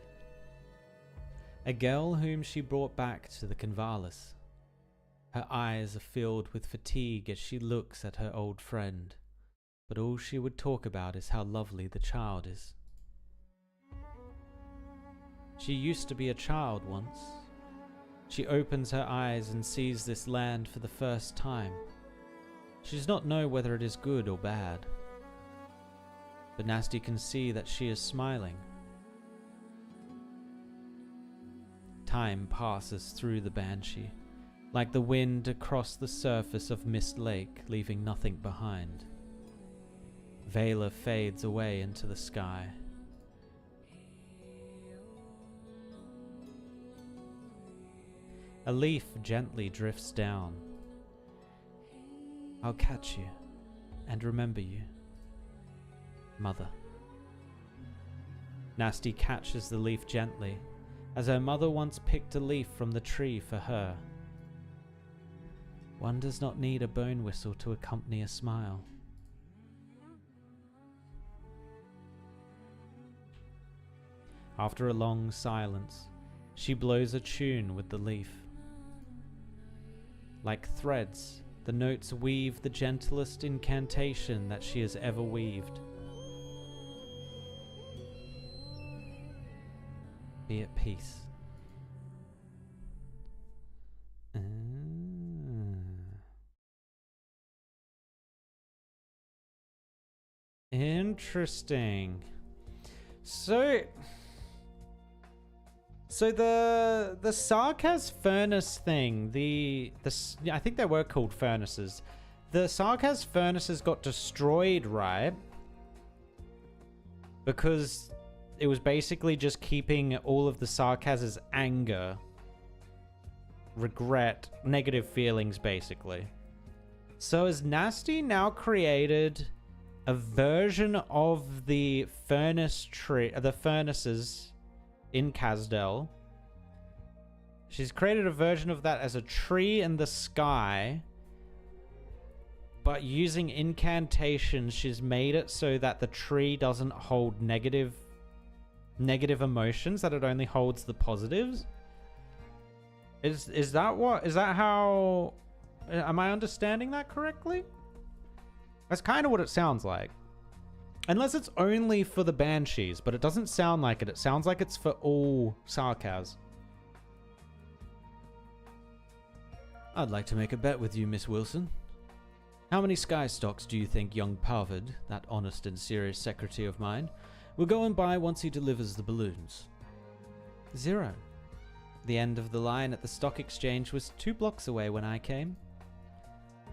A girl whom she brought back to the Convalis. Her eyes are filled with fatigue as she looks at her old friend, but all she would talk about is how lovely the child is. She used to be a child once. She opens her eyes and sees this land for the first time. She does not know whether it is good or bad, but Nasti can see that she is smiling. Time passes through the banshee, like the wind across the surface of Mist Lake, leaving nothing behind. Vela fades away into the sky. A leaf gently drifts down. I'll catch you and remember you, Mother. Nasti catches the leaf gently, as her mother once picked a leaf from the tree for her. One does not need a bone whistle to accompany a smile. After a long silence, she blows a tune with the leaf. Like threads, the notes weave the gentlest incantation that she has ever weaved. Be at peace. Interesting. So So the Sarkaz furnace thing, I think they were called furnaces. The Sarkaz furnaces got destroyed, right? Because it was basically just keeping all of the Sarkaz's anger, regret, negative feelings, basically. So has Nasti now created a version of the furnace tree, the furnaces in Kazdel? She's created a version of that as a tree in the sky, but using incantations, she's made it so that the tree doesn't hold negative emotions, that it only holds the positives. Is that how, am I understanding that correctly? That's kind of what it sounds like. Unless it's only for the Banshees, but it doesn't sound like it. It sounds like it's for all Sarkaz. I'd like to make a bet with you, Miss Wilson. How many sky stocks do you think young Parvard, that honest and serious secretary of mine, will go and buy once he delivers the balloons? 0. The end of the line at the stock exchange was 2 blocks away when I came.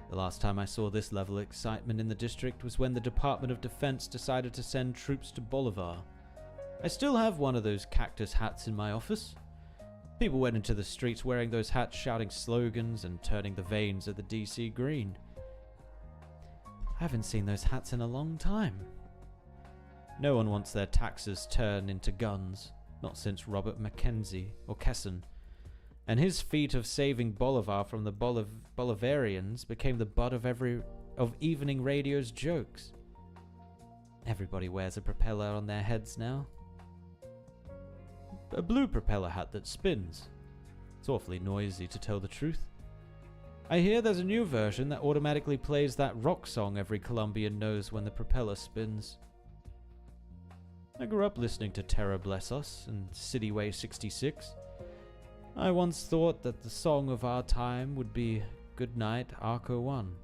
The last time I saw this level of excitement in the district was when the Department of Defense decided to send troops to Bolivar. I still have one of those cactus hats in my office. People went into the streets wearing those hats, shouting slogans and turning the veins of the DC green. I haven't seen those hats in a long time. No one wants their taxes turned into guns, not since Robert Mackenzie or Kesson. And his feat of saving Bolivar from the Bolivarians became the butt of evening radio's jokes. Everybody wears a propeller on their heads now. A blue propeller hat that spins. It's awfully noisy, to tell the truth. I hear there's a new version that automatically plays that rock song every Colombian knows when the propeller spins. I grew up listening to Terra Bless Us and Cityway 66. I once thought that the song of our time would be Good Night, Arco 1.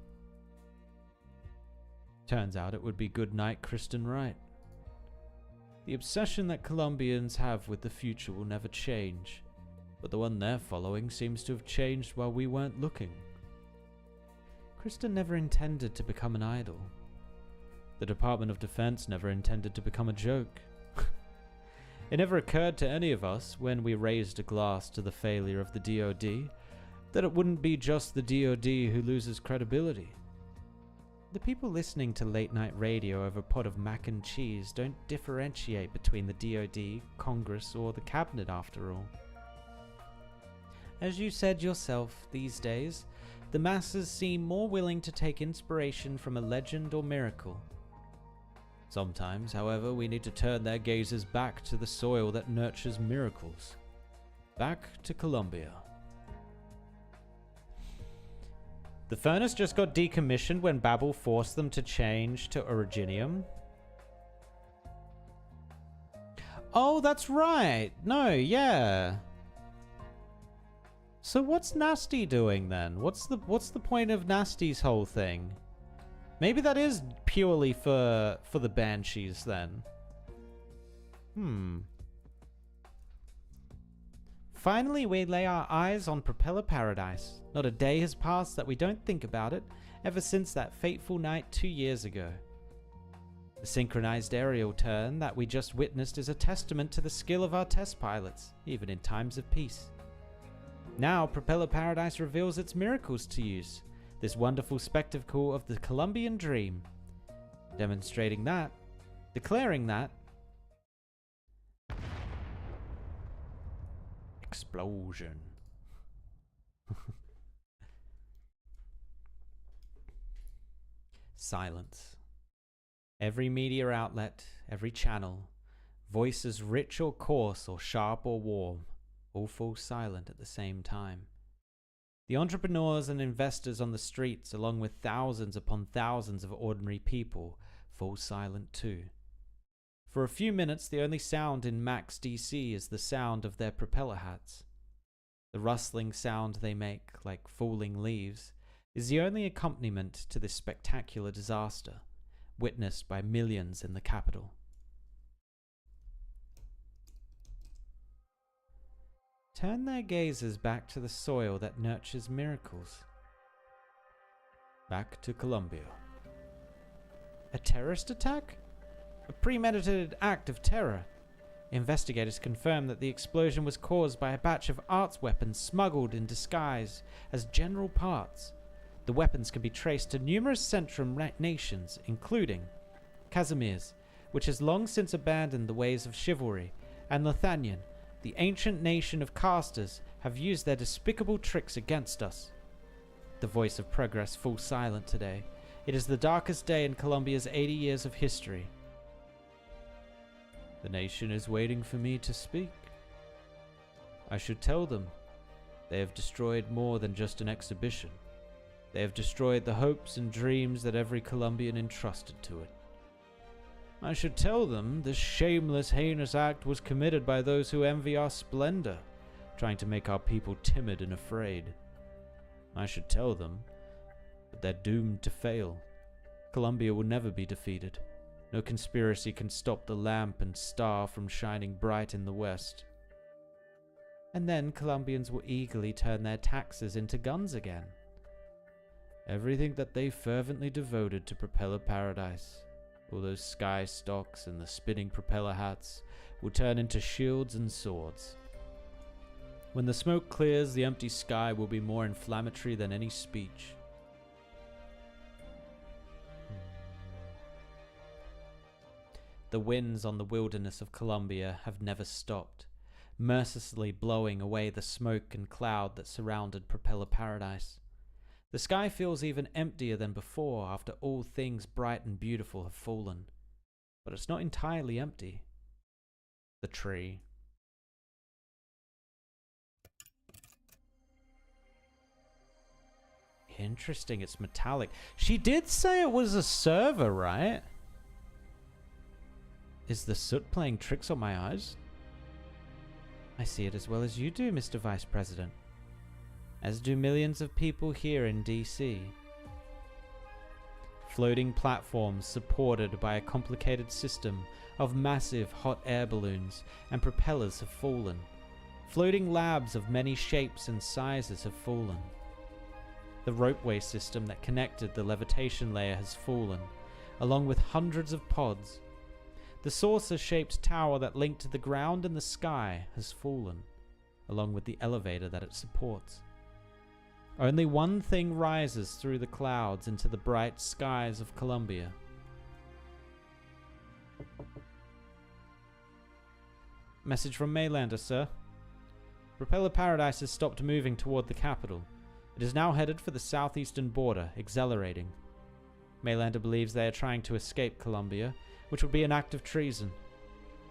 Turns out it would be Good Night, Kristen Wright. The obsession that Colombians have with the future will never change, but the one they're following seems to have changed while we weren't looking. Kristen never intended to become an idol. The Department of Defense never intended to become a joke. It never occurred to any of us, when we raised a glass to the failure of the DoD, that it wouldn't be just the DoD who loses credibility. The people listening to late-night radio over a pot of mac and cheese don't differentiate between the DoD, Congress, or the Cabinet after all. As you said yourself, these days, the masses seem more willing to take inspiration from a legend or miracle. Sometimes, however, we need to turn their gazes back to the soil that nurtures miracles. Back to Colombia. The furnace just got decommissioned when Babel forced them to change to Originium. Oh, that's right. No, yeah. So what's Nasti doing then? What's the point of Nasti's whole thing? Maybe that is purely for the Banshees then. Finally, we lay our eyes on Propeller Paradise. Not a day has passed that we don't think about it, ever since that fateful night 2 years ago. The synchronized aerial turn that we just witnessed is a testament to the skill of our test pilots, even in times of peace. Now, Propeller Paradise reveals its miracles to use, this wonderful spectacle of the Colombian dream. Demonstrating that, declaring that, explosion. Silence. Every media outlet, every channel, voices rich or coarse or sharp or warm, all fall silent at the same time. The entrepreneurs and investors on the streets, along with thousands upon thousands of ordinary people, fall silent too. For a few minutes, the only sound in Max DC is the sound of their propeller hats. The rustling sound they make, like falling leaves, is the only accompaniment to this spectacular disaster, witnessed by millions in the capital. turn their gazes back to the soil that nurtures miracles. Back to Colombia. A terrorist attack? A premeditated act of terror. Investigators confirm that the explosion was caused by a batch of arts weapons smuggled in disguise as general parts. The weapons can be traced to numerous Centrum nations, including Casimir's, which has long since abandoned the ways of chivalry, and Lithanian, the ancient nation of casters, have used their despicable tricks against us. The voice of progress falls silent today. It is the darkest day in Colombia's 80 years of history. The nation is waiting for me to speak. I should tell them they have destroyed more than just an exhibition. They have destroyed the hopes and dreams that every Colombian entrusted to it. I should tell them this shameless, heinous act was committed by those who envy our splendor, trying to make our people timid and afraid. I should tell them that they're doomed to fail. Colombia will never be defeated. No conspiracy can stop the lamp and star from shining bright in the west. And then Colombians will eagerly turn their taxes into guns again. Everything that they fervently devoted to Propeller Paradise, all those sky stocks and the spinning propeller hats, will turn into shields and swords. When the smoke clears, the empty sky will be more inflammatory than any speech. The winds on the wilderness of Colombia have never stopped, mercilessly blowing away the smoke and cloud that surrounded Propeller Paradise. The sky feels even emptier than before after all things bright and beautiful have fallen. But it's not entirely empty. The tree. Interesting, it's metallic. She did say it was a server, right? Is the soot playing tricks on my eyes? I see it as well as you do, Mr. Vice President. As do millions of people here in DC. Floating platforms supported by a complicated system of massive hot air balloons and propellers have fallen. Floating labs of many shapes and sizes have fallen. The ropeway system that connected the levitation layer has fallen, along with hundreds of pods. The saucer-shaped tower that linked to the ground and the sky has fallen, along with the elevator that it supports. Only one thing rises through the clouds into the bright skies of Colombia. Message from Maylander, sir. Propeller Paradise has stopped moving toward the capital. It is now headed for the southeastern border, accelerating. Maylander believes they are trying to escape Colombia, which would be an act of treason.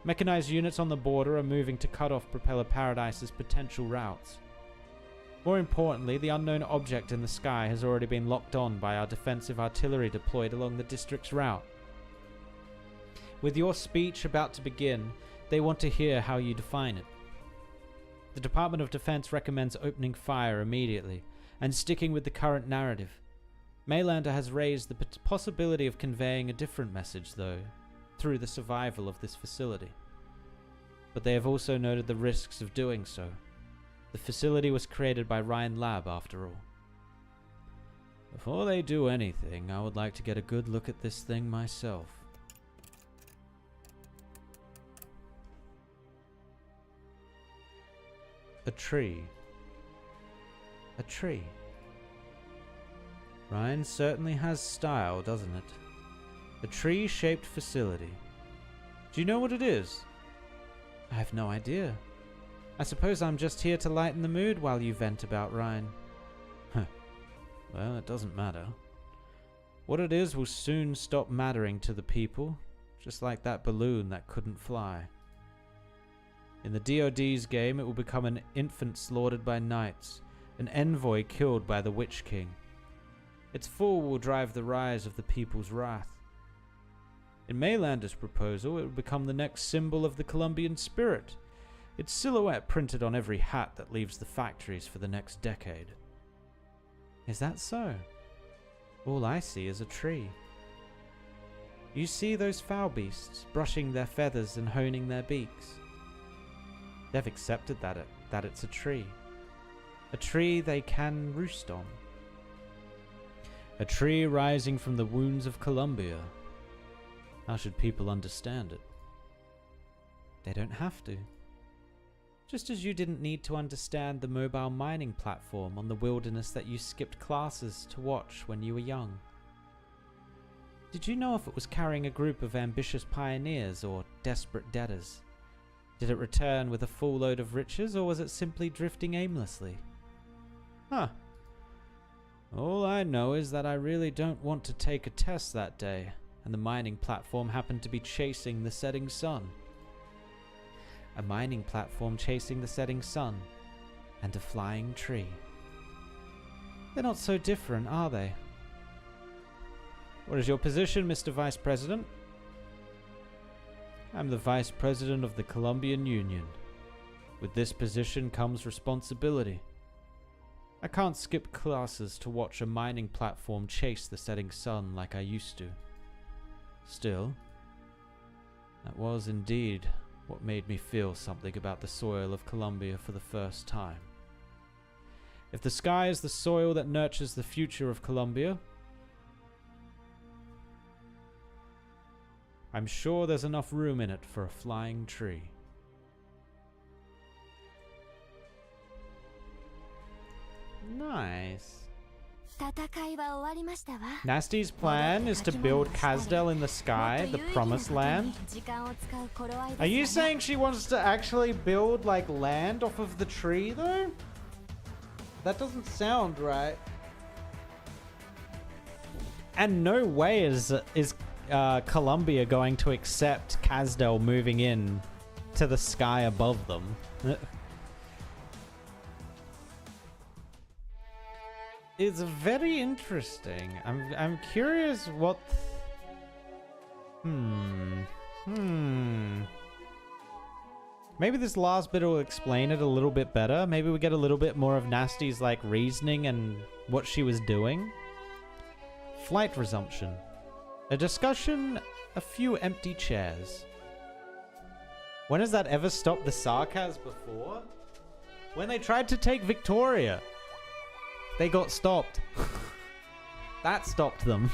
Mechanized units on the border are moving to cut off Propeller Paradise's potential routes. More importantly, the unknown object in the sky has already been locked on by our defensive artillery deployed along the district's route. With your speech about to begin, they want to hear how you define it. The Department of Defense recommends opening fire immediately and sticking with the current narrative. Maylander has raised the possibility of conveying a different message, though, through the survival of this facility. But they have also noted the risks of doing so. The facility was created by Ryan Lab, after all. Before they do anything, I would like to get a good look at this thing myself. A tree. A tree. Ryan certainly has style, doesn't it? A tree-shaped facility. Do you know what it is? I have no idea. I suppose I'm just here to lighten the mood while you vent about Ryan. Well, it doesn't matter. What it is will soon stop mattering to the people, just like that balloon that couldn't fly. In the DoD's game, it will become an infant slaughtered by knights, an envoy killed by the Witch King. Its fall will drive the rise of the people's wrath. In Maylander's proposal, it will become the next symbol of the Colombian spirit, its silhouette printed on every hat that leaves the factories for the next decade. Is that so? All I see is a tree. You see those foul beasts brushing their feathers and honing their beaks? They've accepted that that it's a tree. A tree they can roost on. A tree rising from the wounds of Columbia. How should people understand it? They don't have to. Just as you didn't need to understand the mobile mining platform on the wilderness that you skipped classes to watch when you were young. Did you know if it was carrying a group of ambitious pioneers or desperate debtors? Did it return with a full load of riches, or was it simply drifting aimlessly? Huh. All I know is that I really don't want to take a test that day, and the mining platform happened to be chasing the setting sun. A mining platform chasing the setting sun, and a flying tree. They're not so different, are they? What is your position, Mr. Vice President? I'm the Vice President of the Columbian Union. With this position comes responsibility. I can't skip classes to watch a mining platform chase the setting sun like I used to. Still, that was indeed what made me feel something about the soil of Columbia for the first time. If the sky is the soil that nurtures the future of Columbia, I'm sure there's enough room in it for a flying tree. Nice. Nasti's plan is to build Kazdel in the sky, the promised land. Are you saying she wants to actually build like land off of the tree though? That doesn't sound right. And no way is Columbia going to accept Kazdel moving in to the sky above them. It's very interesting. I'm curious what. Maybe this last bit will explain it a little bit better. Maybe we get a little bit more of Nasti's like reasoning and what she was doing. Flight resumption. A discussion, a few empty chairs. When has that ever stopped the Sarkaz before? When they tried to take Victoria. They got stopped. That stopped them.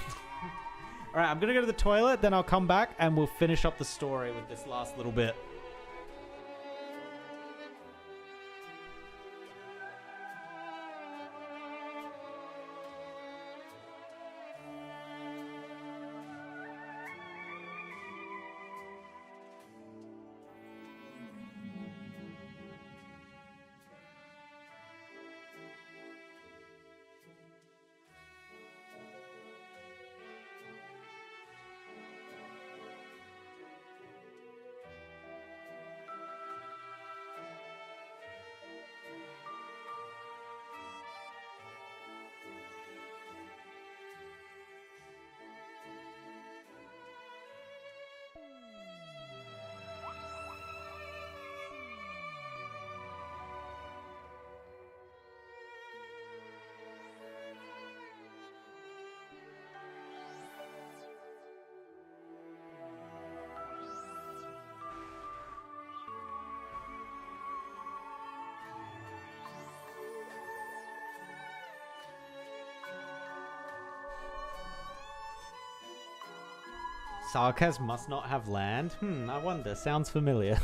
Alright, I'm gonna go to the toilet, then I'll come back and we'll finish up the story with this last little bit. Sarkaz must not have land? I wonder. Sounds familiar.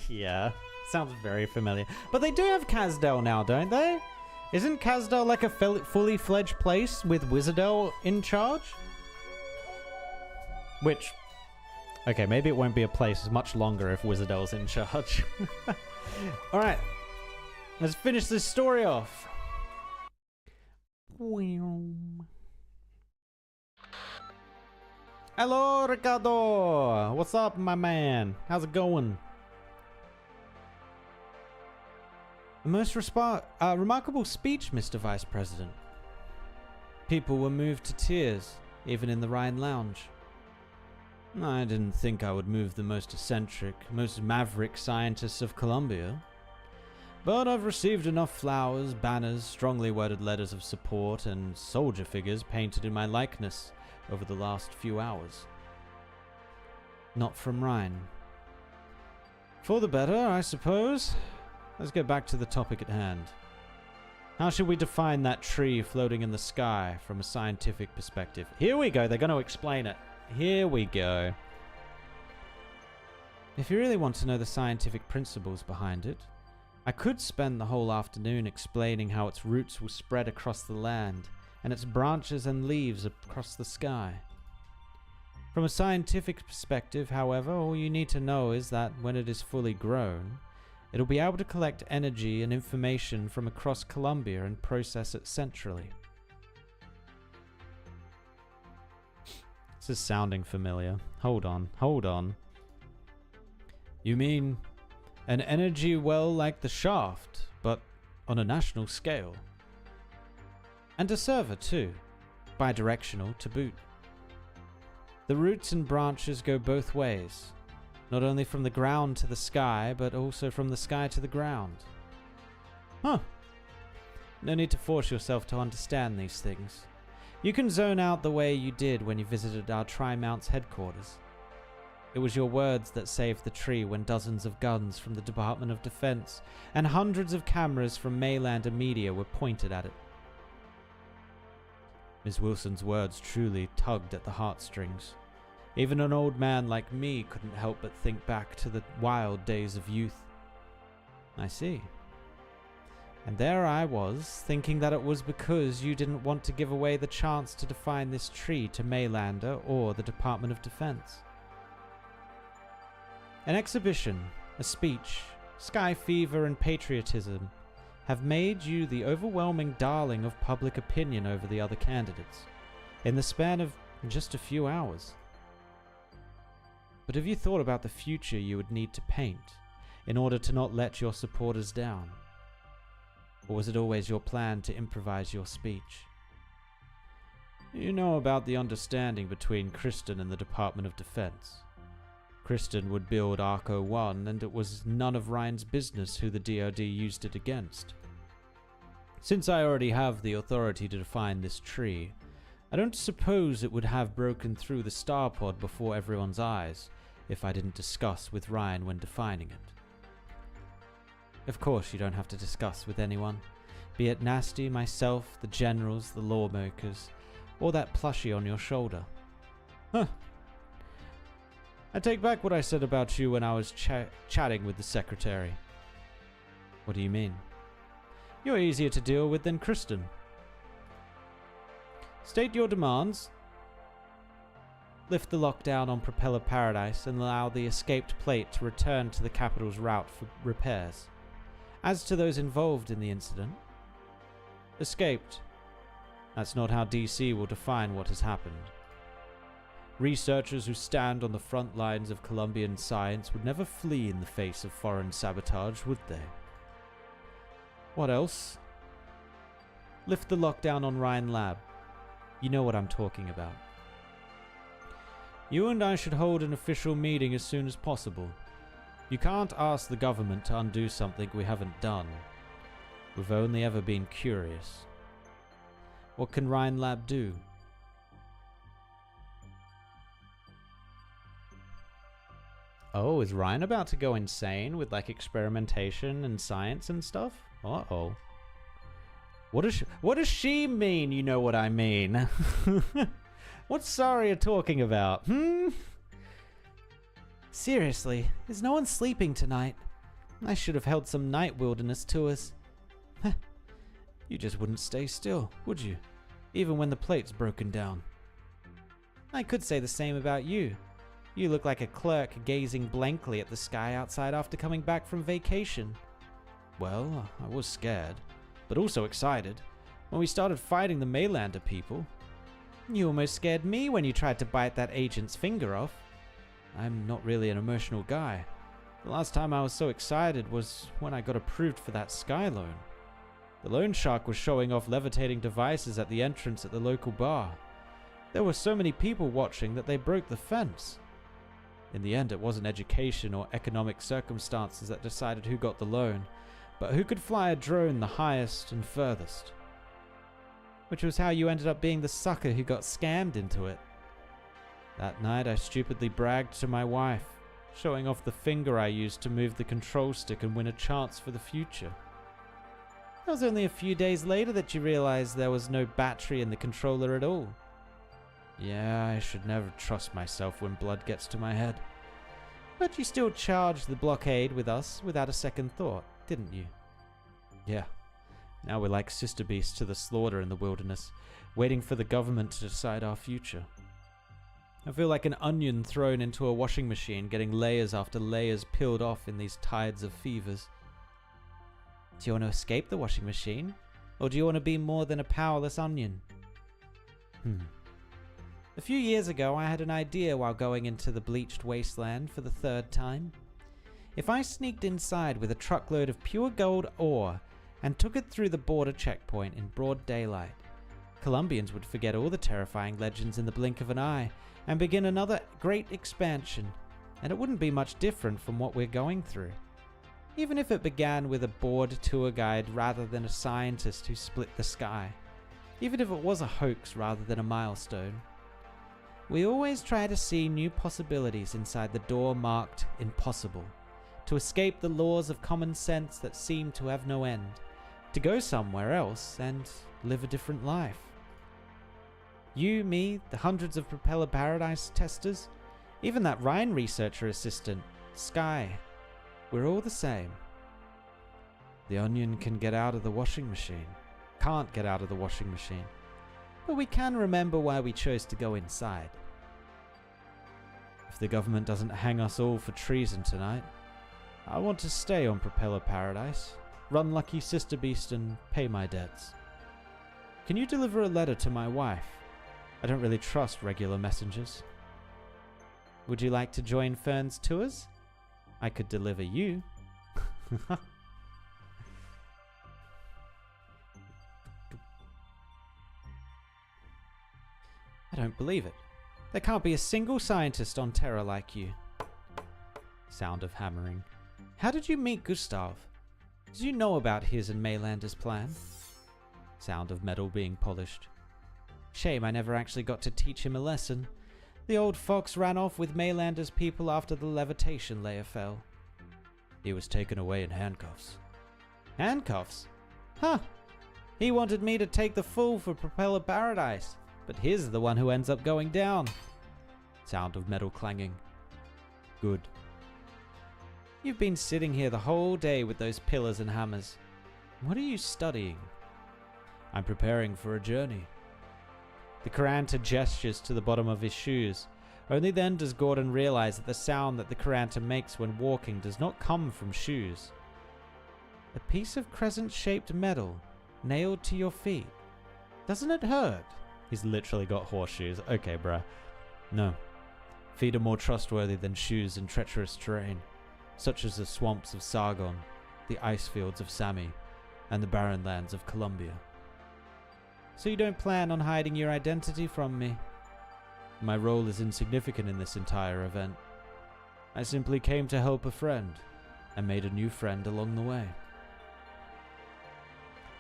Yeah, sounds very familiar. But they do have Kazdel now, don't they? Isn't Kazdel like a fully fledged place with Wizardel in charge? Which, okay, maybe it won't be a place much longer if Wizardel's in charge. Alright, let's finish this story off. Hello, Ricardo! What's up, my man? How's it going? A most remarkable speech, Mr. Vice President. People were moved to tears, even in the Rhine Lounge. I didn't think I would move the most eccentric, most maverick scientists of Columbia. But I've received enough flowers, banners, strongly worded letters of support, and soldier figures painted in my likeness over the last few hours. Not from Rhine. For the better, I suppose. let's get back to the topic at hand. How should we define that tree floating in the sky from a scientific perspective? Here we go. They're going to explain it. Here we go. If you really want to know the scientific principles behind it, I could spend the whole afternoon explaining how its roots will spread across the land and its branches and leaves across the sky. From a scientific perspective, however, all you need to know is that when it is fully grown, it'll be able to collect energy and information from across Columbia and process it centrally. This is sounding familiar. Hold on. You mean an energy well like the shaft, but on a national scale? And a server too, bidirectional to boot. The roots and branches go both ways, not only from the ground to the sky, but also from the sky to the ground. Huh. No need to force yourself to understand these things. You can zone out the way you did when you visited our Tri-Mounts headquarters. It was your words that saved the tree when dozens of guns from the Department of Defense and hundreds of cameras from Maylander media were pointed at it. Ms. Wilson's words truly tugged at the heartstrings. Even an old man like me couldn't help but think back to the wild days of youth. I see. And there I was, thinking that it was because you didn't want to give away the chance to define this tree to Maylander or the Department of Defense. An exhibition, a speech, sky fever and patriotism have made you the overwhelming darling of public opinion over the other candidates, in the span of just a few hours. But have you thought about the future you would need to paint in order to not let your supporters down? Or was it always your plan to improvise your speech? You know about the understanding between Kristen and the Department of Defense. Kristen would build Arco 1, and it was none of Ryan's business who the DoD used it against. Since I already have the authority to define this tree, I don't suppose it would have broken through the starpod before everyone's eyes if I didn't discuss with Ryan when defining it. Of course you don't have to discuss with anyone, be it Nasti, myself, the generals, the lawmakers, or that plushie on your shoulder. Huh. I take back what I said about you when I was chatting with the secretary. What do you mean? You're easier to deal with than Kristen. State your demands. Lift the lockdown on Propeller Paradise and allow the escaped plate to return to the capital's route for repairs. As to those involved in the incident, escaped. That's not how DC will define what has happened. Researchers who stand on the front lines of Columbian science would never flee in the face of foreign sabotage, would they? What else? Lift the lockdown on Ryan Lab. You know what I'm talking about. You and I should hold an official meeting as soon as possible. You can't ask the government to undo something we haven't done. We've only ever been curious. What can Ryan Lab do? Oh, is Ryan about to go insane with like experimentation and science and stuff? Uh-oh. What does she mean, you know what I mean? What's Saria talking about? Seriously, is no one sleeping tonight? I should have held some night wilderness tours. You just wouldn't stay still, would you? Even when the plate's broken down. I could say the same about you. You look like a clerk gazing blankly at the sky outside after coming back from vacation. Well, I was scared, but also excited. When we started fighting the Maylander people, you almost scared me when you tried to bite that agent's finger off. I'm not really an emotional guy. The last time I was so excited was when I got approved for that Sky loan. The loan shark was showing off levitating devices at the entrance at the local bar. There were so many people watching that they broke the fence. In the end, it wasn't education or economic circumstances that decided who got the loan, but who could fly a drone the highest and furthest. Which was how you ended up being the sucker who got scammed into it. That night, I stupidly bragged to my wife. showing off the finger I used to move the control stick and win a chance for the future. It was only a few days later that you realized there was no battery in the controller at all. Yeah, I should never trust myself when blood gets to my head. But you still charged the blockade with us without a second thought, didn't you? Yeah. Now we're like sister beasts to the slaughter in the wilderness, waiting for the government to decide our future. I feel like an onion thrown into a washing machine, getting layers after layers peeled off in these tides of fevers. Do you want to escape the washing machine? Or do you want to be more than a powerless onion? A few years ago, I had an idea while going into the bleached wasteland for the third time. If I sneaked inside with a truckload of pure gold ore and took it through the border checkpoint in broad daylight, Colombians would forget all the terrifying legends in the blink of an eye and begin another great expansion, and it wouldn't be much different from what we're going through. Even if it began with a bored tour guide rather than a scientist who split the sky. Even if it was a hoax rather than a milestone. We always try to see new possibilities inside the door marked impossible, to escape the laws of common sense that seem to have no end, to go somewhere else and live a different life. You, me, the hundreds of Propeller Paradise testers, even that Rhine researcher assistant, Sky, we're all the same. The onion can get out of the washing machine, can't get out of the washing machine, but we can remember why we chose to go inside. If the government doesn't hang us all for treason tonight, I want to stay on Propeller Paradise, run Lucky Sister Beast and pay my debts. Can you deliver a letter to my wife? I don't really trust regular messengers. Would you like to join Fern's tours? I could deliver you. I don't believe it. There can't be a single scientist on Terra like you. Sound of hammering. How did you meet Gustav? Did you know about his and Maylander's plan? Sound of metal being polished. Shame I never actually got to teach him a lesson. The old fox ran off with Maylander's people after the levitation layer fell. He was taken away in handcuffs. Handcuffs? Huh. He wanted me to take the fall for Propeller Paradise, but he's the one who ends up going down. Sound of metal clanging. Good. You've been sitting here the whole day with those pillars and hammers. What are you studying? I'm preparing for a journey. The Kuranta gestures to the bottom of his shoes. Only then does Gordon realize that the sound that the Kuranta makes when walking does not come from shoes. A piece of crescent-shaped metal nailed to your feet. Doesn't it hurt? He's literally got horseshoes. Okay, bruh. No. Feet are more trustworthy than shoes in treacherous terrain, such as the swamps of Sargon, the ice fields of Sami, and the barren lands of Colombia. So you don't plan on hiding your identity from me? My role is insignificant in this entire event. I simply came to help a friend, and made a new friend along the way.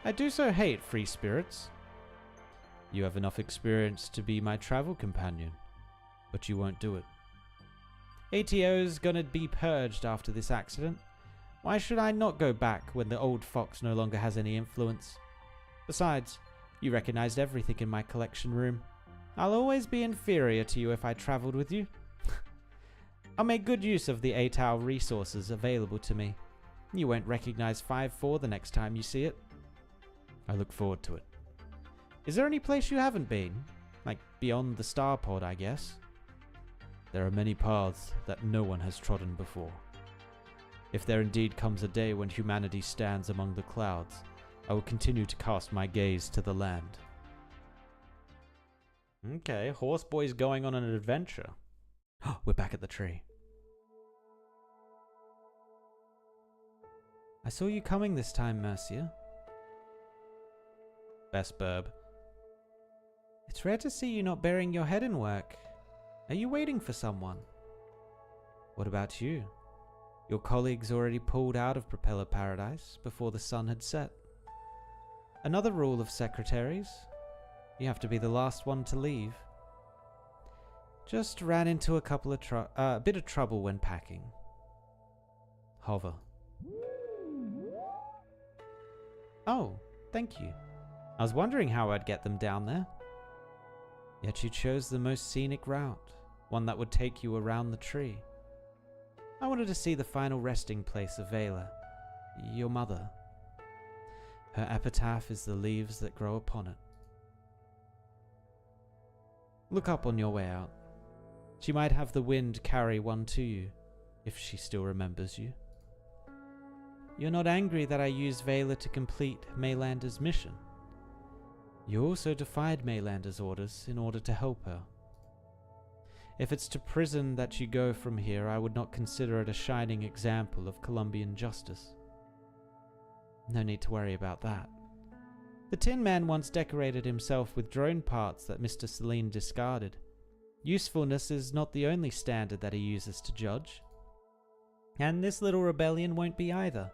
I do so hate free spirits. You have enough experience to be my travel companion, but you won't do it. ATO's gonna be purged after this accident. Why should I not go back when the old fox no longer has any influence? Besides, you recognized everything in my collection room. I'll always be inferior to you if I traveled with you. I'll make good use of the ATOW resources available to me. You won't recognize 5-4 the next time you see it. I look forward to it. Is there any place you haven't been? Like beyond the star pod, I guess? There are many paths that no one has trodden before. If there indeed comes a day when humanity stands among the clouds, I will continue to cast my gaze to the land. Okay, Horseboy's going on an adventure. We're back at the tree. I saw you coming this time, Mercia. Best burb. It's rare to see you not burying your head in work. Are you waiting for someone? What about you? Your colleagues already pulled out of Propeller Paradise before the sun had set. Another rule of secretaries. You have to be the last one to leave. Just ran into a bit of trouble when packing. Hover. Oh, thank you. I was wondering how I'd get them down there. Yet you chose the most scenic route, one that would take you around the tree. I wanted to see the final resting place of Vela, your mother. Her epitaph is the leaves that grow upon it. Look up on your way out. She might have the wind carry one to you, if she still remembers you. You're not angry that I used Vela to complete Maylander's mission. You also defied Maylander's orders in order to help her. If it's to prison that you go from here, I would not consider it a shining example of Columbian justice. No need to worry about that. The Tin Man once decorated himself with drone parts that Mr. Celine discarded. Usefulness is not the only standard that he uses to judge. And this little rebellion won't be either.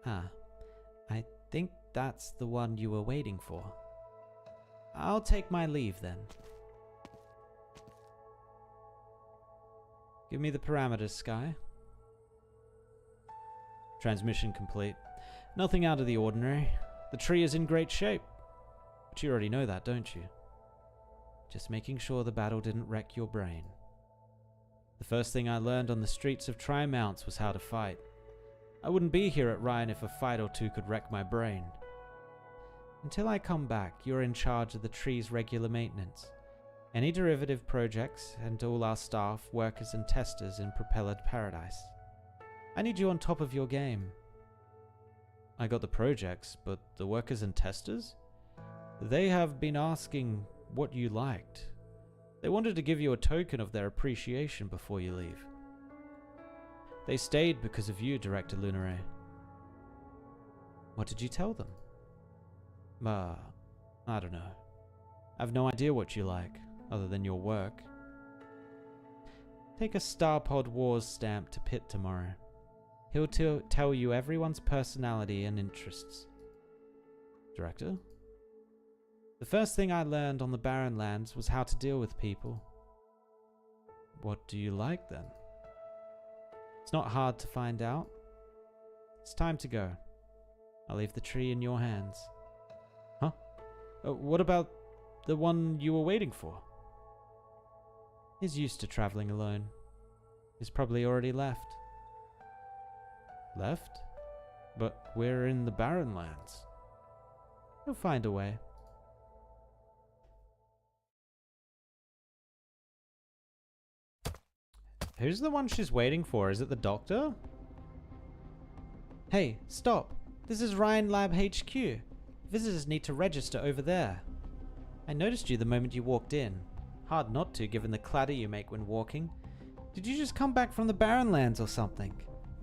I think that's the one you were waiting for. I'll take my leave then. Give me the parameters, Sky. Transmission complete. Nothing out of the ordinary. The tree is in great shape. But you already know that, don't you? Just making sure the battle didn't wreck your brain. The first thing I learned on the streets of Tri-Mounts was how to fight. I wouldn't be here at Ryan if a fight or two could wreck my brain. Until I come back, you're in charge of the tree's regular maintenance. Any derivative projects, and all our staff, workers and testers in Propeller Paradise. I need you on top of your game. I got the projects, but the workers and testers? They have been asking what you liked. They wanted to give you a token of their appreciation before you leave. They stayed because of you, Director Lunare. What did you tell them? I don't know. I have no idea what you like, other than your work. Take a Starpod Wars stamp to Pitt tomorrow. He'll tell you everyone's personality and interests. Director? The first thing I learned on the Barren Lands was how to deal with people. What do you like then? It's not hard to find out. It's time to go. I'll leave the tree in your hands. Huh? What about the one you were waiting for? He's used to traveling alone. He's probably already left. Left? But we're in the Barren Lands. He'll find a way. Who's the one she's waiting for? Is it the doctor? Hey, stop. This is Ryan Lab HQ. Visitors need to register over there. I noticed you the moment you walked in. Hard not to, given the clatter you make when walking. Did you just come back from the Barren Lands or something?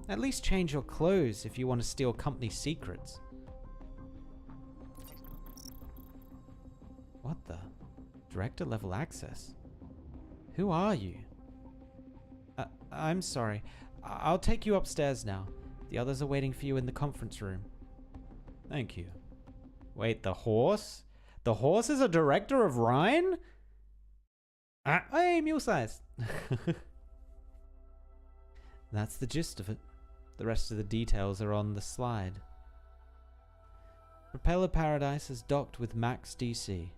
At least change your clothes if you want to steal company secrets. What the? Director level access? Who are you? I'm sorry. I'll take you upstairs now. The others are waiting for you in the conference room. Thank you. Wait, the horse? The horse is a director of Rhine? Hey, mule size. That's the gist of it. The rest of the details are on the slide. Propeller Paradise has docked with Max DC.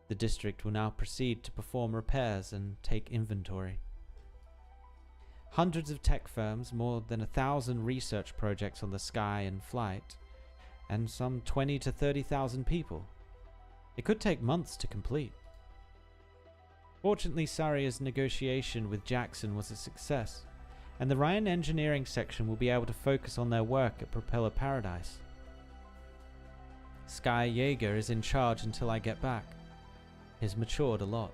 The district will now proceed to perform repairs and take inventory. Hundreds of tech firms, more than 1,000 research projects on the sky and flight, and some 20 to 30,000 people. It could take months to complete. Fortunately, Saria's negotiation with Jackson was a success, and the Ryan engineering section will be able to focus on their work at Propeller Paradise. Sky Yeager is in charge until I get back. He's matured a lot.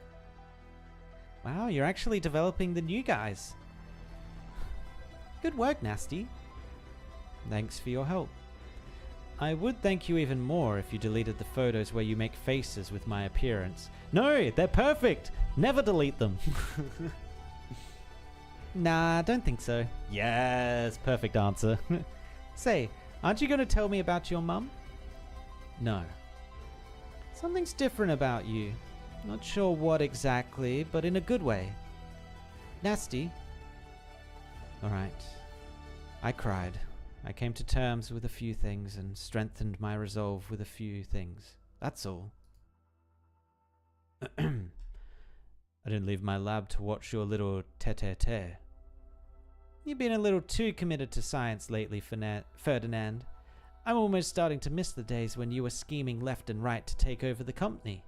Wow, you're actually developing the new guys. Good work, Nasti. Thanks for your help. I would thank you even more if you deleted the photos where you make faces with my appearance. No, they're perfect! Never delete them. Nah, don't think so. Yes, perfect answer. Say, aren't you going to tell me about your mum? No. Something's different about you. Not sure what exactly, but in a good way. Nasti. Alright. I cried. I came to terms with a few things and strengthened my resolve with a few things. That's all. I didn't leave my lab to watch your little tete-a-tete. You've been a little too committed to science lately, Ferdinand. I'm almost starting to miss the days when you were scheming left and right to take over the company.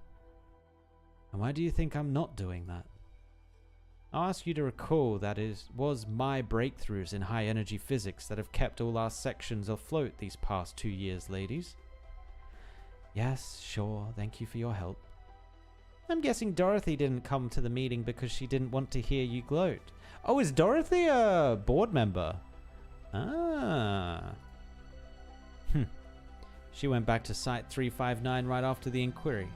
And why do you think I'm not doing that? I'll ask you to recall that it was my breakthroughs in high-energy physics that have kept all our sections afloat these past 2 years, ladies. Yes, sure, thank you for your help. I'm guessing Dorothy didn't come to the meeting because she didn't want to hear you gloat. Oh, is Dorothy a board member? Ah. She went back to Site 359 right after the inquiry.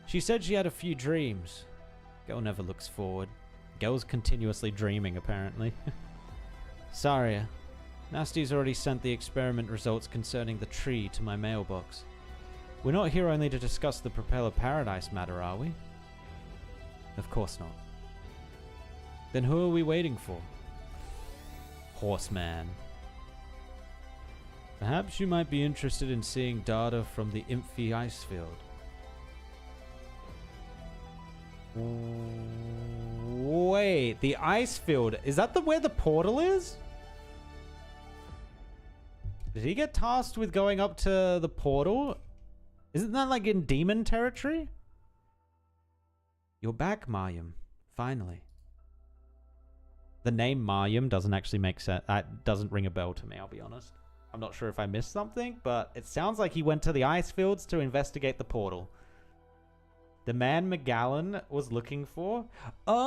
She said she had a few dreams. Girl never looks forward. Girl's continuously dreaming, apparently. Saria, Nasti's already sent the experiment results concerning the tree to my mailbox. We're not here only to discuss the Propeller Paradise matter, are we? Of course not. Then who are we waiting for? Horseman. Perhaps you might be interested in seeing data from the Imphi ice field. Wait, the ice field. Is that where the portal is? Did he get tasked with going up to the portal? Isn't that like in demon territory? You're back, Mayim. Finally. The name Mayim doesn't actually make sense. That doesn't ring a bell to me, I'll be honest. I'm not sure if I missed something, but it sounds like he went to the ice fields to investigate the portal. The man Magellan was looking for? Oh.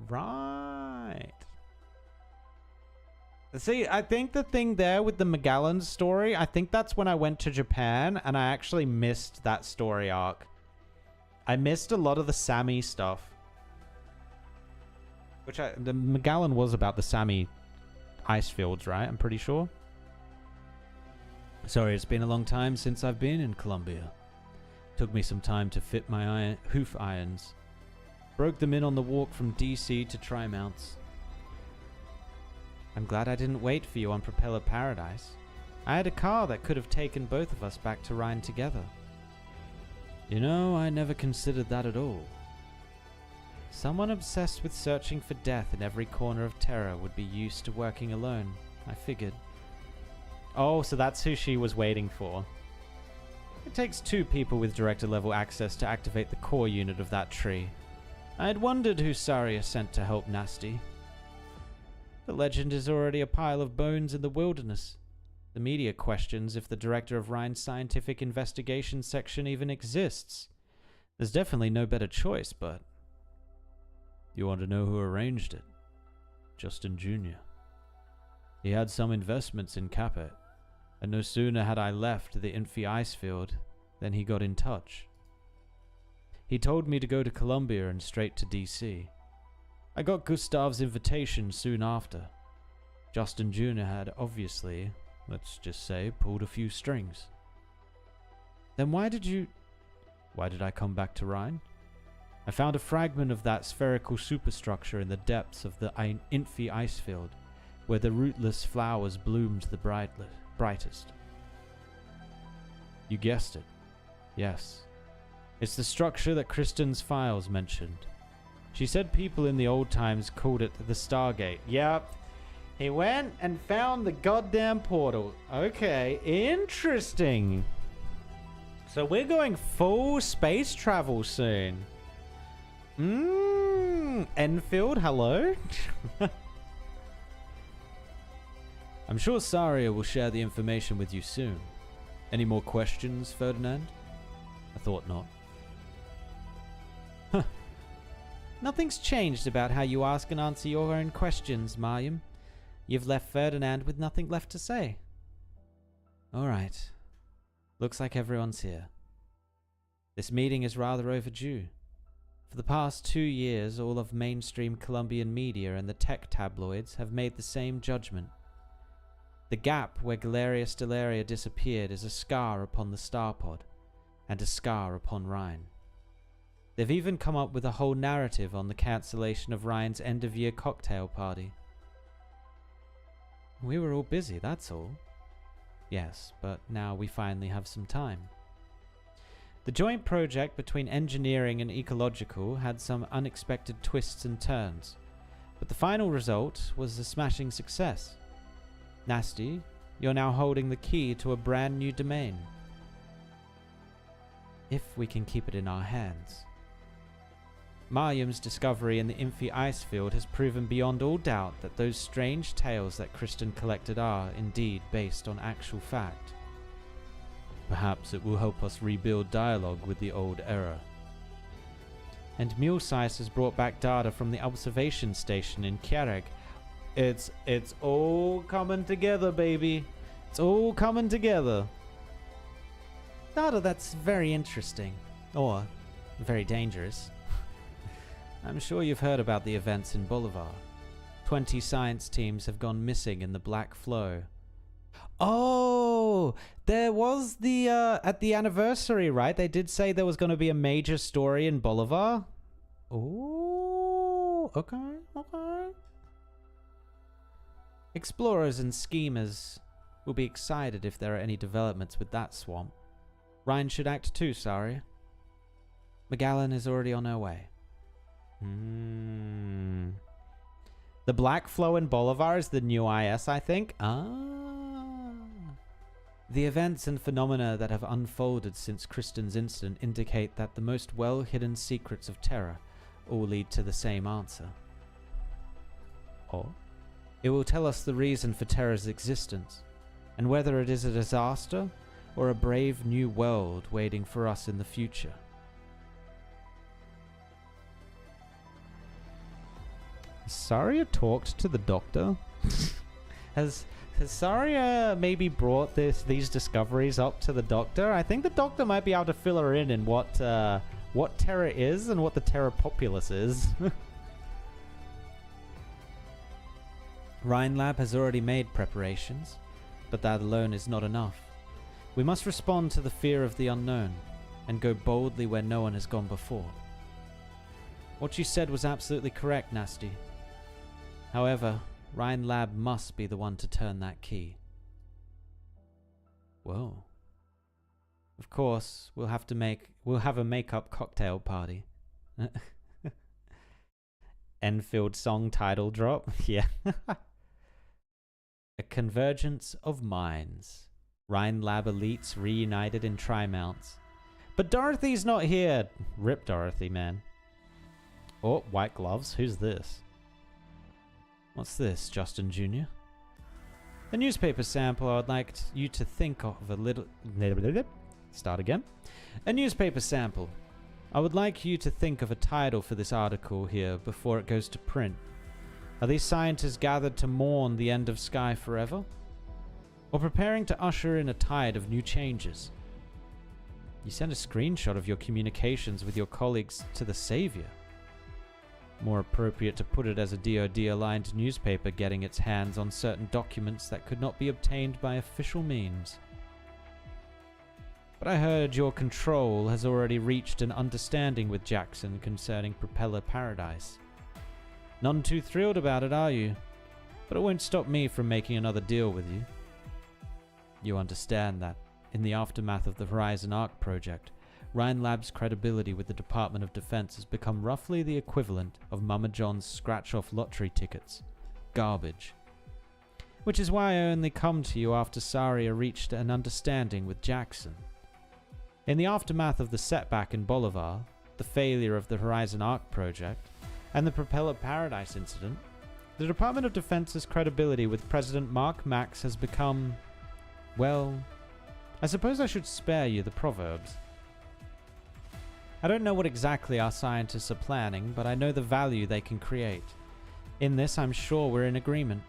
Right. See, I think the thing there with the Magellan story, I think that's when I went to Japan and I actually missed that story arc. I missed a lot of the Sami stuff. The Magellan was about the Sami ice fields, right? I'm pretty sure. Sorry, it's been a long time since I've been in Columbia. Took me some time to fit my hoof irons. Broke them in on the walk from DC to Tri-Mounts. I'm glad I didn't wait for you on Propeller Paradise. I had a car that could have taken both of us back to Rhine together. You know, I never considered that at all. Someone obsessed with searching for death in every corner of Terra would be used to working alone, I figured. Oh, so that's who she was waiting for. It takes 2 people with director-level access to activate the core unit of that tree. I had wondered who Saria sent to help Nasti. The legend is already a pile of bones in the wilderness. The media questions if the director of Rhine's scientific investigation section even exists. There's definitely no better choice, but... You want to know who arranged it? Justin Jr. He had some investments in Capet, and no sooner had I left the Imphi ice field than he got in touch. He told me to go to Columbia and straight to DC. I got Gustav's invitation soon after. Justin Jr. had obviously, let's just say, pulled a few strings. Then why did I come back to Rhine? I found a fragment of that spherical superstructure in the depths of the Imphi ice field, where the rootless flowers bloomed the brightest. You guessed it. Yes. It's the structure that Kristen's files mentioned. She said people in the old times called it the Stargate. Yep. He went and found the goddamn portal. Okay, interesting. So we're going full space travel soon. Enfield, hello? I'm sure Saria will share the information with you soon. Any more questions, Ferdinand? I thought not. Huh. Nothing's changed about how you ask and answer your own questions, Mayim. You've left Ferdinand with nothing left to say. Alright. Looks like everyone's here. This meeting is rather overdue. For the past 2 years, all of mainstream Colombian media and the tech tabloids have made the same judgment. The gap where Galeria Stellaria disappeared is a scar upon the Starpod, and a scar upon Ryan. They've even come up with a whole narrative on the cancellation of Ryan's end-of-year cocktail party. We were all busy, that's all. Yes, but now we finally have some time. The joint project between engineering and ecological had some unexpected twists and turns, but the final result was a smashing success. Nasti, you're now holding the key to a brand new domain. If we can keep it in our hands. Mariam's discovery in the Imphi ice field has proven beyond all doubt that those strange tales that Kristen collected are, indeed, based on actual fact. Perhaps it will help us rebuild dialogue with the old era. And Mulesize has brought back data from the observation station in Kjereg. It's all coming together, baby. It's all coming together. Data that's very interesting. Or very dangerous. I'm sure you've heard about the events in Bolivar. 20 science teams have gone missing in the Black Flow. Oh, there was the, at the anniversary, right? They did say there was going to be a major story in Bolivar. Oh, okay. Explorers and schemers will be excited if there are any developments with that swamp. Ryan should act too, sorry. Magellan is already on her way. The Black Flow in Bolivar is the new IS, I think. The events and phenomena that have unfolded since Kristen's incident indicate that the most well-hidden secrets of Terra all lead to the same answer. It will tell us the reason for Terra's existence, and whether it is a disaster or a brave new world waiting for us in the future. Saria talked to the doctor? Has Saria maybe brought these discoveries up to the doctor? I think the doctor might be able to fill her in what Terra is and what the Terra populace is. Rhine Lab has already made preparations, but that alone is not enough. We must respond to the fear of the unknown and go boldly where no one has gone before. What you said was absolutely correct, Nasti. However, Rhine Lab must be the one to turn that key. Whoa. Of course, we'll have a make-up cocktail party. Enfield song title drop. Yeah. A convergence of minds. Rhine Lab elites reunited in tri-mounts. But Dorothy's not here. Rip Dorothy, man. Oh, white gloves. Who's this? What's this, Justin Jr.? A newspaper sample I would like you to think of a little... Start again. A newspaper sample. I would like you to think of a title for this article here before it goes to print. Are these scientists gathered to mourn the end of Sky forever? Or preparing to usher in a tide of new changes? You sent a screenshot of your communications with your colleagues to the Savior. More appropriate to put it as a DoD-aligned newspaper getting its hands on certain documents that could not be obtained by official means. But I heard your control has already reached an understanding with Jackson concerning Propeller Paradise. None too thrilled about it, are you? But it won't stop me from making another deal with you. You understand that, in the aftermath of the Horizon Arc project, Rhine Lab's credibility with the Department of Defense has become roughly the equivalent of Mama John's scratch-off lottery tickets. Garbage. Which is why I only come to you after Saria reached an understanding with Jackson. In the aftermath of the setback in Bolivar, the failure of the Horizon Arc project, and the Propeller Paradise incident, the Department of Defense's credibility with President Mark Max has become... well, I suppose I should spare you the proverbs. I don't know what exactly our scientists are planning, but I know the value they can create. In this, I'm sure we're in agreement.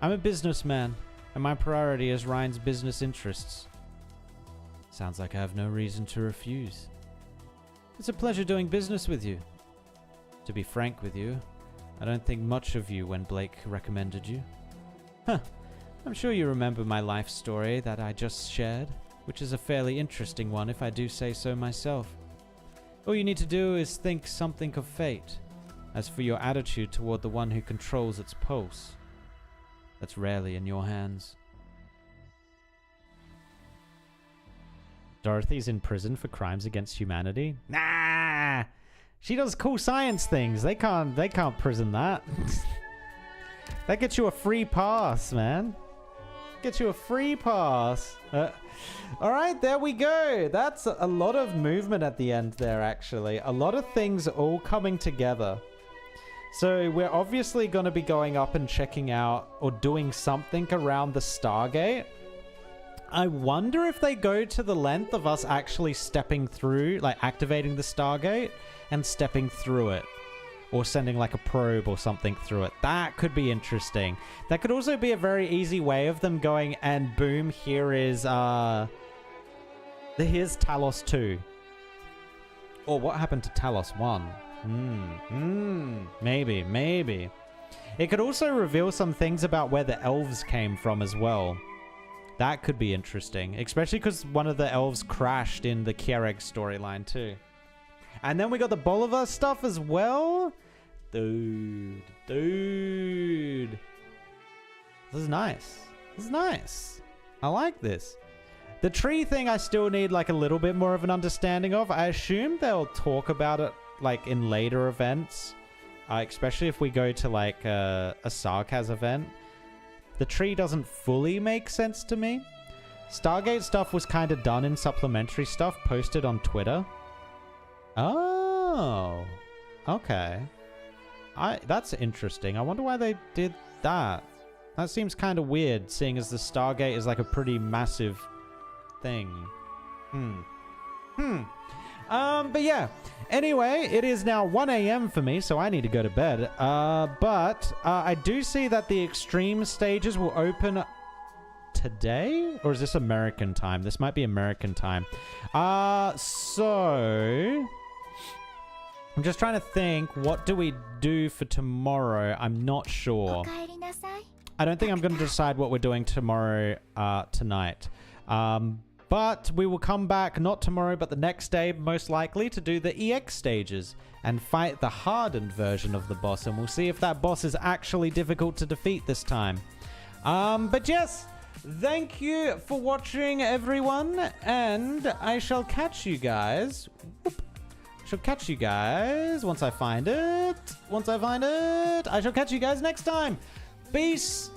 I'm a businessman, and my priority is Ryan's business interests. Sounds like I have no reason to refuse. It's a pleasure doing business with you. To be frank with you, I don't think much of you when Blake recommended you. I'm sure you remember my life story that I just shared. which is a fairly interesting one if I do say so myself. All you need to do is think something of fate. As for your attitude toward the one who controls its pulse, that's rarely in your hands. Dorothy's in prison for crimes against humanity? Nah! She does cool science things. They can't prison that. That gets you a free pass, man. Gets you a free pass. Alright, there we go. That's a lot of movement at the end there, actually. A lot of things all coming together. So we're obviously going to be going up and checking out or doing something around the Stargate. I wonder if they go to the length of us actually stepping through, like activating the Stargate and stepping through it. Or sending like a probe or something through it. That could be interesting. That could also be a very easy way of them going and boom, here's Talos 2. Or what happened to Talos 1? Maybe. It could also reveal some things about where the elves came from as well. That could be interesting. Especially because one of the elves crashed in the Kiereg storyline too. And then we got the Bolivar stuff as well. Dude. This is nice. I like this. The tree thing I still need like a little bit more of an understanding of. I assume they'll talk about it like in later events. Especially if we go to like a Sarkaz event. The tree doesn't fully make sense to me. Stargate stuff was kind of done in supplementary stuff posted on Twitter. Oh, okay. That's interesting. I wonder why they did that. That seems kind of weird, seeing as the Stargate is like a pretty massive thing. But yeah. Anyway, it is now 1 a.m. for me, so I need to go to bed. But I do see that the extreme stages will open today? Or is this American time? This might be American time. So I'm just trying to think, what do we do for tomorrow? I'm not sure. I don't think I'm going to decide what we're doing tomorrow tonight. But we will come back, not tomorrow, but the next day, most likely, to do the EX stages and fight the hardened version of the boss. And we'll see if that boss is actually difficult to defeat this time. But yes, thank you for watching, everyone. And I shall catch you guys. Once I find it. I shall catch you guys next time. Peace